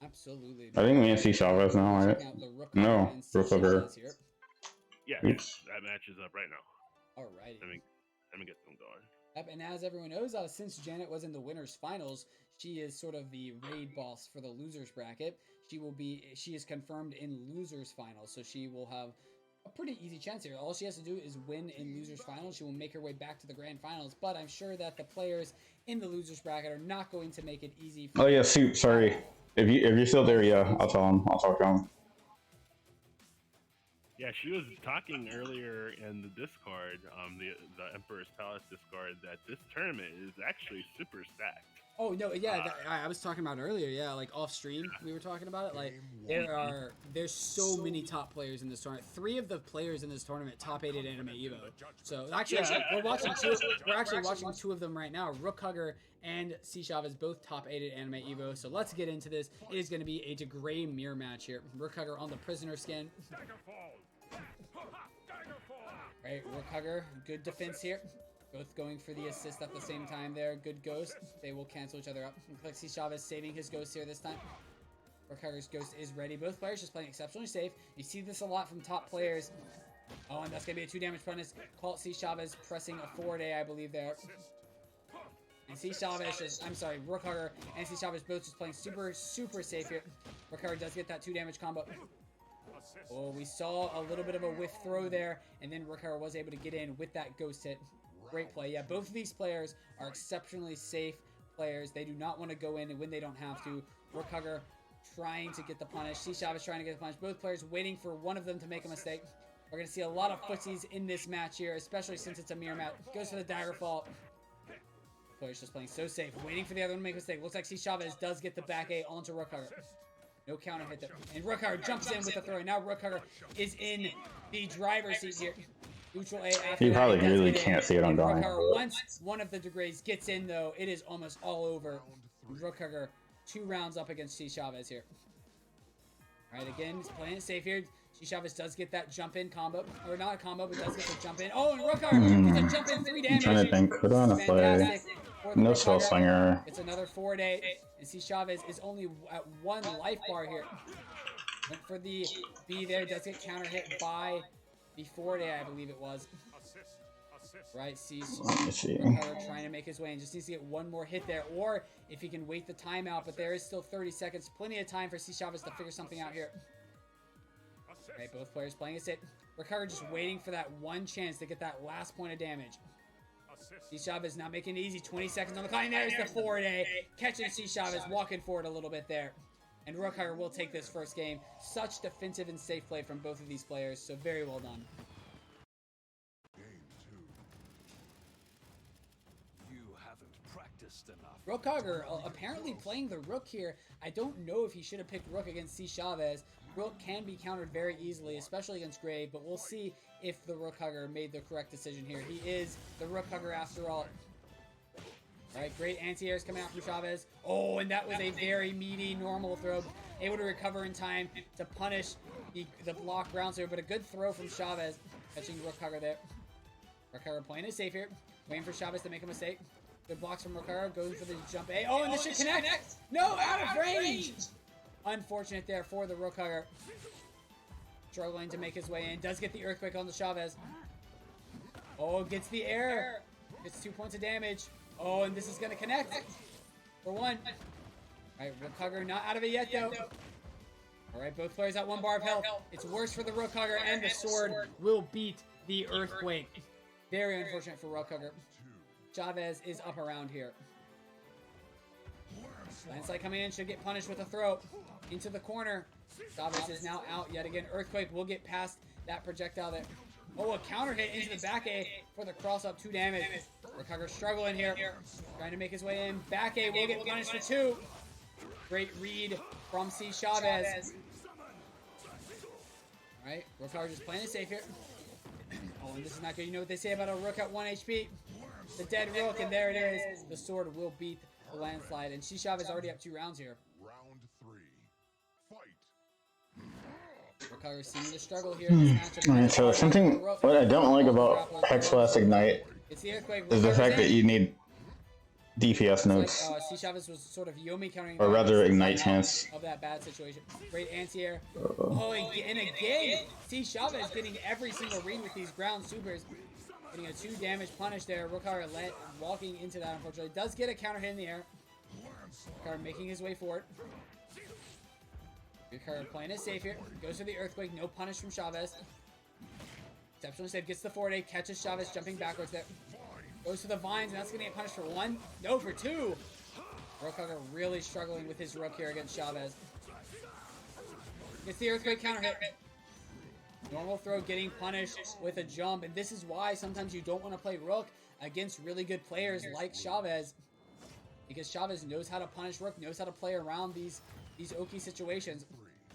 Speaker 6: Absolutely.
Speaker 2: I think me and CChavez now, right? No, Rookhooker.
Speaker 7: Yeah,
Speaker 2: Oops.
Speaker 7: that match is up right now.
Speaker 6: Alrighty.
Speaker 7: Let me get them going.
Speaker 6: Yep, and as everyone knows, since Janet was in the winners finals, she is sort of the raid boss for the losers bracket. She is confirmed in losers finals, so she will have a pretty easy chance here. All she has to do is win in losers finals. She will make her way back to the grand finals, but I'm sure that the players in the losers bracket are not going to make it easy for.
Speaker 2: Oh yeah, Soup. Sorry. If you're still there, yeah, I'll tell him. I'll talk to him.
Speaker 7: Yeah, she was talking earlier in the Discord, the Emperor's Palace Discord, that this tournament is actually super stacked.
Speaker 6: Oh no, yeah, I was talking about earlier. Yeah, like off stream, we were talking about it. Like there's so many top players in this tournament. 3 of the players in this tournament top 8 at Anime Evo. So actually, we're watching 2. We're actually watching 2 of them right now. Rookhooker and CChavez both top 8 at Anime Evo. So let's get into this. It is going to be a Degray mirror match here. Rookhooker on the prisoner skin. Right, Rookhooker, good defense here. Both going for the assist at the same time there. Good ghost. They will cancel each other up. Looks like CChavez saving his ghost here this time. Rookhooker's ghost is ready. Both players just playing exceptionally safe. You see this a lot from top players. Oh, and that's going to be a 2 damage punish. Call it CChavez pressing a 4-day, I believe, there. And CChavez Rookhooker and CChavez both just playing super, super safe here. Rookhooker does get that 2 damage combo. Oh, we saw a little bit of a whiff throw there, and then Rookhooker was able to get in with that ghost hit. Great play. Yeah, both of these players are exceptionally safe players. They do not want to go in when they don't have to. Rookhooker trying to get the punish. CChavez trying to get the punish. Both players waiting for one of them to make a mistake. We're going to see a lot of footsies in this match here, especially since it's a mirror match. Goes for the dagger fall. Players just playing so safe, waiting for the other one to make a mistake. Looks like CChavez does get the back A onto Rookhooker. No counter hit there. And Rookhooker jumps in with the throw. Now Rookhooker is in the driver's seat here. Neutral A after
Speaker 2: You
Speaker 6: that,
Speaker 2: probably
Speaker 6: it does
Speaker 2: really
Speaker 6: get in.
Speaker 2: can't see it on dying.
Speaker 6: Rookhooker, once one of the Degrays gets in, though, it is almost all over. Rookhooker, 2 rounds up against CChavez here. Alright, again, he's playing it safe here. CChavez does get that jump in combo. Or not a combo, but does get the jump in. Oh, and Rookhooker gets a jump in 3 damage.
Speaker 2: I'm trying to think. Put on a play. No spell slinger.
Speaker 6: It's another 4-day. And CChavez is only at 1 life bar here. Went for the B there. Does get counter hit by the 4-day, I believe it was. Right, Rookhooker trying to make his way and just needs to get 1 more hit there. Or if he can wait the timeout, but there is still 30 seconds. Plenty of time for CChavez to figure something out here. Right, both players playing it safe. Rookhooker just waiting for that 1 chance to get that last point of damage. CChavez not making it easy. 20 seconds on the clock. And there's the 4-day. Catching CChavez, walking forward a little bit there. And Rookhooker will take this first game. Such defensive and safe play from both of these players, so very well done.
Speaker 11: You haven't practiced enough.
Speaker 6: Rookhooker apparently playing the Rook here. I don't know if he should have picked Rook against CChavez. Rook can be countered very easily, especially against Grave, but we'll see if the Rookhooker made the correct decision here. He is the Rookhooker after all. Alright, great anti-airs coming out from Chavez. Oh, and that was a very meaty normal throw. Able to recover in time to punish the block ground throw, but a good throw from Chavez. Catching Rookhugger there. Rookhugger playing it safe here. Waiting for Chavez to make a mistake. Good blocks from Rookhugger. Going for the jump A. Oh, and this should connect! No, out of range! Unfortunate there for the Rookhugger. Struggling to make his way in. Does get the Earthquake on the Chavez. Oh, gets the air. Gets 2 points of damage. Oh, and this is going to connect for 1. Alright, Rookhugger not out of it yet, though. Alright, both players at 1 bar of health. It's worse for the Rookhugger, and the sword will beat the Earthquake. Very unfortunate for Rookhugger. Chavez is up around here. Landslide coming in, should get punished with a throw. Into the corner. Chavez is now out yet again. Earthquake will get past that projectile there. Oh, a counter hit into the back A for the cross up, 2 damage. Rookhugger struggling here. Trying to make his way in. Back A will get punished for 2. Great read from CChavez. Alright, Rookhugger just playing it safe here. Oh, and this is not good. You know what they say about a Rook at 1 HP? The dead Rook, and there it is. The sword will beat the landslide. And CChavez already up 2 rounds here.
Speaker 3: Round 3. Fight.
Speaker 6: Rookhugger seeming to struggle here in this matchup.
Speaker 2: Alright, so something what I don't like about Hex Blast Ignite
Speaker 6: It's the Earthquake.
Speaker 2: is the fact that you need DPS nodes.
Speaker 6: CChavez was sort of Yomi countering,
Speaker 2: Or rather, Ignite chance.
Speaker 6: of that bad situation. Great anti-air. Oh, and again, CChavez getting every single read with these ground supers. Getting a 2 damage punish there. Rookhugger walking into that, unfortunately. Does get a counter hit in the air. Rookhugger making his way forward. Rookhugger playing it safe here. Goes for the Earthquake. No punish from Chavez. Exceptionally safe. Gets the 4-day. Catches Chavez jumping backwards there. Goes to the vines, and that's going to get punished for 1. No, for 2. Rookhugger really struggling with his Rook here against Chavez. Gets the Earthquake counter hit. Normal throw getting punished with a jump, and this is why sometimes you don't want to play Rook against really good players like Chavez. Because Chavez knows how to punish Rook, knows how to play around these Oki situations.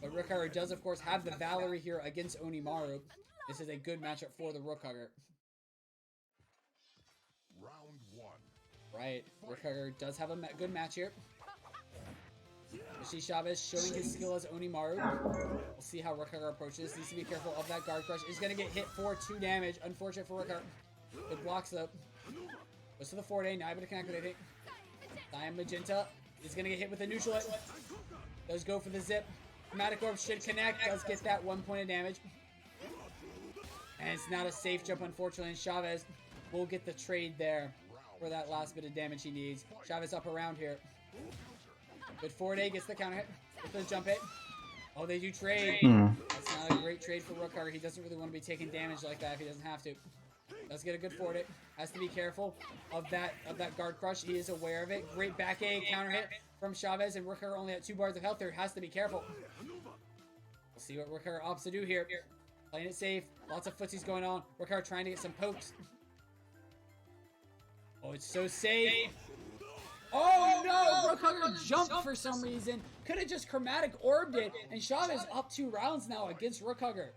Speaker 6: But Rookhugger does, of course, have the Valerie here against Onimaru. This is a good matchup for the Rookhugger.
Speaker 3: Round 1.
Speaker 6: Right, Rookhugger does have a good match here. CChavez showing his skill as Onimaru. We'll see how Rookhugger approaches. Needs to be careful of that guard crush. Is going to get hit for 2 damage. Unfortunate for Rookhugger. Good blocks though. Goes to the 4-day. Not able to connect with anything. Cyan Magenta is going to get hit with a neutral hit. Does go for the zip. Chromatic Orb should connect. Does get that 1 point of damage. And it's not a safe jump, unfortunately. And Chavez will get the trade there for that last bit of damage he needs. Chavez up around here. Good 4-day, gets the counter hit. Gets the jump hit. Oh, they do trade. That's not a great trade for Rookhugger. He doesn't really want to be taking damage like that if he doesn't have to. Does get a good 4-day. Has to be careful of that guard crush. He is aware of it. Great back A counter hit from Chavez, and Rookhugger only at 2 bars of health there. Has to be careful. We'll see what Rookhugger opts to do here. Playing it safe. Lots of footsies going on. Rookhugger trying to get some pokes. Oh, it's so safe. Oh no! Rookhugger jumped for some reason. Could have just Chromatic Orbed it. And Chavez up 2 rounds now against Rookhugger.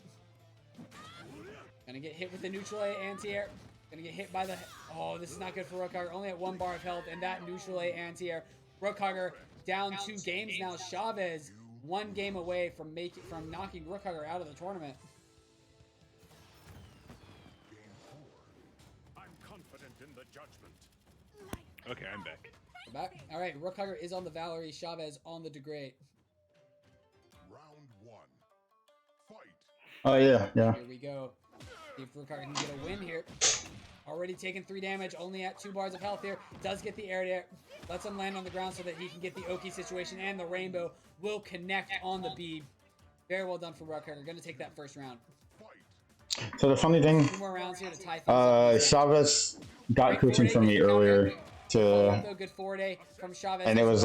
Speaker 6: Gonna get hit with the neutral A anti-air. Gonna get hit by the... Oh, this is not good for Rookhugger. Only at 1 bar of health. And that neutral A anti-air. Rookhugger down 2 games now. Chavez 1 game away from knocking Rookhugger out of the tournament.
Speaker 5: I'm confident in the judgment.
Speaker 7: Okay, I'm back.
Speaker 6: We're back. All right, Rookhugger is on the Valerie. Chavez on the Degrade.
Speaker 3: Round 1. Fight.
Speaker 2: Oh yeah.
Speaker 6: Here we go. See if Rookhugger can get a win here. Already taken 3 damage, only at 2 bars of health here. Does get the air there. Lets him land on the ground so that he can get the Oki situation, and the rainbow will connect on the bead. Very well done for Rookhugger. Gonna take that first round.
Speaker 2: So the funny thing,
Speaker 6: 2 more rounds here to tie things up.
Speaker 2: Chavez got coaching from me earlier to,
Speaker 6: Good 4-day from Chavez.
Speaker 2: and it was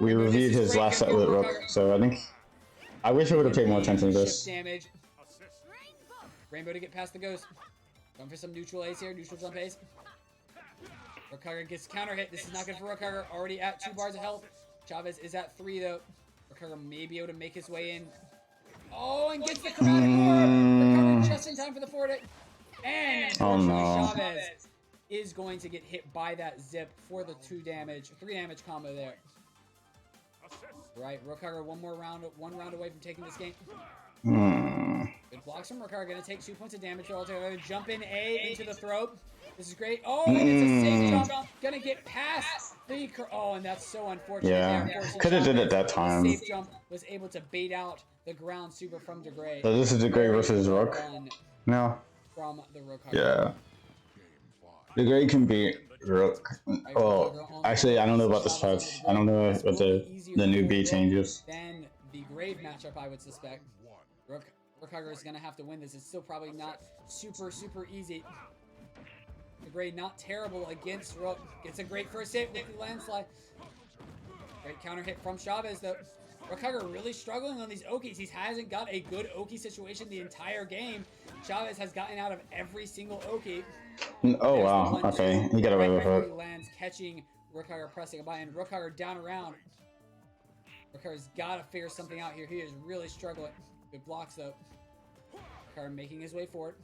Speaker 2: we reviewed his last set with Rook, so I wish I would have paid more attention to this.
Speaker 6: Damage. Rainbow to get past the ghost. Going for some neutral A's here, neutral jump A's. Rookhugger gets counter hit. This is not good for Rookhugger. Already at 2 bars of health. Chavez is at 3 though. Rookhugger may be able to make his way in. Oh, and gets the Chromatic Orb. Rookhugger just in time for the 4-day. And
Speaker 2: oh no.
Speaker 6: Chavez is going to get hit by that zip for the 3 damage combo there. Right, Rookhugger one round away from taking this game. Good blocks from Rookhugger, gonna take 2 points of damage altogether. Jump in A into the throat. This is great. Oh, and it's a safe jump. Gonna get past the... Oh, and that's so unfortunate.
Speaker 2: Yeah, could have did it that time.
Speaker 6: The safe jump was able to bait out the ground super from DeGray.
Speaker 2: So this is DeGray versus Rook? No.
Speaker 6: From the Rookhugger.
Speaker 2: Yeah. DeGray can beat Rook. Oh, actually, I don't know about the specs. I don't know what the new B changes.
Speaker 6: Then the Grave matchup, I would suspect. Rookhugger is gonna have to win this. It's still probably not super easy. The Grave not terrible against Rook. Gets a great first hit with the landslide. Great counter hit from Chavez though. Rookhugger really struggling on these Okies. He hasn't got a good Oki situation the entire game. Chavez has gotten out of every single Oki.
Speaker 2: Oh wow, okay. He got away with it.
Speaker 6: Lands catching Rookhugger pressing a button. Rookhugger down around. Rookhugger's got to figure something out here. He is really struggling. Good blocks though. Rookhugger making his way forward.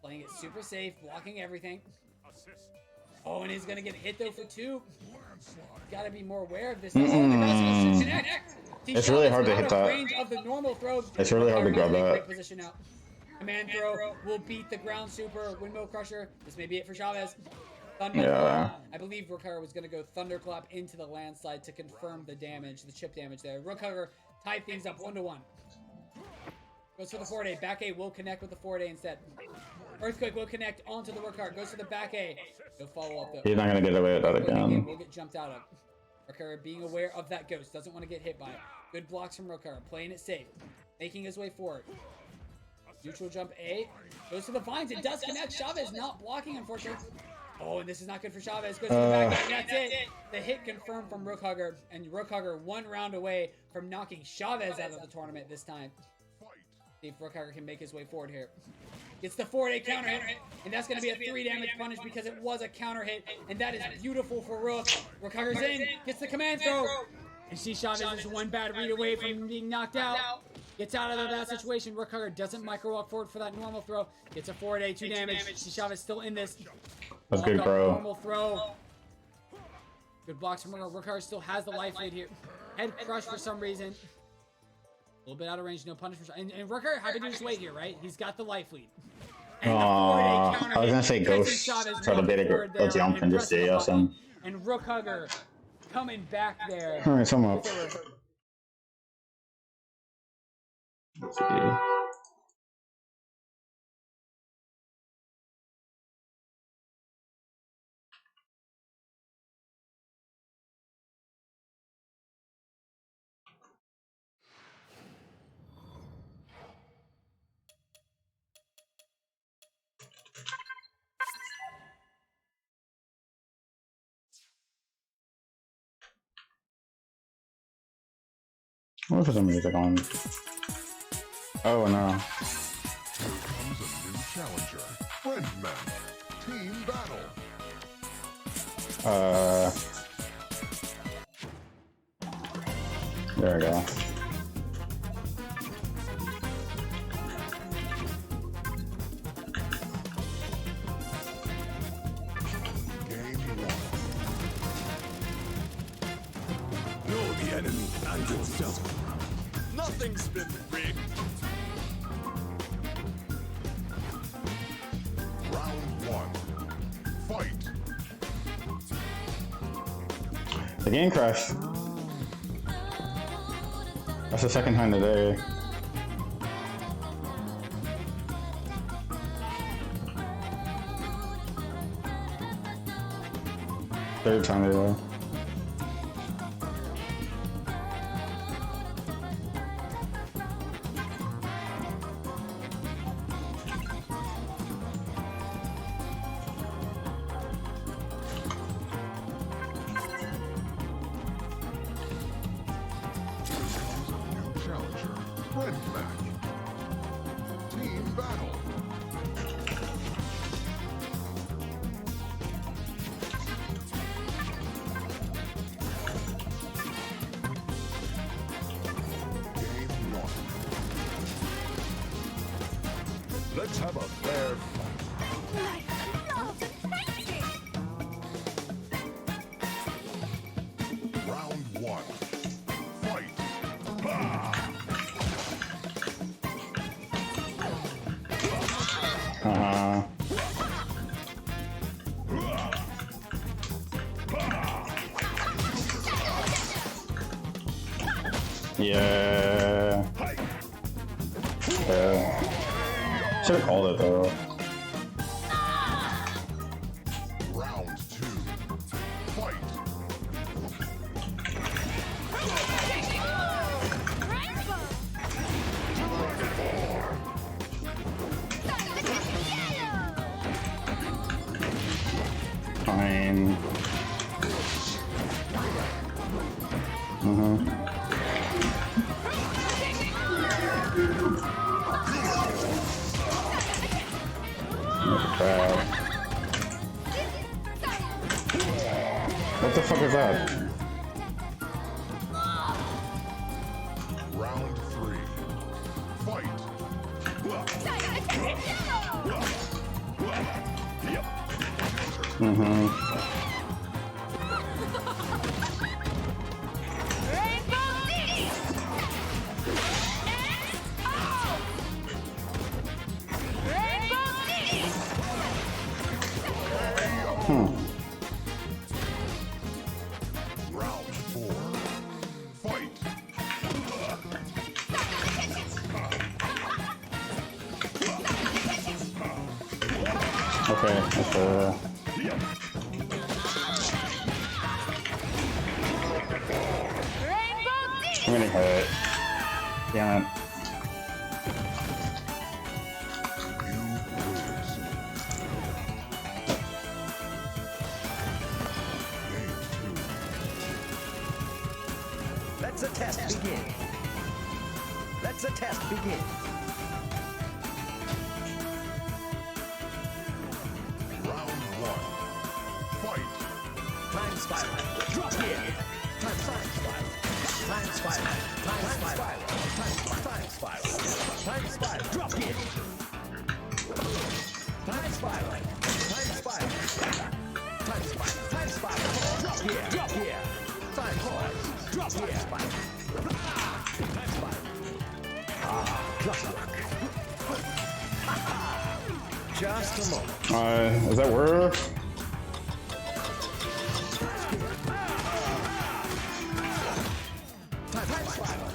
Speaker 6: Playing it super safe, blocking everything. Oh, and he's going to get hit though for 2. Got to be more aware of this.
Speaker 2: It's really hard to hit that.
Speaker 6: Range of the normal throw.
Speaker 2: It's really hard to grab that.
Speaker 6: Position out. Command throw will beat the ground super. Windmill Crusher. This may be it for Chavez.
Speaker 2: Yeah.
Speaker 6: I believe Rookhugger was going to go Thunderclap into the landslide to confirm the damage, the chip damage there. Rookhugger tied things up 1-1. Goes for the forward A. Back A will connect with the forward A instead. Earthquake will connect onto the Rookhugger. Goes for the back A. He'll follow up though.
Speaker 2: He's not going to get away with that again.
Speaker 6: Will get jumped out of. Rookhugger being aware of that ghost. Doesn't want to get hit by it. Good blocks from Rookhugger. Playing it safe. Making his way forward. Neutral jump A. Goes to the vines. It does connect. Chavez not blocking, unfortunately. Oh, and this is not good for Chavez. Goes to the back. And that's it. The hit confirmed from Rookhugger. And Rookhugger 1 round away from knocking Chavez out of the tournament this time. See if Rookhugger can make his way forward here. Gets the 4-8 counter hit. And that's going to be a 3 damage punish because it was a counter hit. And that is beautiful for Rook. Rookhugger's in. Gets the command throw. And CChavez is 1 bad read away from being knocked out. Gets out of that situation. Rookhugger doesn't micro walk forward for that normal throw. Gets a 4-8, 2 damage. CChavez still in this.
Speaker 2: That's good, bro.
Speaker 6: Normal throw. Good blocks from Rookhugger. Rookhugger still has the life lead here. Head crush for some reason. A little bit out of range, no punishment. And Rookhugger happy to just wait here, right? He's got the life lead.
Speaker 2: I was gonna say Ghost try to bait a jump and just JS him.
Speaker 6: And Rookhugger coming back there.
Speaker 2: Alright, sum up. Let's see. What was the music on? Oh no.
Speaker 3: Here comes a new challenger. Friend match. Team battle.
Speaker 2: There we go.
Speaker 3: Game 1.
Speaker 4: Know the enemy and yourself. Nothing's been rigged.
Speaker 3: Round 1. Fight.
Speaker 2: The game crashed. That's the 2nd time today. Third time today.
Speaker 3: Friend match. Team battle. Game 1.
Speaker 4: Let's have a fair fight.
Speaker 9: Life and love and
Speaker 2: Yeah. Should have called it though.
Speaker 3: Round 2. Fight.
Speaker 2: Fine. What the fuck is that?
Speaker 3: Round 3. Fight. Round 4. Fight.
Speaker 2: Okay, that's I'm getting hurt. Damn it.
Speaker 8: Let's the test begin. Let's the test begin.
Speaker 3: Round 1. Fight.
Speaker 8: Time spiral. Drop here. Time spiral. Time spiral. Time spiral. Time spiral. Time spiral. Drop here. Time spiral. Time spiral. Time spiral. Time spiral. Drop here. Drop here. Time spiral. Drop here. Time spiral. Clockwork. Just a moment.
Speaker 2: Is that work?
Speaker 8: Time spiral.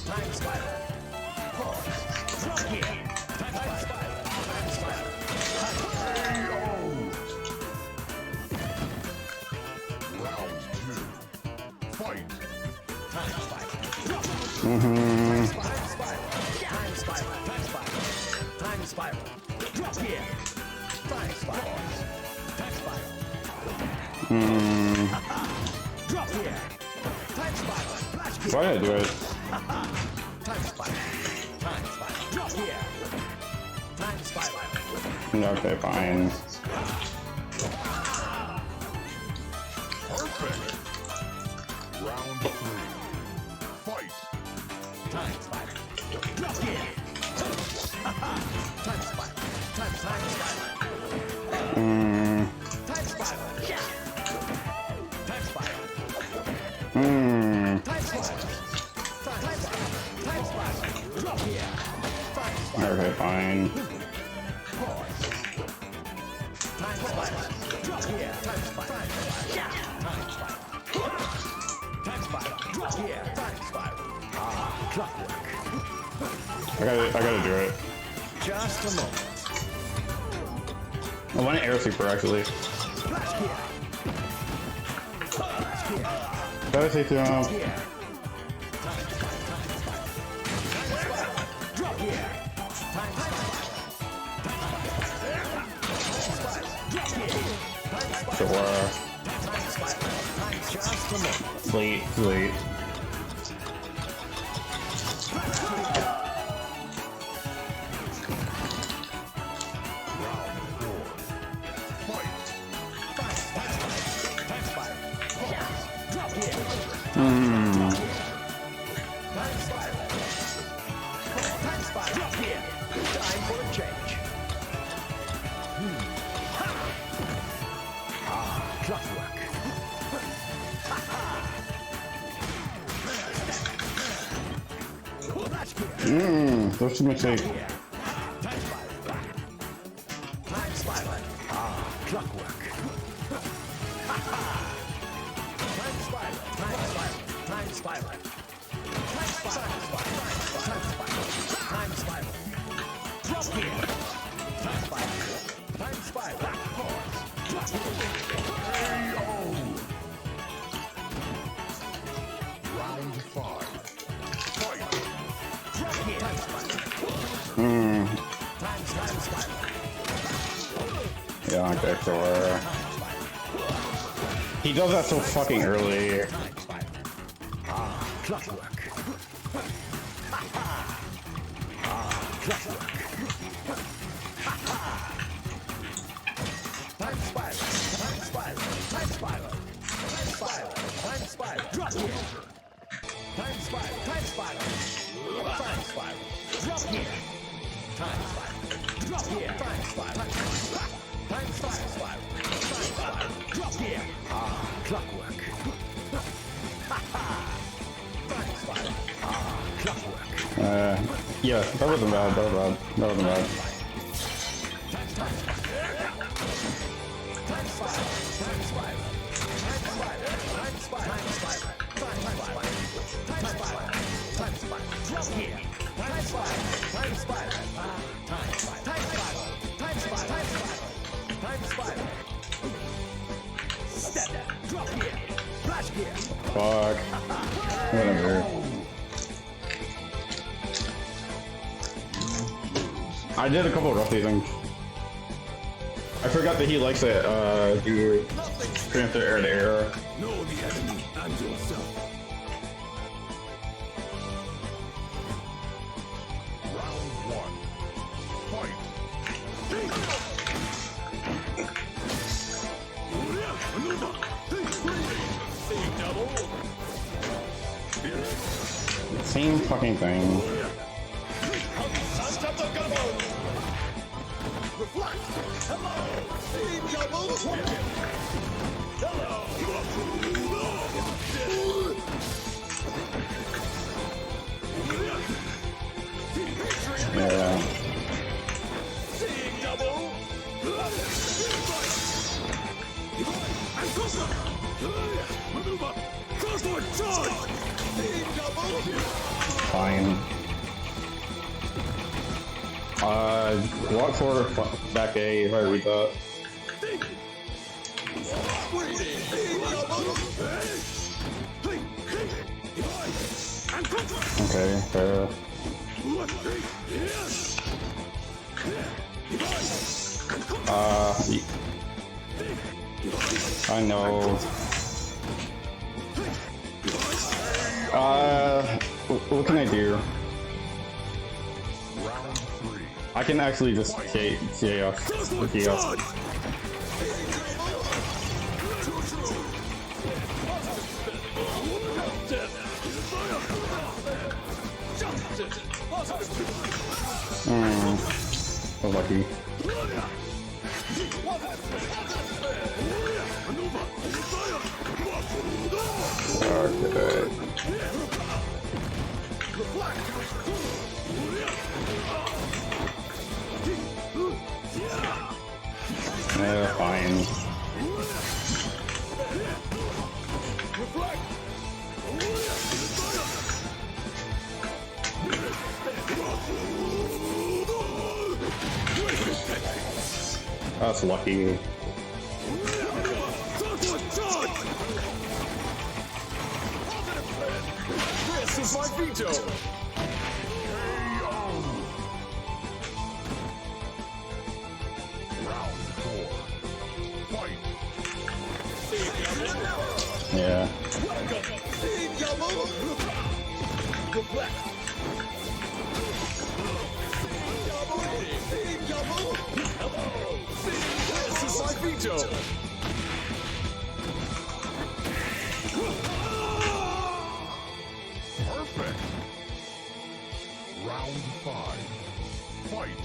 Speaker 8: Time spiral. Pause. Drop here. Time spiral. Time spiral.
Speaker 3: Round 2. Fight.
Speaker 8: Time spiral. Drop.
Speaker 2: Mm-hmm.
Speaker 8: Time spiral. Time spiral. Time spiral. Time spiral. Drop here. Time spiral. Time spiral. Drop here. Time spiral. Flash here.
Speaker 2: Why did I do it?
Speaker 8: Time spiral. Time spiral. Drop here. Time spiral.
Speaker 2: Okay, fine.
Speaker 3: Perfect. Round 3. Fight.
Speaker 8: Time spiral. Drop here. Time spiral. Time spiral. Time spiral. Time spiral. Time spiral. Time spiral. Drop here. Time spiral.
Speaker 2: Okay, fine.
Speaker 8: Pause. Time spiral. Drop here. Time spiral. Time spiral. Time spiral. Drop here. Time spiral. Clockwork.
Speaker 2: I gotta do it.
Speaker 8: Just a moment.
Speaker 2: I want an air sweeper actually.
Speaker 8: Flash here. Flash here.
Speaker 2: Gotta say to him.
Speaker 8: Here. Time spiral. Time spiral. Drop here. Time spiral. Drop here. Time spiral.
Speaker 2: Sure.
Speaker 8: Time spiral. Time just a moment.
Speaker 2: Late, late.
Speaker 3: Round 4. Fight.
Speaker 8: Time spiral. Time spiral. Drop here. Time spiral. Time spiral. Drop here. Time for a change. Clockwork.
Speaker 2: There's too much like.
Speaker 8: Time spiral. Time spiral. Clockwork. Time spiral. Time spiral. Time spiral. Time spiral. Drop here. Time spiral. Time spiral. Back pause. Drop here.
Speaker 3: Round 5. Fight.
Speaker 8: Drop here. Time spiral. Time spiral.
Speaker 2: Yeah, okay, sure. He does that so fucking early.
Speaker 8: Time spiral. Clockwork. Clockwork. Time spiral. Time spiral. Time spiral. Time spiral. Time spiral. Drop here. Time spiral. Time spiral. Time spiral. Drop here. Time spiral. Drop here. Time spiral. Time spiral. Spiral. Time spiral. Drop here. Clockwork. Time spiral. Clockwork.
Speaker 2: Yeah, that wasn't bad. That wasn't bad.
Speaker 8: Time spiral. Time spiral. Time spiral. Time spiral. Time spiral. Time spiral. Time spiral. Time spiral. Time spiral. Drop here. Time spiral. Time spiral. Time spiral. Time spiral. Time spiral. Time spiral. Time spiral. Step. Drop here. Flash here.
Speaker 2: Fuck. Whatever. I did a couple of rough things. I forgot that he likes it, do transfer air to air.
Speaker 4: Know the enemy and yourself.
Speaker 3: Round 1. Fight.
Speaker 2: Same fucking thing. Yeah. Fine. Walk forward, back A, if I read that. Okay, fair. I know. What can I do?
Speaker 3: Round 3.
Speaker 2: I can actually just CAF with you. So lucky. Okay. Yeah, fine. That's lucky.
Speaker 4: This is my veto.
Speaker 3: Round 4. Fight.
Speaker 2: Yeah.
Speaker 4: This is my veto.
Speaker 3: Perfect. Round 5. Fight.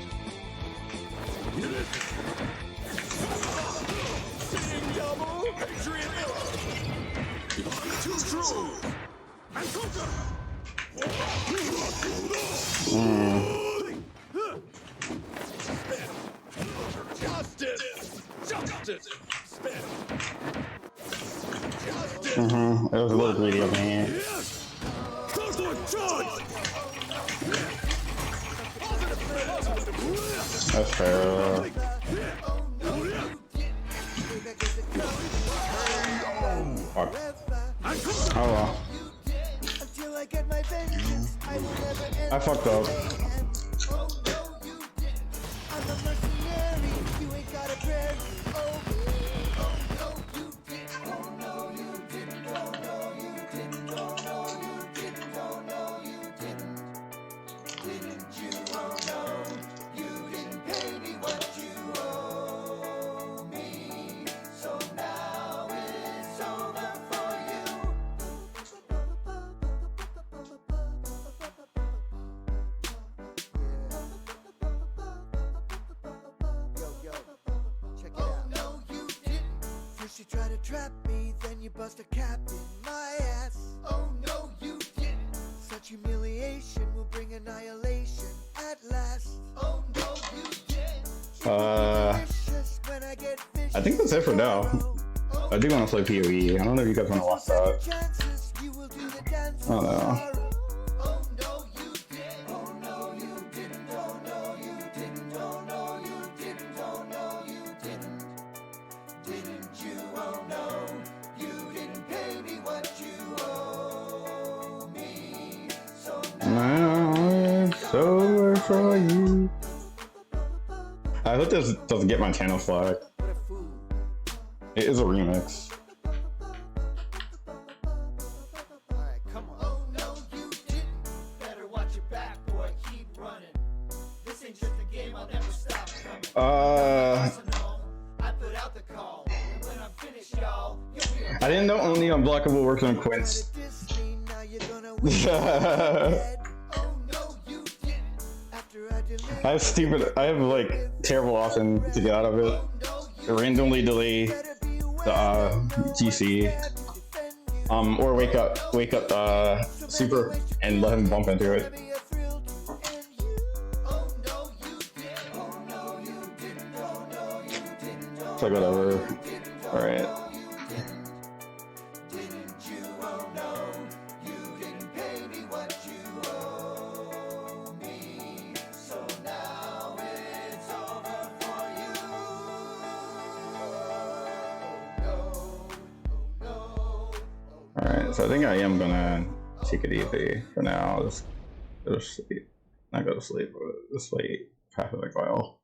Speaker 4: Patriot error. Too true. And conquer. Justice. Justice. Spin. Justice.
Speaker 2: It was a little greedy of me.
Speaker 4: Yes.
Speaker 2: That's fair. Fuck. Oh well. I fucked up.
Speaker 10: You try to trap me, then you bust a cap in my ass. Oh no, you didn't. Such humiliation will bring annihilation at last. Oh no, you didn't.
Speaker 2: I think that's it for now. I do want to play PoE. I don't know if you guys want to watch that. I don't know. For you. I hope this doesn't get my channel flagged. It is a remix.
Speaker 10: Alright, come on. Oh no, you didn't. Better watch your back, boy. Keep running. This ain't just a game, I'll never stop coming. I put out the call. And when I'm finished, y'all,
Speaker 2: I didn't know only Unblockable works on Quince. I have like terrible option to get out of it. Randomly delay the GC, or wake up Super and let him bump into it. It's like whatever. All right. Alright, so I think I am gonna take it easy for now. Just go to sleep. Not go to sleep, but just wait half of the while.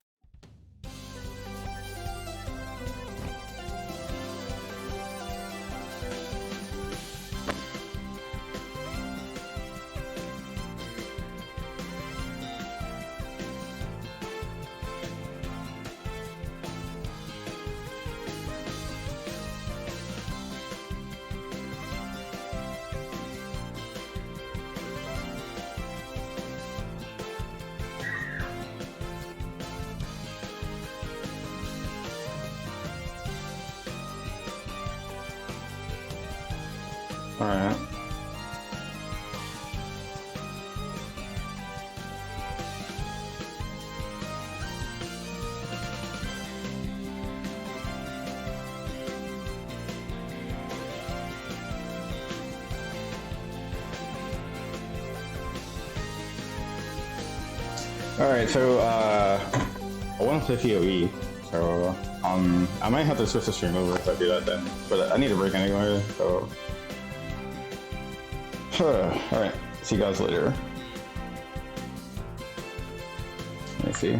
Speaker 2: Alright. Alright, so I want to play PoE, so I might have to switch the stream over if I do that then, but I need a break anyway, so alright, see you guys later. Let me see.